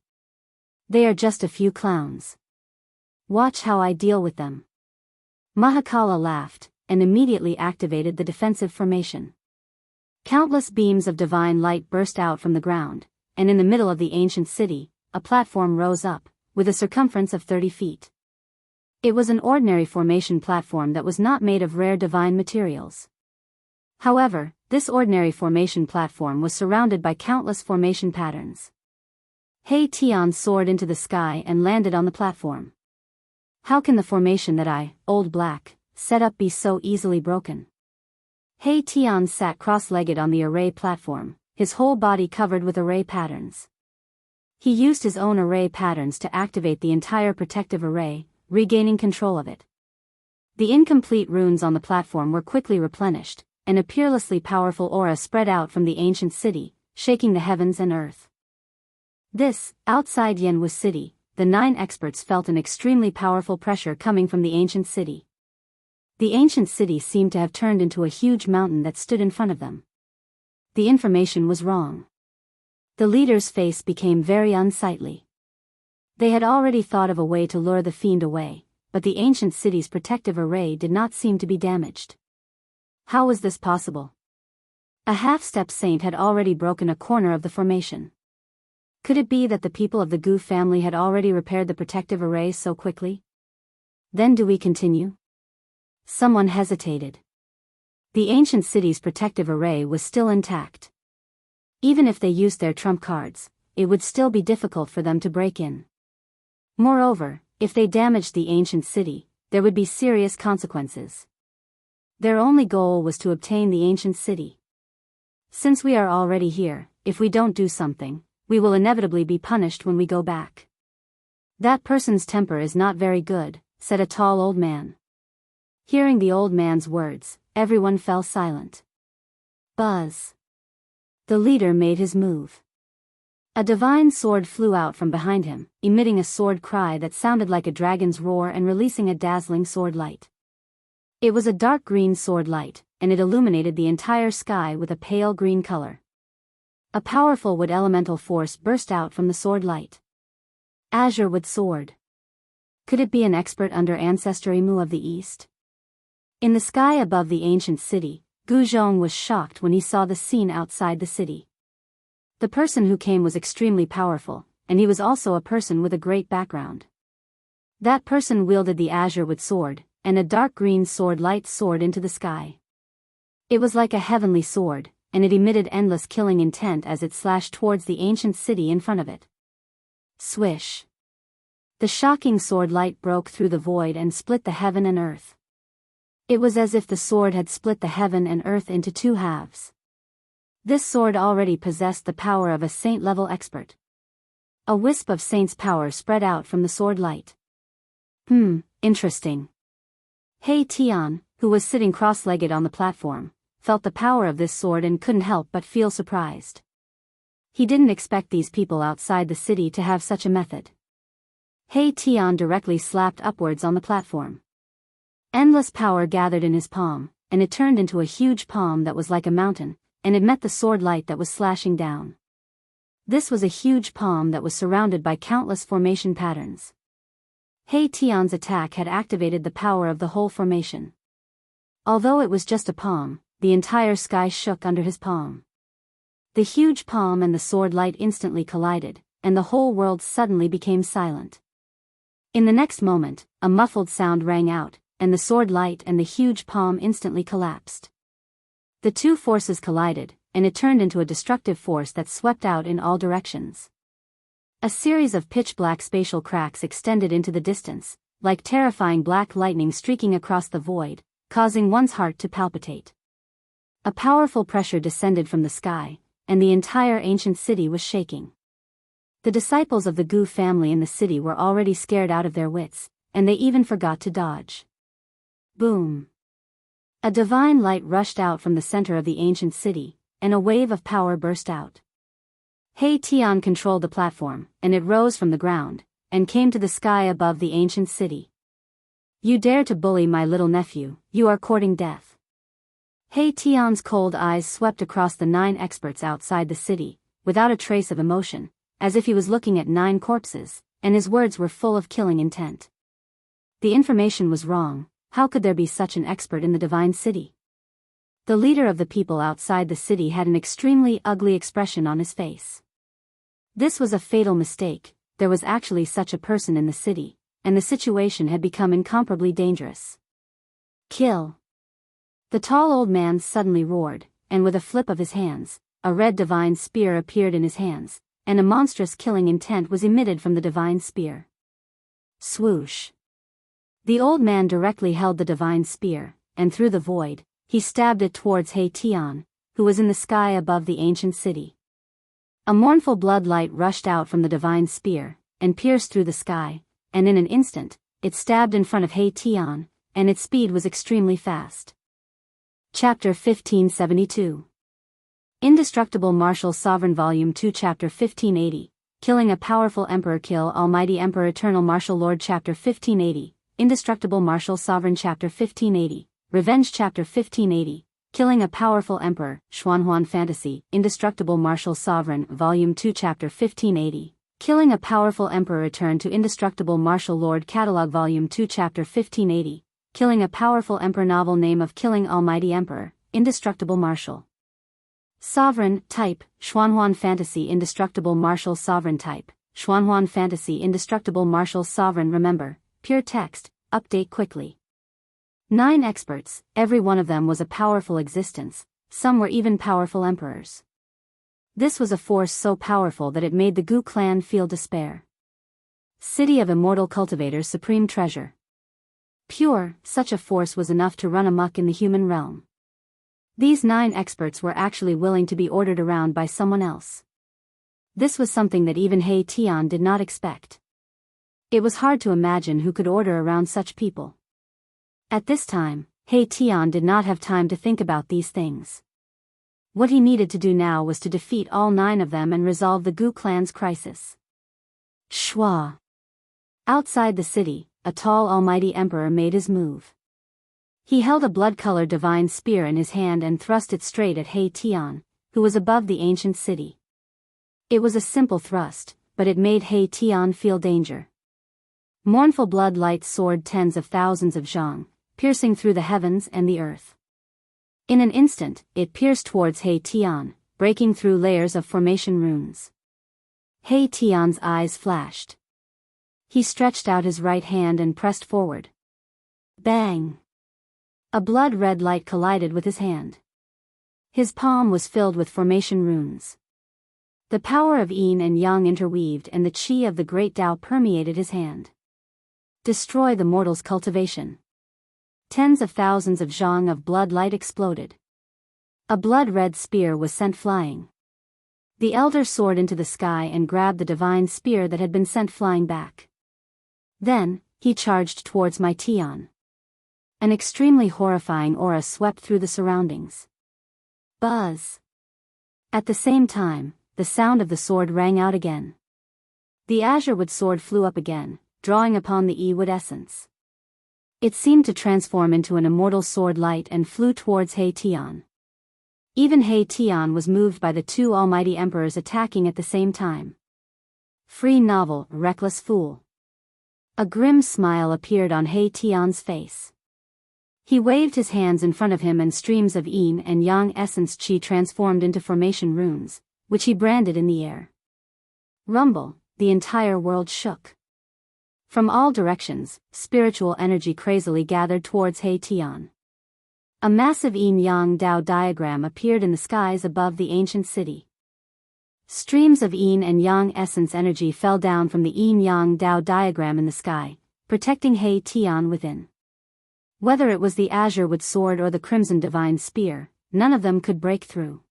They are just a few clowns. Watch how I deal with them. Mahakala laughed, and immediately activated the defensive formation. Countless beams of divine light burst out from the ground, and in the middle of the ancient city, a platform rose up, with a circumference of 30 feet. It was an ordinary formation platform that was not made of rare divine materials. However, this ordinary formation platform was surrounded by countless formation patterns. He Tian soared into the sky and landed on the platform. How can the formation that I, Old Black, set up be so easily broken? He Tian sat cross-legged on the array platform, his whole body covered with array patterns. He used his own array patterns to activate the entire protective array, regaining control of it. The incomplete runes on the platform were quickly replenished, and a peerlessly powerful aura spread out from the ancient city, shaking the heavens and earth. Outside Yanwu City, the 9 experts felt an extremely powerful pressure coming from the ancient city. The ancient city seemed to have turned into a huge mountain that stood in front of them. The information was wrong. The leader's face became very unsightly. They had already thought of a way to lure the fiend away, but the ancient city's protective array did not seem to be damaged. How was this possible? A half-step saint had already broken a corner of the formation. Could it be that the people of the Gu family had already repaired the protective array so quickly? Then do we continue? Someone hesitated. The ancient city's protective array was still intact. Even if they used their trump cards, it would still be difficult for them to break in. Moreover, if they damaged the ancient city, there would be serious consequences. Their only goal was to obtain the ancient city. Since we are already here, if we don't do something, we will inevitably be punished when we go back. That person's temper is not very good, said a tall old man. Hearing the old man's words, everyone fell silent. Buzz. The leader made his move. A divine sword flew out from behind him, emitting a sword cry that sounded like a dragon's roar and releasing a dazzling sword light. It was a dark green sword light, and it illuminated the entire sky with a pale green color. A powerful wood elemental force burst out from the sword light. Azure wood sword. Could it be an expert under Ancestor Imu of the East? In the sky above the ancient city, Gu Zhong was shocked when he saw the scene outside the city. The person who came was extremely powerful, and he was also a person with a great background. That person wielded the azure wood sword, and a dark green sword light soared into the sky. It was like a heavenly sword, and it emitted endless killing intent as it slashed towards the ancient city in front of it. Swish. The shocking sword light broke through the void and split the heaven and earth. It was as if the sword had split the heaven and earth into two halves. This sword already possessed the power of a saint-level expert. A wisp of saint's power spread out from the sword light. Interesting. He Tian, who was sitting cross-legged on the platform, felt the power of this sword and couldn't help but feel surprised. He didn't expect these people outside the city to have such a method. He Tian directly slapped upwards on the platform. Endless power gathered in his palm, and it turned into a huge palm that was like a mountain, and it met the sword light that was slashing down. This was a huge palm that was surrounded by countless formation patterns. He Tian's attack had activated the power of the whole formation. Although it was just a palm, the entire sky shook under his palm. The huge palm and the sword light instantly collided, and the whole world suddenly became silent. In the next moment, a muffled sound rang out, and the sword light and the huge palm instantly collapsed. The two forces collided, and it turned into a destructive force that swept out in all directions. A series of pitch-black spatial cracks extended into the distance, like terrifying black lightning streaking across the void, causing one's heart to palpitate. A powerful pressure descended from the sky, and the entire ancient city was shaking. The disciples of the Gu family in the city were already scared out of their wits, and they even forgot to dodge. Boom! A divine light rushed out from the center of the ancient city, and a wave of power burst out. He Tian controlled the platform, and it rose from the ground, and came to the sky above the ancient city. You dare to bully my little nephew, you are courting death. He Tian's cold eyes swept across the 9 experts outside the city, without a trace of emotion, as if he was looking at 9 corpses, and his words were full of killing intent. The information was wrong. How could there be such an expert in the divine city? The leader of the people outside the city had an extremely ugly expression on his face. This was a fatal mistake. There was actually such a person in the city, and the situation had become incomparably dangerous. Kill! The tall old man suddenly roared, and with a flip of his hands, a red divine spear appeared in his hands, and a monstrous killing intent was emitted from the divine spear. Swoosh! The old man directly held the divine spear, and through the void, he stabbed it towards He Tian, who was in the sky above the ancient city. A mournful blood light rushed out from the divine spear, and pierced through the sky, and in an instant, it stabbed in front of He Tian, and its speed was extremely fast. Chapter 1572. Indestructible Martial Sovereign Volume 2 Chapter 1580, Killing a Powerful Emperor Kill Almighty Emperor Eternal Martial Lord Chapter 1580, Indestructible Martial Sovereign Chapter 1580, Revenge Chapter 1580, Killing a Powerful Emperor, Xuanhuan Fantasy, Indestructible Martial Sovereign Volume 2 Chapter 1580, Killing a Powerful Emperor. Return to Indestructible Martial Lord Catalog Volume 2 Chapter 1580, Killing a Powerful Emperor. Novel name of Killing Almighty Emperor, Indestructible Martial. Sovereign, type, Xuanhuan Fantasy. Indestructible Martial. Sovereign type, Xuanhuan Fantasy. Indestructible Martial. Sovereign. Remember, pure text, update quickly. 9 experts, every one of them was a powerful existence, some were even powerful emperors. This was a force so powerful that it made the Gu clan feel despair. City of Immortal Cultivators. Supreme Treasure. Pure, such a force was enough to run amok in the human realm. These 9 experts were actually willing to be ordered around by someone else. This was something that even He Tian did not expect. It was hard to imagine who could order around such people. At this time, He Tian did not have time to think about these things. What he needed to do now was to defeat all 9 of them and resolve the Gu clan's crisis. Shua. Outside the city, a tall almighty emperor made his move. He held a blood-colored divine spear in his hand and thrust it straight at He Tian, who was above the ancient city. It was a simple thrust, but it made He Tian feel danger. Mournful blood light soared tens of thousands of zhang, piercing through the heavens and the earth. In an instant, it pierced towards He Tian, breaking through layers of formation runes. He Tian's eyes flashed. He stretched out his right hand and pressed forward. Bang! A blood-red light collided with his hand. His palm was filled with formation runes. The power of yin and yang interweaved and the qi of the great Tao permeated his hand. Destroy the mortal's cultivation. Tens of thousands of zhang of blood light exploded. A blood-red spear was sent flying. The elder soared into the sky and grabbed the divine spear that had been sent flying back. Then, he charged towards my Tian. An extremely horrifying aura swept through the surroundings. Buzz! At the same time, the sound of the sword rang out again. The azure-wood sword flew up again, drawing upon the E-wood essence. It seemed to transform into an immortal sword light and flew towards He Tian. Even He Tian was moved by the 2 almighty emperors attacking at the same time. Free novel, Reckless Fool. A grim smile appeared on He Tian's face. He waved his hands in front of him and streams of yin and yang essence qi transformed into formation runes, which he branded in the air. Rumble, the entire world shook. From all directions, spiritual energy crazily gathered towards He Tian. A massive yin-yang Dao diagram appeared in the skies above the ancient city. Streams of yin and yang essence energy fell down from the yin-yang Dao diagram in the sky, protecting He Tian within. Whether it was the azure-wood sword or the crimson divine spear, none of them could break through.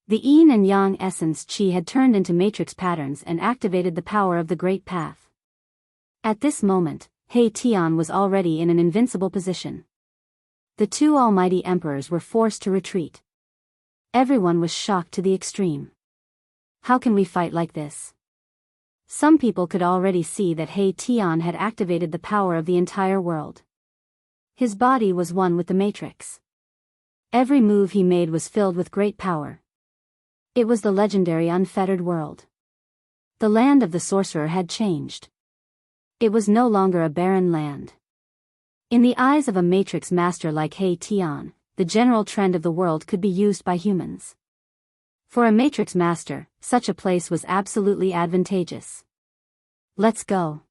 The yin and yang essence qi had turned into matrix patterns and activated the power of the Great Path. At this moment, He Tian was already in an invincible position. The 2 almighty emperors were forced to retreat. Everyone was shocked to the extreme. How can we fight like this? Some people could already see that He Tian had activated the power of the entire world. His body was one with the matrix. Every move he made was filled with great power. It was the legendary unfettered world. The land of the sorcerer had changed. It was no longer a barren land. In the eyes of a matrix master like He Tian, the general trend of the world could be used by humans. For a matrix master, such a place was absolutely advantageous. Let's go.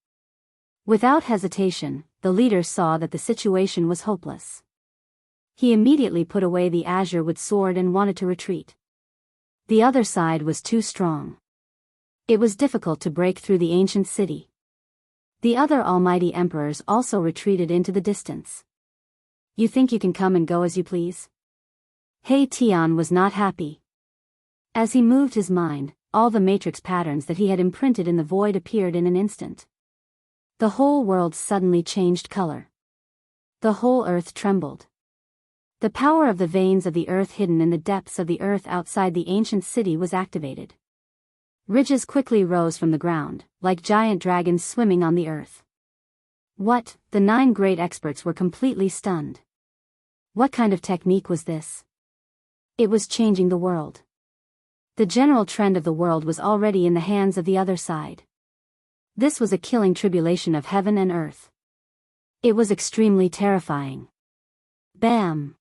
Without hesitation, the leader saw that the situation was hopeless. He immediately put away the azure-wood sword and wanted to retreat. The other side was too strong. It was difficult to break through the ancient city. The other almighty emperors also retreated into the distance. You think you can come and go as you please? He Tian was not happy. As he moved his mind, all the matrix patterns that he had imprinted in the void appeared in an instant. The whole world suddenly changed color. The whole earth trembled. The power of the veins of the earth hidden in the depths of the earth outside the ancient city was activated. Ridges quickly rose from the ground, like giant dragons swimming on the earth. What? The 9 great experts were completely stunned. What kind of technique was this? It was changing the world. The general trend of the world was already in the hands of the other side. This was a killing tribulation of heaven and earth. It was extremely terrifying. Bam!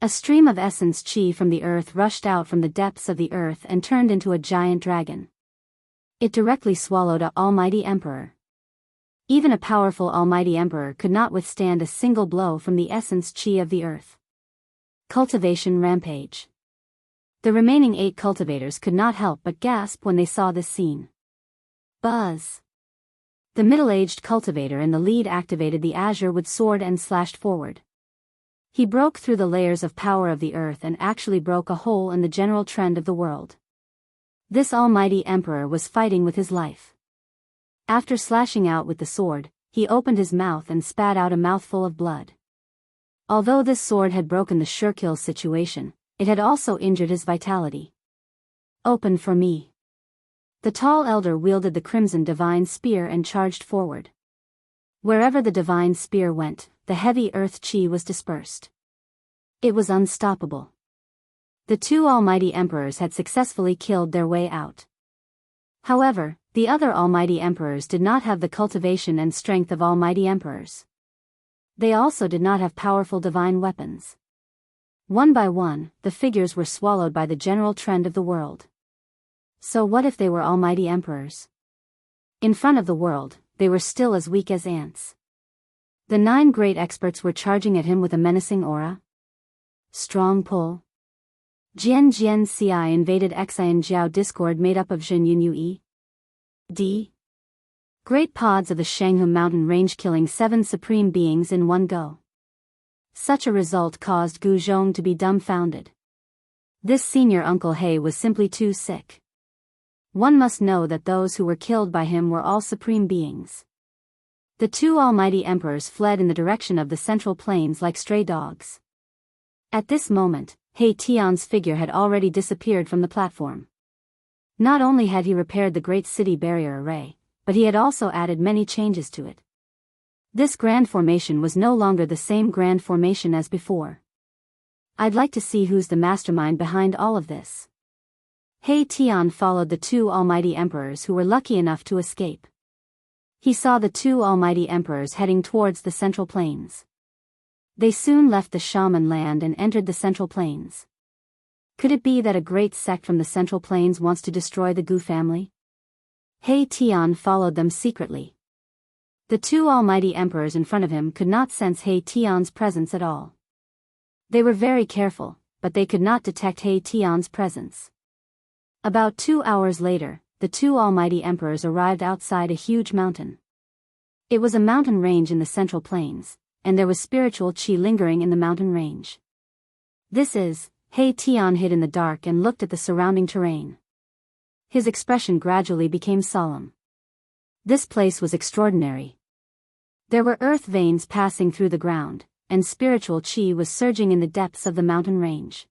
A stream of essence chi from the earth rushed out from the depths of the earth and turned into a giant dragon. It directly swallowed an almighty emperor. Even a powerful almighty emperor could not withstand a single blow from the essence chi of the earth. Cultivation rampage. The remaining 8 cultivators could not help but gasp when they saw this scene. Buzz! The middle-aged cultivator in the lead activated the azure wood sword and slashed forward. He broke through the layers of power of the earth and actually broke a hole in the general trend of the world. This almighty emperor was fighting with his life. After slashing out with the sword, he opened his mouth and spat out a mouthful of blood. Although this sword had broken the sure-kill situation, it had also injured his vitality. Open for me. The tall elder wielded the crimson divine spear and charged forward. Wherever the divine spear went, the heavy earth chi was dispersed. It was unstoppable. The 2 almighty emperors had successfully killed their way out. However, the other almighty emperors did not have the cultivation and strength of almighty emperors. They also did not have powerful divine weapons. One by one, the figures were swallowed by the general trend of the world. So what if they were almighty emperors? In front of the world, they were still as weak as ants. The 9 great experts were charging at him with a menacing aura. Strong pull. Jian Jian Ci invaded Xian Jiao Discord made up of Zhen Yun Yue. D. Great pods of the Shanghu mountain range killing 7 supreme beings in one go. Such a result caused Gu Zhong to be dumbfounded. This senior Uncle He was simply too sick. One must know that those who were killed by him were all supreme beings. The 2 almighty emperors fled in the direction of the central plains like stray dogs. At this moment, He Tian's figure had already disappeared from the platform. Not only had he repaired the great city barrier array, but he had also added many changes to it. This grand formation was no longer the same grand formation as before. I'd like to see who's the mastermind behind all of this. He Tian followed the 2 almighty emperors who were lucky enough to escape. He saw the 2 almighty emperors heading towards the central plains. They soon left the shaman land and entered the central plains. Could it be that a great sect from the central plains wants to destroy the Gu family? He Tian followed them secretly. The 2 almighty emperors in front of him could not sense He Tian's presence at all. They were very careful, but they could not detect He Tian's presence. About 2 hours later, the 2 almighty emperors arrived outside a huge mountain. It was a mountain range in the central plains, and there was spiritual chi lingering in the mountain range. This is, He Tian hid in the dark and looked at the surrounding terrain. His expression gradually became solemn. This place was extraordinary. There were earth veins passing through the ground, and spiritual chi was surging in the depths of the mountain range.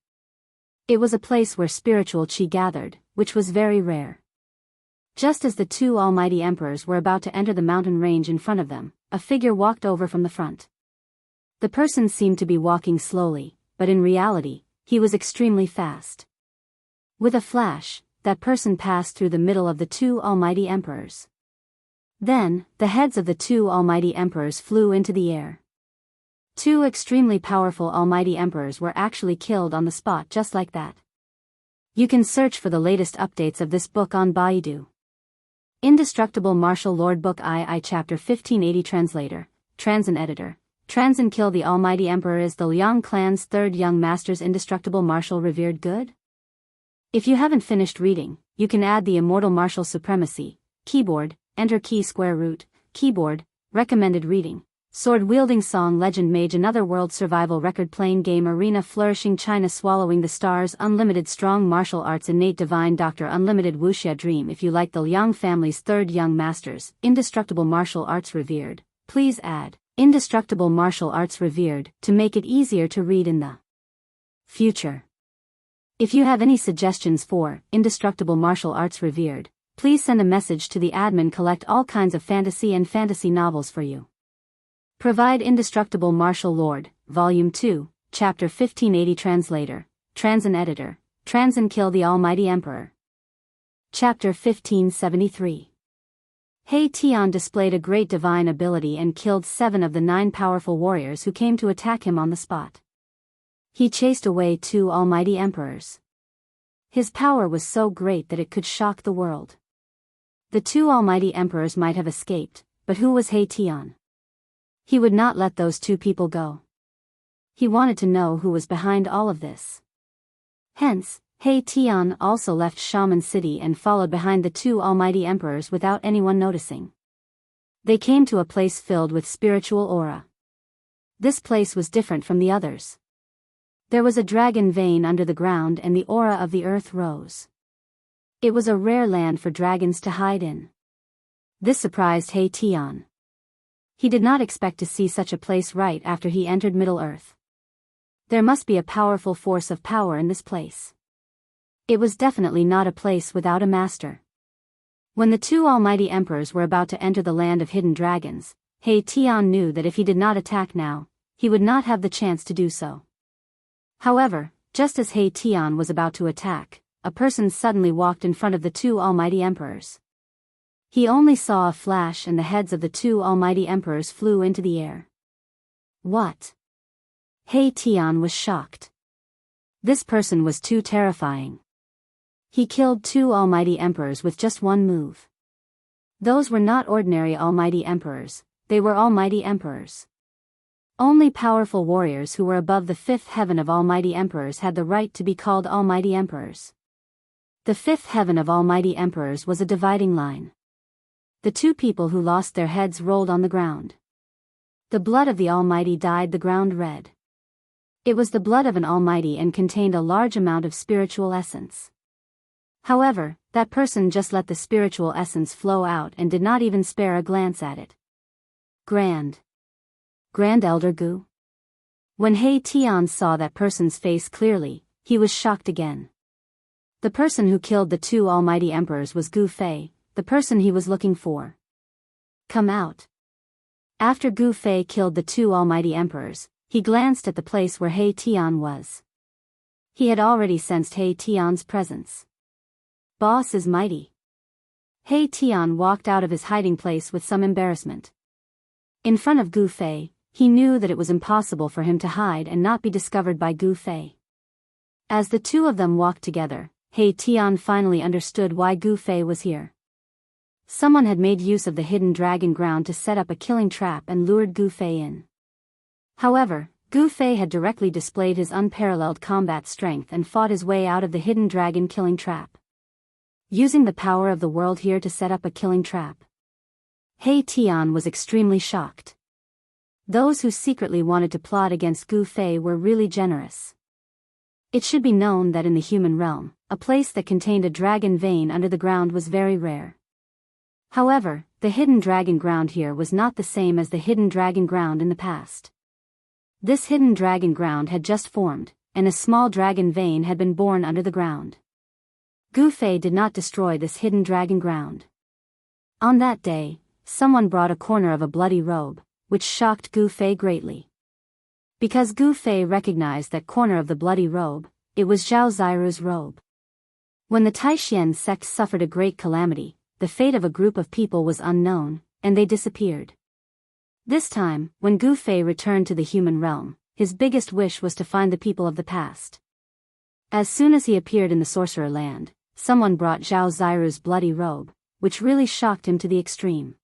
It was a place where spiritual chi gathered, which was very rare. Just as the 2 almighty emperors were about to enter the mountain range in front of them, a figure walked over from the front. The person seemed to be walking slowly, but in reality, he was extremely fast. With a flash, that person passed through the middle of the 2 almighty emperors. Then, the heads of the 2 almighty emperors flew into the air. 2 extremely powerful almighty emperors were actually killed on the spot just like that. You can search for the latest updates of this book on Baidu. Indestructible Martial Lord Book II Chapter 1580 Translator, Transin Editor. Transin Kill the Almighty Emperor is the Liang clan's 3rd young master's indestructible martial revered good? If you haven't finished reading, you can add the Immortal Martial Supremacy, Keyboard, Enter Key Square Root, Keyboard, Recommended Reading, Sword-Wielding Song Legend Mage Another World Survival Record Playing Game Arena Flourishing China Swallowing the Stars Unlimited Strong Martial Arts Innate Divine Doctor Unlimited Wuxia Dream. If you like the Liang family's 3rd young masters, Indestructible Martial Arts Revered, please add Indestructible Martial Arts Revered to make it easier to read in the future. If you have any suggestions for Indestructible Martial Arts Revered, please send a message to the admin. Collect all kinds of fantasy and fantasy novels for you. Provide Indestructible Martial Lord, Volume 2, Chapter 1580 Translator, Transin Editor, Trans and Kill the Almighty Emperor. Chapter 1573. He Tian displayed a great divine ability and killed 7 of the 9 powerful warriors who came to attack him on the spot. He chased away 2 almighty emperors. His power was so great that it could shock the world. The 2 almighty emperors might have escaped, but who was He Tian? He would not let those 2 people go. He wanted to know who was behind all of this. Hence, He Tian also left Shaman City and followed behind the 2 almighty emperors without anyone noticing. They came to a place filled with spiritual aura. This place was different from the others. There was a dragon vein under the ground and the aura of the earth rose. It was a rare land for dragons to hide in. This surprised He Tian. He did not expect to see such a place right after he entered Middle-earth. There must be a powerful force of power in this place. It was definitely not a place without a master. When the 2 almighty emperors were about to enter the land of hidden dragons, He Tian knew that if he did not attack now, he would not have the chance to do so. However, just as He Tian was about to attack, a person suddenly walked in front of the 2 almighty emperors. He only saw a flash and the heads of the 2 almighty emperors flew into the air. What? He Tian was shocked. This person was too terrifying. He killed 2 almighty emperors with just one move. Those were not ordinary almighty emperors, they were almighty emperors. Only powerful warriors who were above the 5th heaven of almighty emperors had the right to be called almighty emperors. The 5th heaven of almighty emperors was a dividing line. The 2 people who lost their heads rolled on the ground. The blood of the almighty dyed the ground red. It was the blood of an almighty and contained a large amount of spiritual essence. However, that person just let the spiritual essence flow out and did not even spare a glance at it. Grand Elder Gu? When He Tian saw that person's face clearly, he was shocked again. The person who killed the 2 almighty emperors was Gu Fei, the person he was looking for. Come out. After Gu Fei killed the 2 almighty emperors, he glanced at the place where He Tian was. He had already sensed He Tian's presence. Boss is mighty. He Tian walked out of his hiding place with some embarrassment. In front of Gu Fei, he knew that it was impossible for him to hide and not be discovered by Gu Fei. As the 2 of them walked together, He Tian finally understood why Gu Fei was here. Someone had made use of the hidden dragon ground to set up a killing trap and lured Gu Fei in. However, Gu Fei had directly displayed his unparalleled combat strength and fought his way out of the hidden dragon killing trap. Using the power of the world here to set up a killing trap. He Tian was extremely shocked. Those who secretly wanted to plot against Gu Fei were really generous. It should be known that in the human realm, a place that contained a dragon vein under the ground was very rare. However, the hidden dragon ground here was not the same as the hidden dragon ground in the past. This hidden dragon ground had just formed, and a small dragon vein had been born under the ground. Gu Fei did not destroy this hidden dragon ground. On that day, someone brought a corner of a bloody robe, which shocked Gu Fei greatly. Because Gu Fei recognized that corner of the bloody robe, it was Zhao Ziru's robe. When the Taishan sect suffered a great calamity, the fate of a group of people was unknown, and they disappeared. This time, when Gu Fei returned to the human realm, his biggest wish was to find the people of the past. As soon as he appeared in the sorcerer land, someone brought Zhao Ziru's bloody robe, which really shocked him to the extreme.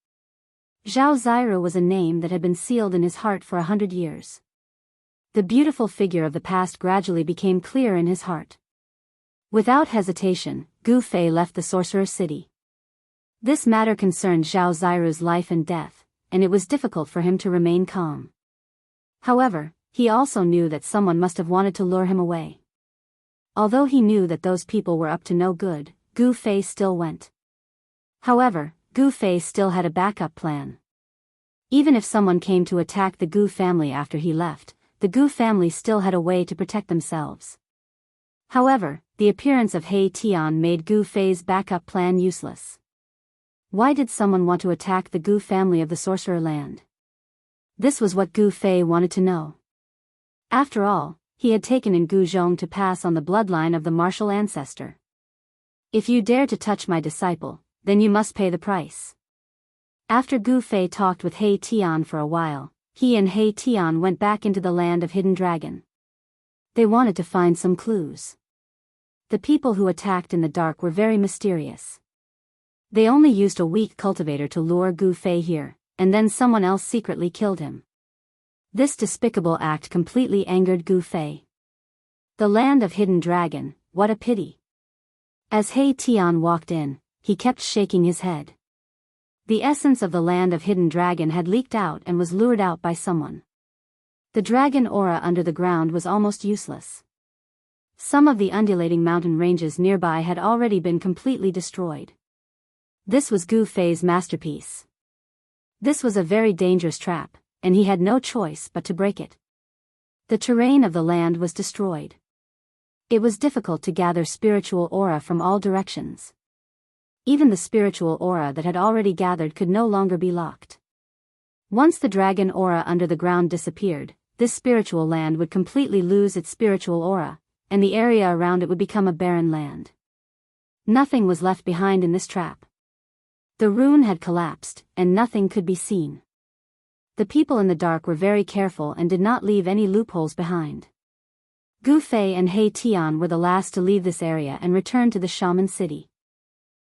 Zhao Ziru was a name that had been sealed in his heart for 100 years. The beautiful figure of the past gradually became clear in his heart. Without hesitation, Gu Fei left the sorcerer city. This matter concerned Zhao Ziru's life and death, and it was difficult for him to remain calm. However, he also knew that someone must have wanted to lure him away. Although he knew that those people were up to no good, Gu Fei still went. However, Gu Fei still had a backup plan. Even if someone came to attack the Gu family after he left, the Gu family still had a way to protect themselves. However, the appearance of He Tian made Gu Fei's backup plan useless. Why did someone want to attack the Gu family of the sorcerer land? This was what Gu Fei wanted to know. After all, he had taken in Gu Zhong to pass on the bloodline of the martial ancestor. If you dare to touch my disciple, then you must pay the price. After Gu Fei talked with He Tian for a while, he and He Tian went back into the land of Hidden Dragon. They wanted to find some clues. The people who attacked in the dark were very mysterious. They only used a weak cultivator to lure Gu Fei here, and then someone else secretly killed him. This despicable act completely angered Gu Fei. The land of Hidden Dragon, what a pity. As He Tian walked in, he kept shaking his head. The essence of the land of Hidden Dragon had leaked out and was lured out by someone. The dragon aura under the ground was almost useless. Some of the undulating mountain ranges nearby had already been completely destroyed. This was Gu Fei's masterpiece. This was a very dangerous trap, and he had no choice but to break it. The terrain of the land was destroyed. It was difficult to gather spiritual aura from all directions. Even the spiritual aura that had already gathered could no longer be locked. Once the dragon aura under the ground disappeared, this spiritual land would completely lose its spiritual aura, and the area around it would become a barren land. Nothing was left behind in this trap. The rune had collapsed, and nothing could be seen. The people in the dark were very careful and did not leave any loopholes behind. Gu Fei and He Tian were the last to leave this area and return to the shaman city.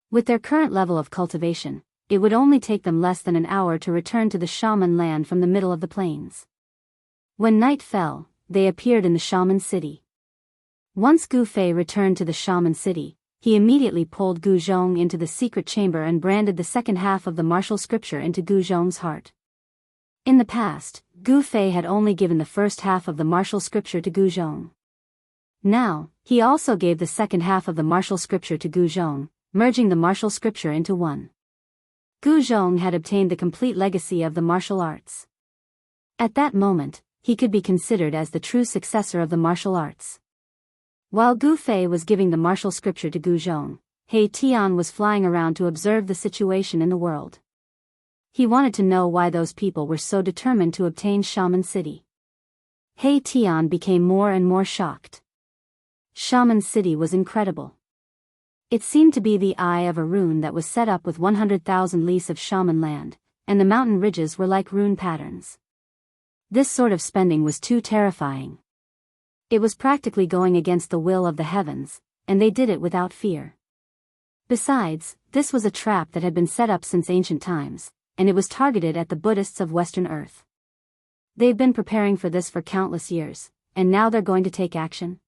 With their current level of cultivation, it would only take them less than an hour to return to the shaman land from the middle of the plains. When night fell, they appeared in the shaman city. Once Gu Fei returned to the shaman city, he immediately pulled Gu Zhong into the secret chamber and branded the second half of the martial scripture into Gu Zhong's heart. In the past, Gu Fei had only given the first half of the martial scripture to Gu Zhong. Now, he also gave the second half of the martial scripture to Gu Zhong, merging the martial scripture into one. Gu Zhong had obtained the complete legacy of the martial arts. At that moment, he could be considered as the true successor of the martial arts. While Gu Fei was giving the martial scripture to Gu Zhong, He Tian was flying around to observe the situation in the world. He wanted to know why those people were so determined to obtain Shaman City. He Tian became more and more shocked. Shaman City was incredible. It seemed to be the eye of a rune that was set up with 100,000 lis of shaman land, and the mountain ridges were like rune patterns. This sort of spending was too terrifying. It was practically going against the will of the heavens, and they did it without fear. Besides, this was a trap that had been set up since ancient times, and it was targeted at the Buddhists of Western Earth. They've been preparing for this for countless years, and now they're going to take action.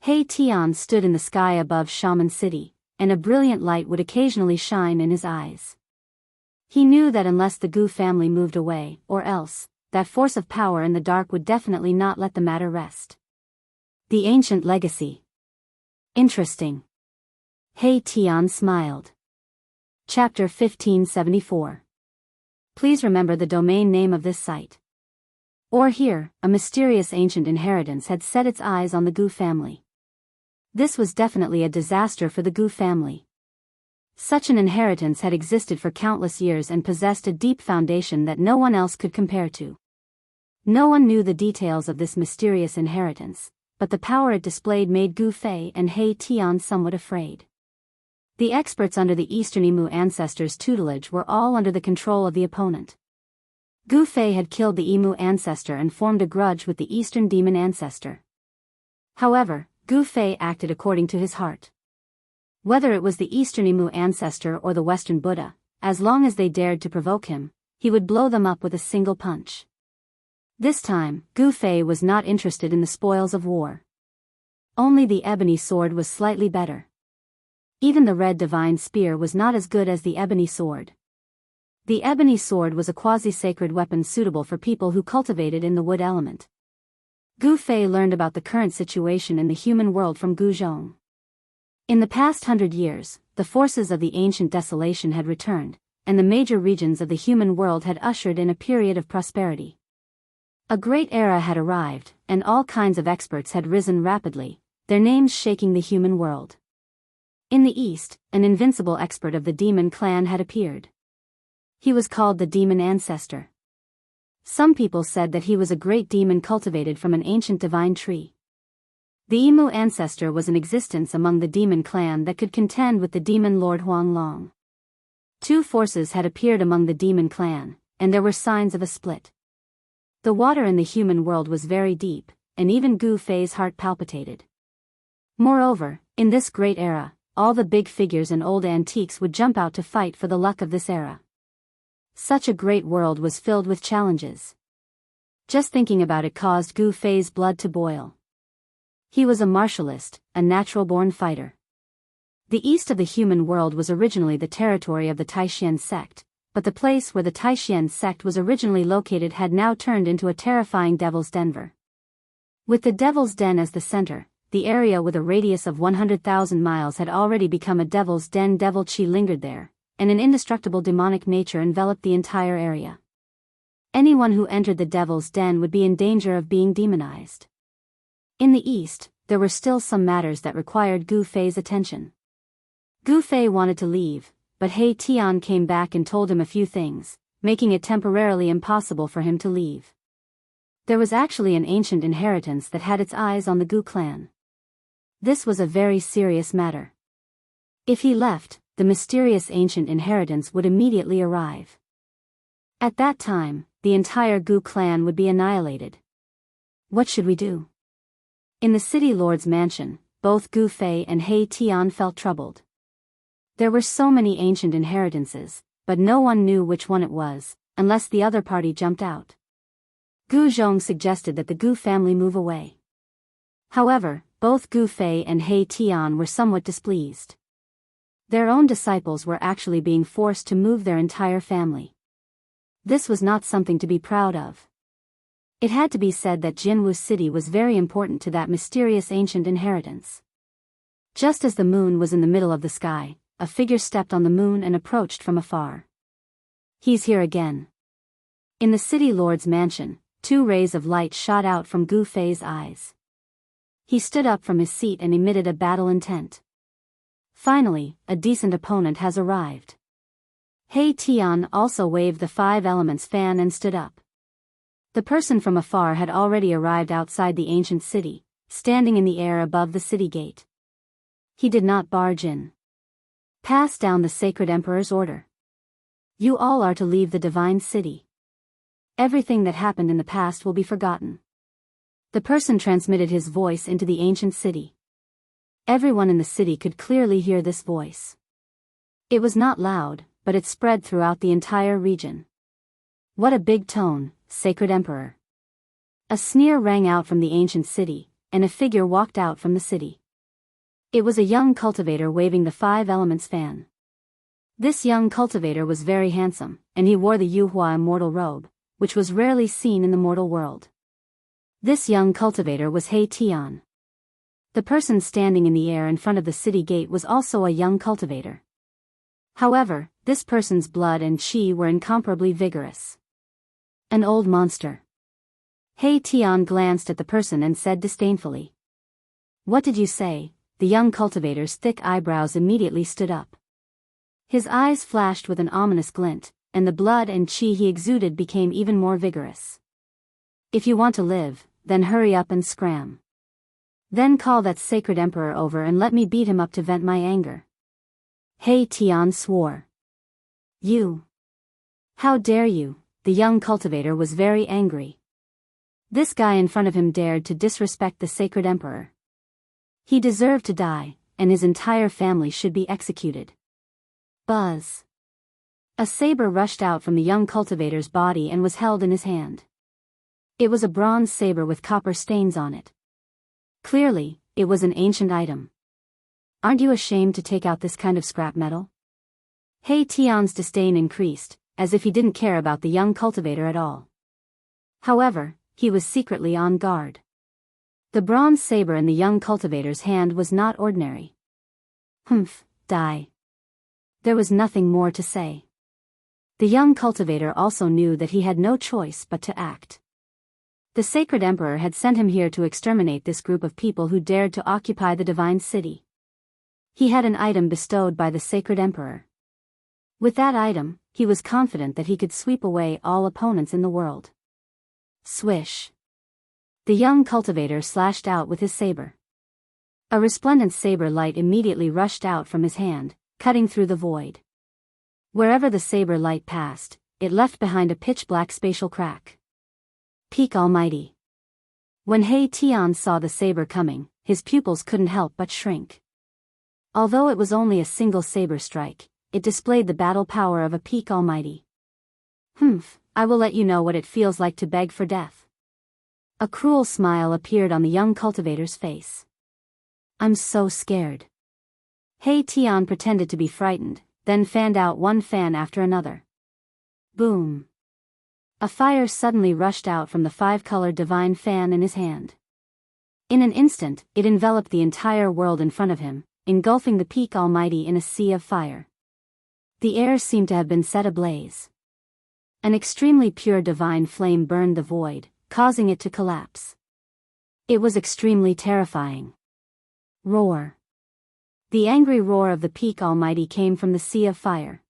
He Tian stood in the sky above Shaman City, and a brilliant light would occasionally shine in his eyes. He knew that unless the Gu family moved away, or else, that force of power in the dark would definitely not let the matter rest. The ancient legacy. Interesting. He Tian smiled. Chapter 1574. Please remember the domain name of this site. Or here, a mysterious ancient inheritance had set its eyes on the Gu family. This was definitely a disaster for the Gu family. Such an inheritance had existed for countless years and possessed a deep foundation that no one else could compare to. No one knew the details of this mysterious inheritance, but the power it displayed made Gu Fei and He Tian somewhat afraid. The experts under the Eastern Imu ancestors' tutelage were all under the control of the opponent. Gu Fei had killed the Imu ancestor and formed a grudge with the Eastern demon ancestor. However, Gu Fei acted according to his heart. Whether it was the Eastern Imu ancestor or the Western Buddha, as long as they dared to provoke him, he would blow them up with a single punch. This time, Gu Fei was not interested in the spoils of war. Only the ebony sword was slightly better. Even the red divine spear was not as good as the ebony sword. The ebony sword was a quasi-sacred weapon suitable for people who cultivated in the wood element. Gu Fei learned about the current situation in the human world from Gu Zhong. In the past 100 years, the forces of the ancient desolation had returned, and the major regions of the human world had ushered in a period of prosperity. A great era had arrived, and all kinds of experts had risen rapidly, their names shaking the human world. In the east, an invincible expert of the demon clan had appeared. He was called the Demon Ancestor. Some people said that he was a great demon cultivated from an ancient divine tree. The Emu ancestor was in existence among the demon clan that could contend with the demon lord Huang Long. Two forces had appeared among the demon clan, and there were signs of a split. The water in the human world was very deep, and even Gu Fei's heart palpitated. Moreover, in this great era, all the big figures and old antiques would jump out to fight for the luck of this era. Such a great world was filled with challenges. Just thinking about it caused Gu Fei's blood to boil. He was a martialist, a natural-born fighter. The east of the human world was originally the territory of the Taishan sect, but the place where the Taishan sect was originally located had now turned into a terrifying Devil's Denver. With the Devil's Den as the center, the area with a radius of 100,000 miles had already become a Devil's Den. Devil Chi lingered there, and an indestructible demonic nature enveloped the entire area. Anyone who entered the Devil's Den would be in danger of being demonized. In the east, there were still some matters that required Gu Fei's attention. Gu Fei wanted to leave, but He Tian came back and told him a few things, making it temporarily impossible for him to leave. There was actually an ancient inheritance that had its eyes on the Gu clan. This was a very serious matter. If he left, the mysterious ancient inheritance would immediately arrive. At that time, the entire Gu clan would be annihilated. What should we do? In the city lord's mansion, both Gu Fei and He Tian felt troubled. There were so many ancient inheritances, but no one knew which one it was, unless the other party jumped out. Gu Zhong suggested that the Gu family move away. However, both Gu Fei and He Tian were somewhat displeased. Their own disciples were actually being forced to move their entire family. This was not something to be proud of. It had to be said that Jinwu City was very important to that mysterious ancient inheritance. Just as the moon was in the middle of the sky, a figure stepped on the moon and approached from afar. He's here again. In the city lord's mansion, two rays of light shot out from Gu Fei's eyes. He stood up from his seat and emitted a battle intent. Finally, a decent opponent has arrived. He Tian also waved the 5 elements fan and stood up. The person from afar had already arrived outside the ancient city, standing in the air above the city gate. He did not barge in. Pass down the sacred emperor's order. You all are to leave the divine city. Everything that happened in the past will be forgotten. The person transmitted his voice into the ancient city. Everyone in the city could clearly hear this voice. It was not loud, but it spread throughout the entire region. What a big tone, Sacred Emperor. A sneer rang out from the ancient city, and a figure walked out from the city. It was a young cultivator waving the 5 elements fan. This young cultivator was very handsome, and he wore the Yuhua immortal robe, which was rarely seen in the mortal world. This young cultivator was He Tian. The person standing in the air in front of the city gate was also a young cultivator. However, this person's blood and qi were incomparably vigorous. An old monster. He Tian glanced at the person and said disdainfully. What did you say? The young cultivator's thick eyebrows immediately stood up. His eyes flashed with an ominous glint, and the blood and qi he exuded became even more vigorous. If you want to live, then hurry up and scram. Then call that sacred emperor over and let me beat him up to vent my anger. He Tian swore. You! How dare you? The young cultivator was very angry. This guy in front of him dared to disrespect the sacred emperor. He deserved to die, and his entire family should be executed. Buzz! A saber rushed out from the young cultivator's body and was held in his hand. It was a bronze saber with copper stains on it. Clearly, it was an ancient item. Aren't you ashamed to take out this kind of scrap metal? He Tian's disdain increased, as if he didn't care about the young cultivator at all. However, he was secretly on guard. The bronze saber in the young cultivator's hand was not ordinary. Humph, die. There was nothing more to say. The young cultivator also knew that he had no choice but to act. The sacred emperor had sent him here to exterminate this group of people who dared to occupy the divine city. He had an item bestowed by the sacred emperor. With that item, he was confident that he could sweep away all opponents in the world. Swish. The young cultivator slashed out with his saber. A resplendent saber light immediately rushed out from his hand, cutting through the void. Wherever the saber light passed, it left behind a pitch-black spatial crack. Peak Almighty. When He Tian saw the saber coming, his pupils couldn't help but shrink. Although it was only a single saber strike, it displayed the battle power of a Peak Almighty. Humph, I will let you know what it feels like to beg for death. A cruel smile appeared on the young cultivator's face. I'm so scared. He Tian pretended to be frightened, then fanned out one fan after another. Boom. A fire suddenly rushed out from the five-colored divine fan in his hand. In an instant, it enveloped the entire world in front of him, engulfing the Peak Almighty in a sea of fire. The air seemed to have been set ablaze. An extremely pure divine flame burned the void, causing it to collapse. It was extremely terrifying. Roar. The angry roar of the Peak Almighty came from the sea of fire.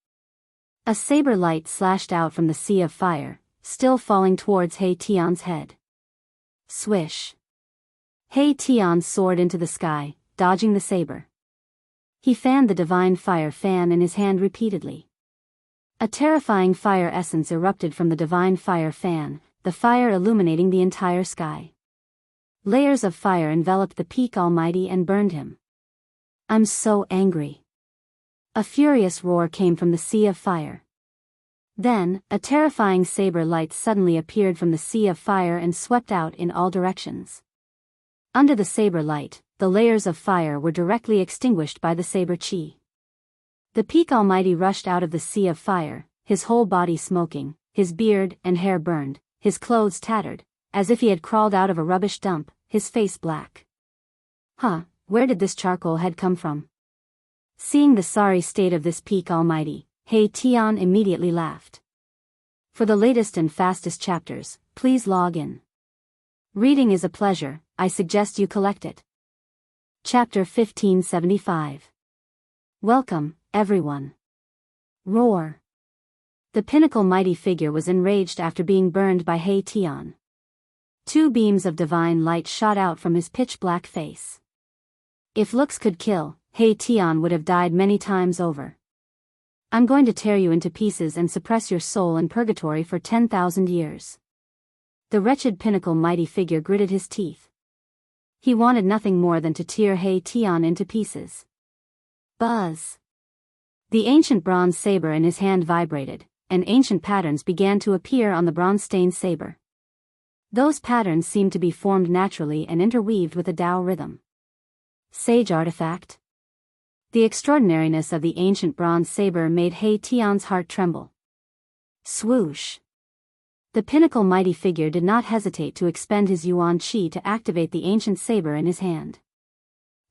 A saber light slashed out from the sea of fire, still falling towards He Tian's head. Swish. He Tian soared into the sky, dodging the saber. He fanned the divine fire fan in his hand repeatedly. A terrifying fire essence erupted from the divine fire fan, the fire illuminating the entire sky. Layers of fire enveloped the Peak Almighty and burned him. I'm so angry. A furious roar came from the sea of fire. Then, a terrifying saber light suddenly appeared from the sea of fire and swept out in all directions. Under the saber light, the layers of fire were directly extinguished by the saber chi. The Peak Almighty rushed out of the sea of fire, his whole body smoking, his beard and hair burned, his clothes tattered, as if he had crawled out of a rubbish dump, his face black. Where did this charcoal head come from? Seeing the sorry state of this Peak Almighty, He Tian immediately laughed. For the latest and fastest chapters, please log in. Reading is a pleasure, I suggest you collect it. Chapter 1575. Welcome, everyone. Roar. The pinnacle mighty figure was enraged after being burned by He Tian. Two beams of divine light shot out from his pitch-black face. If looks could kill, He Tian would have died many times over. I'm going to tear you into pieces and suppress your soul in purgatory for 10,000 years. The wretched pinnacle mighty figure gritted his teeth. He wanted nothing more than to tear He Tian into pieces. Buzz. The ancient bronze saber in his hand vibrated, and ancient patterns began to appear on the bronze-stained saber. Those patterns seemed to be formed naturally and interweaved with a Tao rhythm. Sage artifact. The extraordinariness of the ancient bronze saber made He Tian's heart tremble. Swoosh. The pinnacle mighty figure did not hesitate to expend his yuan qi to activate the ancient saber in his hand.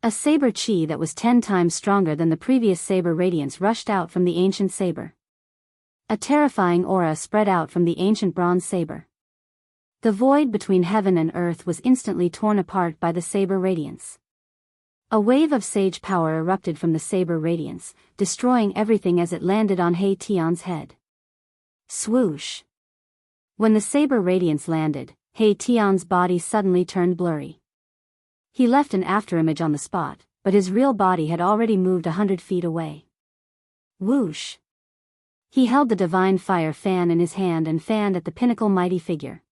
A saber qi that was 10 times stronger than the previous saber radiance rushed out from the ancient saber. A terrifying aura spread out from the ancient bronze saber. The void between heaven and earth was instantly torn apart by the saber radiance. A wave of sage power erupted from the saber radiance, destroying everything as it landed on He Tian's head. Swoosh. When the saber radiance landed, He Tian's body suddenly turned blurry. He left an afterimage on the spot, but his real body had already moved 100 feet away. Whoosh. He held the divine fire fan in his hand and fanned at the pinnacle mighty figure.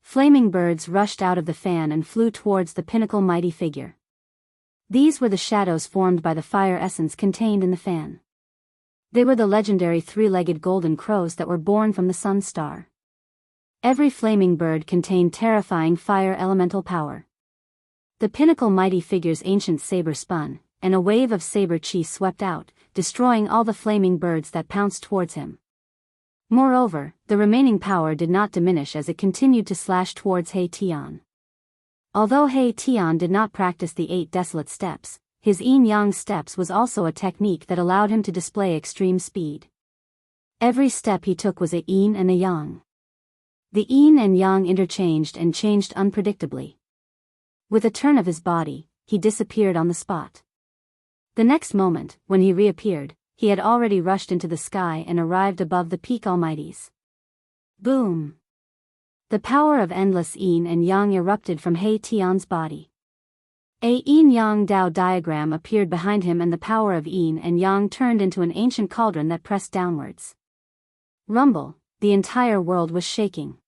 Flaming birds rushed out of the fan and flew towards the pinnacle mighty figure. These were the shadows formed by the fire essence contained in the fan. They were the legendary three-legged golden crows that were born from the sun star. Every flaming bird contained terrifying fire elemental power. The pinnacle mighty figure's ancient saber spun, and a wave of saber chi swept out, destroying all the flaming birds that pounced towards him. Moreover, the remaining power did not diminish as it continued to slash towards He Tian. Although He Tian did not practice the 8 desolate steps, his yin-yang steps was also a technique that allowed him to display extreme speed. Every step he took was a yin and a yang. The yin and yang interchanged and changed unpredictably. With a turn of his body, he disappeared on the spot. The next moment, when he reappeared, he had already rushed into the sky and arrived above the Peak Almighties. Boom! The power of endless yin and yang erupted from He Tian's body. A yin-yang Dao diagram appeared behind him, and the power of yin and yang turned into an ancient cauldron that pressed downwards. Rumble, the entire world was shaking.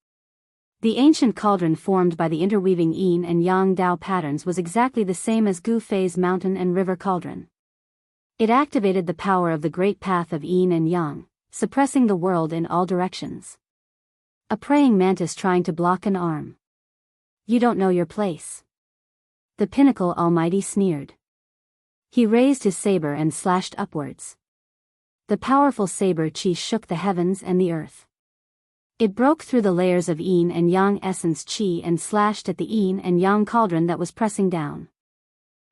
The ancient cauldron formed by the interweaving yin and yang Dao patterns was exactly the same as Gu Fei's mountain and river cauldron. It activated the power of the great path of yin and yang, suppressing the world in all directions. A praying mantis trying to block an arm. You don't know your place. The pinnacle almighty sneered. He raised his saber and slashed upwards. The powerful saber chi shook the heavens and the earth. It broke through the layers of yin and yang essence chi and slashed at the yin and yang cauldron that was pressing down.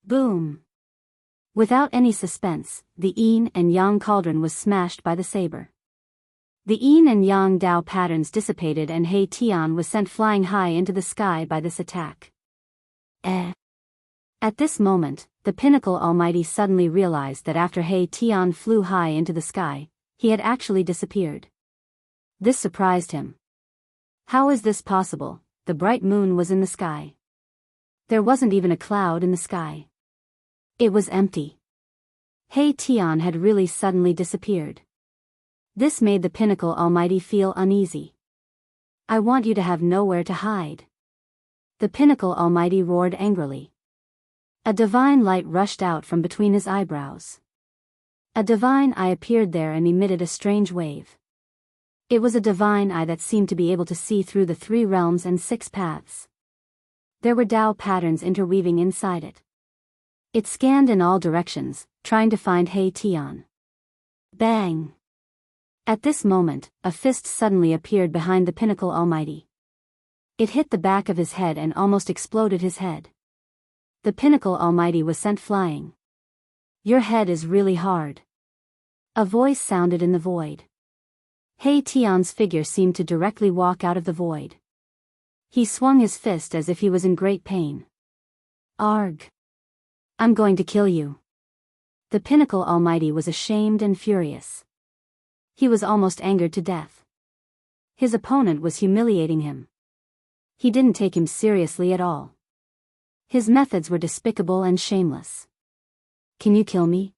Boom! Without any suspense, the yin and yang cauldron was smashed by the saber. The yin and yang Dao patterns dissipated and He Tian was sent flying high into the sky by this attack. At this moment, the pinnacle almighty suddenly realized that after He Tian flew high into the sky, he had actually disappeared. This surprised him. How is this possible? The bright moon was in the sky. There wasn't even a cloud in the sky. It was empty. He Tian had really suddenly disappeared. This made the pinnacle almighty feel uneasy. I want you to have nowhere to hide. The pinnacle almighty roared angrily. A divine light rushed out from between his eyebrows. A divine eye appeared there and emitted a strange wave. It was a divine eye that seemed to be able to see through the 3 realms and 6 paths. There were Dao patterns interweaving inside it. It scanned in all directions, trying to find He Tian. Bang! At this moment, a fist suddenly appeared behind the pinnacle almighty. It hit the back of his head and almost exploded his head. The pinnacle almighty was sent flying. Your head is really hard. A voice sounded in the void. He Tian's figure seemed to directly walk out of the void. He swung his fist as if he was in great pain. Arg! I'm going to kill you. The pinnacle almighty was ashamed and furious. He was almost angered to death. His opponent was humiliating him. He didn't take him seriously at all. His methods were despicable and shameless. Can you kill me?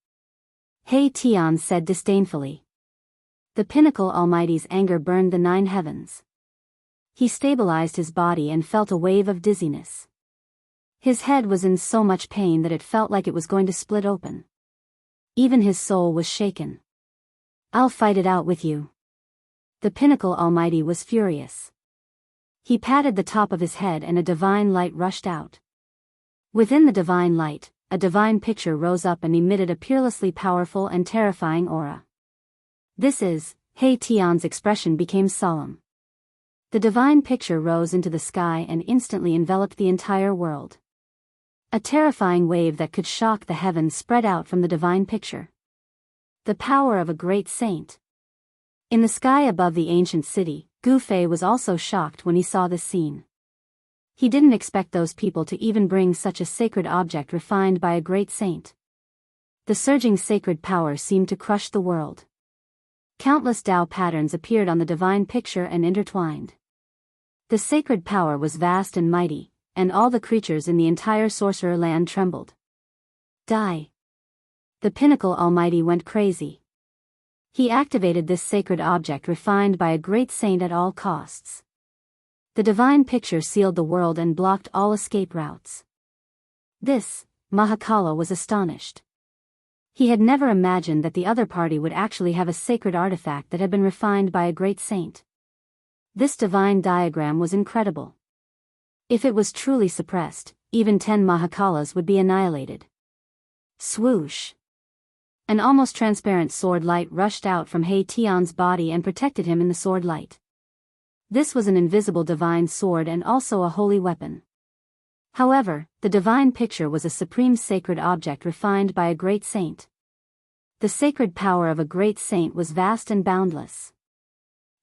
He Tian said disdainfully. The pinnacle almighty's anger burned the 9 heavens. He stabilized his body and felt a wave of dizziness. His head was in so much pain that it felt like it was going to split open. Even his soul was shaken. I'll fight it out with you. The pinnacle almighty was furious. He patted the top of his head and a divine light rushed out. Within the divine light, a divine picture rose up and emitted a peerlessly powerful and terrifying aura. This is, He Tian's expression became solemn. The divine picture rose into the sky and instantly enveloped the entire world. A terrifying wave that could shock the heavens spread out from the divine picture. The power of a great saint. In the sky above the ancient city, Gu Fei was also shocked when he saw this scene. He didn't expect those people to even bring such a sacred object refined by a great saint. The surging sacred power seemed to crush the world. Countless Dao patterns appeared on the divine picture and intertwined. The sacred power was vast and mighty, and all the creatures in the entire sorcerer land trembled. Die! The pinnacle almighty went crazy. He activated this sacred object refined by a great saint at all costs. The divine picture sealed the world and blocked all escape routes. This, Mahakala was astonished. He had never imagined that the other party would actually have a sacred artifact that had been refined by a great saint. This divine diagram was incredible. If it was truly suppressed, even 10 Mahakalas would be annihilated. Swoosh! An almost transparent sword light rushed out from He Tian's body and protected him in the sword light. This was an invisible divine sword and also a holy weapon. However, the divine picture was a supreme sacred object refined by a great saint. The sacred power of a great saint was vast and boundless.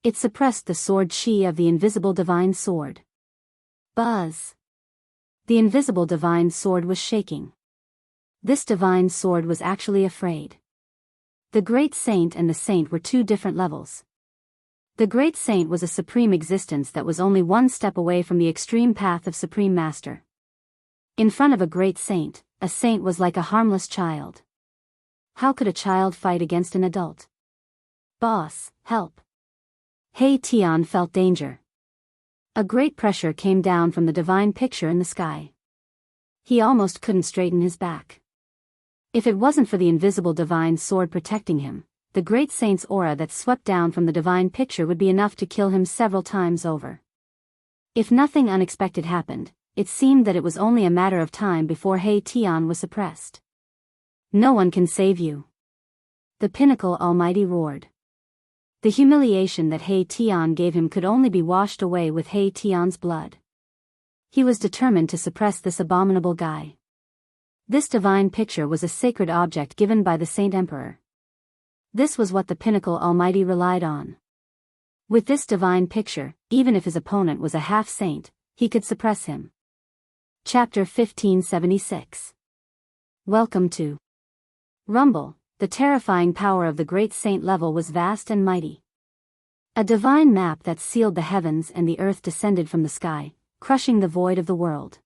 It suppressed the sword chi of the invisible divine sword. Buzz! The invisible divine sword was shaking. This divine sword was actually afraid. The great saint and the saint were 2 different levels. The great saint was a supreme existence that was only one step away from the extreme path of Supreme Master. In front of a great saint, a saint was like a harmless child. How could a child fight against an adult? Boss, help. Hei Tian felt danger. A great pressure came down from the divine picture in the sky. He almost couldn't straighten his back. If it wasn't for the invisible divine sword protecting him, the great saint's aura that swept down from the divine picture would be enough to kill him several times over. If nothing unexpected happened, it seemed that it was only a matter of time before Hei Tian was suppressed. No one can save you. The Pinnacle Almighty roared. The humiliation that Hei Tian gave him could only be washed away with Hei Tian's blood. He was determined to suppress this abominable guy. This divine picture was a sacred object given by the Saint Emperor. This was what the Pinnacle Almighty relied on. With this divine picture, even if his opponent was a half-saint, he could suppress him. Chapter 1576. Welcome to Rumble. The terrifying power of the great saint level was vast and mighty. A divine map that sealed the heavens and the earth descended from the sky, crushing the void of the world.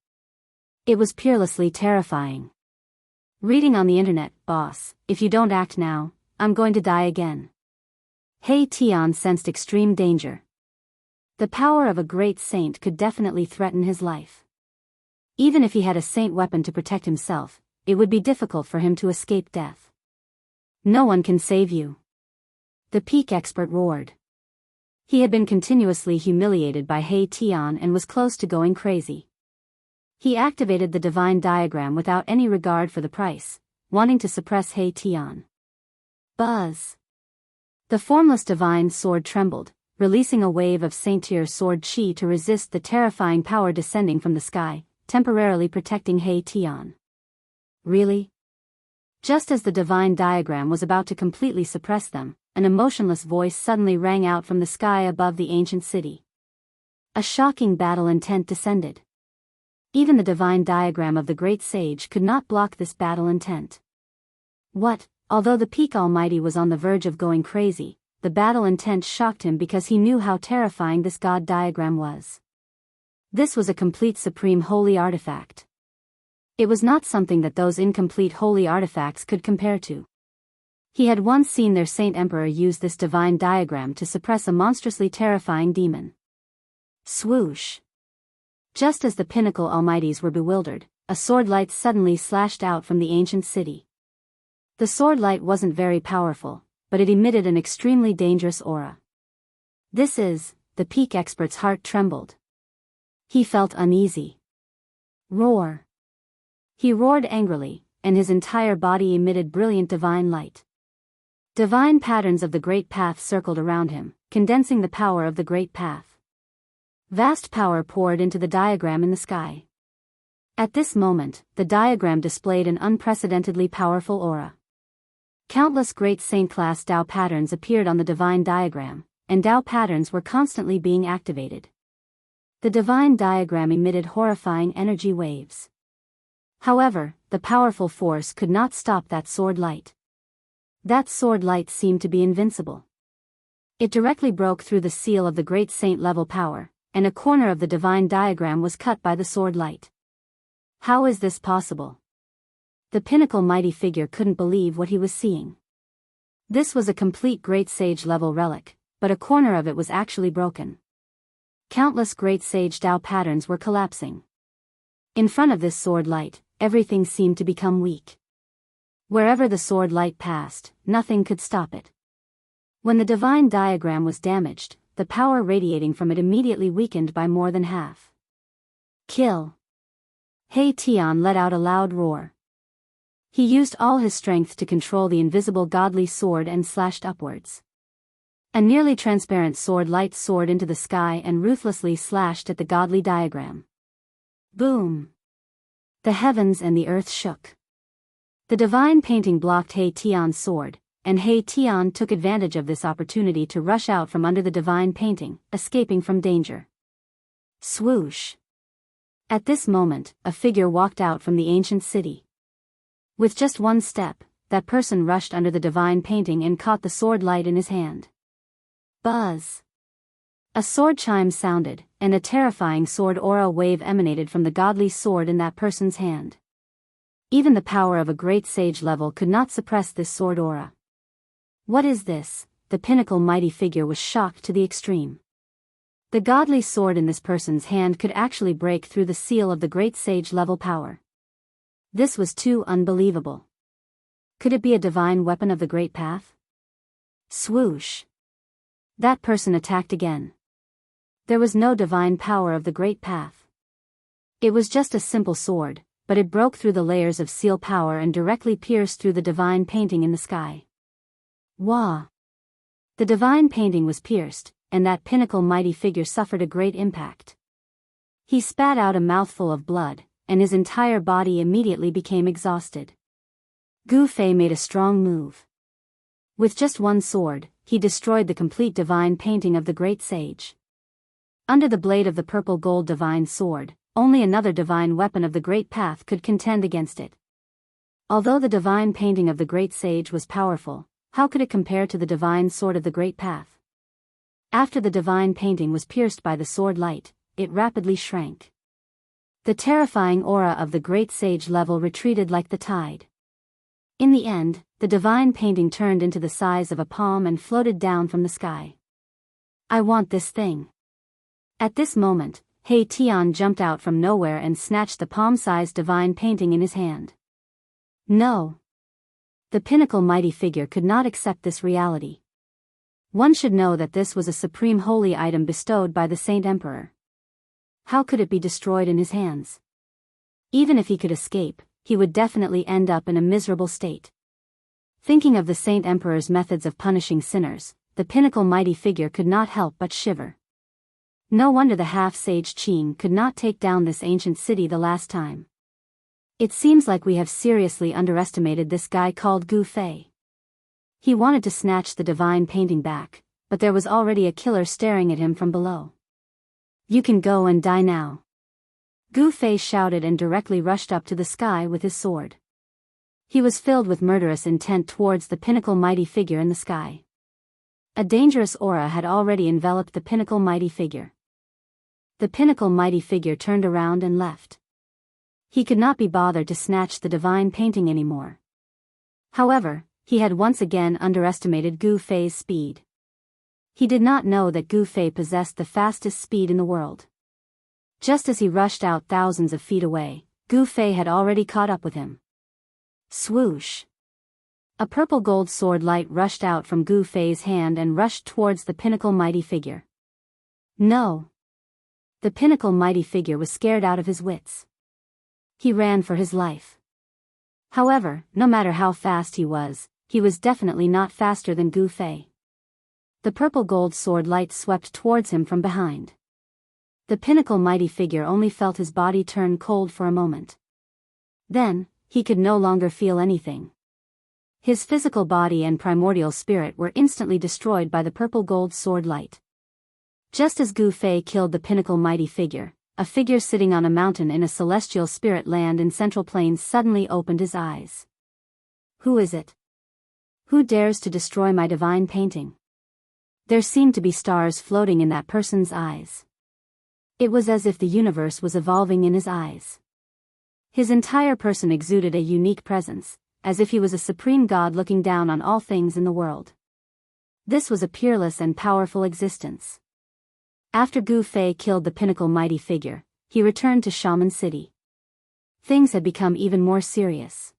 It was peerlessly terrifying. Reading on the internet, boss, if you don't act now, I'm going to die again. Hei Tian sensed extreme danger. The power of a great saint could definitely threaten his life. Even if he had a saint weapon to protect himself, it would be difficult for him to escape death. No one can save you. The peak expert roared. He had been continuously humiliated by Hei Tian and was close to going crazy. He activated the divine diagram without any regard for the price, wanting to suppress Hei Tian. Buzz. The formless divine sword trembled, releasing a wave of saint-tier sword chi to resist the terrifying power descending from the sky, temporarily protecting Hei Tian. Really? Just as the divine diagram was about to completely suppress them, an emotionless voice suddenly rang out from the sky above the ancient city. A shocking battle intent descended. Even the divine diagram of the great sage could not block this battle intent. What? Although the peak almighty was on the verge of going crazy, the battle intent shocked him because he knew how terrifying this god diagram was. This was a complete supreme holy artifact. It was not something that those incomplete holy artifacts could compare to. He had once seen their Saint Emperor use this divine diagram to suppress a monstrously terrifying demon. Swoosh! Just as the Pinnacle Almighties were bewildered, a sword light suddenly slashed out from the ancient city. The sword light wasn't very powerful, but it emitted an extremely dangerous aura. The peak expert's heart trembled. He felt uneasy. Roar! He roared angrily, and his entire body emitted brilliant divine light. Divine patterns of the Great Path circled around him, condensing the power of the Great Path. Vast power poured into the diagram in the sky. At this moment, the diagram displayed an unprecedentedly powerful aura. Countless great saint-class Tao patterns appeared on the divine diagram, and Tao patterns were constantly being activated. The divine diagram emitted horrifying energy waves. However, the powerful force could not stop that sword light. That sword light seemed to be invincible. It directly broke through the seal of the great saint-level power, and a corner of the divine diagram was cut by the sword light. How is this possible? The Pinnacle mighty figure couldn't believe what he was seeing. This was a complete great sage-level relic, but a corner of it was actually broken. Countless great sage Tao patterns were collapsing. In front of this sword light, everything seemed to become weak. Wherever the sword light passed, nothing could stop it. When the divine diagram was damaged, the power radiating from it immediately weakened by more than half. Kill! Hei Tian let out a loud roar. He used all his strength to control the invisible godly sword and slashed upwards. A nearly transparent sword light soared into the sky and ruthlessly slashed at the godly diagram. Boom! The heavens and the earth shook. The divine painting blocked Hei Tian's sword, and Hei Tian took advantage of this opportunity to rush out from under the divine painting, escaping from danger. Swoosh! At this moment, a figure walked out from the ancient city. With just one step, that person rushed under the divine painting and caught the sword light in his hand. Buzz! A sword chime sounded, and a terrifying sword aura wave emanated from the godly sword in that person's hand. Even the power of a great sage level could not suppress this sword aura. What is this? The pinnacle mighty figure was shocked to the extreme. The godly sword in this person's hand could actually break through the seal of the great sage level power. This was too unbelievable. Could it be a divine weapon of the great path? Swoosh! That person attacked again. There was no divine power of the great path. It was just a simple sword, but it broke through the layers of seal power and directly pierced through the divine painting in the sky. Wah! The divine painting was pierced, and that pinnacle mighty figure suffered a great impact. He spat out a mouthful of blood, and his entire body immediately became exhausted. Gu Fei made a strong move. With just one sword, he destroyed the complete divine painting of the great sage. Under the blade of the purple gold divine sword, only another divine weapon of the great path could contend against it. Although the divine painting of the great sage was powerful, how could it compare to the divine sword of the great path? After the divine painting was pierced by the sword light, it rapidly shrank. The terrifying aura of the great sage level retreated like the tide. In the end, the divine painting turned into the size of a palm and floated down from the sky. I want this thing. At this moment, He Tian jumped out from nowhere and snatched the palm-sized divine painting in his hand. No. The pinnacle mighty figure could not accept this reality. One should know that this was a supreme holy item bestowed by the Saint Emperor. How could it be destroyed in his hands? Even if he could escape, he would definitely end up in a miserable state. Thinking of the Saint Emperor's methods of punishing sinners, the pinnacle mighty figure could not help but shiver. No wonder the half-sage Qin could not take down this ancient city the last time. It seems like we have seriously underestimated this guy called Gu Fei. He wanted to snatch the divine painting back, but there was already a killer staring at him from below. You can go and die now. Gu Fei shouted and directly rushed up to the sky with his sword. He was filled with murderous intent towards the pinnacle mighty figure in the sky. A dangerous aura had already enveloped the pinnacle mighty figure. The pinnacle mighty figure turned around and left. He could not be bothered to snatch the divine painting anymore. However, he had once again underestimated Gu Fei's speed. He did not know that Gu Fei possessed the fastest speed in the world. Just as he rushed out thousands of feet away, Gu Fei had already caught up with him. Swoosh! A purple gold sword light rushed out from Gu Fei's hand and rushed towards the pinnacle mighty figure. No! The pinnacle mighty figure was scared out of his wits. He ran for his life. However, no matter how fast he was definitely not faster than Gu Fei. The purple gold sword light swept towards him from behind. The pinnacle mighty figure only felt his body turn cold for a moment. Then, he could no longer feel anything. His physical body and primordial spirit were instantly destroyed by the purple gold sword light. Just as Gu Fei killed the pinnacle mighty figure, a figure sitting on a mountain in a celestial spirit land in Central Plains suddenly opened his eyes. Who is it? Who dares to destroy my divine painting? There seemed to be stars floating in that person's eyes. It was as if the universe was evolving in his eyes. His entire person exuded a unique presence, as if he was a supreme god looking down on all things in the world. This was a peerless and powerful existence. After Gu Fei killed the pinnacle mighty figure, he returned to Shaman City. Things had become even more serious.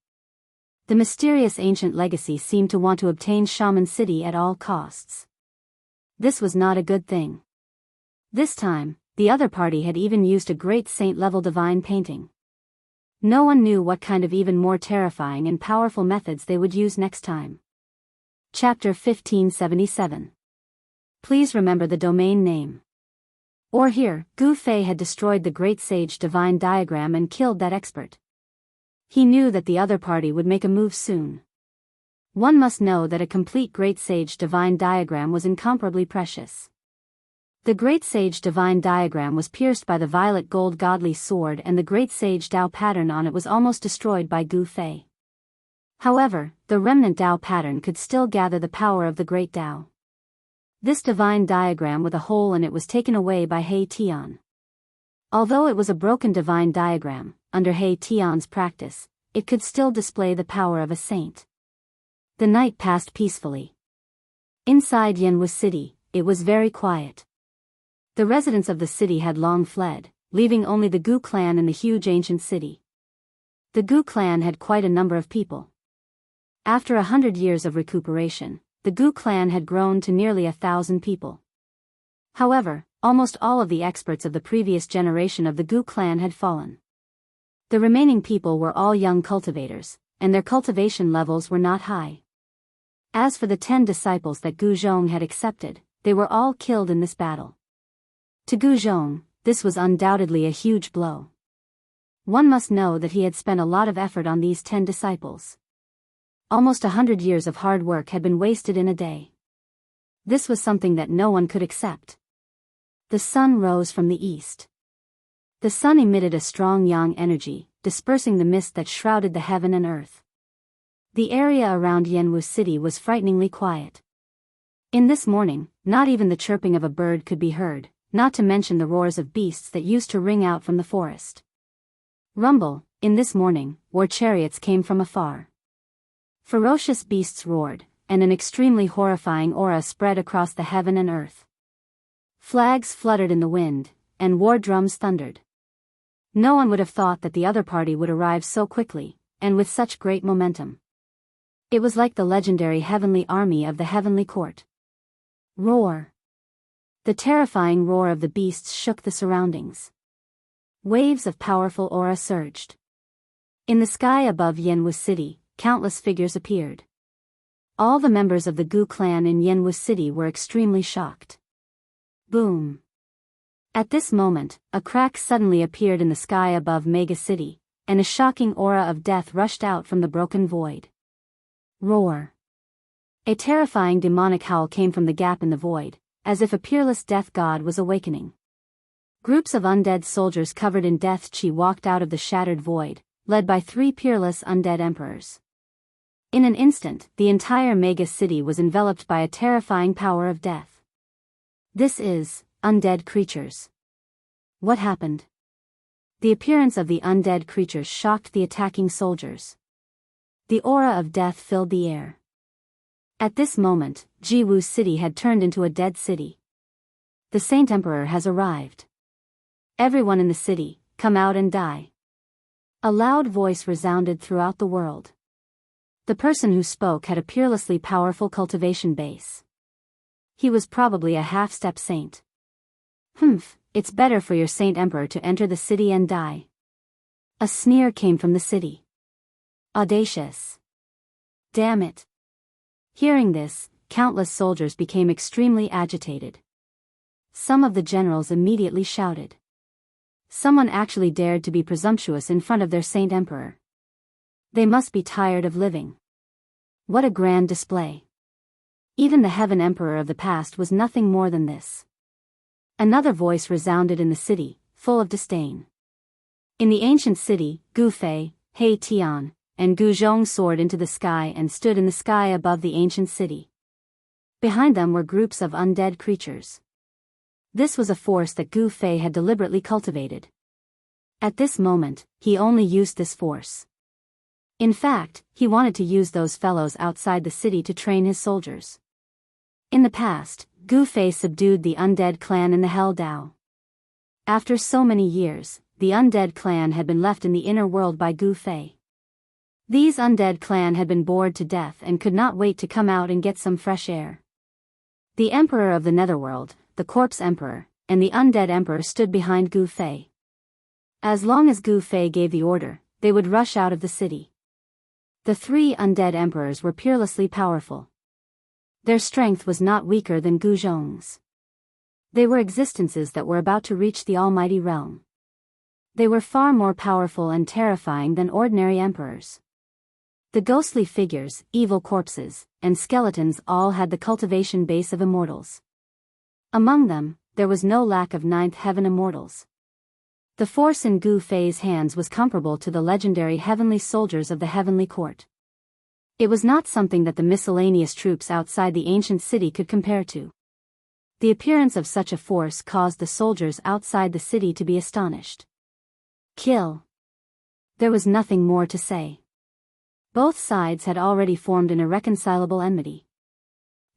The mysterious ancient legacy seemed to want to obtain Shaman City at all costs. This was not a good thing. This time, the other party had even used a great saint-level divine painting. No one knew what kind of even more terrifying and powerful methods they would use next time. Chapter 1577. Please remember the domain name. Or here, Gu Fei had destroyed the Great Sage Divine Diagram and killed that expert. He knew that the other party would make a move soon. One must know that a complete Great Sage Divine Diagram was incomparably precious. The Great Sage Divine Diagram was pierced by the violet gold godly sword and the Great Sage Dao pattern on it was almost destroyed by Gu Fei. However, the remnant Dao pattern could still gather the power of the Great Dao. This divine diagram with a hole in it was taken away by He Tian. Although it was a broken divine diagram, under He Tian's practice, it could still display the power of a saint. The night passed peacefully. Inside Yanwu City, it was very quiet. The residents of the city had long fled, leaving only the Gu clan in the huge ancient city. The Gu clan had quite a number of people. After 100 years of recuperation, the Gu clan had grown to nearly 1,000 people. However, almost all of the experts of the previous generation of the Gu clan had fallen. The remaining people were all young cultivators, and their cultivation levels were not high. As for the 10 disciples that Gu Zhong had accepted, they were all killed in this battle. To Gu Zhong, this was undoubtedly a huge blow. One must know that he had spent a lot of effort on these 10 disciples. Almost 100 years of hard work had been wasted in a day. This was something that no one could accept. The sun rose from the east. The sun emitted a strong yang energy, dispersing the mist that shrouded the heaven and earth. The area around Yanwu City was frighteningly quiet. In this morning, not even the chirping of a bird could be heard, not to mention the roars of beasts that used to ring out from the forest. Rumble, in this morning, war chariots came from afar. Ferocious beasts roared, and an extremely horrifying aura spread across the heaven and earth. Flags fluttered in the wind, and war drums thundered. No one would have thought that the other party would arrive so quickly, and with such great momentum. It was like the legendary heavenly army of the heavenly court. Roar! The terrifying roar of the beasts shook the surroundings. Waves of powerful aura surged. In the sky above Yanwu City, countless figures appeared. All the members of the Gu clan in Yanwu City were extremely shocked. Boom! At this moment, a crack suddenly appeared in the sky above Mega City, and a shocking aura of death rushed out from the broken void. Roar! A terrifying demonic howl came from the gap in the void, as if a peerless death god was awakening. Groups of undead soldiers covered in death chi walked out of the shattered void, led by 3 peerless undead emperors. In an instant, the entire Mega City was enveloped by a terrifying power of death. This is undead creatures. What happened? The appearance of the undead creatures shocked the attacking soldiers. The aura of death filled the air. At this moment, Jiwu City had turned into a dead city. The Saint Emperor has arrived. Everyone in the city, come out and die. A loud voice resounded throughout the world. The person who spoke had a peerlessly powerful cultivation base. He was probably a half-step saint. It's better for your Saint Emperor to enter the city and die. A sneer came from the city. Audacious. Damn it. Hearing this, countless soldiers became extremely agitated. Some of the generals immediately shouted. Someone actually dared to be presumptuous in front of their Saint Emperor. They must be tired of living. What a grand display. Even the Heaven Emperor of the past was nothing more than this. Another voice resounded in the city, full of disdain. In the ancient city, Gu Fei, He Tian, and Gu Zhong soared into the sky and stood in the sky above the ancient city. Behind them were groups of undead creatures. This was a force that Gu Fei had deliberately cultivated. At this moment, he only used this force. In fact, he wanted to use those fellows outside the city to train his soldiers. In the past, Gu Fei subdued the undead clan in the Hell Dao. After so many years, the undead clan had been left in the inner world by Gu Fei. These undead clan had been bored to death and could not wait to come out and get some fresh air. The Emperor of the Netherworld, the Corpse Emperor, and the Undead Emperor stood behind Gu Fei. As long as Gu Fei gave the order, they would rush out of the city. The 3 undead emperors were peerlessly powerful. Their strength was not weaker than Gu Zhong's. They were existences that were about to reach the almighty realm. They were far more powerful and terrifying than ordinary emperors. The ghostly figures, evil corpses, and skeletons all had the cultivation base of immortals. Among them, there was no lack of 9th heaven immortals. The force in Gu Fei's hands was comparable to the legendary heavenly soldiers of the heavenly court. It was not something that the miscellaneous troops outside the ancient city could compare to. The appearance of such a force caused the soldiers outside the city to be astonished. Kill. There was nothing more to say. Both sides had already formed an irreconcilable enmity.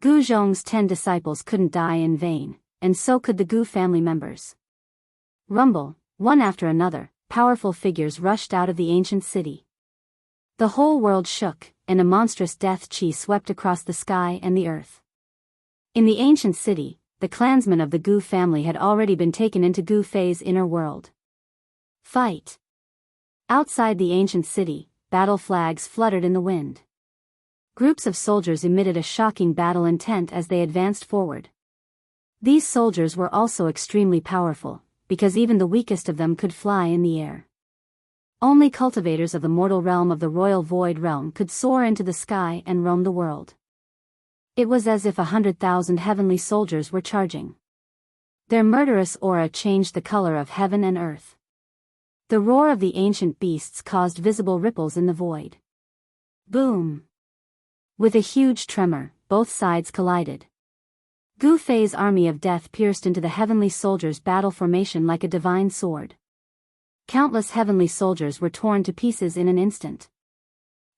Gu Zhong's 10 disciples couldn't die in vain, and so could the Gu family members. Rumble, one after another, powerful figures rushed out of the ancient city. The whole world shook, and a monstrous death chi swept across the sky and the earth. In the ancient city, the clansmen of the Gu family had already been taken into Gu Fei's inner world. Fight! Outside the ancient city, battle flags fluttered in the wind. Groups of soldiers emitted a shocking battle intent as they advanced forward. These soldiers were also extremely powerful, because even the weakest of them could fly in the air. Only cultivators of the mortal realm of the royal void realm could soar into the sky and roam the world. It was as if 100,000 heavenly soldiers were charging. Their murderous aura changed the color of heaven and earth. The roar of the ancient beasts caused visible ripples in the void. Boom! With a huge tremor, both sides collided. Gu Fei's army of death pierced into the heavenly soldiers' battle formation like a divine sword. Countless heavenly soldiers were torn to pieces in an instant.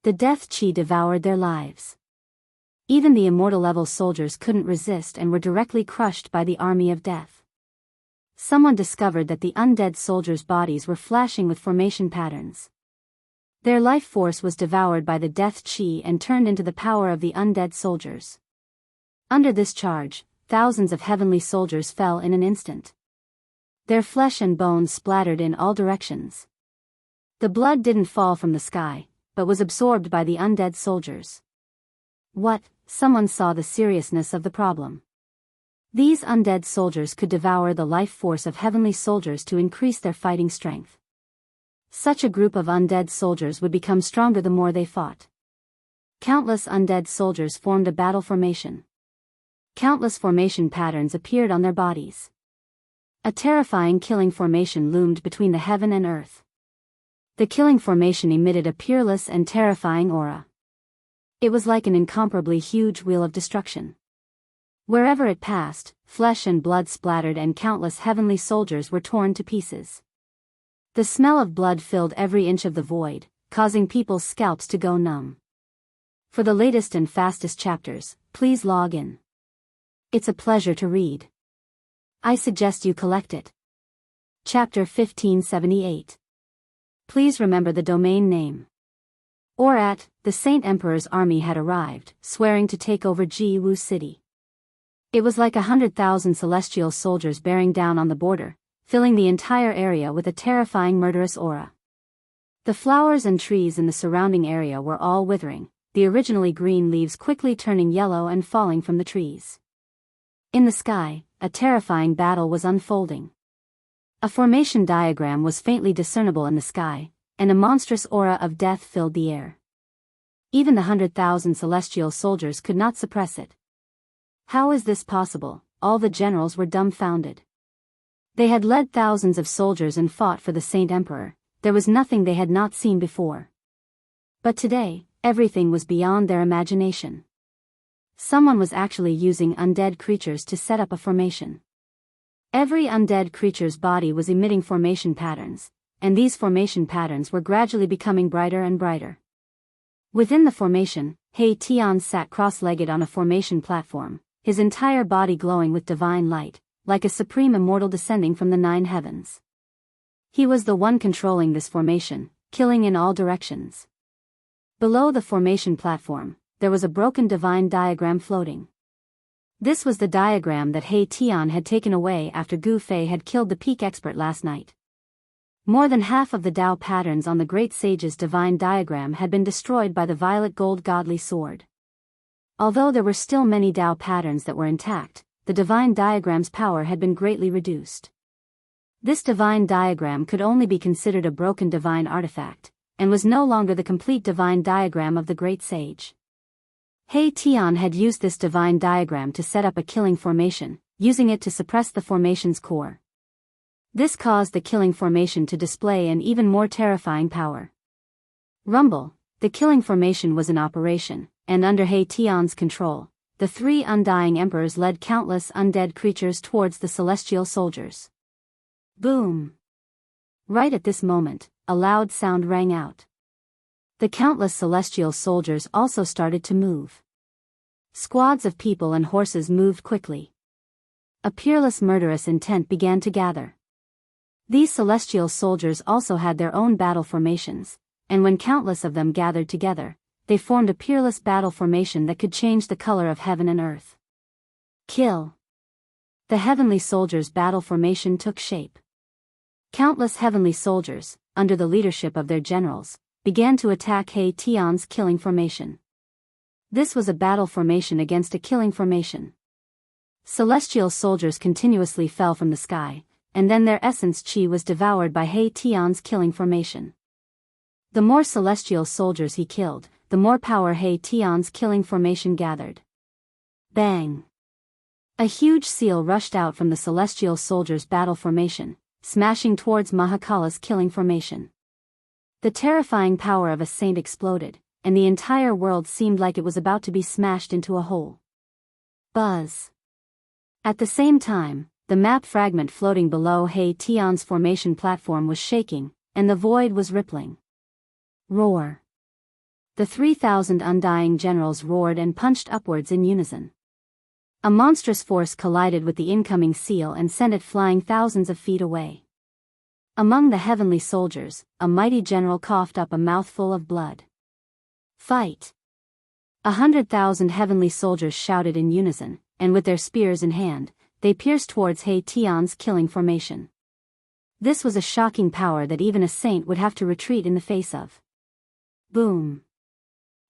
The death chi devoured their lives. Even the immortal level soldiers couldn't resist and were directly crushed by the army of death. Someone discovered that the undead soldiers' bodies were flashing with formation patterns. Their life force was devoured by the death chi and turned into the power of the undead soldiers. Under this charge, thousands of heavenly soldiers fell in an instant. Their flesh and bones splattered in all directions. The blood didn't fall from the sky, but was absorbed by the undead soldiers. What? Someone saw the seriousness of the problem. These undead soldiers could devour the life force of heavenly soldiers to increase their fighting strength. Such a group of undead soldiers would become stronger the more they fought. Countless undead soldiers formed a battle formation. Countless formation patterns appeared on their bodies. A terrifying killing formation loomed between the heaven and earth. The killing formation emitted a peerless and terrifying aura. It was like an incomparably huge wheel of destruction. Wherever it passed, flesh and blood splattered and countless heavenly soldiers were torn to pieces. The smell of blood filled every inch of the void, causing people's scalps to go numb. For the latest and fastest chapters, please log in. It's a pleasure to read. I suggest you collect it. Chapter 1578. Please remember the domain name. The Saint Emperor's army had arrived, swearing to take over Ji Wu City. It was like 100,000 celestial soldiers bearing down on the border, filling the entire area with a terrifying murderous aura. The flowers and trees in the surrounding area were all withering, the originally green leaves quickly turning yellow and falling from the trees. In the sky, a terrifying battle was unfolding. A formation diagram was faintly discernible in the sky, and a monstrous aura of death filled the air. Even the 100,000 celestial soldiers could not suppress it. How is this possible? All the generals were dumbfounded. They had led thousands of soldiers and fought for the Saint Emperor. There was nothing they had not seen before. But today, everything was beyond their imagination. Someone was actually using undead creatures to set up a formation. Every undead creature's body was emitting formation patterns, and these formation patterns were gradually becoming brighter and brighter. Within the formation, He Tian sat cross-legged on a formation platform, his entire body glowing with divine light, like a supreme immortal descending from the 9 heavens. He was the one controlling this formation, killing in all directions. Below the formation platform, there was a broken divine diagram floating. This was the diagram that He Tian had taken away after Gu Fei had killed the peak expert last night. More than half of the Dao patterns on the great sage's divine diagram had been destroyed by the violet gold godly sword. Although there were still many Dao patterns that were intact, the divine diagram's power had been greatly reduced. This divine diagram could only be considered a broken divine artifact, and was no longer the complete divine diagram of the great sage. He Tian had used this divine diagram to set up a killing formation, using it to suppress the formation's core. This caused the killing formation to display an even more terrifying power. Rumble, the killing formation was in operation, and under He Tian's control, the three undying emperors led countless undead creatures towards the celestial soldiers. Boom! Right at this moment, a loud sound rang out. The countless celestial soldiers also started to move. Squads of people and horses moved quickly. A peerless murderous intent began to gather. These celestial soldiers also had their own battle formations, and when countless of them gathered together, they formed a peerless battle formation that could change the color of heaven and earth. Kill! The heavenly soldiers' battle formation took shape. Countless heavenly soldiers, under the leadership of their generals, began to attack He Tian's killing formation. This was a battle formation against a killing formation. Celestial soldiers continuously fell from the sky, and then their essence chi was devoured by He Tian's killing formation. The more celestial soldiers he killed, the more power He Tian's killing formation gathered. Bang! A huge seal rushed out from the celestial soldiers' battle formation, smashing towards Mahakala's killing formation. The terrifying power of a saint exploded, and the entire world seemed like it was about to be smashed into a hole. Buzz! At the same time, the map fragment floating below He Tian's formation platform was shaking, and the void was rippling. Roar! The 3,000 undying generals roared and punched upwards in unison. A monstrous force collided with the incoming seal and sent it flying thousands of feet away. Among the heavenly soldiers, a mighty general coughed up a mouthful of blood. Fight! 100,000 heavenly soldiers shouted in unison, and with their spears in hand, they pierced towards He Tian's killing formation. This was a shocking power that even a saint would have to retreat in the face of. Boom!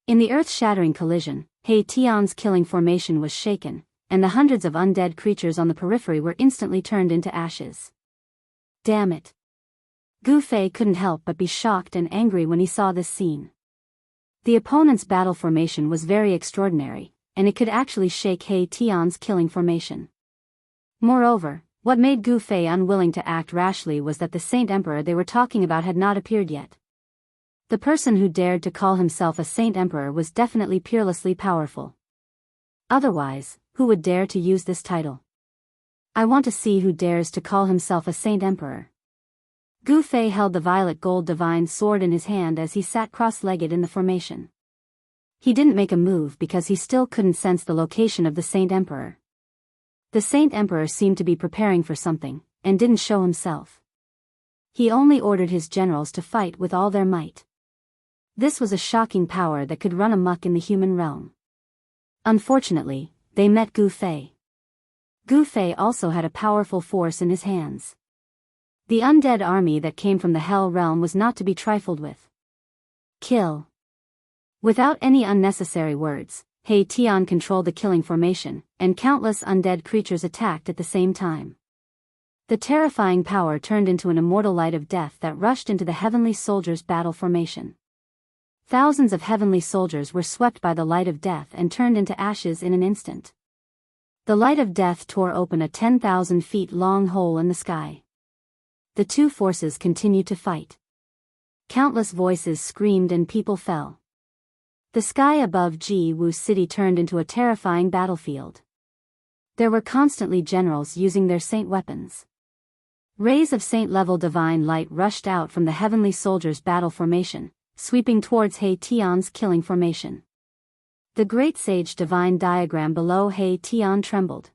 In the earth-shattering collision, He Tian's killing formation was shaken, and the hundreds of undead creatures on the periphery were instantly turned into ashes. Damn it! Gu Fei couldn't help but be shocked and angry when he saw this scene. The opponent's battle formation was very extraordinary, and it could actually shake He Tian's killing formation. Moreover, what made Gu Fei unwilling to act rashly was that the Saint Emperor they were talking about had not appeared yet. The person who dared to call himself a Saint Emperor was definitely peerlessly powerful. Otherwise, who would dare to use this title? I want to see who dares to call himself a Saint Emperor. Gu Fei held the violet gold divine sword in his hand as he sat cross-legged in the formation. He didn't make a move because he still couldn't sense the location of the Saint Emperor. The Saint Emperor seemed to be preparing for something, and didn't show himself. He only ordered his generals to fight with all their might. This was a shocking power that could run amok in the human realm. Unfortunately, they met Gu Fei. Gu Fei also had a powerful force in his hands. The undead army that came from the Hell realm was not to be trifled with. Kill! Without any unnecessary words, He Tian controlled the killing formation, and countless undead creatures attacked at the same time. The terrifying power turned into an immortal light of death that rushed into the heavenly soldiers' battle formation. Thousands of heavenly soldiers were swept by the light of death and turned into ashes in an instant. The light of death tore open a 10,000 feet long hole in the sky. The two forces continued to fight. Countless voices screamed and people fell. The sky above Ji Wu City turned into a terrifying battlefield. There were constantly generals using their saint weapons. Rays of saint-level divine light rushed out from the heavenly soldiers' battle formation, sweeping towards He Tian's killing formation. The Great Sage divine diagram below He Tian trembled.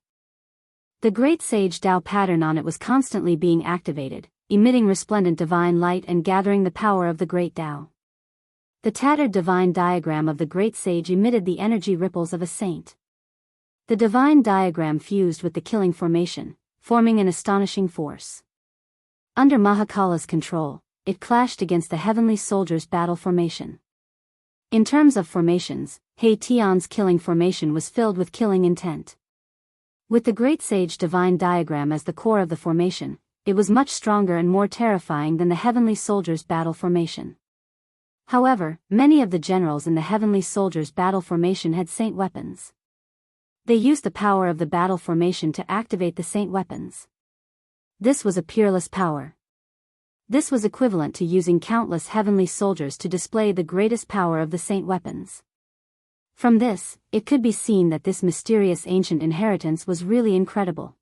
The Great Sage Dao pattern on it was constantly being activated, emitting resplendent divine light and gathering the power of the Great Dao. The tattered divine diagram of the Great Sage emitted the energy ripples of a saint. The divine diagram fused with the killing formation, forming an astonishing force. Under Mahakala's control, it clashed against the heavenly soldiers' battle formation. In terms of formations, He Tian's killing formation was filled with killing intent. With the Great Sage divine diagram as the core of the formation, it was much stronger and more terrifying than the heavenly soldiers' battle formation. However, many of the generals in the heavenly soldiers' battle formation had saint weapons. They used the power of the battle formation to activate the saint weapons. This was a peerless power. This was equivalent to using countless heavenly soldiers to display the greatest power of the saint weapons. From this, it could be seen that this mysterious ancient inheritance was really incredible.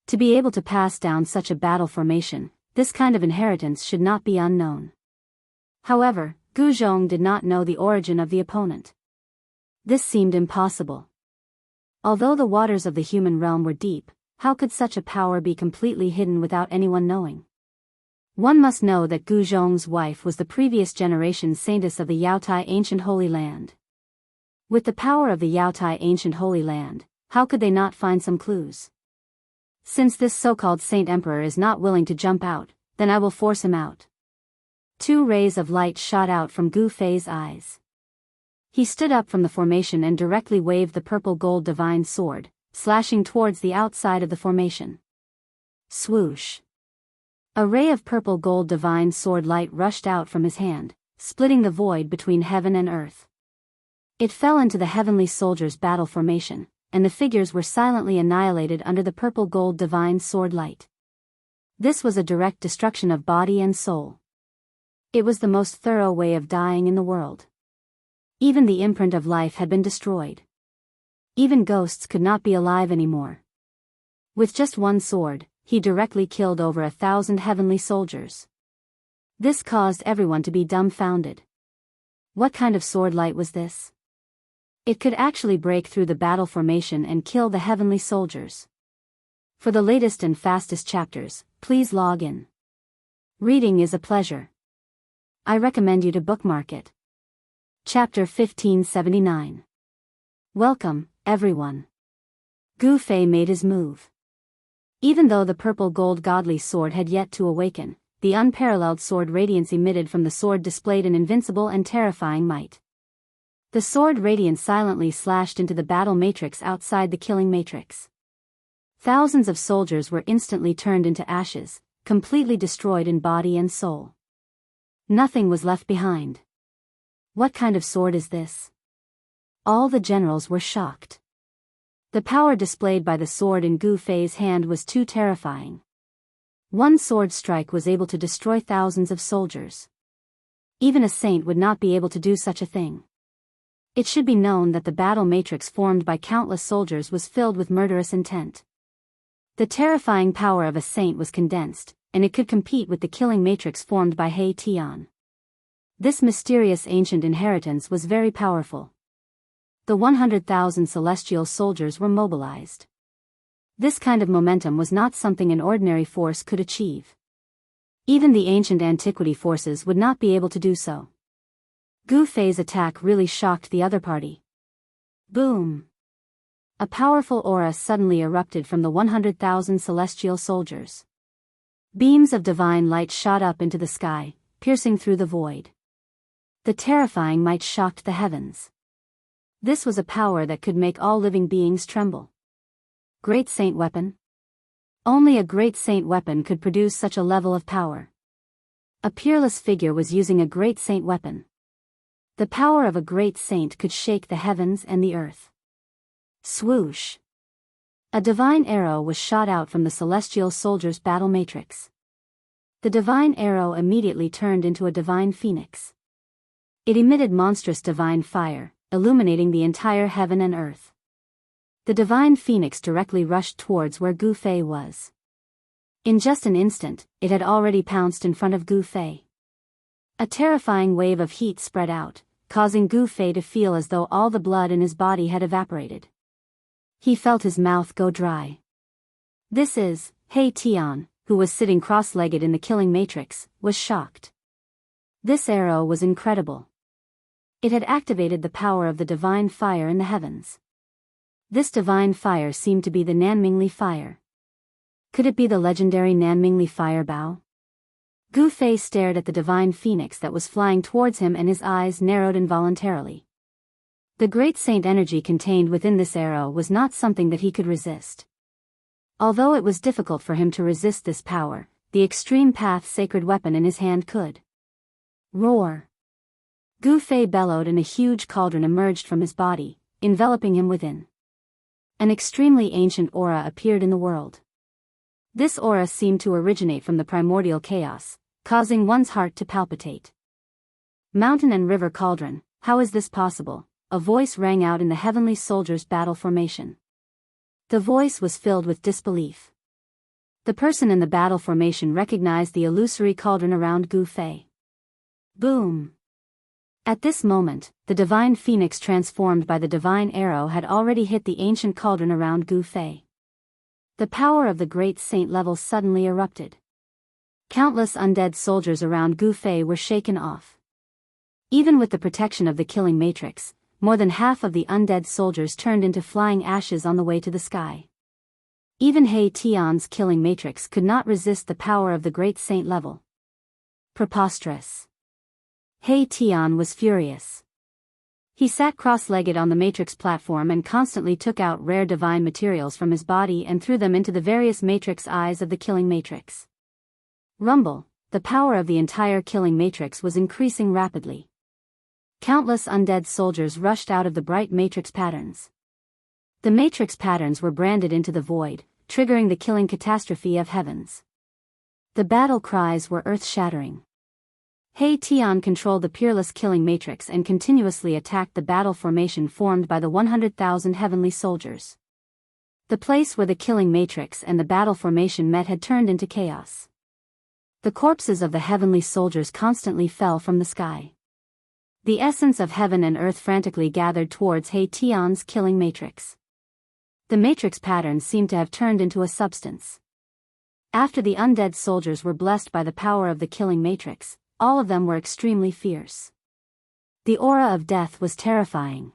To be able to pass down such a battle formation, this kind of inheritance should not be unknown. However, Gu Zhong did not know the origin of the opponent. This seemed impossible. Although the waters of the human realm were deep, how could such a power be completely hidden without anyone knowing? One must know that Gu Zhong's wife was the previous generation saintess of the Yaotai ancient Holy Land. With the power of the Yaotai ancient Holy Land, how could they not find some clues? Since this so-called saint emperor is not willing to jump out, then I will force him out. 2 rays of light shot out from Gu Fei's eyes. He stood up from the formation and directly waved the purple gold divine sword, slashing towards the outside of the formation. Swoosh! A ray of purple gold divine sword light rushed out from his hand, splitting the void between heaven and earth. It fell into the heavenly soldiers' battle formation, and the figures were silently annihilated under the purple gold divine sword light. This was a direct destruction of body and soul. It was the most thorough way of dying in the world. Even the imprint of life had been destroyed. Even ghosts could not be alive anymore. With just one sword, he directly killed over 1,000 heavenly soldiers. This caused everyone to be dumbfounded. What kind of sword light was this? It could actually break through the battle formation and kill the heavenly soldiers. For the latest and fastest chapters, please log in. Reading is a pleasure. I recommend you to bookmark it. Chapter 1579. Welcome, everyone. Gu Fei made his move. Even though the purple gold godly sword had yet to awaken, the unparalleled sword radiance emitted from the sword displayed an invincible and terrifying might. The sword radiance silently slashed into the battle matrix outside the killing matrix. Thousands of soldiers were instantly turned into ashes, completely destroyed in body and soul. Nothing was left behind. What kind of sword is this? All the generals were shocked. The power displayed by the sword in Gu Fei's hand was too terrifying. One sword strike was able to destroy thousands of soldiers. Even a saint would not be able to do such a thing. It should be known that the battle matrix formed by countless soldiers was filled with murderous intent. The terrifying power of a saint was condensed, and it could compete with the killing matrix formed by He Tian. This mysterious ancient inheritance was very powerful. The 100,000 celestial soldiers were mobilized. This kind of momentum was not something an ordinary force could achieve. Even the ancient antiquity forces would not be able to do so. Gu Fei's attack really shocked the other party. Boom! A powerful aura suddenly erupted from the 100,000 celestial soldiers. Beams of divine light shot up into the sky, piercing through the void. The terrifying might shocked the heavens. This was a power that could make all living beings tremble. Great Saint Weapon? Only a Great Saint Weapon could produce such a level of power. A peerless figure was using a Great Saint Weapon. The power of a great saint could shake the heavens and the earth. Swoosh! A divine arrow was shot out from the celestial soldier's battle matrix. The divine arrow immediately turned into a divine phoenix. It emitted monstrous divine fire, illuminating the entire heaven and earth. The divine phoenix directly rushed towards where Gu Fei was. In just an instant, it had already pounced in front of Gu Fei. A terrifying wave of heat spread out, causing Gu Fei to feel as though all the blood in his body had evaporated. He felt his mouth go dry. This is, He Tian, who was sitting cross-legged in the killing matrix, was shocked. This arrow was incredible. It had activated the power of the divine fire in the heavens. This divine fire seemed to be the Nanmingli fire. Could it be the legendary Nanmingli fire bow? Gu Fei stared at the divine phoenix that was flying towards him and his eyes narrowed involuntarily. The great saint energy contained within this arrow was not something that he could resist. Although it was difficult for him to resist this power, the extreme path sacred weapon in his hand could. Roar! Gu Fei bellowed and a huge cauldron emerged from his body, enveloping him within. An extremely ancient aura appeared in the world. This aura seemed to originate from the primordial chaos, causing one's heart to palpitate. Mountain and river cauldron, how is this possible? a voice rang out in the heavenly soldier's battle formation. The voice was filled with disbelief. The person in the battle formation recognized the illusory cauldron around Gu Fei. Boom! At this moment, the divine phoenix transformed by the divine arrow had already hit the ancient cauldron around Gu Fei. The power of the great saint level suddenly erupted. Countless undead soldiers around Gu Fei were shaken off. Even with the protection of the killing matrix, more than half of the undead soldiers turned into flying ashes on the way to the sky. Even He Tian's killing matrix could not resist the power of the great saint level. Preposterous. He Tian was furious. He sat cross-legged on the matrix platform and constantly took out rare divine materials from his body and threw them into the various matrix eyes of the killing matrix. Rumble, the power of the entire killing matrix was increasing rapidly. Countless undead soldiers rushed out of the bright matrix patterns. The matrix patterns were branded into the void, triggering the killing catastrophe of heavens. The battle cries were earth-shattering. He Tian controlled the peerless killing matrix and continuously attacked the battle formation formed by the 100,000 heavenly soldiers. The place where the killing matrix and the battle formation met had turned into chaos. The corpses of the heavenly soldiers constantly fell from the sky. The essence of heaven and earth frantically gathered towards He Tian's killing matrix. The matrix patterns seemed to have turned into a substance. After the undead soldiers were blessed by the power of the killing matrix, all of them were extremely fierce. The aura of death was terrifying.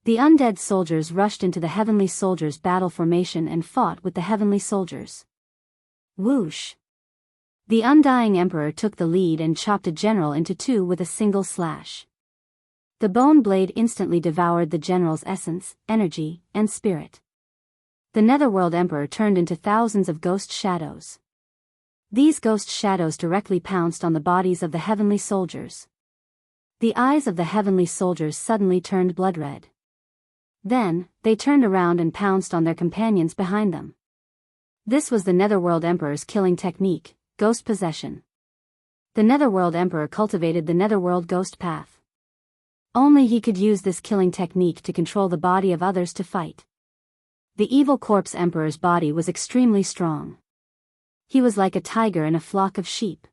The undead soldiers rushed into the heavenly soldiers' battle formation and fought with the heavenly soldiers. Whoosh! The undying emperor took the lead and chopped a general into two with a single slash. The bone blade instantly devoured the general's essence, energy, and spirit. The netherworld emperor turned into thousands of ghost shadows. These ghost shadows directly pounced on the bodies of the heavenly soldiers. The eyes of the heavenly soldiers suddenly turned blood red. Then, they turned around and pounced on their companions behind them. This was the netherworld emperor's killing technique, ghost possession. The netherworld emperor cultivated the netherworld ghost path. Only he could use this killing technique to control the body of others to fight. The evil corpse emperor's body was extremely strong. He was like a tiger in a flock of sheep.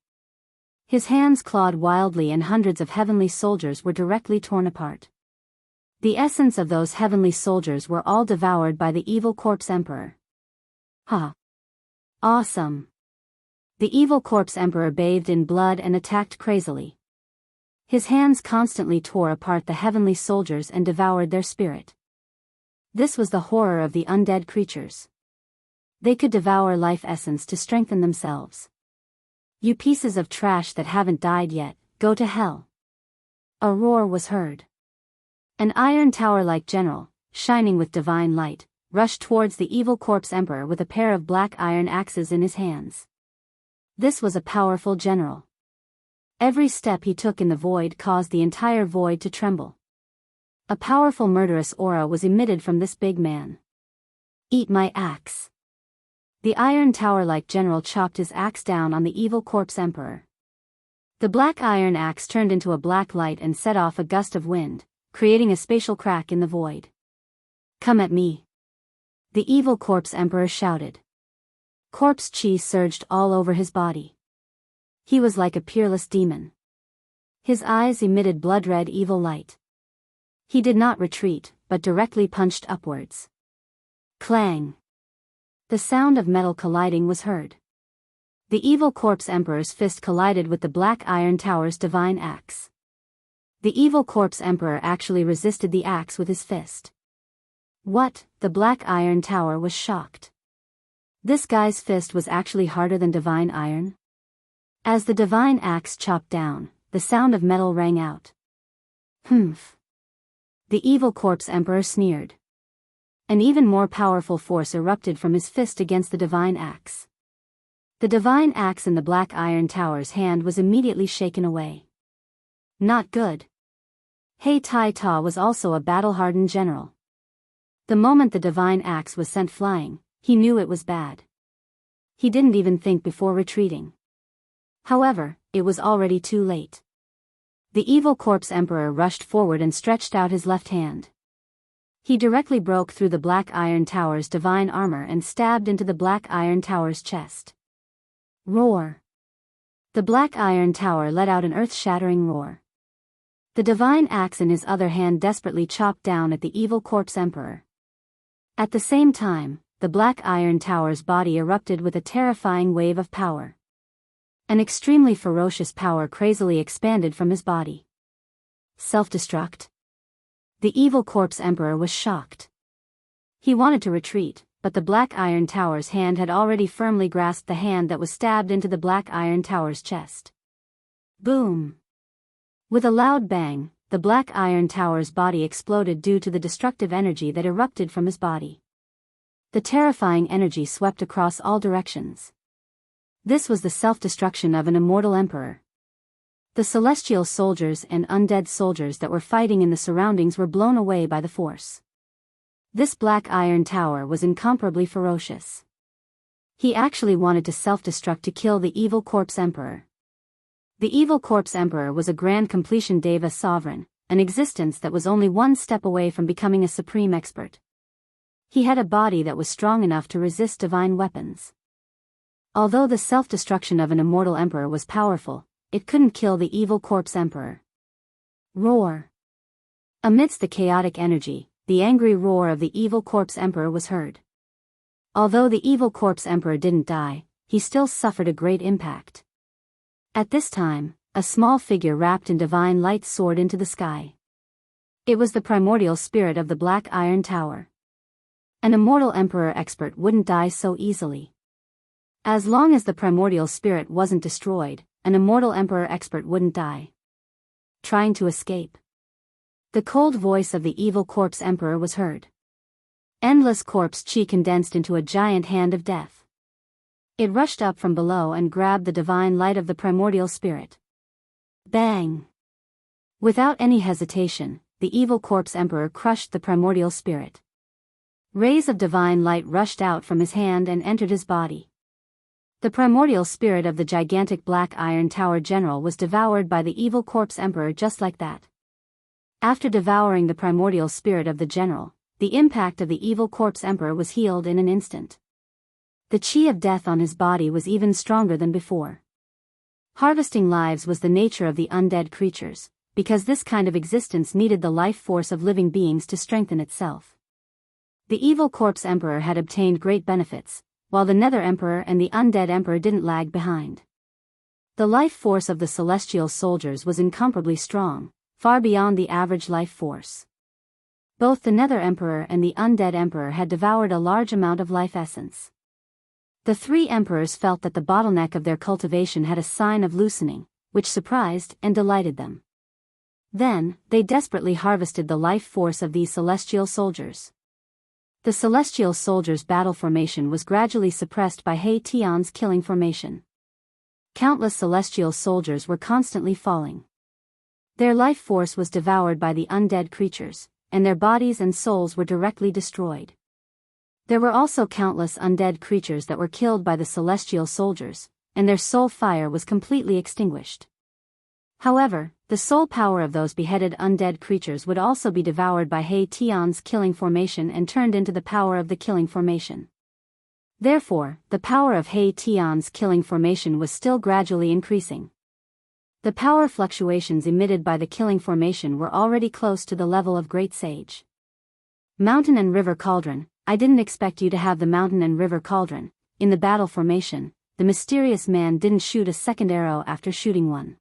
His hands clawed wildly and hundreds of heavenly soldiers were directly torn apart. The essence of those heavenly soldiers were all devoured by the evil corpse emperor. Ha! Awesome! The evil corpse emperor bathed in blood and attacked crazily. His hands constantly tore apart the heavenly soldiers and devoured their spirit. This was the horror of the undead creatures. They could devour life essence to strengthen themselves. You pieces of trash that haven't died yet, go to hell. A roar was heard. An iron tower-like general, shining with divine light, rushed towards the evil corpse emperor with a pair of black iron axes in his hands. This was a powerful general. Every step he took in the void caused the entire void to tremble. A powerful murderous aura was emitted from this big man. Eat my axe. The iron tower-like general chopped his axe down on the evil corpse emperor. The black iron axe turned into a black light and set off a gust of wind, creating a spatial crack in the void. Come at me! The evil corpse emperor shouted. Corpse chi surged all over his body. He was like a peerless demon. His eyes emitted blood-red evil light. He did not retreat, but directly punched upwards. Clang! The sound of metal colliding was heard. The evil corpse emperor's fist collided with the black iron tower's divine axe. The evil corpse emperor actually resisted the axe with his fist. What? The black iron tower was shocked. This guy's fist was actually harder than divine iron? As the divine axe chopped down, the sound of metal rang out. Humph. The evil corpse emperor sneered. An even more powerful force erupted from his fist against the divine axe. The divine axe in the black iron tower's hand was immediately shaken away. Not good. He Tai Ta was also a battle-hardened general. The moment the divine axe was sent flying, he knew it was bad. He didn't even think before retreating. However, it was already too late. The evil corpse emperor rushed forward and stretched out his left hand. He directly broke through the Black Iron Tower's divine armor and stabbed into the Black Iron Tower's chest. Roar! The Black Iron Tower let out an earth-shattering roar. The divine axe in his other hand desperately chopped down at the evil corpse emperor. At the same time, the Black Iron Tower's body erupted with a terrifying wave of power. An extremely ferocious power crazily expanded from his body. Self-destruct? The evil corpse emperor was shocked. He wanted to retreat, but the Black Iron Tower's hand had already firmly grasped the hand that was stabbed into the Black Iron Tower's chest. Boom! With a loud bang, the Black Iron Tower's body exploded due to the destructive energy that erupted from his body. The terrifying energy swept across all directions. This was the self-destruction of an immortal emperor. The celestial soldiers and undead soldiers that were fighting in the surroundings were blown away by the force. This Black Iron Tower was incomparably ferocious. He actually wanted to self-destruct to kill the evil corpse emperor. The evil corpse emperor was a grand completion deva sovereign, an existence that was only one step away from becoming a supreme expert. He had a body that was strong enough to resist divine weapons. Although the self-destruction of an immortal emperor was powerful, it couldn't kill the evil corpse emperor. Roar! Amidst the chaotic energy, the angry roar of the evil corpse emperor was heard. Although the evil corpse emperor didn't die, he still suffered a great impact. At this time, a small figure wrapped in divine light soared into the sky. It was the primordial spirit of the Black Iron Tower. An immortal emperor expert wouldn't die so easily. As long as the primordial spirit wasn't destroyed, an immortal emperor expert wouldn't die. Trying to escape. The cold voice of the evil corpse emperor was heard. Endless corpse chi condensed into a giant hand of death. It rushed up from below and grabbed the divine light of the primordial spirit. Bang! Without any hesitation, the evil corpse emperor crushed the primordial spirit. Rays of divine light rushed out from his hand and entered his body. The primordial spirit of the gigantic Black Iron Tower general was devoured by the evil corpse emperor just like that. After devouring the primordial spirit of the general, the impact of the evil corpse emperor was healed in an instant. The chi of death on his body was even stronger than before. Harvesting lives was the nature of the undead creatures, because this kind of existence needed the life force of living beings to strengthen itself. The evil corpse emperor had obtained great benefits, while the Nether Emperor and the Undead Emperor didn't lag behind. The life force of the celestial soldiers was incomparably strong, far beyond the average life force. Both the Nether Emperor and the Undead Emperor had devoured a large amount of life essence. The three emperors felt that the bottleneck of their cultivation had a sign of loosening, which surprised and delighted them. Then, they desperately harvested the life force of these celestial soldiers. The celestial soldiers' battle formation was gradually suppressed by He Tian's killing formation. Countless celestial soldiers were constantly falling. Their life force was devoured by the undead creatures, and their bodies and souls were directly destroyed. There were also countless undead creatures that were killed by the celestial soldiers, and their soul fire was completely extinguished. However, the soul power of those beheaded undead creatures would also be devoured by He Tian's killing formation and turned into the power of the killing formation. Therefore, the power of He Tian's killing formation was still gradually increasing. The power fluctuations emitted by the killing formation were already close to the level of Great Sage. Mountain and River Cauldron, I didn't expect you to have the Mountain and River Cauldron. In the battle formation, the mysterious man didn't shoot a second arrow after shooting one.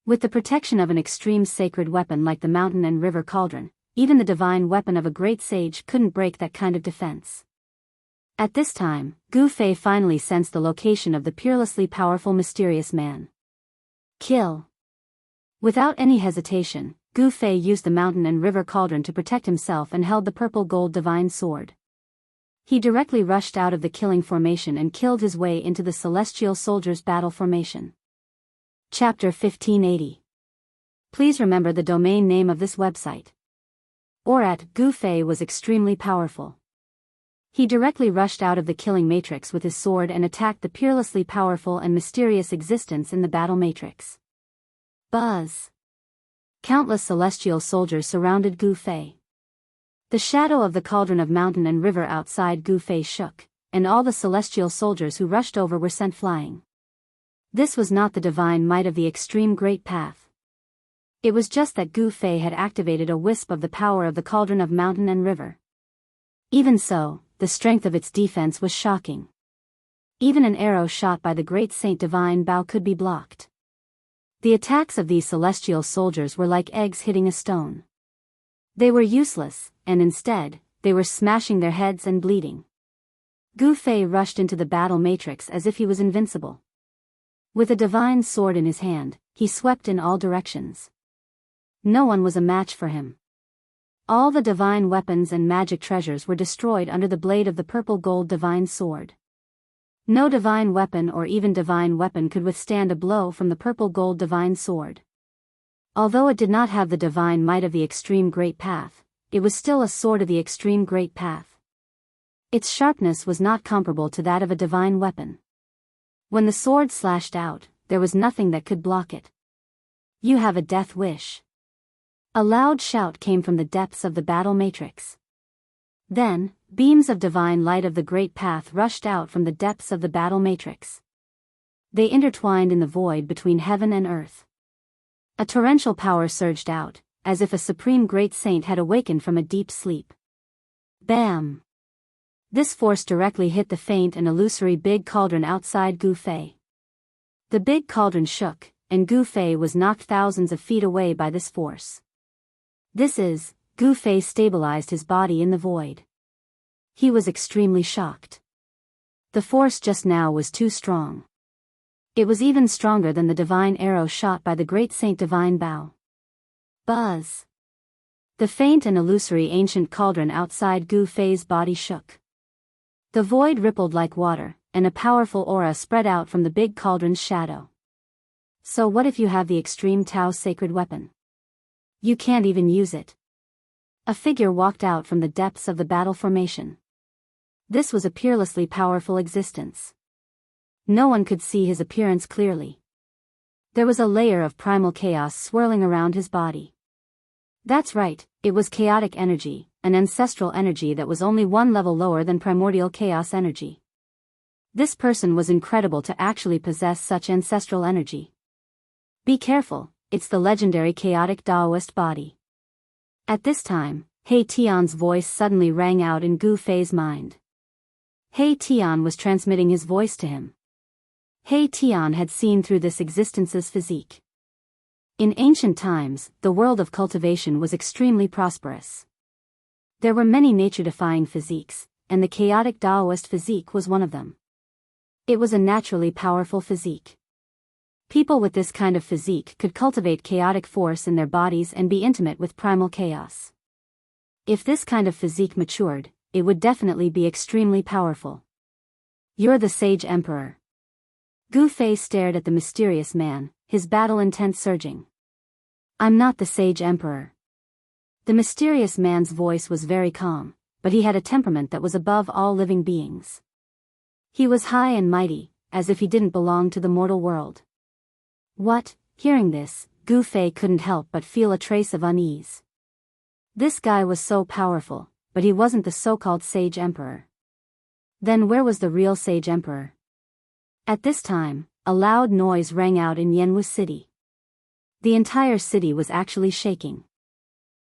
With the protection of an extreme sacred weapon like the Mountain and River Cauldron, even the divine weapon of a great sage couldn't break that kind of defense. At this time, Gu Fei finally sensed the location of the peerlessly powerful mysterious man. Kill. Without any hesitation, Gu Fei used the Mountain and River Cauldron to protect himself and held the purple gold divine sword. He directly rushed out of the killing formation and killed his way into the celestial soldiers' battle formation. Chapter 1580. Please remember the domain name of this website. Gu Fei was extremely powerful. He directly rushed out of the killing matrix with his sword and attacked the peerlessly powerful and mysterious existence in the battle matrix. Buzz. Countless celestial soldiers surrounded Gu Fei. The shadow of the cauldron of mountain and river outside Gu Fei shook, and all the celestial soldiers who rushed over were sent flying. This was not the divine might of the extreme great path. It was just that Gu Fei had activated a wisp of the power of the cauldron of mountain and river. Even so, the strength of its defense was shocking. Even an arrow shot by the great Saint Divine Bao could be blocked. The attacks of these celestial soldiers were like eggs hitting a stone. They were useless, and instead, they were smashing their heads and bleeding. Gu Fei rushed into the battle matrix as if he was invincible. With a divine sword in his hand, he swept in all directions. No one was a match for him. All the divine weapons and magic treasures were destroyed under the blade of the purple gold divine sword. No divine weapon or even divine weapon could withstand a blow from the purple gold divine sword. Although it did not have the divine might of the extreme great path, it was still a sword of the extreme great path. Its sharpness was not comparable to that of a divine weapon. When the sword slashed out, there was nothing that could block it. "You have a death wish." A loud shout came from the depths of the battle matrix. Then, beams of divine light of the great path rushed out from the depths of the battle matrix. They intertwined in the void between heaven and earth. A torrential power surged out, as if a supreme great saint had awakened from a deep sleep. Bam! This force directly hit the faint and illusory big cauldron outside Gu Fei. The big cauldron shook, and Gu Fei was knocked thousands of feet away by this force. Gu Fei stabilized his body in the void. He was extremely shocked. The force just now was too strong. It was even stronger than the divine arrow shot by the great Saint Divine Bao. Buzz! The faint and illusory ancient cauldron outside Gu Fei's body shook. The void rippled like water, and a powerful aura spread out from the big cauldron's shadow. So what if you have the extreme Tao sacred weapon? You can't even use it. A figure walked out from the depths of the battle formation. This was a peerlessly powerful existence. No one could see his appearance clearly. There was a layer of primal chaos swirling around his body. That's right, it was chaotic energy, an ancestral energy that was only one level lower than primordial chaos energy. This person was incredible to actually possess such ancestral energy. Be careful, it's the legendary chaotic Taoist body. At this time, He Tian's voice suddenly rang out in Gu Fei's mind. He Tian was transmitting his voice to him. He Tian had seen through this existence's physique. In ancient times, the world of cultivation was extremely prosperous. There were many nature-defying physiques, and the chaotic Taoist physique was one of them. It was a naturally powerful physique. People with this kind of physique could cultivate chaotic force in their bodies and be intimate with primal chaos. If this kind of physique matured, it would definitely be extremely powerful. You're the Sage Emperor. Gu Fei stared at the mysterious man, his battle intent surging. I'm not the Sage Emperor. The mysterious man's voice was very calm, but he had a temperament that was above all living beings. He was high and mighty, as if he didn't belong to the mortal world. What? Hearing this, Gu Fei couldn't help but feel a trace of unease. This guy was so powerful, but he wasn't the so-called Sage Emperor. Then where was the real Sage Emperor? At this time, a loud noise rang out in Yanwu City. The entire city was actually shaking.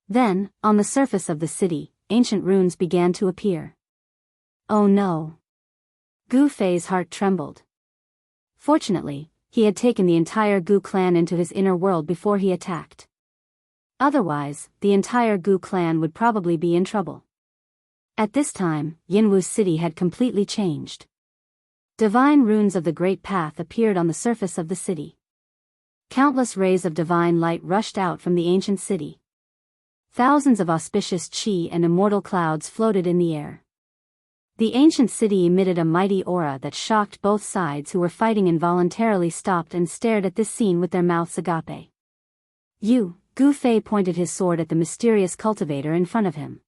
Then, on the surface of the city, ancient runes began to appear. Oh no! Gu Fei's heart trembled. Fortunately, he had taken the entire Gu clan into his inner world before he attacked. Otherwise, the entire Gu clan would probably be in trouble. At this time, Yanwu City had completely changed. Divine runes of the Great Path appeared on the surface of the city. Countless rays of divine light rushed out from the ancient city. Thousands of auspicious qi and immortal clouds floated in the air. The ancient city emitted a mighty aura that shocked both sides, who were fighting involuntarily stopped and stared at this scene with their mouths agape. Gu Fei pointed his sword at the mysterious cultivator in front of him.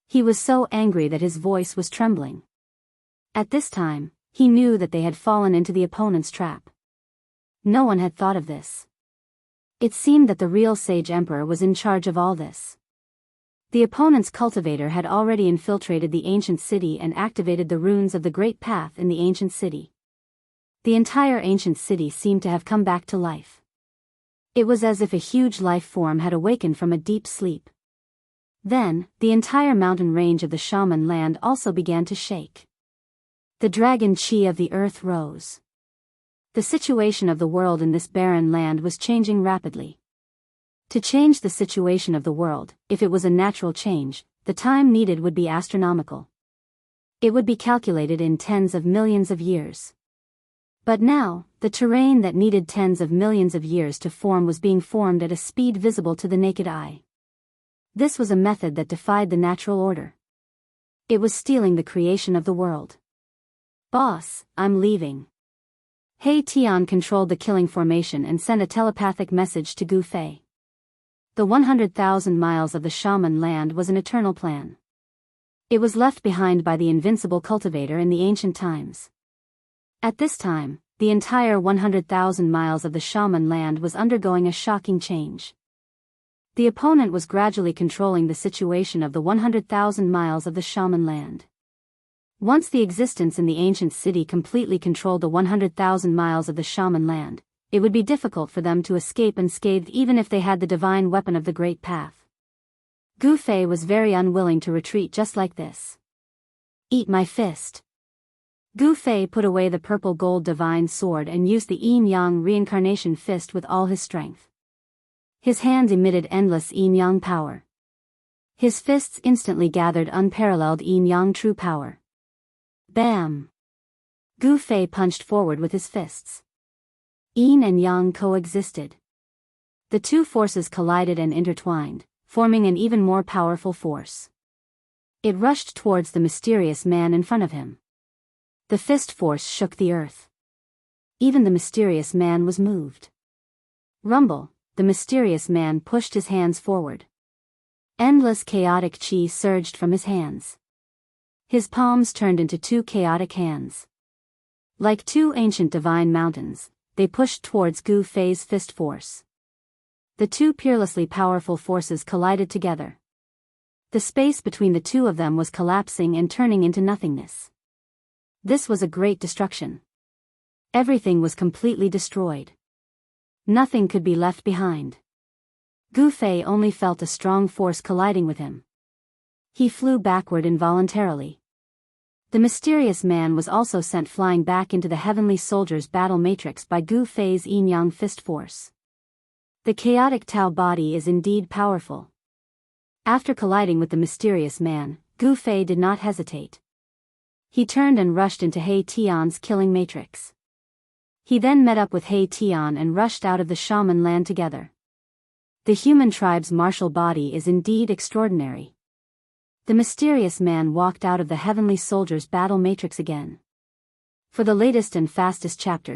He was so angry that his voice was trembling. At this time, he knew that they had fallen into the opponent's trap. No one had thought of this. It seemed that the real Sage Emperor was in charge of all this. The opponent's cultivator had already infiltrated the ancient city and activated the runes of the Great Path in the ancient city. The entire ancient city seemed to have come back to life. It was as if a huge life form had awakened from a deep sleep. Then, the entire mountain range of the shaman land also began to shake. The dragon chi of the earth rose. The situation of the world in this barren land was changing rapidly. To change the situation of the world, if it was a natural change, the time needed would be astronomical. It would be calculated in tens of millions of years. But now, the terrain that needed tens of millions of years to form was being formed at a speed visible to the naked eye. This was a method that defied the natural order. It was stealing the creation of the world. "Boss, I'm leaving." He Tian controlled the killing formation and sent a telepathic message to Gu Fei. The 100,000 miles of the shaman land was an eternal plan. It was left behind by the invincible cultivator in the ancient times. At this time, the entire 100,000 miles of the shaman land was undergoing a shocking change. The opponent was gradually controlling the situation of the 100,000 miles of the shaman land. Once the existence in the ancient city completely controlled the 100,000 miles of the shaman land, it would be difficult for them to escape unscathed even if they had the divine weapon of the Great Path. Gu Fei was very unwilling to retreat just like this. "Eat my fist." Gu Fei put away the purple gold divine sword and used the yin-yang reincarnation fist with all his strength. His hands emitted endless yin-yang power. His fists instantly gathered unparalleled yin-yang true power. Bam! Gu Fei punched forward with his fists. Yin and yang coexisted. The two forces collided and intertwined, forming an even more powerful force. It rushed towards the mysterious man in front of him. The fist force shook the earth. Even the mysterious man was moved. Rumble, the mysterious man pushed his hands forward. Endless chaotic chi surged from his hands. His palms turned into two chaotic hands. Like two ancient divine mountains, they pushed towards Gu Fei's fist force. The two peerlessly powerful forces collided together. The space between the two of them was collapsing and turning into nothingness. This was a great destruction. Everything was completely destroyed. Nothing could be left behind. Gu Fei only felt a strong force colliding with him. He flew backward involuntarily. The mysterious man was also sent flying back into the heavenly soldier's battle matrix by Gu Fei's yin-yang fist force. The chaotic Tao body is indeed powerful. After colliding with the mysterious man, Gu Fei did not hesitate. He turned and rushed into He Tian's killing matrix. He then met up with He Tian and rushed out of the shaman land together. The human tribe's martial body is indeed extraordinary. The mysterious man walked out of the heavenly soldier's battle matrix again. For the latest and fastest chapters,